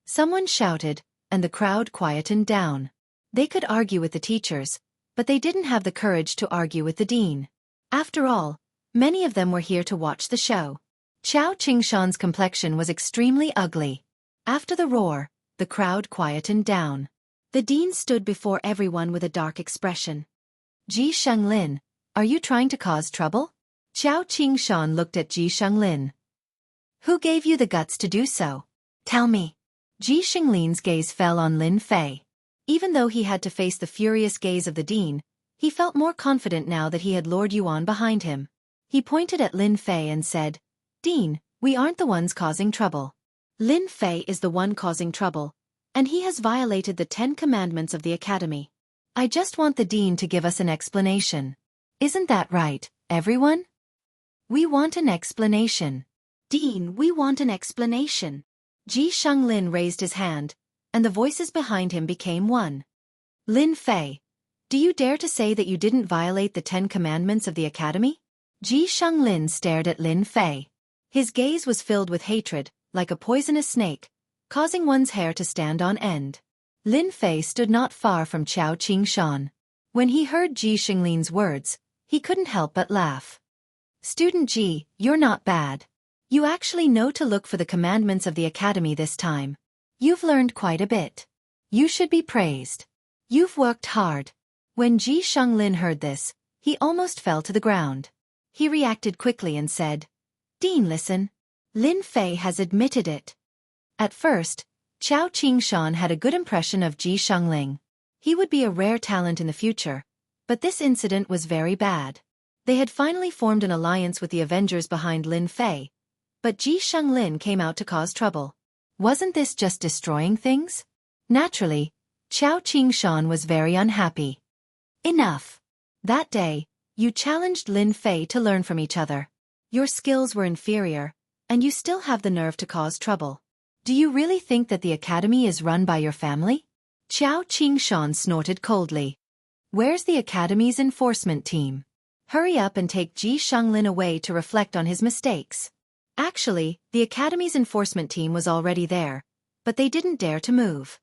Speaker 1: Someone shouted, and the crowd quietened down. They could argue with the teachers, but they didn't have the courage to argue with the dean. After all, many of them were here to watch the show. Qiao Qingshan's complexion was extremely ugly. After the roar, the crowd quietened down. The dean stood before everyone with a dark expression. "Ji Shenglin, are you trying to cause trouble?" Qiao Qingshan looked at Ji Shenglin. Who gave you the guts to do so? Tell me. Ji Xinglin's gaze fell on Lin Fei. Even though he had to face the furious gaze of the dean, he felt more confident now that he had Lord Yuan behind him. He pointed at Lin Fei and said, "Dean, we aren't the ones causing trouble. Lin Fei is the one causing trouble, and he has violated the 10 commandments of the academy. I just want the dean to give us an explanation. Isn't that right, everyone? We want an explanation. Dean, we want an explanation." Ji Xinglin raised his hand, and the voices behind him became one. "Lin Fei, do you dare to say that you didn't violate the 10 commandments of the academy?" Ji Xinglin stared at Lin Fei. His gaze was filled with hatred, like a poisonous snake, causing one's hair to stand on end. Lin Fei stood not far from Chao Qingshan. When he heard Ji Xinglin's words, he couldn't help but laugh. "Student Ji, you're not bad. You actually know to look for the commandments of the academy this time. You've learned quite a bit. You should be praised. You've worked hard." When Ji Xinglin heard this, he almost fell to the ground. He reacted quickly and said, "Dean, listen. Lin Fei has admitted it." At first, Chao Qingshan had a good impression of Ji Xingling. He would be a rare talent in the future, but this incident was very bad. They had finally formed an alliance with the Avengers behind Lin Fei, but Ji Xinglin came out to cause trouble. Wasn't this just destroying things? Naturally, Chao Qingshan was very unhappy. Enough. That day, you challenged Lin Fei to learn from each other. Your skills were inferior, and you still have the nerve to cause trouble. Do you really think that the academy is run by your family? Chao Qingshan snorted coldly. Where's the academy's enforcement team? Hurry up and take Ji Xinglin away to reflect on his mistakes. Actually, the academy's enforcement team was already there, but they didn't dare to move.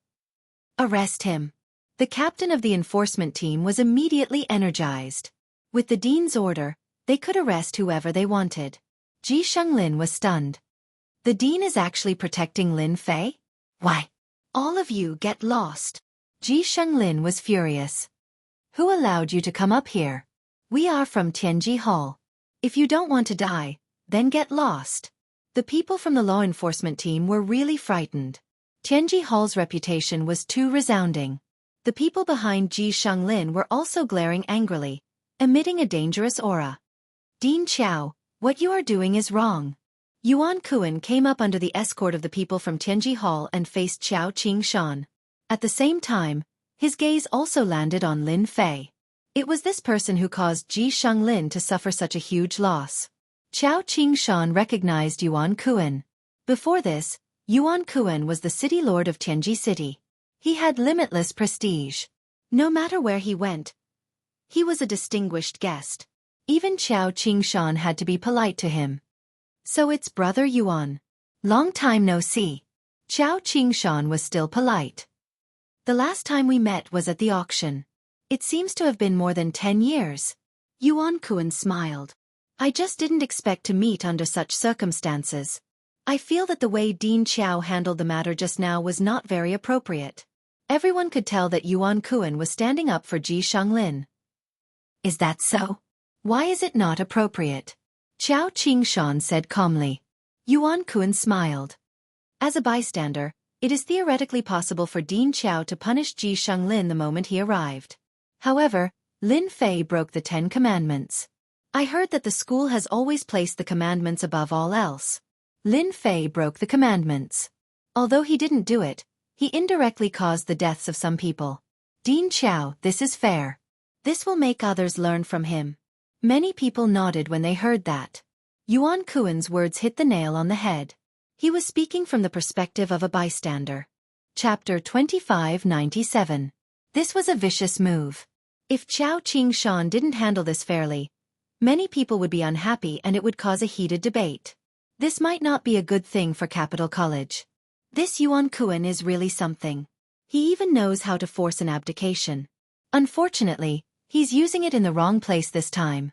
Speaker 1: Arrest him. The captain of the enforcement team was immediately energized. With the dean's order, they could arrest whoever they wanted. Ji Xinglin was stunned. The dean is actually protecting Lin Fei? Why? All of you get lost. Ji Xinglin was furious. Who allowed you to come up here? We are from Tianji Hall. If you don't want to die, then get lost. The people from the law enforcement team were really frightened. Tianji Hall's reputation was too resounding. The people behind Ji Xinglin were also glaring angrily, emitting a dangerous aura. Dean Chao, what you are doing is wrong. Yuan Kuan came up under the escort of the people from Tianji Hall and faced Chao Qingshan. At the same time, his gaze also landed on Lin Fei. It was this person who caused Ji Xinglin to suffer such a huge loss. Chao Qingshan recognized Yuan Kuan. Before this, Yuan Kuan was the city lord of Tianji City. He had limitless prestige. No matter where he went, he was a distinguished guest. Even Chao Qingshan had to be polite to him. So it's Brother Yuan. Long time no see. Chao Qingshan was still polite. The last time we met was at the auction. It seems to have been more than 10 years. Yuan Kuan smiled. I just didn't expect to meet under such circumstances. I feel that the way Dean Chao handled the matter just now was not very appropriate. Everyone could tell that Yuan Kuan was standing up for Ji Xinglin. Is that so? Why is it not appropriate? Chao Qingshan said calmly. Yuan Kuan smiled. As a bystander, it is theoretically possible for Dean Chao to punish Ji Xinglin the moment he arrived. However, Lin Fei broke the 10 commandments. I heard that the school has always placed the commandments above all else. Lin Fei broke the commandments. Although he didn't do it, he indirectly caused the deaths of some people. Dean Chao, this is fair. This will make others learn from him. Many people nodded when they heard that. Yuan Kuan's words hit the nail on the head. He was speaking from the perspective of a bystander. Chapter 2597. This was a vicious move. If Chao Qingshan didn't handle this fairly, many people would be unhappy and it would cause a heated debate. This might not be a good thing for Capital College. This Yuan Kuan is really something. He even knows how to force an abdication. Unfortunately, he's using it in the wrong place this time.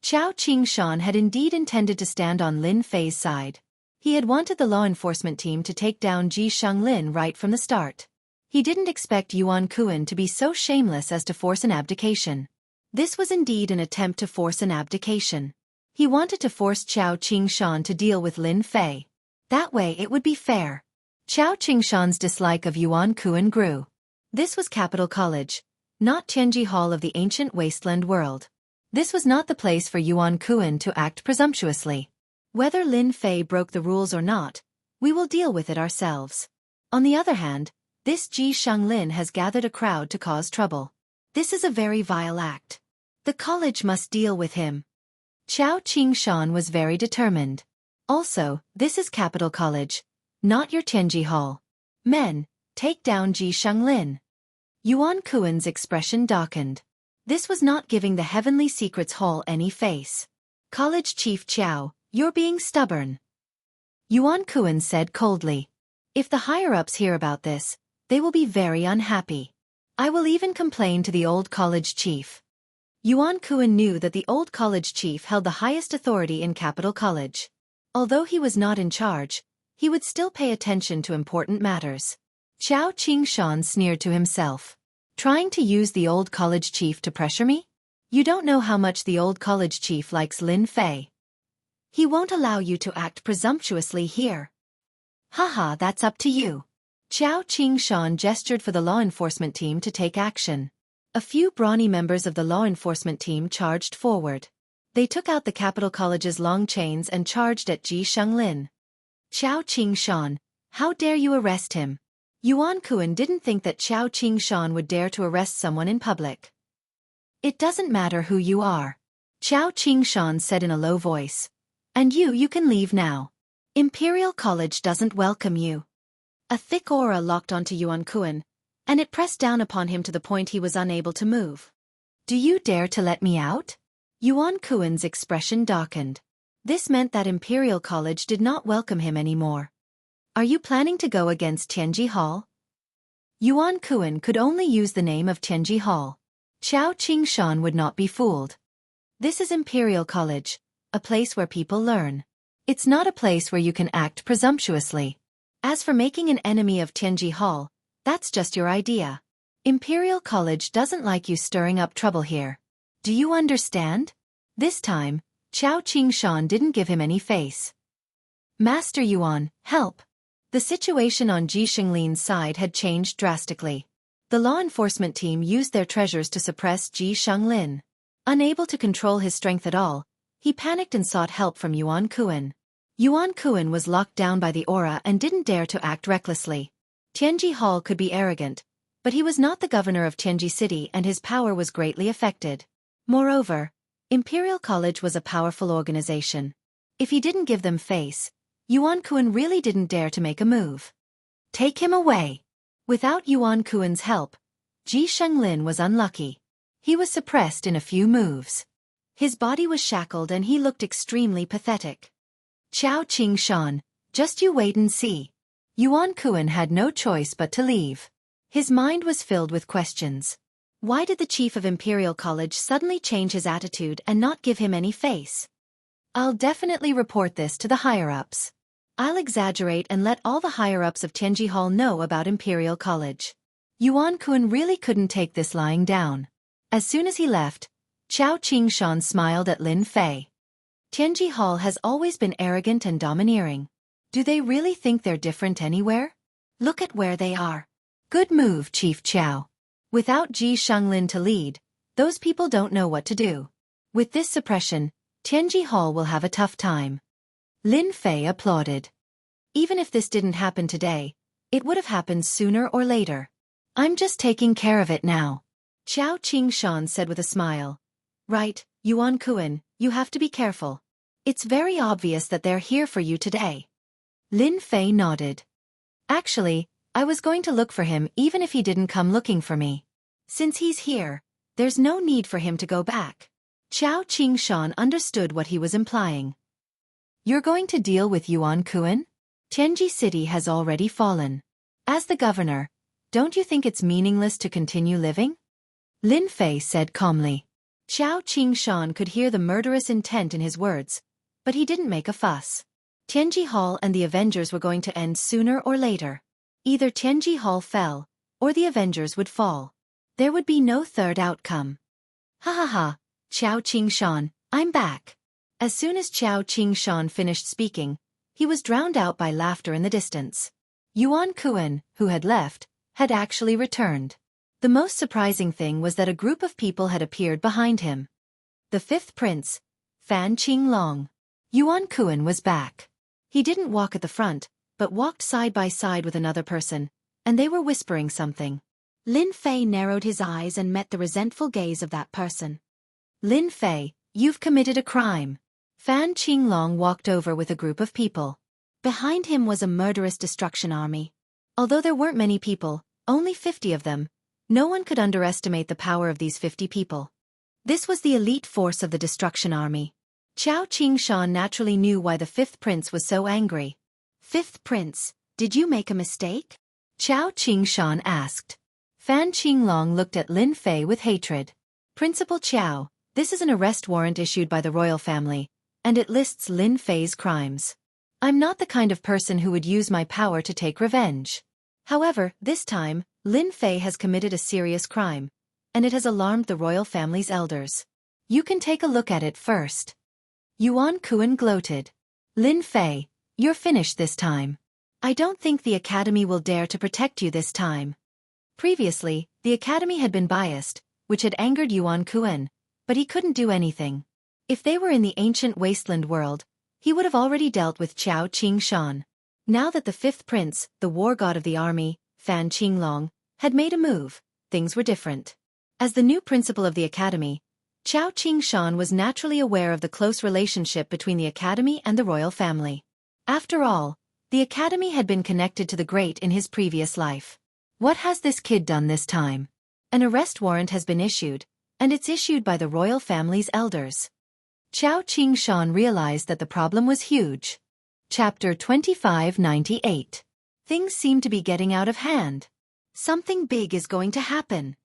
Speaker 1: Chao Qingshan had indeed intended to stand on Lin Fei's side. He had wanted the law enforcement team to take down Ji Xinglin right from the start. He didn't expect Yuan Kuan to be so shameless as to force an abdication. This was indeed an attempt to force an abdication. He wanted to force Chao Qingshan to deal with Lin Fei. That way it would be fair. Qiao Qingshan's dislike of Yuan Kuan grew. This was Capital College, not Tianji Hall of the ancient wasteland world. This was not the place for Yuan Kuan to act presumptuously. Whether Lin Fei broke the rules or not, we will deal with it ourselves. On the other hand, this Ji Shanglin has gathered a crowd to cause trouble. This is a very vile act. The college must deal with him. Qiao Qingshan was very determined. Also, this is Capital College, not your Tianji Hall. Men, take down Ji Shanglin. Yuan Kuan's expression darkened. This was not giving the Heavenly Secrets Hall any face. College Chief Qiao, you're being stubborn. Yuan Kuan said coldly. If the higher-ups hear about this, they will be very unhappy. I will even complain to the old college chief. Yuan Kuan knew that the old college chief held the highest authority in Capital College. Although he was not in charge, he would still pay attention to important matters. Qiao Qingshan sneered to himself. Trying to use the old college chief to pressure me? You don't know how much the old college chief likes Lin Fei. He won't allow you to act presumptuously here. Haha, that's up to you. Qiao Qingshan gestured for the law enforcement team to take action. A few brawny members of the law enforcement team charged forward. They took out the Capital College's long chains and charged at Ji Shanglin. Qiao Qingshan, how dare you arrest him? Yuan Kuan didn't think that Qiao Qingshan would dare to arrest someone in public. It doesn't matter who you are. Qiao Qingshan said in a low voice. And you can leave now. Imperial College doesn't welcome you. A thick aura locked onto Yuan Kuan, and it pressed down upon him to the point he was unable to move. Do you dare to let me out? Yuan Kuan's expression darkened. This meant that Imperial College did not welcome him anymore. Are you planning to go against Tianji Hall? Yuan Kuan could only use the name of Tianji Hall. Qiao Qingshan would not be fooled. This is Imperial College, a place where people learn. It's not a place where you can act presumptuously. As for making an enemy of Tianji Hall, that's just your idea. Imperial College doesn't like you stirring up trouble here. Do you understand? This time, Qiao Qingshan didn't give him any face. Master Yuan, help! The situation on Ji Shanglin's side had changed drastically. The law enforcement team used their treasures to suppress Ji Shanglin. Unable to control his strength at all, he panicked and sought help from Yuan Kuan. Yuan Kuan was locked down by the aura and didn't dare to act recklessly. Tianji Hall could be arrogant, but he was not the governor of Tianji City and his power was greatly affected. Moreover, Imperial College was a powerful organization. If he didn't give them face, Yuan Kuan really didn't dare to make a move. Take him away. Without Yuan Kuan's help, Ji Shanglin was unlucky. He was suppressed in a few moves. His body was shackled and he looked extremely pathetic. Qiao Qingshan, just you wait and see. Yuan Kuan had no choice but to leave. His mind was filled with questions. Why did the chief of Imperial College suddenly change his attitude and not give him any face? I'll definitely report this to the higher-ups. I'll exaggerate and let all the higher-ups of Tianji Hall know about Imperial College. Yuan Kuan really couldn't take this lying down. As soon as he left, Qiao Qingshan smiled at Lin Fei. Tianji Hall has always been arrogant and domineering. Do they really think they're different anywhere? Look at where they are. Good move, Chief Qiao. Without Ji Shanglin to lead, those people don't know what to do. With this suppression, Tianji Hall will have a tough time. Lin Fei applauded. Even if this didn't happen today, it would have happened sooner or later. I'm just taking care of it now. Qiao Qingshan said with a smile. Right, Yuan Kuan, you have to be careful. It's very obvious that they're here for you today. Lin Fei nodded. Actually, I was going to look for him even if he didn't come looking for me. Since he's here, there's no need for him to go back. Qiao Qingshan understood what he was implying. You're going to deal with Yuan Kuan? Tianji City has already fallen. As the governor, don't you think it's meaningless to continue living? Lin Fei said calmly. Qiao Qingshan could hear the murderous intent in his words, but he didn't make a fuss. Tianji Hall and the Avengers were going to end sooner or later. Either Tianji Hall fell, or the Avengers would fall. There would be no third outcome. Ha ha ha, Qiao Qingshan, I'm back. As soon as Qiao Qingshan finished speaking, he was drowned out by laughter in the distance. Yuan Kuan, who had left, had actually returned. The most surprising thing was that a group of people had appeared behind him. The fifth prince, Fan Qinglong. Yuan Kuan was back. He didn't walk at the front, but walked side by side with another person, and they were whispering something. Lin Fei narrowed his eyes and met the resentful gaze of that person. Lin Fei, you've committed a crime. Fan Qinglong walked over with a group of people. Behind him was a murderous destruction army. Although there weren't many people, only 50 of them, no one could underestimate the power of these 50 people. This was the elite force of the destruction army. Qiao Qingshan naturally knew why the fifth prince was so angry. Fifth prince, did you make a mistake? Qiao Qingshan asked. Fan Qinglong looked at Lin Fei with hatred. Principal Qiao, this is an arrest warrant issued by the royal family, and it lists Lin Fei's crimes. I'm not the kind of person who would use my power to take revenge. However, this time, Lin Fei has committed a serious crime, and it has alarmed the royal family's elders. You can take a look at it first. Yuan Kuan gloated. Lin Fei, you're finished this time. I don't think the academy will dare to protect you this time. Previously, the academy had been biased, which had angered Yuan Kuan, but he couldn't do anything. If they were in the ancient wasteland world, he would have already dealt with Qiao Qingshan. Now that the fifth prince, the war god of the army, Fan Qinglong, had made a move, things were different. As the new principal of the academy, Qiao Qingshan was naturally aware of the close relationship between the academy and the royal family. After all, the academy had been connected to the great in his previous life. What has this kid done this time? An arrest warrant has been issued, and it's issued by the royal family's elders. Qiao Qingshan realized that the problem was huge. Chapter 2598. Things seem to be getting out of hand. Something big is going to happen.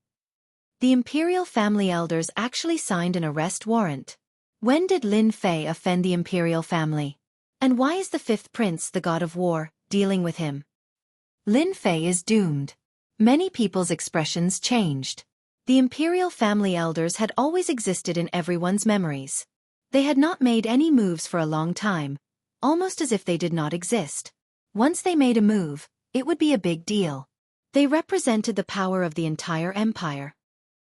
Speaker 1: The imperial family elders actually signed an arrest warrant. When did Lin Fei offend the imperial family? And why is the fifth prince, the god of war, dealing with him? Lin Fei is doomed. Many people's expressions changed. The imperial family elders had always existed in everyone's memories. They had not made any moves for a long time, almost as if they did not exist. Once they made a move, it would be a big deal. They represented the power of the entire empire.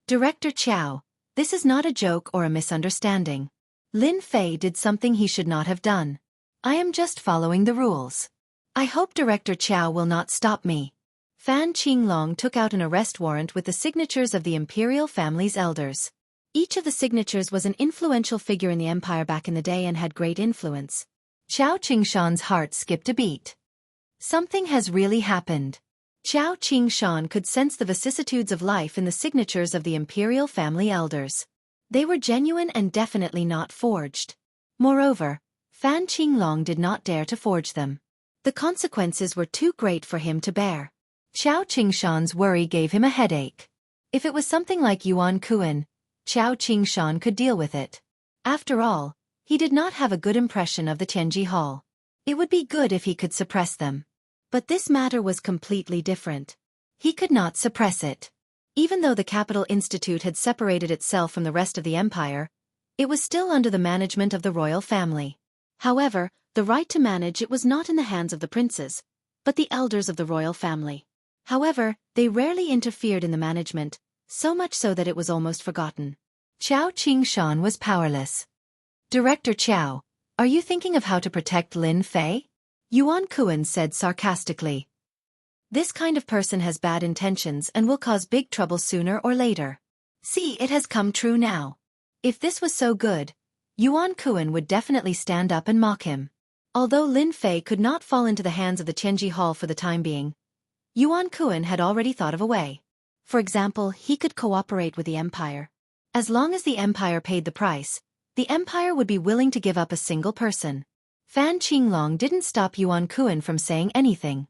Speaker 1: Director Qiao, this is not a joke or a misunderstanding. Lin Fei did something he should not have done. I am just following the rules. I hope Director Qiao will not stop me. Fan Qinglong took out an arrest warrant with the signatures of the imperial family's elders. Each of the signatures was an influential figure in the empire back in the day and had great influence. Qiao Qingshan's heart skipped a beat. Something has really happened. Qiao Qingshan could sense the vicissitudes of life in the signatures of the imperial family elders. They were genuine and definitely not forged. Moreover, Fan Qinglong did not dare to forge them. The consequences were too great for him to bear. Qiao Qingshan's worry gave him a headache. If it was something like Yuan Kuan, Qiao Qingshan could deal with it. After all, he did not have a good impression of the Tianji Hall. It would be good if he could suppress them. But this matter was completely different. He could not suppress it. Even though the Capital Institute had separated itself from the rest of the empire, it was still under the management of the royal family. However, the right to manage it was not in the hands of the princes, but the elders of the royal family. However, they rarely interfered in the management, so much so that it was almost forgotten. Qiao Qingshan was powerless. Director Qiao, are you thinking of how to protect Lin Fei? Yuan Kuan said sarcastically. This kind of person has bad intentions and will cause big trouble sooner or later. See, it has come true now. If this was so good, Yuan Kuan would definitely stand up and mock him. Although Lin Fei could not fall into the hands of the Tianji Hall for the time being, Yuan Kuan had already thought of a way. For example, he could cooperate with the empire. As long as the empire paid the price, the empire would be willing to give up a single person. Fan Qinglong didn't stop Yuan Kuan from saying anything.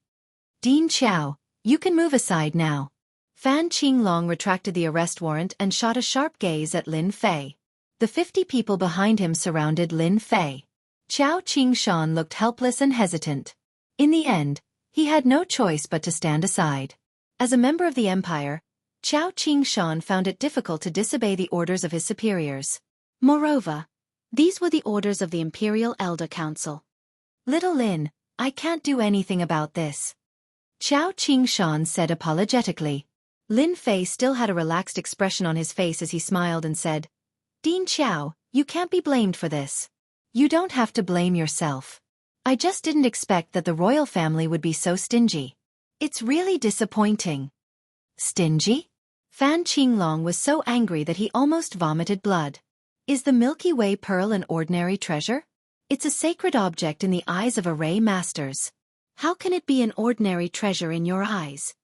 Speaker 1: Dean Qiao, you can move aside now. Fan Qinglong retracted the arrest warrant and shot a sharp gaze at Lin Fei. The 50 people behind him surrounded Lin Fei. Qiao Qingshan looked helpless and hesitant. In the end, he had no choice but to stand aside. As a member of the empire, Qiao Qingshan found it difficult to disobey the orders of his superiors. Moreover, these were the orders of the Imperial Elder Council. Little Lin, I can't do anything about this. Qiao Qingshan said apologetically. Lin Fei still had a relaxed expression on his face as he smiled and said, Dean Qiao, you can't be blamed for this. You don't have to blame yourself. I just didn't expect that the royal family would be so stingy. It's really disappointing. Stingy? Fan Qinglong was so angry that he almost vomited blood. Is the Milky Way pearl an ordinary treasure? It's a sacred object in the eyes of array masters. How can it be an ordinary treasure in your eyes?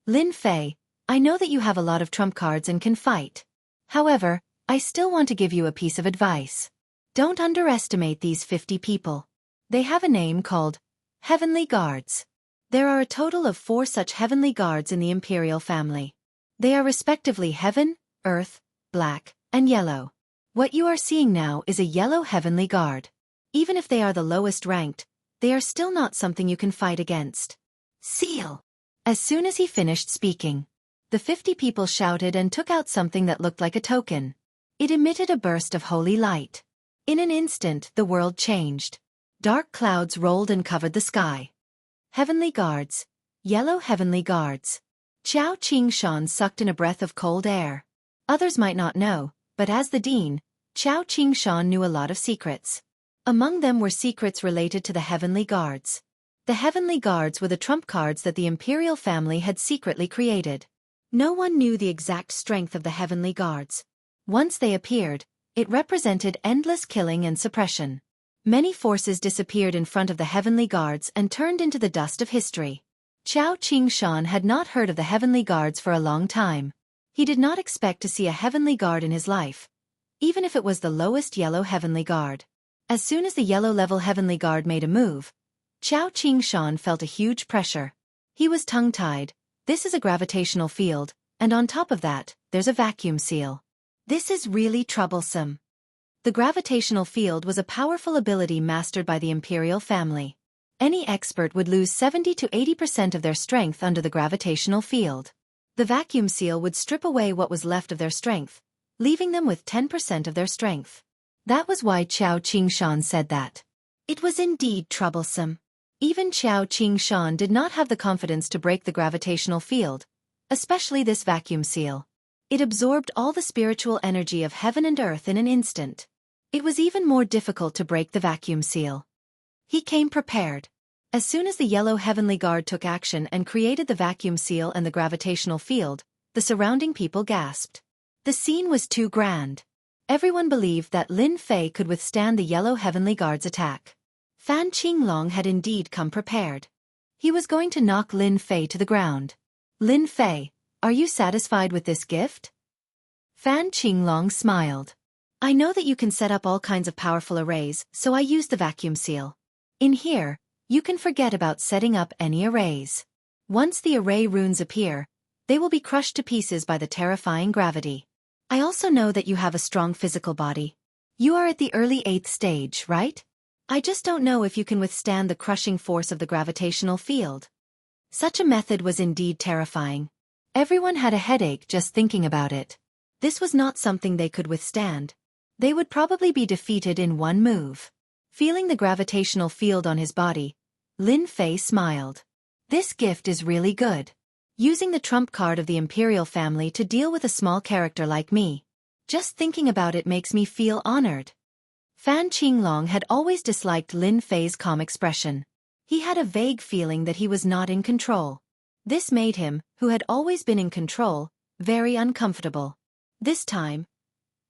Speaker 1: Lin Fei, I know that you have a lot of trump cards and can fight. However, I still want to give you a piece of advice. Don't underestimate these 50 people. They have a name called Heavenly Guards. There are a total of 4 such Heavenly Guards in the Imperial family. They are respectively Heaven, Earth, Black, and Yellow. What you are seeing now is a Yellow Heavenly Guard. Even if they are the lowest ranked, they are still not something you can fight against. Seal! As soon as he finished speaking, the 50 people shouted and took out something that looked like a token. It emitted a burst of holy light. In an instant, the world changed. Dark clouds rolled and covered the sky. Heavenly Guards. Yellow Heavenly Guards. Qiao Qingshan sucked in a breath of cold air. Others might not know, but as the dean, Qiao Qingshan knew a lot of secrets. Among them were secrets related to the Heavenly Guards. The Heavenly Guards were the trump cards that the Imperial family had secretly created. No one knew the exact strength of the Heavenly Guards. Once they appeared, it represented endless killing and suppression. Many forces disappeared in front of the Heavenly Guards and turned into the dust of history. Qiao Qingshan had not heard of the Heavenly Guards for a long time. He did not expect to see a Heavenly Guard in his life, even if it was the lowest Yellow Heavenly Guard. As soon as the Yellow-level Heavenly Guard made a move, Qiao Qingshan felt a huge pressure. He was tongue-tied. This is a gravitational field, and on top of that, there's a vacuum seal. This is really troublesome. The gravitational field was a powerful ability mastered by the Imperial family. Any expert would lose 70 to 80% of their strength under the gravitational field. The vacuum seal would strip away what was left of their strength, leaving them with 10% of their strength. That was why Qiao Qingshan said that. It was indeed troublesome. Even Qiao Qingshan did not have the confidence to break the gravitational field, especially this vacuum seal. It absorbed all the spiritual energy of heaven and earth in an instant. It was even more difficult to break the vacuum seal. He came prepared. As soon as the Yellow Heavenly Guard took action and created the vacuum seal and the gravitational field, the surrounding people gasped. The scene was too grand. Everyone believed that Lin Fei could withstand the Yellow Heavenly Guard's attack. Fan Qinglong had indeed come prepared. He was going to knock Lin Fei to the ground. Lin Fei, are you satisfied with this gift? Fan Qinglong smiled. I know that you can set up all kinds of powerful arrays, so I used the vacuum seal. In here, you can forget about setting up any arrays. Once the array runes appear, they will be crushed to pieces by the terrifying gravity. I also know that you have a strong physical body. You are at the early 8th stage, right? I just don't know if you can withstand the crushing force of the gravitational field. Such a method was indeed terrifying. Everyone had a headache just thinking about it. This was not something they could withstand. They would probably be defeated in one move. Feeling the gravitational field on his body, Lin Fei smiled. This gift is really good. Using the trump card of the Imperial family to deal with a small character like me. Just thinking about it makes me feel honored. Fan Qinglong had always disliked Lin Fei's calm expression. He had a vague feeling that he was not in control. This made him, who had always been in control, very uncomfortable. This time,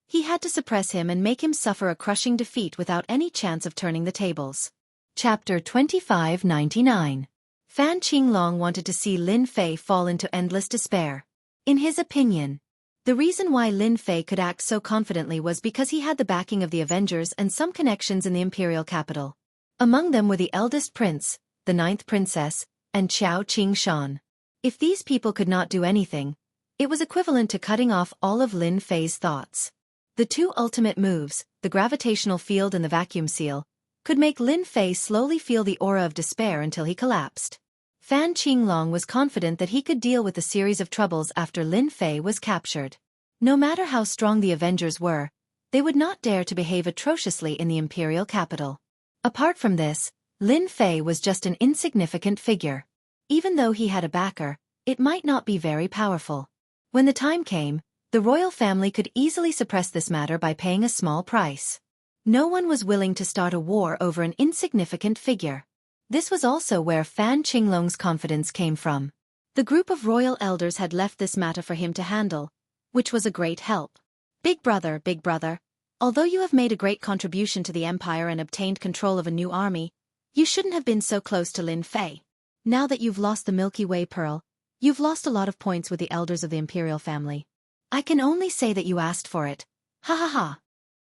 Speaker 1: he had to suppress him and make him suffer a crushing defeat without any chance of turning the tables. Chapter 2599. Fan Qinglong wanted to see Lin Fei fall into endless despair. In his opinion, the reason why Lin Fei could act so confidently was because he had the backing of the Avengers and some connections in the imperial capital. Among them were the eldest prince, the 9th princess, and Qiao Qingshan. If these people could not do anything, it was equivalent to cutting off all of Lin Fei's thoughts. The two ultimate moves, the gravitational field and the vacuum seal, could make Lin Fei slowly feel the aura of despair until he collapsed. Fan Qinglong was confident that he could deal with the series of troubles after Lin Fei was captured. No matter how strong the Avengers were, they would not dare to behave atrociously in the imperial capital. Apart from this, Lin Fei was just an insignificant figure. Even though he had a backer, it might not be very powerful. When the time came, the royal family could easily suppress this matter by paying a small price. No one was willing to start a war over an insignificant figure. This was also where Fan Qinglong's confidence came from. The group of royal elders had left this matter for him to handle, which was a great help. Big brother, although you have made a great contribution to the empire and obtained control of a new army, you shouldn't have been so close to Lin Fei. Now that you've lost the Milky Way pearl, you've lost a lot of points with the elders of the imperial family. I can only say that you asked for it. Ha ha ha.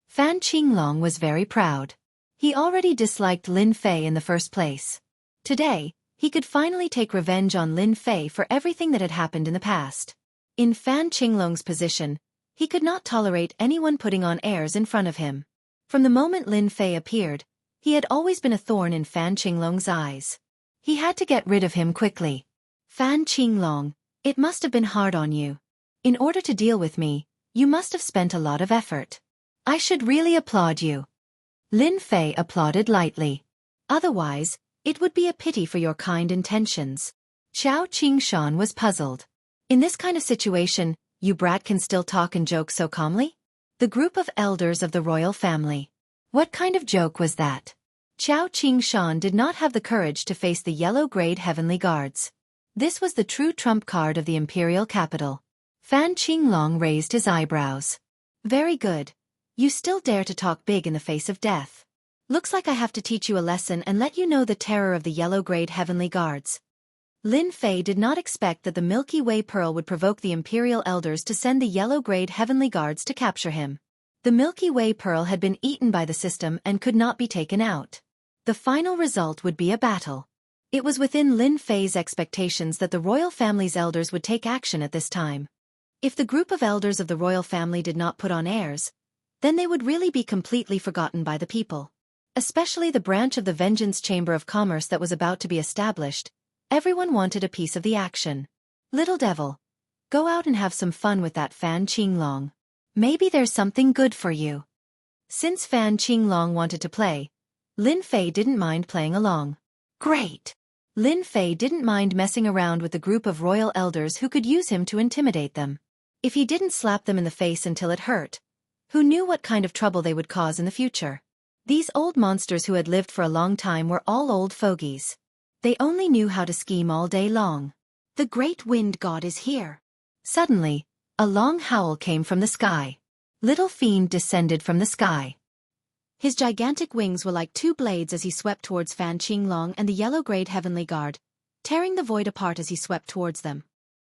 Speaker 1: Fan Qinglong was very proud. He already disliked Lin Fei in the first place. Today, he could finally take revenge on Lin Fei for everything that had happened in the past. In Fan Qinglong's position, he could not tolerate anyone putting on airs in front of him. From the moment Lin Fei appeared, he had always been a thorn in Fan Qinglong's eyes. He had to get rid of him quickly. Fan Qinglong, it must have been hard on you. In order to deal with me, you must have spent a lot of effort. I should really applaud you. Lin Fei applauded lightly. Otherwise, it would be a pity for your kind intentions. Xiao Qingshan was puzzled. In this kind of situation, you brat can still talk and joke so calmly? The group of elders of the royal family. What kind of joke was that? Xiao Qingshan did not have the courage to face the yellow-grade heavenly guards. This was the true trump card of the imperial capital. Fan Qinglong raised his eyebrows. Very good. You still dare to talk big in the face of death. Looks like I have to teach you a lesson and let you know the terror of the yellow-grade heavenly guards. Lin Fei did not expect that the Milky Way pearl would provoke the imperial elders to send the yellow-grade heavenly guards to capture him. The Milky Way pearl had been eaten by the system and could not be taken out. The final result would be a battle. It was within Lin Fei's expectations that the royal family's elders would take action at this time. If the group of elders of the royal family did not put on airs, then they would really be completely forgotten by the people. Especially the branch of the Vengeance Chamber of Commerce that was about to be established. Everyone wanted a piece of the action. Little devil, go out and have some fun with that Fan Qinglong. Maybe there's something good for you. Since Fan Qinglong wanted to play, Lin Fei didn't mind playing along. Great! Lin Fei didn't mind messing around with the group of royal elders who could use him to intimidate them. If he didn't slap them in the face until it hurt, who knew what kind of trouble they would cause in the future? These old monsters who had lived for a long time were all old fogies. They only knew how to scheme all day long. The great wind god is here. Suddenly, a long howl came from the sky. Little Fiend descended from the sky. His gigantic wings were like two blades as he swept towards Fan Qinglong and the yellow-grade heavenly guard, tearing the void apart as he swept towards them.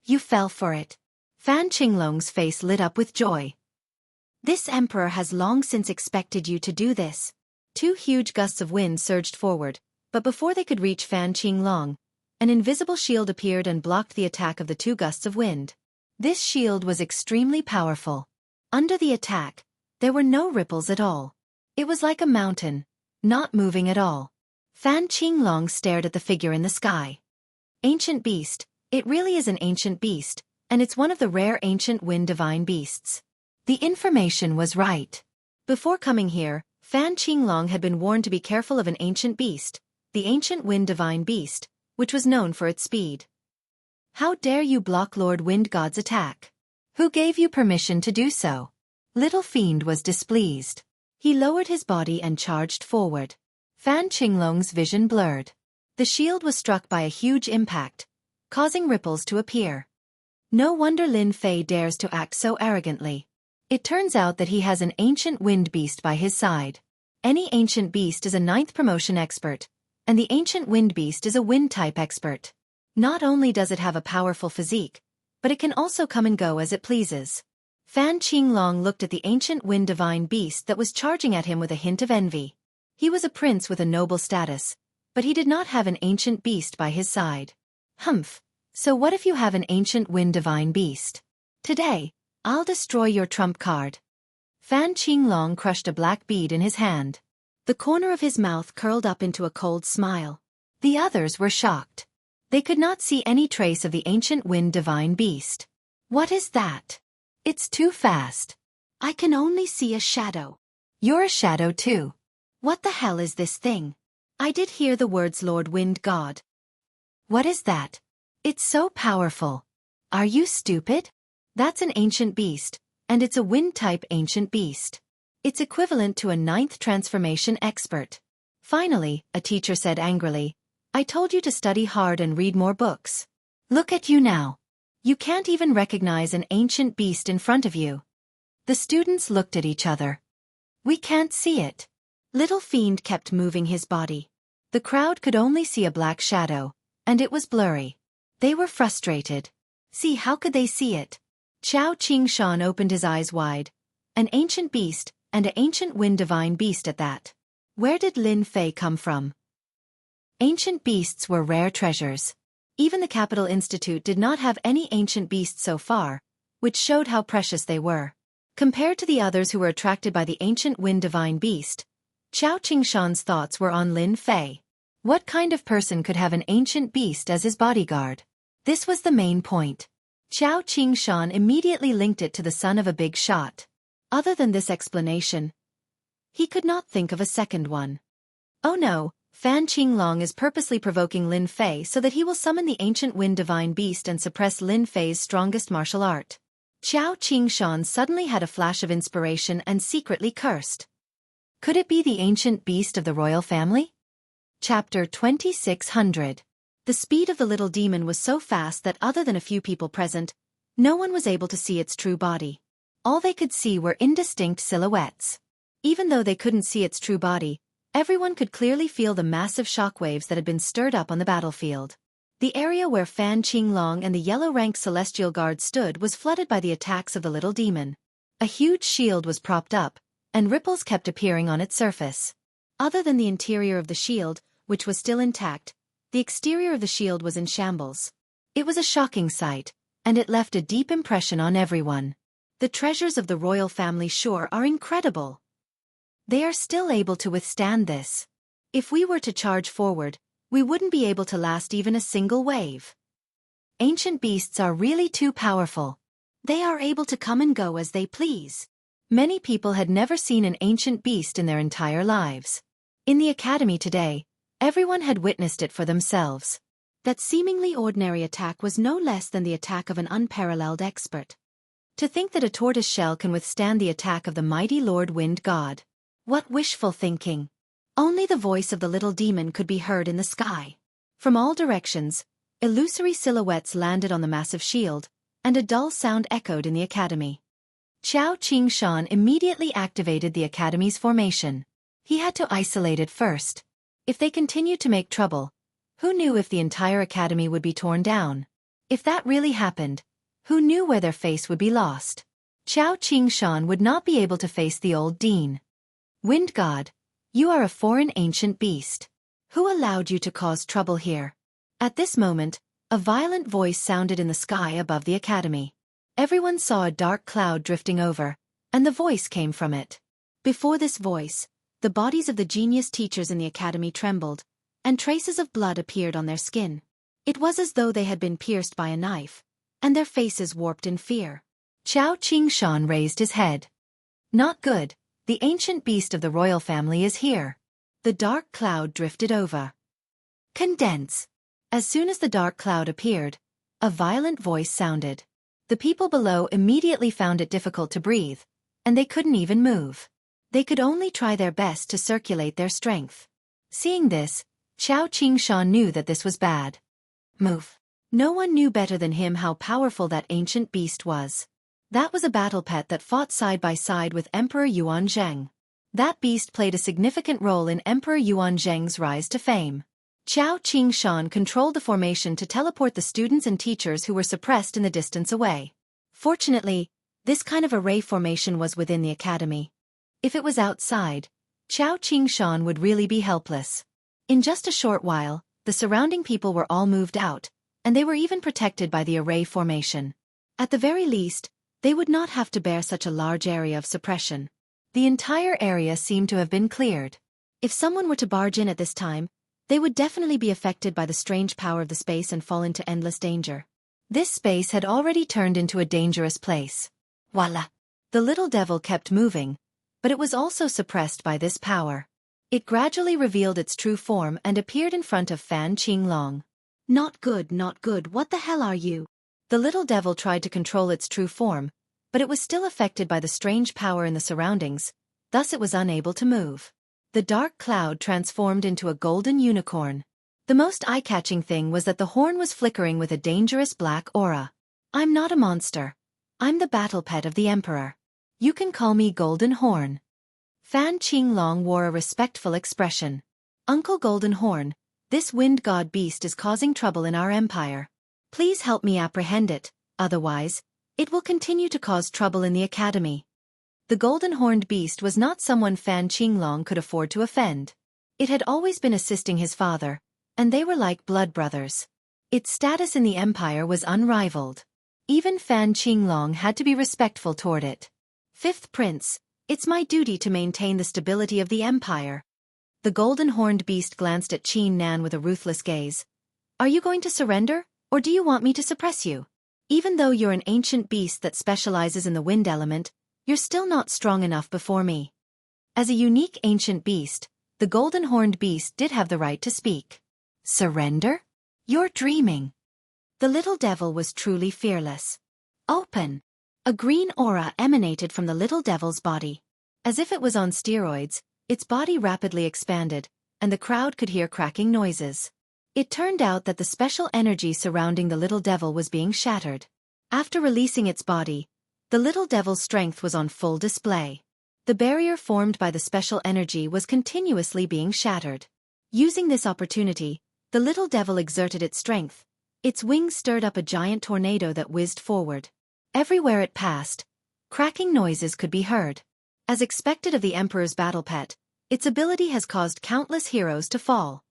Speaker 1: You fell for it. Fan Qinglong's face lit up with joy. This emperor has long since expected you to do this. Two huge gusts of wind surged forward, but before they could reach Fan Qinglong, an invisible shield appeared and blocked the attack of the two gusts of wind. This shield was extremely powerful. Under the attack, there were no ripples at all. It was like a mountain, not moving at all. Fan Qinglong stared at the figure in the sky. Ancient beast, it really is an ancient beast, and it's one of the rare ancient wind divine beasts. The information was right. Before coming here, Fan Qinglong had been warned to be careful of an ancient beast, the ancient wind divine beast, which was known for its speed. How dare you block Lord Wind God's attack? Who gave you permission to do so? Little Fiend was displeased. He lowered his body and charged forward. Fan Qinglong's vision blurred. The shield was struck by a huge impact, causing ripples to appear. No wonder Lin Fei dares to act so arrogantly. It turns out that he has an ancient wind beast by his side. Any ancient beast is a 9th promotion expert, and the ancient wind beast is a wind-type expert. Not only does it have a powerful physique, but it can also come and go as it pleases. Fan Qinglong looked at the ancient wind divine beast that was charging at him with a hint of envy. He was a prince with a noble status, but he did not have an ancient beast by his side. Humph, so what if you have an ancient wind divine beast? Today, I'll destroy your trump card. Fan Qinglong crushed a black bead in his hand. The corner of his mouth curled up into a cold smile. The others were shocked. They could not see any trace of the ancient wind divine beast. What is that? It's too fast. I can only see a shadow. You're a shadow too. What the hell is this thing? I did hear the words Lord Wind God. What is that? It's so powerful. Are you stupid? That's an ancient beast, and it's a wind-type ancient beast. It's equivalent to a 9th transformation expert. Finally, a teacher said angrily, I told you to study hard and read more books. Look at you now. You can't even recognize an ancient beast in front of you. The students looked at each other. We can't see it. Little Fiend kept moving his body. The crowd could only see a black shadow, and it was blurry. They were frustrated. See, how could they see it? Chao Ching Shan opened his eyes wide. An ancient beast, and an ancient wind divine beast at that. Where did Lin Fei come from? Ancient beasts were rare treasures. Even the Capital Institute did not have any ancient beasts so far, which showed how precious they were. Compared to the others who were attracted by the ancient wind divine beast, Chao Qingshan's thoughts were on Lin Fei. What kind of person could have an ancient beast as his bodyguard? This was the main point. Chao Qingshan immediately linked it to the son of a big shot. Other than this explanation, he could not think of a second one. Oh no, Fan Qinglong is purposely provoking Lin Fei so that he will summon the ancient wind divine beast and suppress Lin Fei's strongest martial art. Chao Qingshan suddenly had a flash of inspiration and secretly cursed. Could it be the ancient beast of the royal family? Chapter 2600. The speed of the little demon was so fast that other than a few people present, no one was able to see its true body. All they could see were indistinct silhouettes. Even though they couldn't see its true body, everyone could clearly feel the massive shockwaves that had been stirred up on the battlefield. The area where Fan Qinglong and the yellow-ranked Celestial Guard stood was flooded by the attacks of the little demon. A huge shield was propped up, and ripples kept appearing on its surface. Other than the interior of the shield, which was still intact, the exterior of the shield was in shambles. It was a shocking sight, and it left a deep impression on everyone. The treasures of the royal family sure are incredible. They are still able to withstand this. If we were to charge forward, we wouldn't be able to last even a single wave. Ancient beasts are really too powerful. They are able to come and go as they please. Many people had never seen an ancient beast in their entire lives. In the academy today, everyone had witnessed it for themselves. That seemingly ordinary attack was no less than the attack of an unparalleled expert. To think that a tortoise shell can withstand the attack of the mighty Lord Wind God. What wishful thinking. Only the voice of the little demon could be heard in the sky. From all directions, illusory silhouettes landed on the massive shield, and a dull sound echoed in the academy. Chao Qingshan immediately activated the academy's formation. He had to isolate it first. If they continued to make trouble, who knew if the entire academy would be torn down? If that really happened, who knew where their face would be lost? Chao Qingshan would not be able to face the old dean. Wind God, you are a foreign ancient beast. Who allowed you to cause trouble here? At this moment, a violent voice sounded in the sky above the academy. Everyone saw a dark cloud drifting over, and the voice came from it. Before this voice, the bodies of the genius teachers in the academy trembled, and traces of blood appeared on their skin. It was as though they had been pierced by a knife, and their faces warped in fear. Chao Qingshan raised his head. Not good, the ancient beast of the royal family is here. The dark cloud drifted over. Condense. As soon as the dark cloud appeared, a violent voice sounded. The people below immediately found it difficult to breathe, and they couldn't even move. They could only try their best to circulate their strength. Seeing this, Chao Qingshan knew that this was bad. Move. No one knew better than him how powerful that ancient beast was. That was a battle pet that fought side by side with Emperor Yuan Zheng. That beast played a significant role in Emperor Yuan Zheng's rise to fame. Chao Qingshan controlled the formation to teleport the students and teachers who were suppressed in the distance away. Fortunately, this kind of array formation was within the academy. If it was outside, Chao Qingshan would really be helpless. In just a short while, the surrounding people were all moved out, and they were even protected by the array formation. At the very least, they would not have to bear such a large area of suppression. The entire area seemed to have been cleared. If someone were to barge in at this time, they would definitely be affected by the strange power of the space and fall into endless danger. This space had already turned into a dangerous place. Voila! The little devil kept moving, but it was also suppressed by this power. It gradually revealed its true form and appeared in front of Fan Qinglong. Not good, not good, what the hell are you? The little devil tried to control its true form, but it was still affected by the strange power in the surroundings, thus it was unable to move. The dark cloud transformed into a golden unicorn. The most eye-catching thing was that the horn was flickering with a dangerous black aura. I'm not a monster. I'm the battle pet of the Emperor. You can call me Golden Horn. Fan Qinglong wore a respectful expression. Uncle Golden Horn, this wind god beast is causing trouble in our empire. Please help me apprehend it, otherwise, it will continue to cause trouble in the academy. The golden-horned beast was not someone Fan Qinglong could afford to offend. It had always been assisting his father, and they were like blood brothers. Its status in the empire was unrivaled. Even Fan Qinglong had to be respectful toward it. Fifth Prince, it's my duty to maintain the stability of the empire. The golden-horned beast glanced at Qin Nan with a ruthless gaze. Are you going to surrender, or do you want me to suppress you? Even though you're an ancient beast that specializes in the wind element, you're still not strong enough before me. As a unique ancient beast, the golden-horned beast did have the right to speak. Surrender? You're dreaming. The little devil was truly fearless. Open. A green aura emanated from the little devil's body. As if it was on steroids, its body rapidly expanded, and the crowd could hear cracking noises. It turned out that the special energy surrounding the little devil was being shattered. After releasing its body, the little devil's strength was on full display. The barrier formed by the special energy was continuously being shattered. Using this opportunity, the little devil exerted its strength. Its wings stirred up a giant tornado that whizzed forward. Everywhere it passed, cracking noises could be heard. As expected of the Emperor's battle pet, its ability has caused countless heroes to fall.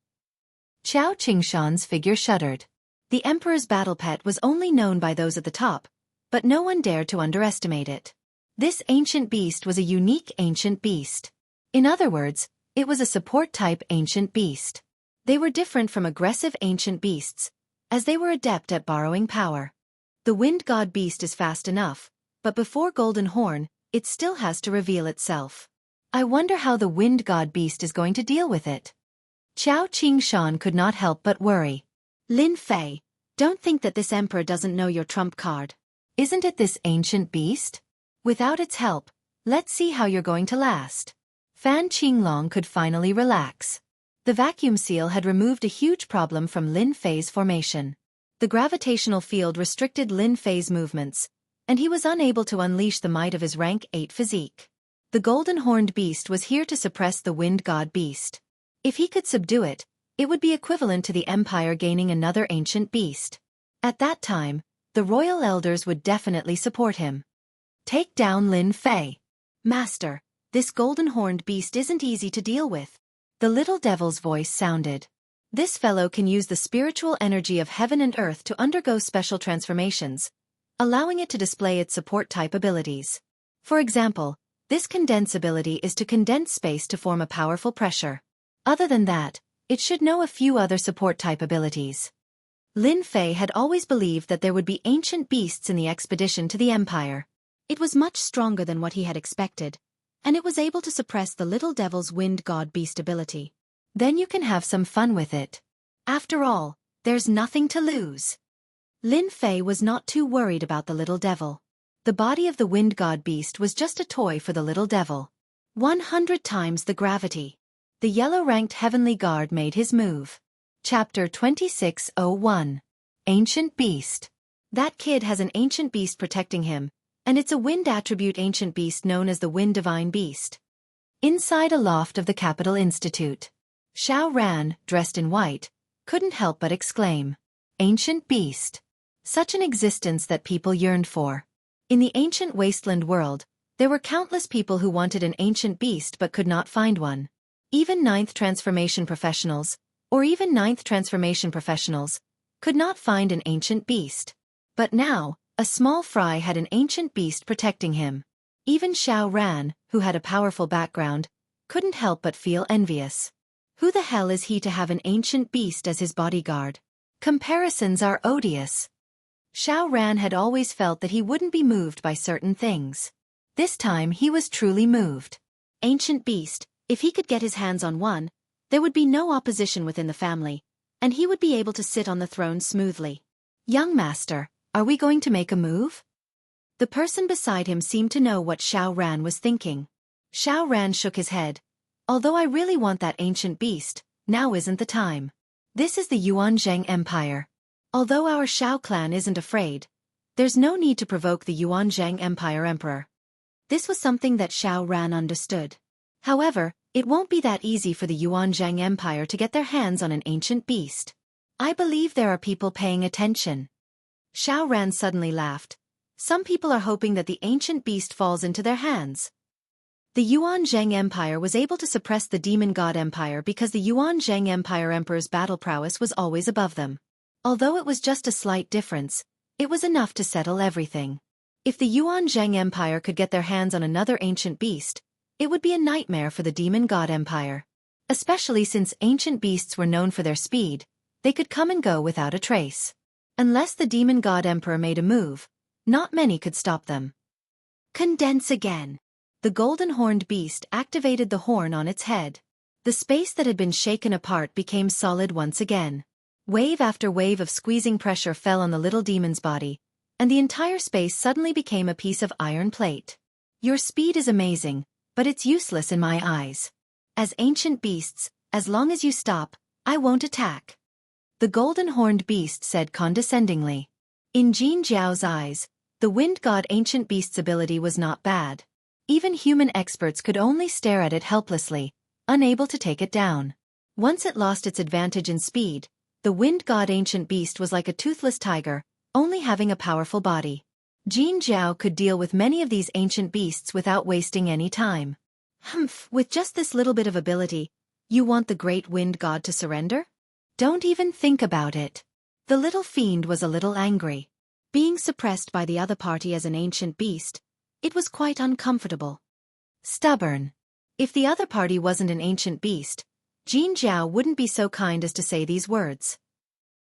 Speaker 1: Qiao Qingshan's figure shuddered. The Emperor's battle pet was only known by those at the top, but no one dared to underestimate it. This ancient beast was a unique ancient beast. In other words, it was a support-type ancient beast. They were different from aggressive ancient beasts, as they were adept at borrowing power. The wind god beast is fast enough, but before Golden Horn, it still has to reveal itself. I wonder how the wind god beast is going to deal with it. Qiao Qingshan could not help but worry. Lin Fei, don't think that this emperor doesn't know your trump card. Isn't it this ancient beast? Without its help, let's see how you're going to last. Fan Qinglong could finally relax. The vacuum seal had removed a huge problem from Lin Fei's formation. The gravitational field restricted Lin Fei's movements, and he was unable to unleash the might of his rank 8 physique. The golden-horned beast was here to suppress the wind god beast. If he could subdue it, it would be equivalent to the empire gaining another ancient beast. At that time, the royal elders would definitely support him. Take down Lin Fei. Master, this golden-horned beast isn't easy to deal with. The little devil's voice sounded. This fellow can use the spiritual energy of heaven and earth to undergo special transformations, allowing it to display its support-type abilities. For example, this condense ability is to condense space to form a powerful pressure. Other than that, it should know a few other support-type abilities. Lin Fei had always believed that there would be ancient beasts in the expedition to the Empire. It was much stronger than what he had expected, and it was able to suppress the little devil's wind god beast ability. Then you can have some fun with it. After all, there's nothing to lose. Lin Fei was not too worried about the little devil. The body of the wind god beast was just a toy for the little devil. 100 times the gravity. The yellow-ranked heavenly guard made his move. Chapter 2601. Ancient Beast. That kid has an ancient beast protecting him, and it's a wind attribute ancient beast known as the Wind Divine Beast. Inside a loft of the Capital Institute, Xiao Ran, dressed in white, couldn't help but exclaim, Ancient Beast. Such an existence that people yearned for. In the ancient wasteland world, there were countless people who wanted an ancient beast but could not find one. Even ninth transformation professionals, could not find an ancient beast. But now, a small fry had an ancient beast protecting him. Even Xiao Ran, who had a powerful background, couldn't help but feel envious. Who the hell is he to have an ancient beast as his bodyguard? Comparisons are odious. Xiao Ran had always felt that he wouldn't be moved by certain things. This time he was truly moved. Ancient beast, If he could get his hands on one, there would be no opposition within the family, and he would be able to sit on the throne smoothly. Young master, are we going to make a move? The person beside him seemed to know what Xiao Ran was thinking. Xiao Ran shook his head. Although I really want that ancient beast, now isn't the time. This is the Yuanzhang Empire. Although our Xiao clan isn't afraid, there's no need to provoke the Yuanzhang Empire Emperor. This was something that Xiao Ran understood. However, it won't be that easy for the Yuanzhang Empire to get their hands on an ancient beast. I believe there are people paying attention. Xiao Ran suddenly laughed. Some people are hoping that the ancient beast falls into their hands. The Yuanzhang Empire was able to suppress the Demon God Empire because the Yuanzhang Empire Emperor's battle prowess was always above them. Although it was just a slight difference, it was enough to settle everything. If the Yuanzhang Empire could get their hands on another ancient beast, it would be a nightmare for the Demon God Empire. Especially since ancient beasts were known for their speed, they could come and go without a trace. Unless the Demon God Emperor made a move, not many could stop them. Condense again. The golden-horned beast activated the horn on its head. The space that had been shaken apart became solid once again. Wave after wave of squeezing pressure fell on the little demon's body, and the entire space suddenly became a piece of iron plate. Your speed is amazing, but it's useless in my eyes. As ancient beasts, as long as you stop, I won't attack. The golden-horned beast said condescendingly. In Jin Jiao's eyes, the wind god ancient beast's ability was not bad. Even human experts could only stare at it helplessly, unable to take it down. Once it lost its advantage in speed, the wind god ancient beast was like a toothless tiger, only having a powerful body. Jin Jiao could deal with many of these ancient beasts without wasting any time. Humph, with just this little bit of ability, you want the great wind god to surrender? Don't even think about it. The little fiend was a little angry. Being suppressed by the other party as an ancient beast, it was quite uncomfortable. Stubborn. If the other party wasn't an ancient beast, Jin Jiao wouldn't be so kind as to say these words.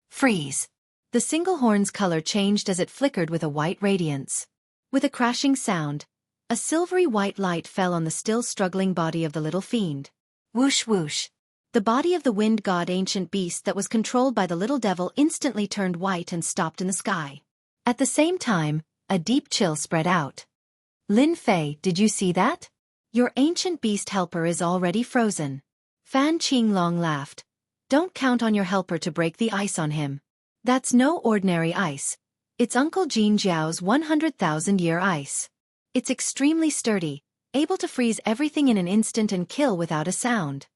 Speaker 1: Freeze. The single horn's color changed as it flickered with a white radiance. With a crashing sound, a silvery white light fell on the still struggling body of the little fiend. Whoosh whoosh. The body of the wind god ancient beast that was controlled by the little devil instantly turned white and stopped in the sky. At the same time, a deep chill spread out. Lin Fei, did you see that? Your ancient beast helper is already frozen. Fan Qinglong laughed. Don't count on your helper to break the ice on him. That's no ordinary ice. It's Uncle Jin Jiao's 100,000-year ice. It's extremely sturdy, able to freeze everything in an instant and kill without a sound.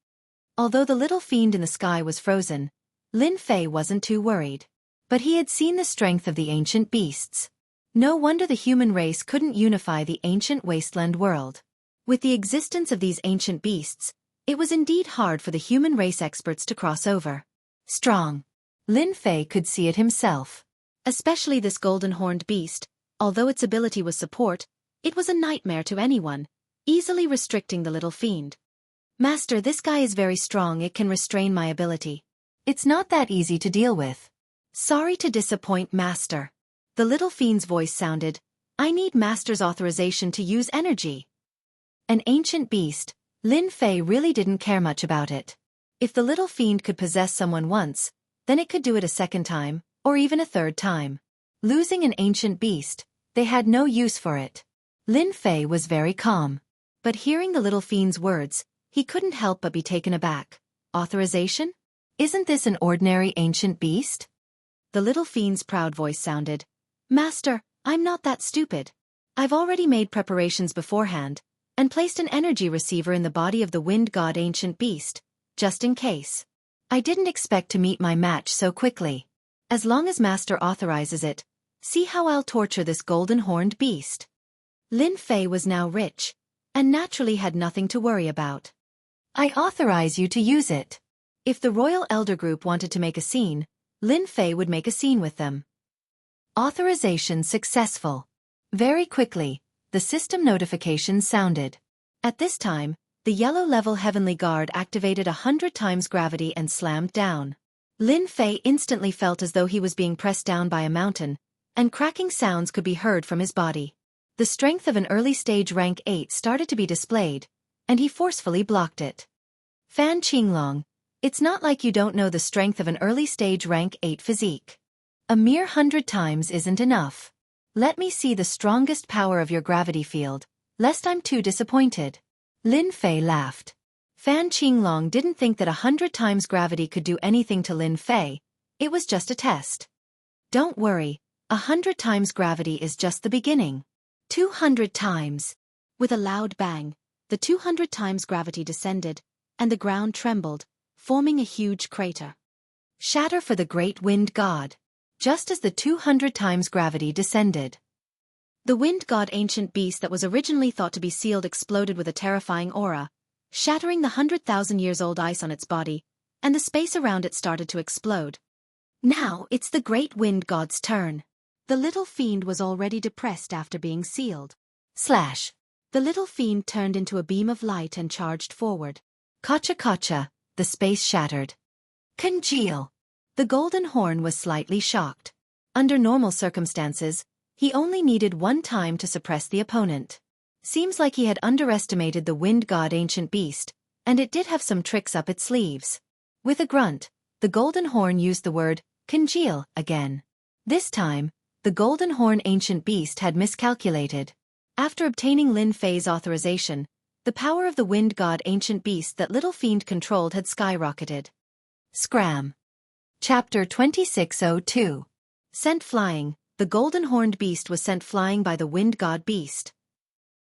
Speaker 1: Although the little fiend in the sky was frozen, Lin Fei wasn't too worried. But he had seen the strength of the ancient beasts. No wonder the human race couldn't unify the ancient wasteland world. With the existence of these ancient beasts, it was indeed hard for the human race experts to cross over. Strong. Lin Fei could see it himself. Especially this golden-horned beast, although its ability was support, it was a nightmare to anyone, easily restricting the little fiend. Master, this guy is very strong, it can restrain my ability. It's not that easy to deal with. Sorry to disappoint, Master. The little fiend's voice sounded. I need Master's authorization to use energy. An ancient beast, Lin Fei really didn't care much about it. If the little fiend could possess someone once, then it could do it a second time, or even a third time. Losing an ancient beast, they had no use for it. Lin Fei was very calm. But hearing the little fiend's words, he couldn't help but be taken aback. Authorization? Isn't this an ordinary ancient beast? The little fiend's proud voice sounded. Master, I'm not that stupid. I've already made preparations beforehand, and placed an energy receiver in the body of the wind god ancient beast, just in case. I didn't expect to meet my match so quickly. As long as Master authorizes it, see how I'll torture this golden-horned beast. Lin Fei was now rich, and naturally had nothing to worry about. I authorize you to use it. If the Royal Elder Group wanted to make a scene, Lin Fei would make a scene with them. Authorization successful. Very quickly, the system notification sounded. At this time, the yellow-level Heavenly Guard activated 100 times gravity and slammed down. Lin Fei instantly felt as though he was being pressed down by a mountain, and cracking sounds could be heard from his body. The strength of an early-stage rank 8 started to be displayed, and he forcefully blocked it. Fan Qinglong, it's not like you don't know the strength of an early-stage rank 8 physique. A mere 100 times isn't enough. Let me see the strongest power of your gravity field, lest I'm too disappointed. Lin Fei laughed. Fan Qinglong didn't think that 100 times gravity could do anything to Lin Fei. It was just a test. Don't worry, 100 times gravity is just the beginning. 200 times. With a loud bang, the 200 times gravity descended, and the ground trembled, forming a huge crater. Shatter for the great wind god. Just as the 200 times gravity descended. The wind god ancient beast that was originally thought to be sealed exploded with a terrifying aura, shattering the 100,000-years-old ice on its body, and the space around it started to explode. Now it's the great wind god's turn. The little fiend was already depressed after being sealed. Slash. The little fiend turned into a beam of light and charged forward. Kacha kacha, the space shattered. Congeal. The golden horn was slightly shocked. Under normal circumstances, he only needed one time to suppress the opponent. Seems like he had underestimated the wind god ancient beast, and it did have some tricks up its sleeves. With a grunt, the golden horn used the word, congeal, again. This time, the golden horn ancient beast had miscalculated. After obtaining Lin Fei's authorization, the power of the wind god ancient beast that little fiend controlled had skyrocketed. Scram. Chapter 2602. Sent flying, the golden-horned beast was sent flying by the wind god beast.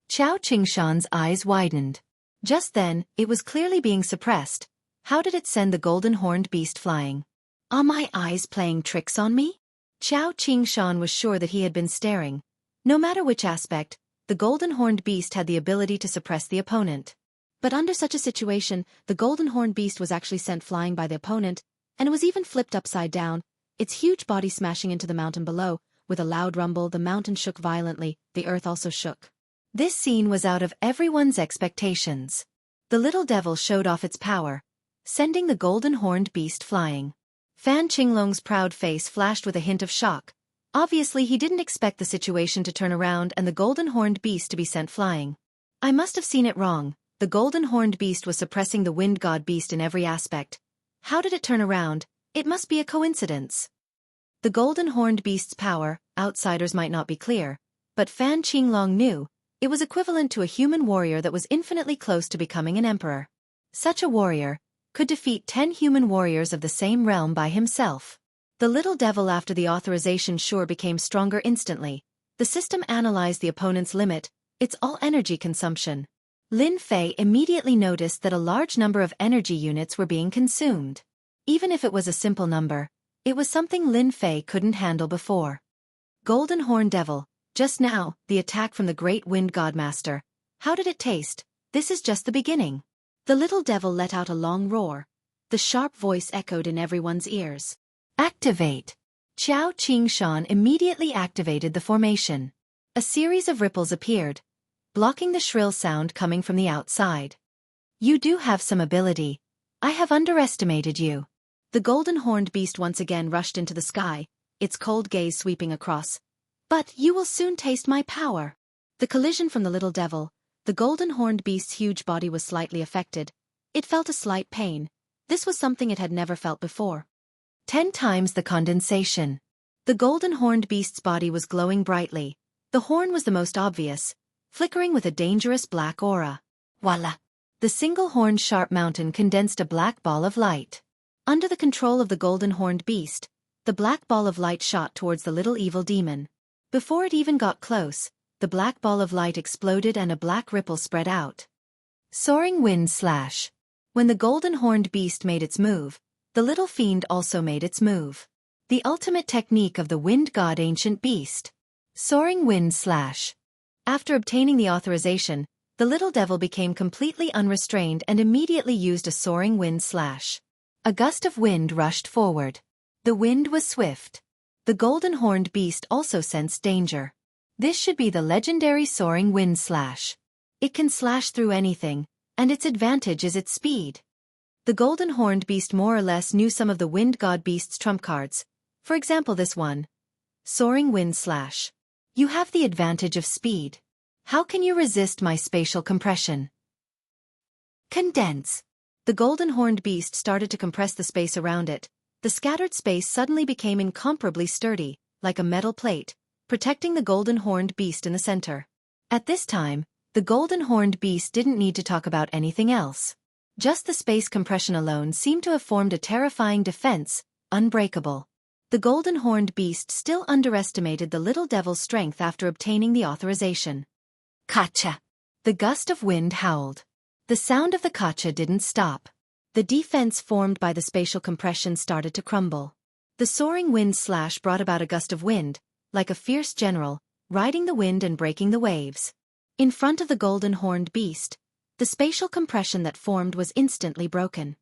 Speaker 1: Qiao Qingshan's eyes widened. Just then, it was clearly being suppressed. How did it send the golden-horned beast flying? Are my eyes playing tricks on me? Qiao Qingshan was sure that he had been staring. No matter which aspect, the golden-horned beast had the ability to suppress the opponent. But under such a situation, the golden-horned beast was actually sent flying by the opponent, and it was even flipped upside down, its huge body smashing into the mountain below. With a loud rumble, the mountain shook violently, the earth also shook. This scene was out of everyone's expectations. The little devil showed off its power, sending the golden-horned beast flying. Fan Qinglong's proud face flashed with a hint of shock. Obviously he didn't expect the situation to turn around and the golden-horned beast to be sent flying. I must have seen it wrong. The golden-horned beast was suppressing the wind god beast in every aspect. How did it turn around? It must be a coincidence. The golden-horned beast's power, outsiders might not be clear, but Fan Qinglong knew, it was equivalent to a human warrior that was infinitely close to becoming an emperor. Such a warrior could defeat 10 human warriors of the same realm by himself. The little devil after the authorization sure became stronger instantly. The system analyzed the opponent's limit, its all energy consumption. Lin Fei immediately noticed that a large number of energy units were being consumed. Even if it was a simple number, it was something Lin Fei couldn't handle before. Golden Horn Devil, just now, the attack from the Great Wind Godmaster. How did it taste? This is just the beginning. The little devil let out a long roar. The sharp voice echoed in everyone's ears. Activate! Qiao Qingshan immediately activated the formation. A series of ripples appeared, blocking the shrill sound coming from the outside. You do have some ability. I have underestimated you. The golden-horned beast once again rushed into the sky, its cold gaze sweeping across. But you will soon taste my power. The collision from the little devil, the golden-horned beast's huge body was slightly affected. It felt a slight pain. This was something it had never felt before. 10 times the condensation. The golden-horned beast's body was glowing brightly. The horn was the most obvious, flickering with a dangerous black aura. Voila! The single-horned sharp mountain condensed a black ball of light. Under the control of the golden-horned beast, the black ball of light shot towards the little evil demon. Before it even got close, the black ball of light exploded and a black ripple spread out. Soaring Wind Slash. When the golden-horned beast made its move, the little fiend also made its move. The ultimate technique of the wind god ancient beast. Soaring Wind Slash. After obtaining the authorization, the little devil became completely unrestrained and immediately used a soaring wind slash. A gust of wind rushed forward. The wind was swift. The golden-horned beast also sensed danger. This should be the legendary soaring wind slash. It can slash through anything, and its advantage is its speed. The golden-horned beast more or less knew some of the wind god beast's trump cards. For example, this one. Soaring Wind Slash. You have the advantage of speed. How can you resist my spatial compression? Condense. The golden horned beast started to compress the space around it. The scattered space suddenly became incomparably sturdy, like a metal plate, protecting the golden horned beast in the center. At this time, the golden horned beast didn't need to talk about anything else. Just the space compression alone seemed to have formed a terrifying defense, unbreakable. The golden horned beast still underestimated the little devil's strength after obtaining the authorization. Kacha! The gust of wind howled. The sound of the kacha didn't stop. The defense formed by the spatial compression started to crumble. The soaring wind slash brought about a gust of wind, like a fierce general, riding the wind and breaking the waves. In front of the golden horned beast, the spatial compression that formed was instantly broken.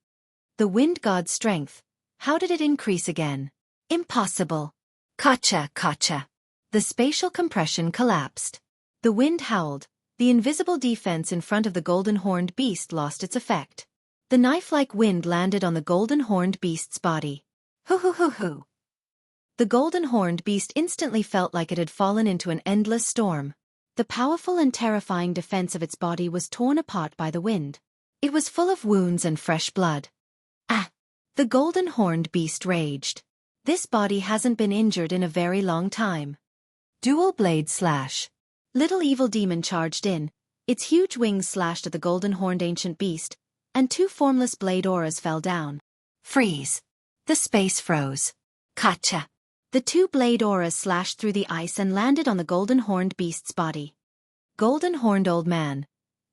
Speaker 1: The wind god's strength, how did it increase again? Impossible. Kacha, kacha. The spatial compression collapsed. The wind howled. The invisible defense in front of the golden horned beast lost its effect. The knife-like wind landed on the golden horned beast's body. Hoo-hoo-hoo-hoo. The golden horned beast instantly felt like it had fallen into an endless storm. The powerful and terrifying defense of its body was torn apart by the wind. It was full of wounds and fresh blood. Ah! The golden horned beast raged. This body hasn't been injured in a very long time. Dual blade slash. Little evil demon charged in. Its huge wings slashed at the golden horned ancient beast, and two formless blade auras fell down. Freeze. The space froze. Kacha. The two blade auras slashed through the ice and landed on the golden horned beast's body. Golden horned old man.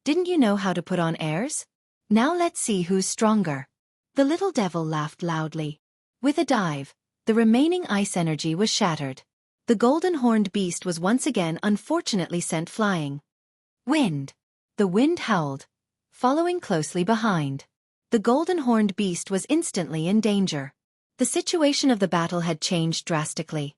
Speaker 1: Didn't you know how to put on airs? Now let's see who's stronger. The little devil laughed loudly. With a dive, the remaining ice energy was shattered. The golden horned beast was once again unfortunately sent flying. Wind. The wind howled, following closely behind. The golden horned beast was instantly in danger. The situation of the battle had changed drastically.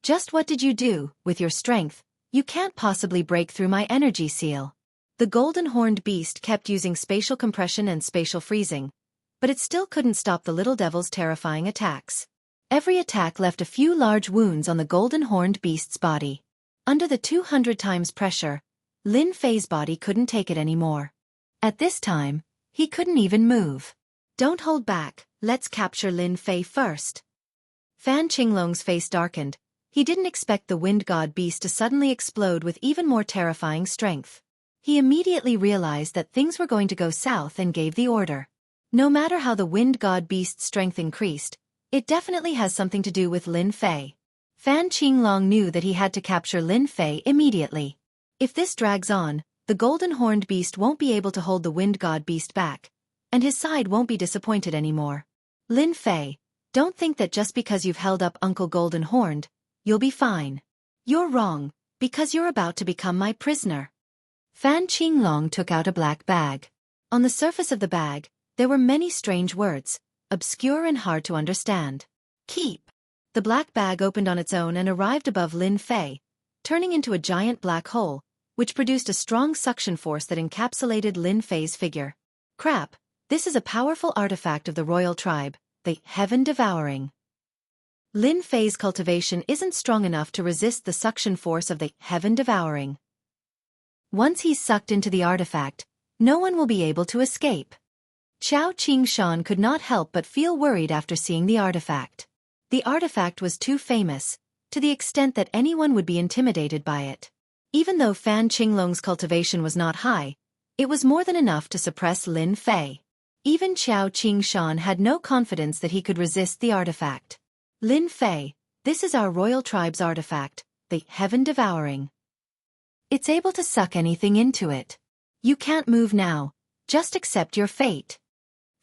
Speaker 1: Just what did you do, with your strength? You can't possibly break through my energy seal. The golden horned beast kept using spatial compression and spatial freezing, but it still couldn't stop the little devil's terrifying attacks. Every attack left a few large wounds on the golden horned beast's body. Under the 200 times pressure, Lin Fei's body couldn't take it anymore. At this time, he couldn't even move. Don't hold back, let's capture Lin Fei first. Fan Qinglong's face darkened. He didn't expect the wind god beast to suddenly explode with even more terrifying strength. He immediately realized that things were going to go south and gave the order. No matter how the wind god beast's strength increased, it definitely has something to do with Lin Fei. Fan Qinglong knew that he had to capture Lin Fei immediately. If this drags on, the golden horned beast won't be able to hold the wind god beast back, and his side won't be disappointed anymore. Lin Fei, don't think that just because you've held up Uncle Golden Horned, you'll be fine. You're wrong, because you're about to become my prisoner. Fan Qinglong took out a black bag. On the surface of the bag, there were many strange words, obscure and hard to understand. Keep. The black bag opened on its own and arrived above Lin Fei, turning into a giant black hole, which produced a strong suction force that encapsulated Lin Fei's figure. Crap, this is a powerful artifact of the royal tribe, the Heaven Devouring. Lin Fei's cultivation isn't strong enough to resist the suction force of the Heaven Devouring. Once he's sucked into the artifact, no one will be able to escape. Qiao Qingshan could not help but feel worried after seeing the artifact. The artifact was too famous, to the extent that anyone would be intimidated by it. Even though Fan Qinglong's cultivation was not high, it was more than enough to suppress Lin Fei. Even Qiao Qingshan had no confidence that he could resist the artifact. Lin Fei, this is our royal tribe's artifact, the Heaven Devouring. It's able to suck anything into it. You can't move now, just accept your fate.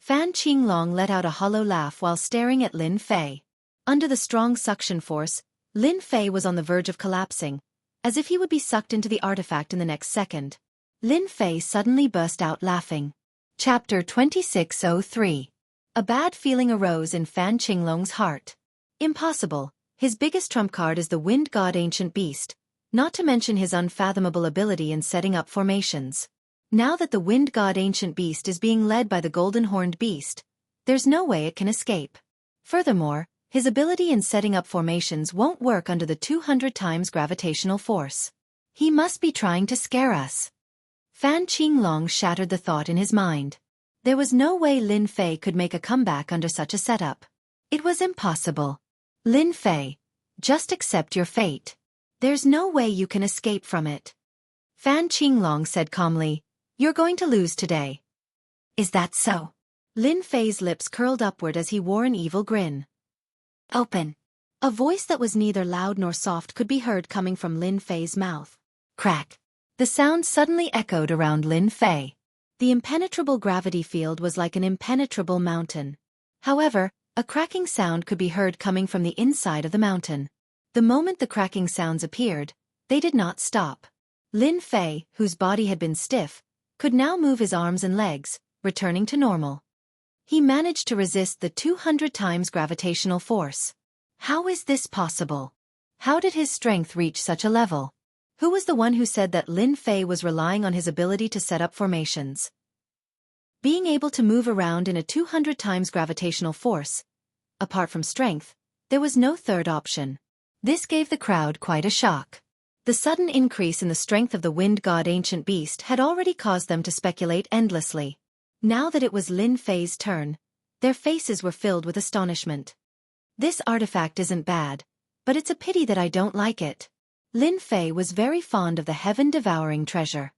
Speaker 1: Fan Qinglong let out a hollow laugh while staring at Lin Fei. Under the strong suction force, Lin Fei was on the verge of collapsing, as if he would be sucked into the artifact in the next second. Lin Fei suddenly burst out laughing. Chapter 2603. A bad feeling arose in Fan Qinglong's heart. Impossible, his biggest trump card is the wind god ancient beast, not to mention his unfathomable ability in setting up formations. Now that the wind god ancient beast is being led by the golden horned beast, there's no way it can escape. Furthermore, his ability in setting up formations won't work under the 200 times gravitational force. He must be trying to scare us. Fan Qinglong shattered the thought in his mind. There was no way Lin Fei could make a comeback under such a setup. It was impossible. Lin Fei, just accept your fate. There's no way you can escape from it. Fan Qinglong said calmly, "You're going to lose today." Is that so? Lin Fei's lips curled upward as he wore an evil grin. Open. A voice that was neither loud nor soft could be heard coming from Lin Fei's mouth. Crack. The sound suddenly echoed around Lin Fei. The impenetrable gravity field was like an impenetrable mountain. However, a cracking sound could be heard coming from the inside of the mountain. The moment the cracking sounds appeared, they did not stop. Lin Fei, whose body had been stiff, could now move his arms and legs, returning to normal. He managed to resist the 200 times gravitational force. How is this possible? How did his strength reach such a level? Who was the one who said that Lin Fei was relying on his ability to set up formations? Being able to move around in a 200 times gravitational force. Apart from strength, there was no third option. This gave the crowd quite a shock. The sudden increase in the strength of the wind god ancient beast had already caused them to speculate endlessly. Now that it was Lin Fei's turn, their faces were filled with astonishment. This artifact isn't bad, but it's a pity that I don't like it. Lin Fei was very fond of the heaven-devouring treasure.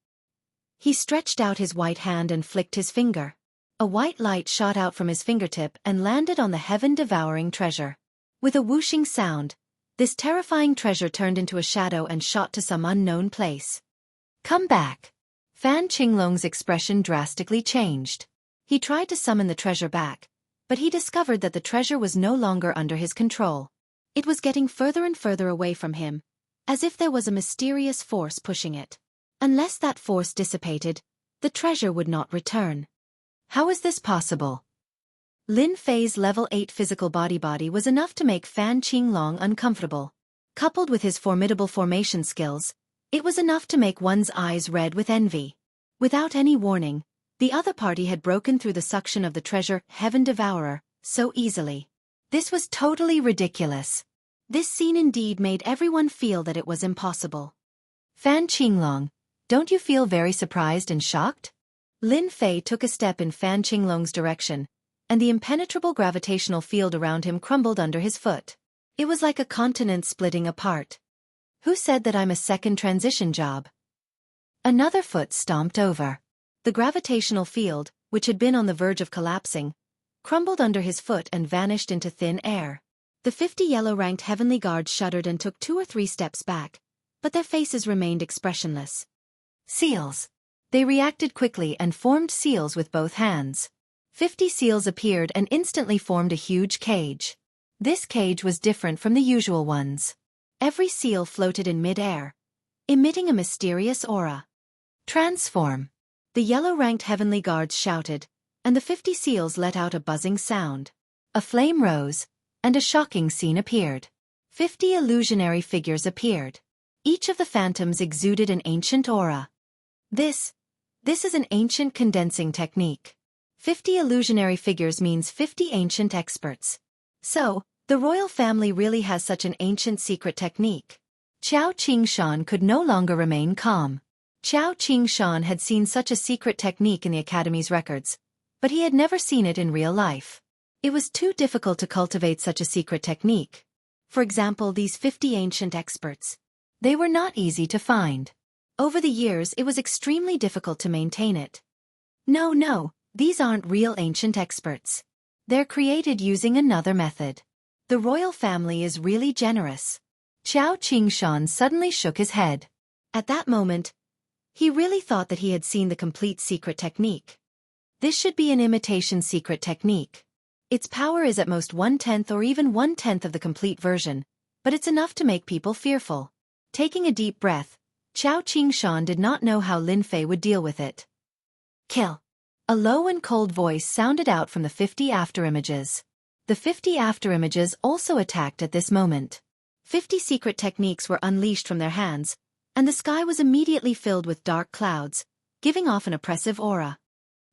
Speaker 1: He stretched out his white hand and flicked his finger. A white light shot out from his fingertip and landed on the heaven-devouring treasure. With a whooshing sound, this terrifying treasure turned into a shadow and shot to some unknown place. Come back. Fan Qinglong's expression drastically changed. He tried to summon the treasure back, but he discovered that the treasure was no longer under his control. It was getting further and further away from him, as if there was a mysterious force pushing it. Unless that force dissipated, the treasure would not return. How is this possible? Lin Fei's level 8 physical body was enough to make Fan Qinglong uncomfortable. Coupled with his formidable formation skills, it was enough to make one's eyes red with envy. Without any warning, the other party had broken through the suction of the treasure Heaven Devourer so easily. This was totally ridiculous. This scene indeed made everyone feel that it was impossible. Fan Qinglong, don't you feel very surprised and shocked? Lin Fei took a step in Fan Qinglong's direction, and the impenetrable gravitational field around him crumbled under his foot. It was like a continent splitting apart. Who said that I'm a second transition job? Another foot stomped over. The gravitational field, which had been on the verge of collapsing, crumbled under his foot and vanished into thin air. The 50 yellow-ranked heavenly guards shuddered and took 2 or 3 steps back, but their faces remained expressionless. Seals. They reacted quickly and formed seals with both hands. 50 seals appeared and instantly formed a huge cage. This cage was different from the usual ones. Every seal floated in mid-air, emitting a mysterious aura. Transform. The yellow-ranked heavenly guards shouted, and the 50 seals let out a buzzing sound. A flame rose, and a shocking scene appeared. 50 illusionary figures appeared. Each of the phantoms exuded an ancient aura. This is an ancient condensing technique. 50 illusionary figures means 50 ancient experts. So, the royal family really has such an ancient secret technique. Qiao Qingshan could no longer remain calm. Qiao Qingshan had seen such a secret technique in the Academy's records, but he had never seen it in real life. It was too difficult to cultivate such a secret technique. For example, these 50 ancient experts. They were not easy to find. Over the years, it was extremely difficult to maintain it. No, these aren't real ancient experts. They're created using another method. The royal family is really generous. Qiao Qingshan suddenly shook his head. At that moment, he really thought that he had seen the complete secret technique. This should be an imitation secret technique. Its power is at most 1/10 or even 1/10 of the complete version, but it's enough to make people fearful. Taking a deep breath, Qiao Qingshan did not know how Lin Fei would deal with it. Kill. A low and cold voice sounded out from the 50 afterimages. The 50 afterimages also attacked at this moment. 50 secret techniques were unleashed from their hands, and the sky was immediately filled with dark clouds, giving off an oppressive aura.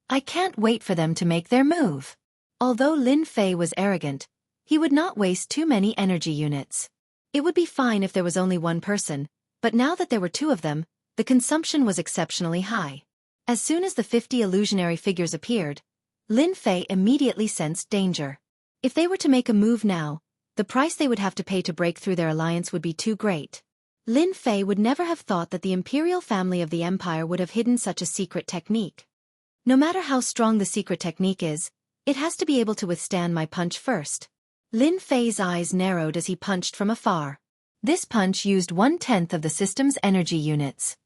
Speaker 1: I can't wait for them to make their move. Although Lin Fei was arrogant, he would not waste too many energy units. It would be fine if there was only one person, but now that there were 2 of them, the consumption was exceptionally high. As soon as the 50 illusionary figures appeared, Lin Fei immediately sensed danger. If they were to make a move now, the price they would have to pay to break through their alliance would be too great. Lin Fei would never have thought that the imperial family of the empire would have hidden such a secret technique. No matter how strong the secret technique is, it has to be able to withstand my punch first. Lin Fei's eyes narrowed as he punched from afar. This punch used 1/10 of the system's energy units.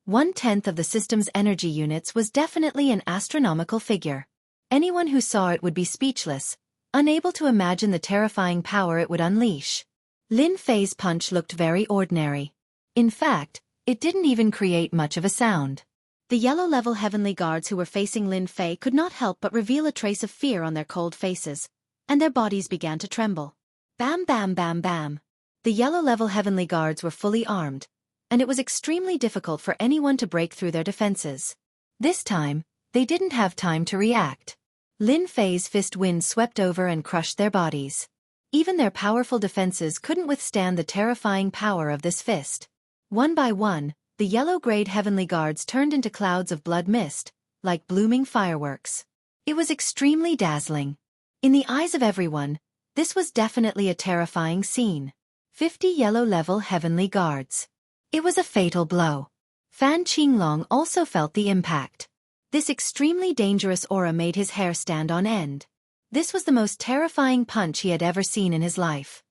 Speaker 1: 1/10 of the system's energy units was definitely an astronomical figure. Anyone who saw it would be speechless, unable to imagine the terrifying power it would unleash. Lin Fei's punch looked very ordinary. In fact, it didn't even create much of a sound. The yellow-level heavenly guards who were facing Lin Fei could not help but reveal a trace of fear on their cold faces, and their bodies began to tremble. Bam bam bam bam. The yellow-level heavenly guards were fully armed, and it was extremely difficult for anyone to break through their defenses. This time, they didn't have time to react. Lin Fei's fist wind swept over and crushed their bodies. Even their powerful defenses couldn't withstand the terrifying power of this fist. One by one, the yellow-grayed heavenly guards turned into clouds of blood mist, like blooming fireworks. It was extremely dazzling. In the eyes of everyone, this was definitely a terrifying scene. 50 yellow-level heavenly guards. It was a fatal blow. Fan Qinglong also felt the impact. This extremely dangerous aura made his hair stand on end. This was the most terrifying punch he had ever seen in his life.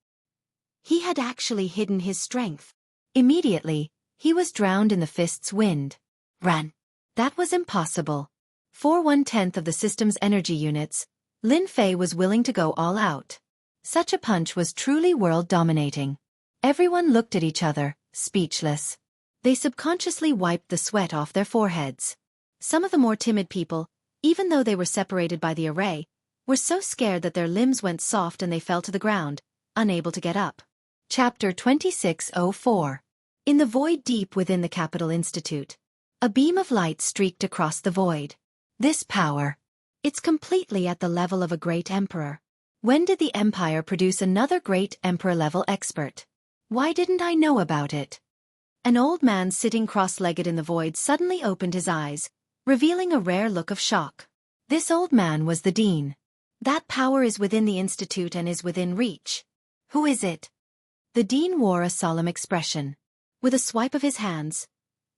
Speaker 1: He had actually hidden his strength. Immediately, he was drowned in the fist's wind. Run. That was impossible. For 1/10 of the system's energy units, Lin Fei was willing to go all out. Such a punch was truly world-dominating. Everyone looked at each other, speechless. They subconsciously wiped the sweat off their foreheads. Some of the more timid people, even though they were separated by the array, were so scared that their limbs went soft and they fell to the ground, unable to get up. Chapter 2604. In the void deep within the Capital Institute, a beam of light streaked across the void. This power. It's completely at the level of a great emperor. When did the empire produce another great emperor-level expert? Why didn't I know about it? An old man sitting cross-legged in the void suddenly opened his eyes, revealing a rare look of shock. This old man was the dean. That power is within the institute and is within reach. Who is it? The dean wore a solemn expression. With a swipe of his hands,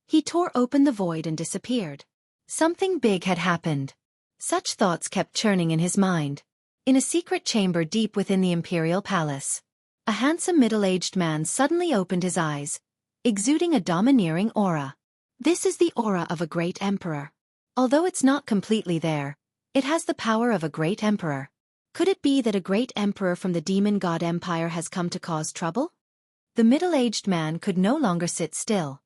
Speaker 1: he tore open the void and disappeared. Something big had happened. Such thoughts kept churning in his mind. In a secret chamber deep within the imperial palace, a handsome middle-aged man suddenly opened his eyes, exuding a domineering aura. This is the aura of a great emperor. Although it's not completely there, it has the power of a great emperor. Could it be that a great emperor from the demon god empire has come to cause trouble? The middle-aged man could no longer sit still.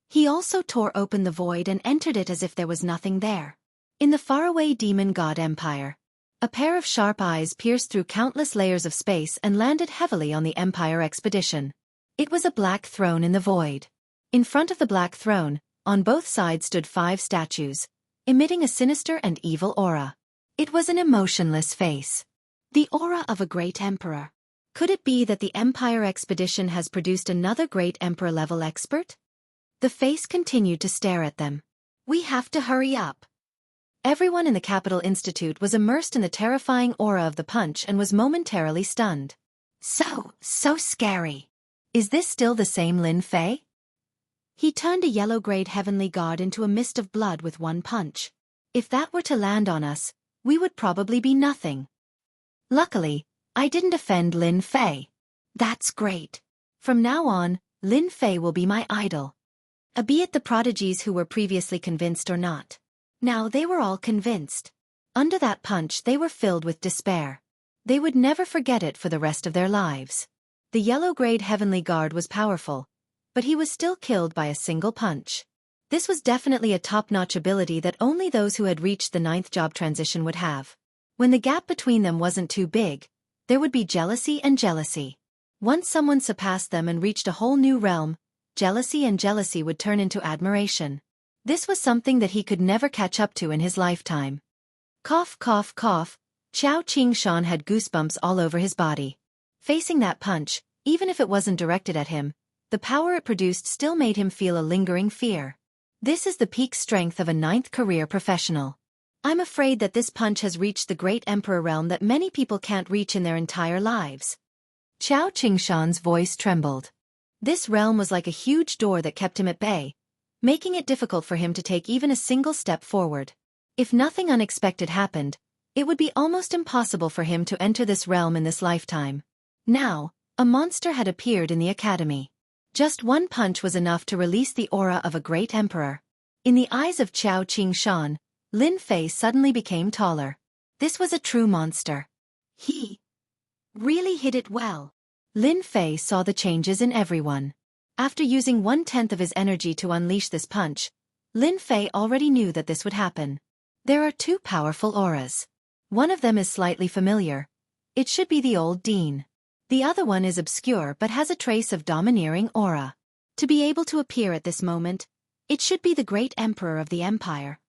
Speaker 1: He also tore open the void and entered it as if there was nothing there. In the faraway demon god empire, a pair of sharp eyes pierced through countless layers of space and landed heavily on the empire expedition. It was a black throne in the void. In front of the black throne, on both sides stood 5 statues, emitting a sinister and evil aura. It was an emotionless face. The aura of a great emperor. Could it be that the Empire expedition has produced another great emperor-level expert? The face continued to stare at them. We have to hurry up. Everyone in the Capital Institute was immersed in the terrifying aura of the punch and was momentarily stunned. So scary. Is this still the same Lin Fei? He turned a yellow-grayed heavenly god into a mist of blood with one punch. If that were to land on us, we would probably be nothing. Luckily, I didn't offend Lin Fei. That's great. From now on, Lin Fei will be my idol. Albeit the prodigies who were previously convinced or not. Now they were all convinced. Under that punch they were filled with despair. They would never forget it for the rest of their lives. The yellow-grayed heavenly guard was powerful, but he was still killed by a single punch. This was definitely a top-notch ability that only those who had reached the 9th job transition would have. When the gap between them wasn't too big, there would be jealousy and jealousy. Once someone surpassed them and reached a whole new realm, jealousy and jealousy would turn into admiration. This was something that he could never catch up to in his lifetime. Cough, cough, cough. Qiao Qingshan had goosebumps all over his body. Facing that punch, even if it wasn't directed at him, the power it produced still made him feel a lingering fear. This is the peak strength of a 9th career professional. I'm afraid that this punch has reached the great emperor realm that many people can't reach in their entire lives. Qiao Qingshan's voice trembled. This realm was like a huge door that kept him at bay, making it difficult for him to take even a single step forward. If nothing unexpected happened, it would be almost impossible for him to enter this realm in this lifetime. Now, a monster had appeared in the academy. Just one punch was enough to release the aura of a great emperor. In the eyes of Qiao Qingshan, Lin Fei suddenly became taller. This was a true monster. He really hit it well. Lin Fei saw the changes in everyone. After using 1/10 of his energy to unleash this punch, Lin Fei already knew that this would happen. There are two powerful auras. One of them is slightly familiar. It should be the old Dean. The other one is obscure but has a trace of domineering aura. To be able to appear at this moment, it should be the great emperor of the empire.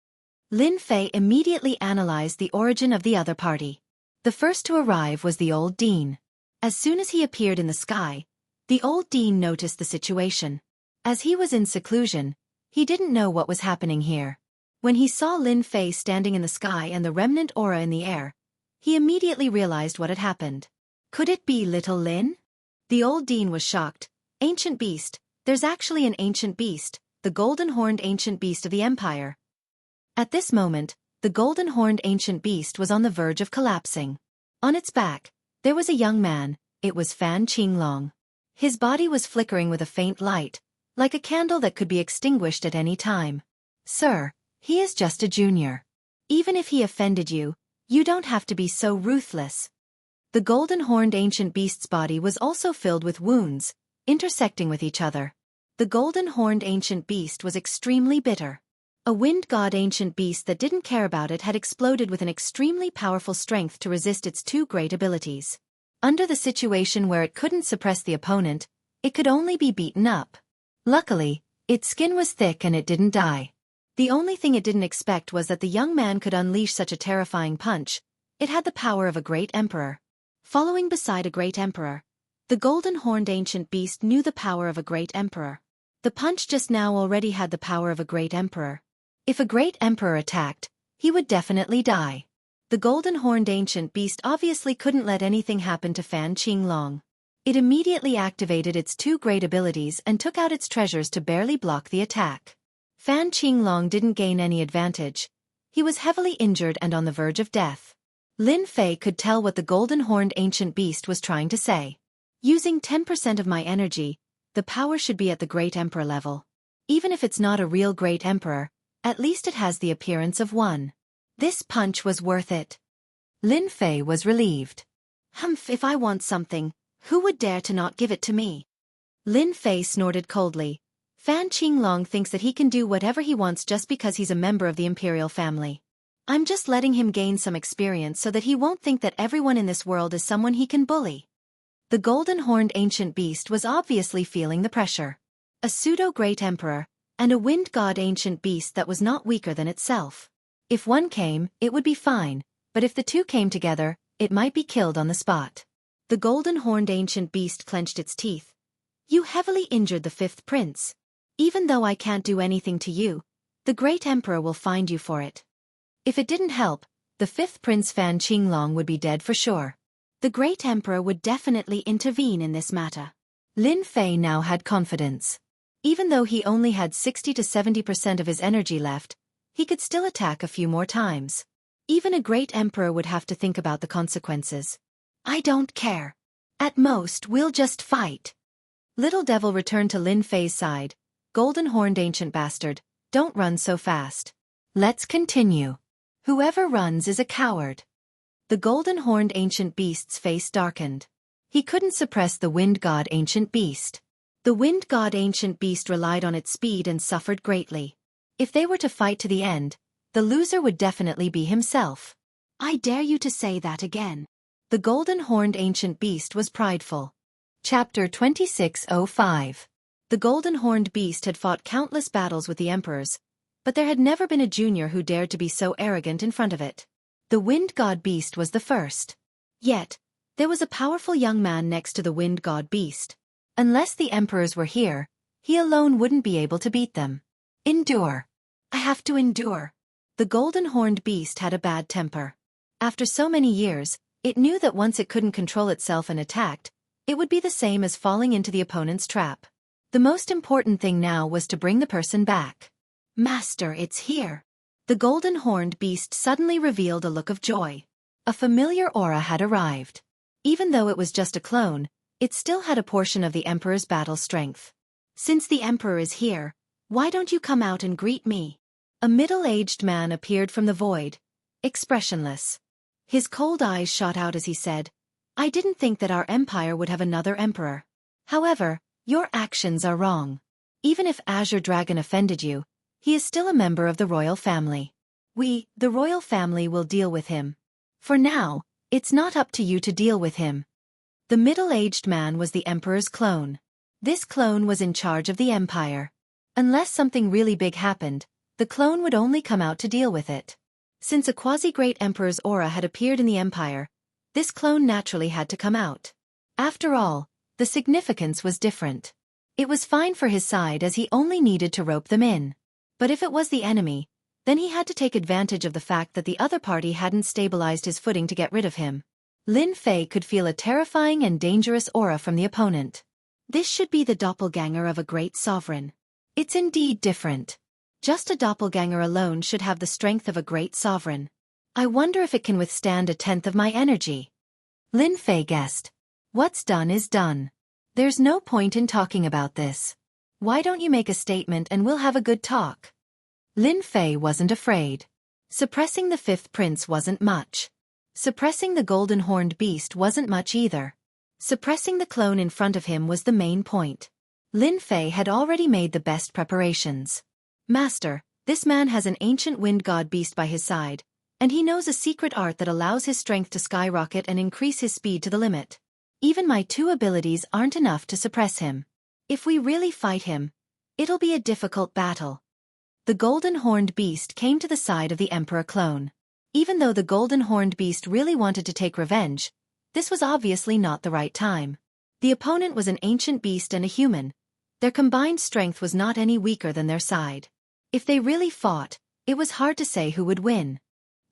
Speaker 1: Lin Fei immediately analyzed the origin of the other party. The first to arrive was the old Dean. As soon as he appeared in the sky, the old Dean noticed the situation. As he was in seclusion, he didn't know what was happening here. When he saw Lin Fei standing in the sky and the remnant aura in the air, he immediately realized what had happened. Could it be little Lin? The old Dean was shocked. Ancient beast, there's actually an ancient beast, the golden-horned ancient beast of the empire. At this moment, the golden-horned ancient beast was on the verge of collapsing. On its back, there was a young man. It was Fan Qinglong. His body was flickering with a faint light, like a candle that could be extinguished at any time. Sir, he is just a junior. Even if he offended you, you don't have to be so ruthless. The golden-horned ancient beast's body was also filled with wounds, intersecting with each other. The golden-horned ancient beast was extremely bitter. A wind god ancient beast that didn't care about it had exploded with an extremely powerful strength to resist its two great abilities. Under the situation where it couldn't suppress the opponent, it could only be beaten up. Luckily, its skin was thick and it didn't die. The only thing it didn't expect was that the young man could unleash such a terrifying punch. It had the power of a great emperor. Following beside a great emperor, the golden-horned ancient beast knew the power of a great emperor. The punch just now already had the power of a great emperor. If a great emperor attacked, he would definitely die. The golden-horned ancient beast obviously couldn't let anything happen to Fan Qinglong. It immediately activated its two great abilities and took out its treasures to barely block the attack. Fan Qinglong didn't gain any advantage. He was heavily injured and on the verge of death. Lin Fei could tell what the golden-horned ancient beast was trying to say. Using 10% of my energy, the power should be at the great emperor level. Even if it's not a real great emperor, at least it has the appearance of one. This punch was worth it. Lin Fei was relieved. Humph, if I want something, who would dare to not give it to me? Lin Fei snorted coldly. Fan Qinglong thinks that he can do whatever he wants just because he's a member of the imperial family. I'm just letting him gain some experience so that he won't think that everyone in this world is someone he can bully. The golden-horned ancient beast was obviously feeling the pressure. A pseudo-great emperor, and a wind god ancient beast that was not weaker than itself. If one came, it would be fine, but if the two came together, it might be killed on the spot. The golden-horned ancient beast clenched its teeth. You heavily injured the fifth prince. Even though I can't do anything to you, the great emperor will find you for it. If it didn't help, the fifth prince Fan Qinglong would be dead for sure. The great emperor would definitely intervene in this matter. Lin Fei now had confidence. Even though he only had 60 to 70% of his energy left, he could still attack a few more times. Even a great emperor would have to think about the consequences. I don't care. At most, we'll just fight. Little Devil returned to Lin Fei's side. Golden-horned ancient bastard, don't run so fast. Let's continue. Whoever runs is a coward. The golden-horned ancient beast's face darkened. He couldn't suppress the wind god ancient beast. The wind god ancient beast relied on its speed and suffered greatly. If they were to fight to the end, the loser would definitely be himself. I dare you to say that again. The golden-horned ancient beast was prideful. Chapter 2605. The golden-horned beast had fought countless battles with the emperors, but there had never been a junior who dared to be so arrogant in front of it. The wind god beast was the first. Yet, there was a powerful young man next to the wind god beast. Unless the emperors were here, he alone wouldn't be able to beat them. Endure. I have to endure. The golden-horned beast had a bad temper. After so many years, it knew that once it couldn't control itself and attacked, it would be the same as falling into the opponent's trap. The most important thing now was to bring the person back. "Master, it's here." The golden-horned beast suddenly revealed a look of joy. A familiar aura had arrived. Even though it was just a clone, it still had a portion of the Emperor's battle strength. "Since the Emperor is here, why don't you come out and greet me?" A middle-aged man appeared from the void, expressionless. His cold eyes shot out as he said, "I didn't think that our empire would have another emperor. However, your actions are wrong. Even if Azure Dragon offended you, he is still a member of the royal family. We, the royal family, will deal with him. For now, it's not up to you to deal with him." The middle-aged man was the Emperor's clone. This clone was in charge of the empire. Unless something really big happened, the clone would only come out to deal with it. Since a quasi-great emperor's aura had appeared in the empire, this clone naturally had to come out. After all, the significance was different. It was fine for his side as he only needed to rope them in. But if it was the enemy, then he had to take advantage of the fact that the other party hadn't stabilized his footing to get rid of him. Lin Fei could feel a terrifying and dangerous aura from the opponent. This should be the doppelganger of a great sovereign. It's indeed different. Just a doppelganger alone should have the strength of a great sovereign. I wonder if it can withstand a tenth of my energy. Lin Fei guessed. What's done is done. There's no point in talking about this. Why don't you make a statement and we'll have a good talk? Lin Fei wasn't afraid. Suppressing the fifth prince wasn't much. Suppressing the golden-horned beast wasn't much either. Suppressing the clone in front of him was the main point. Lin Fei had already made the best preparations. "Master, this man has an ancient wind god beast by his side, and he knows a secret art that allows his strength to skyrocket and increase his speed to the limit. Even my 2 abilities aren't enough to suppress him. If we really fight him, it'll be a difficult battle." The golden-horned beast came to the side of the Emperor clone. Even though the golden-horned beast really wanted to take revenge, this was obviously not the right time. The opponent was an ancient beast and a human. Their combined strength was not any weaker than their side. If they really fought, it was hard to say who would win.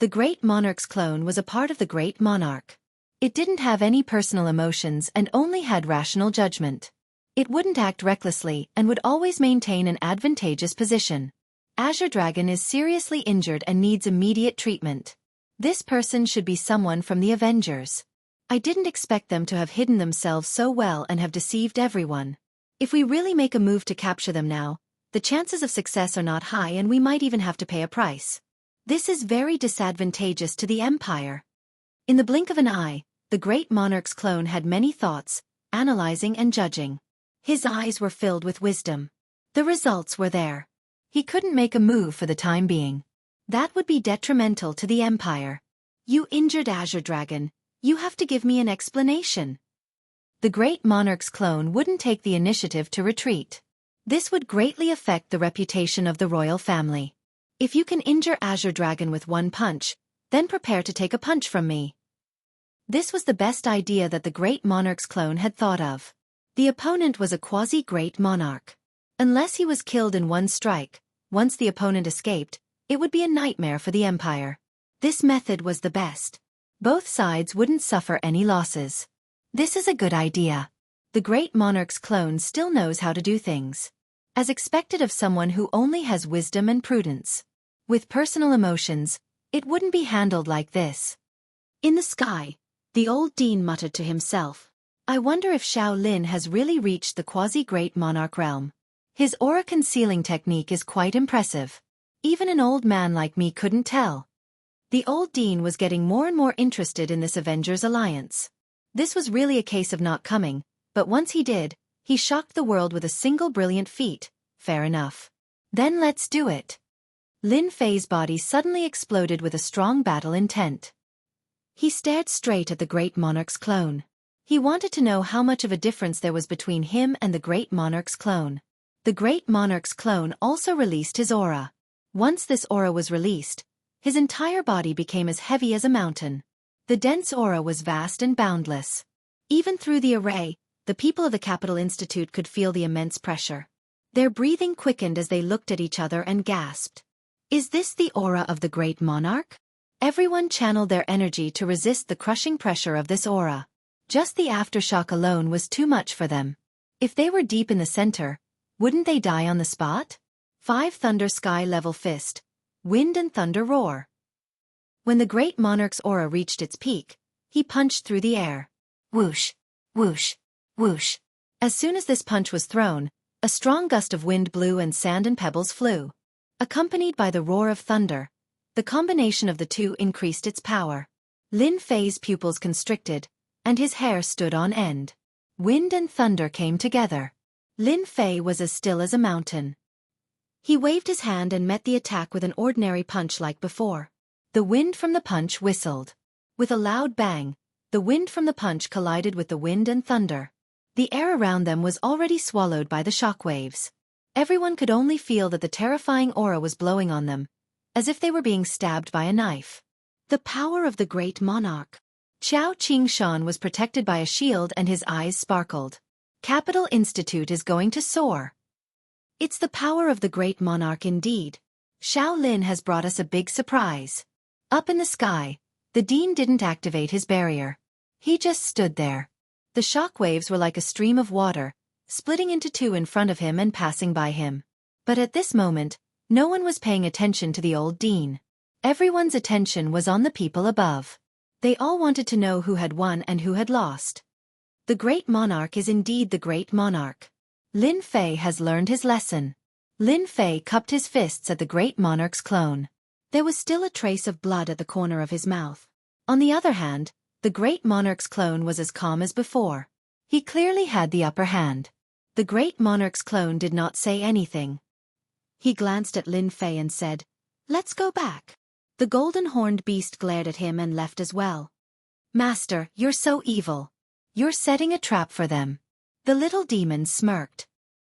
Speaker 1: The Great Monarch's clone was a part of the Great Monarch. It didn't have any personal emotions and only had rational judgment. It wouldn't act recklessly and would always maintain an advantageous position. Azure Dragon is seriously injured and needs immediate treatment. This person should be someone from the Avengers. I didn't expect them to have hidden themselves so well and have deceived everyone. If we really make a move to capture them now, the chances of success are not high and we might even have to pay a price. This is very disadvantageous to the Empire. In the blink of an eye, the Great Monarch's clone had many thoughts, analyzing and judging. His eyes were filled with wisdom. The results were there. He couldn't make a move for the time being. That would be detrimental to the Empire. "You injured Azure Dragon. You have to give me an explanation." The Great Monarch's clone wouldn't take the initiative to retreat. This would greatly affect the reputation of the royal family. "If you can injure Azure Dragon with 1 punch, then prepare to take a punch from me." This was the best idea that the Great Monarch's clone had thought of. The opponent was a quasi-great monarch. Unless he was killed in 1 strike, once the opponent escaped, it would be a nightmare for the Empire. This method was the best. Both sides wouldn't suffer any losses. This is a good idea. The Great Monarch's clone still knows how to do things. As expected of someone who only has wisdom and prudence. With personal emotions, it wouldn't be handled like this. In the sky, the old dean muttered to himself, "I wonder if Shaolin has really reached the quasi-great monarch realm. His aura concealing technique is quite impressive. Even an old man like me couldn't tell." The old dean was getting more and more interested in this Avengers alliance. This was really a case of not coming, but once he did, he shocked the world with a single brilliant feat. Fair enough. Then let's do it. Lin Fei's body suddenly exploded with a strong battle intent. He stared straight at the Great Monarch's clone. He wanted to know how much of a difference there was between him and the Great Monarch's clone. The Great Monarch's clone also released his aura. Once this aura was released, his entire body became as heavy as a mountain. The dense aura was vast and boundless. Even through the array, the people of the Capital Institute could feel the immense pressure. Their breathing quickened as they looked at each other and gasped. Is this the aura of the great monarch? Everyone channeled their energy to resist the crushing pressure of this aura. Just the aftershock alone was too much for them. If they were deep in the center, wouldn't they die on the spot? 5 Thunder Sky Level Fist. Wind and thunder roar. When the great monarch's aura reached its peak, he punched through the air. Whoosh, whoosh, whoosh. As soon as this punch was thrown, a strong gust of wind blew and sand and pebbles flew. Accompanied by the roar of thunder, the combination of the two increased its power. Lin Fei's pupils constricted, and his hair stood on end. Wind and thunder came together. Lin Fei was as still as a mountain. He waved his hand and met the attack with an ordinary punch like before. The wind from the punch whistled. With a loud bang, the wind from the punch collided with the wind and thunder. The air around them was already swallowed by the shockwaves. Everyone could only feel that the terrifying aura was blowing on them, as if they were being stabbed by a knife. The power of the great monarch. Qiao Qingshan was protected by a shield and his eyes sparkled. Capital Institute is going to soar. It's the power of the great monarch indeed. Shaolin has brought us a big surprise. Up in the sky, the dean didn't activate his barrier. He just stood there. The shockwaves were like a stream of water, splitting into two in front of him and passing by him. But at this moment, no one was paying attention to the old dean. Everyone's attention was on the people above. They all wanted to know who had won and who had lost. The great monarch is indeed the great monarch. Lin Fei has learned his lesson. Lin Fei cupped his fists at the great monarch's clone. There was still a trace of blood at the corner of his mouth. On the other hand, the great monarch's clone was as calm as before. He clearly had the upper hand. The great monarch's clone did not say anything. He glanced at Lin Fei and said, "Let's go back." The golden-horned beast glared at him and left as well. "Master, you're so evil. You're setting a trap for them." The little demon smirked.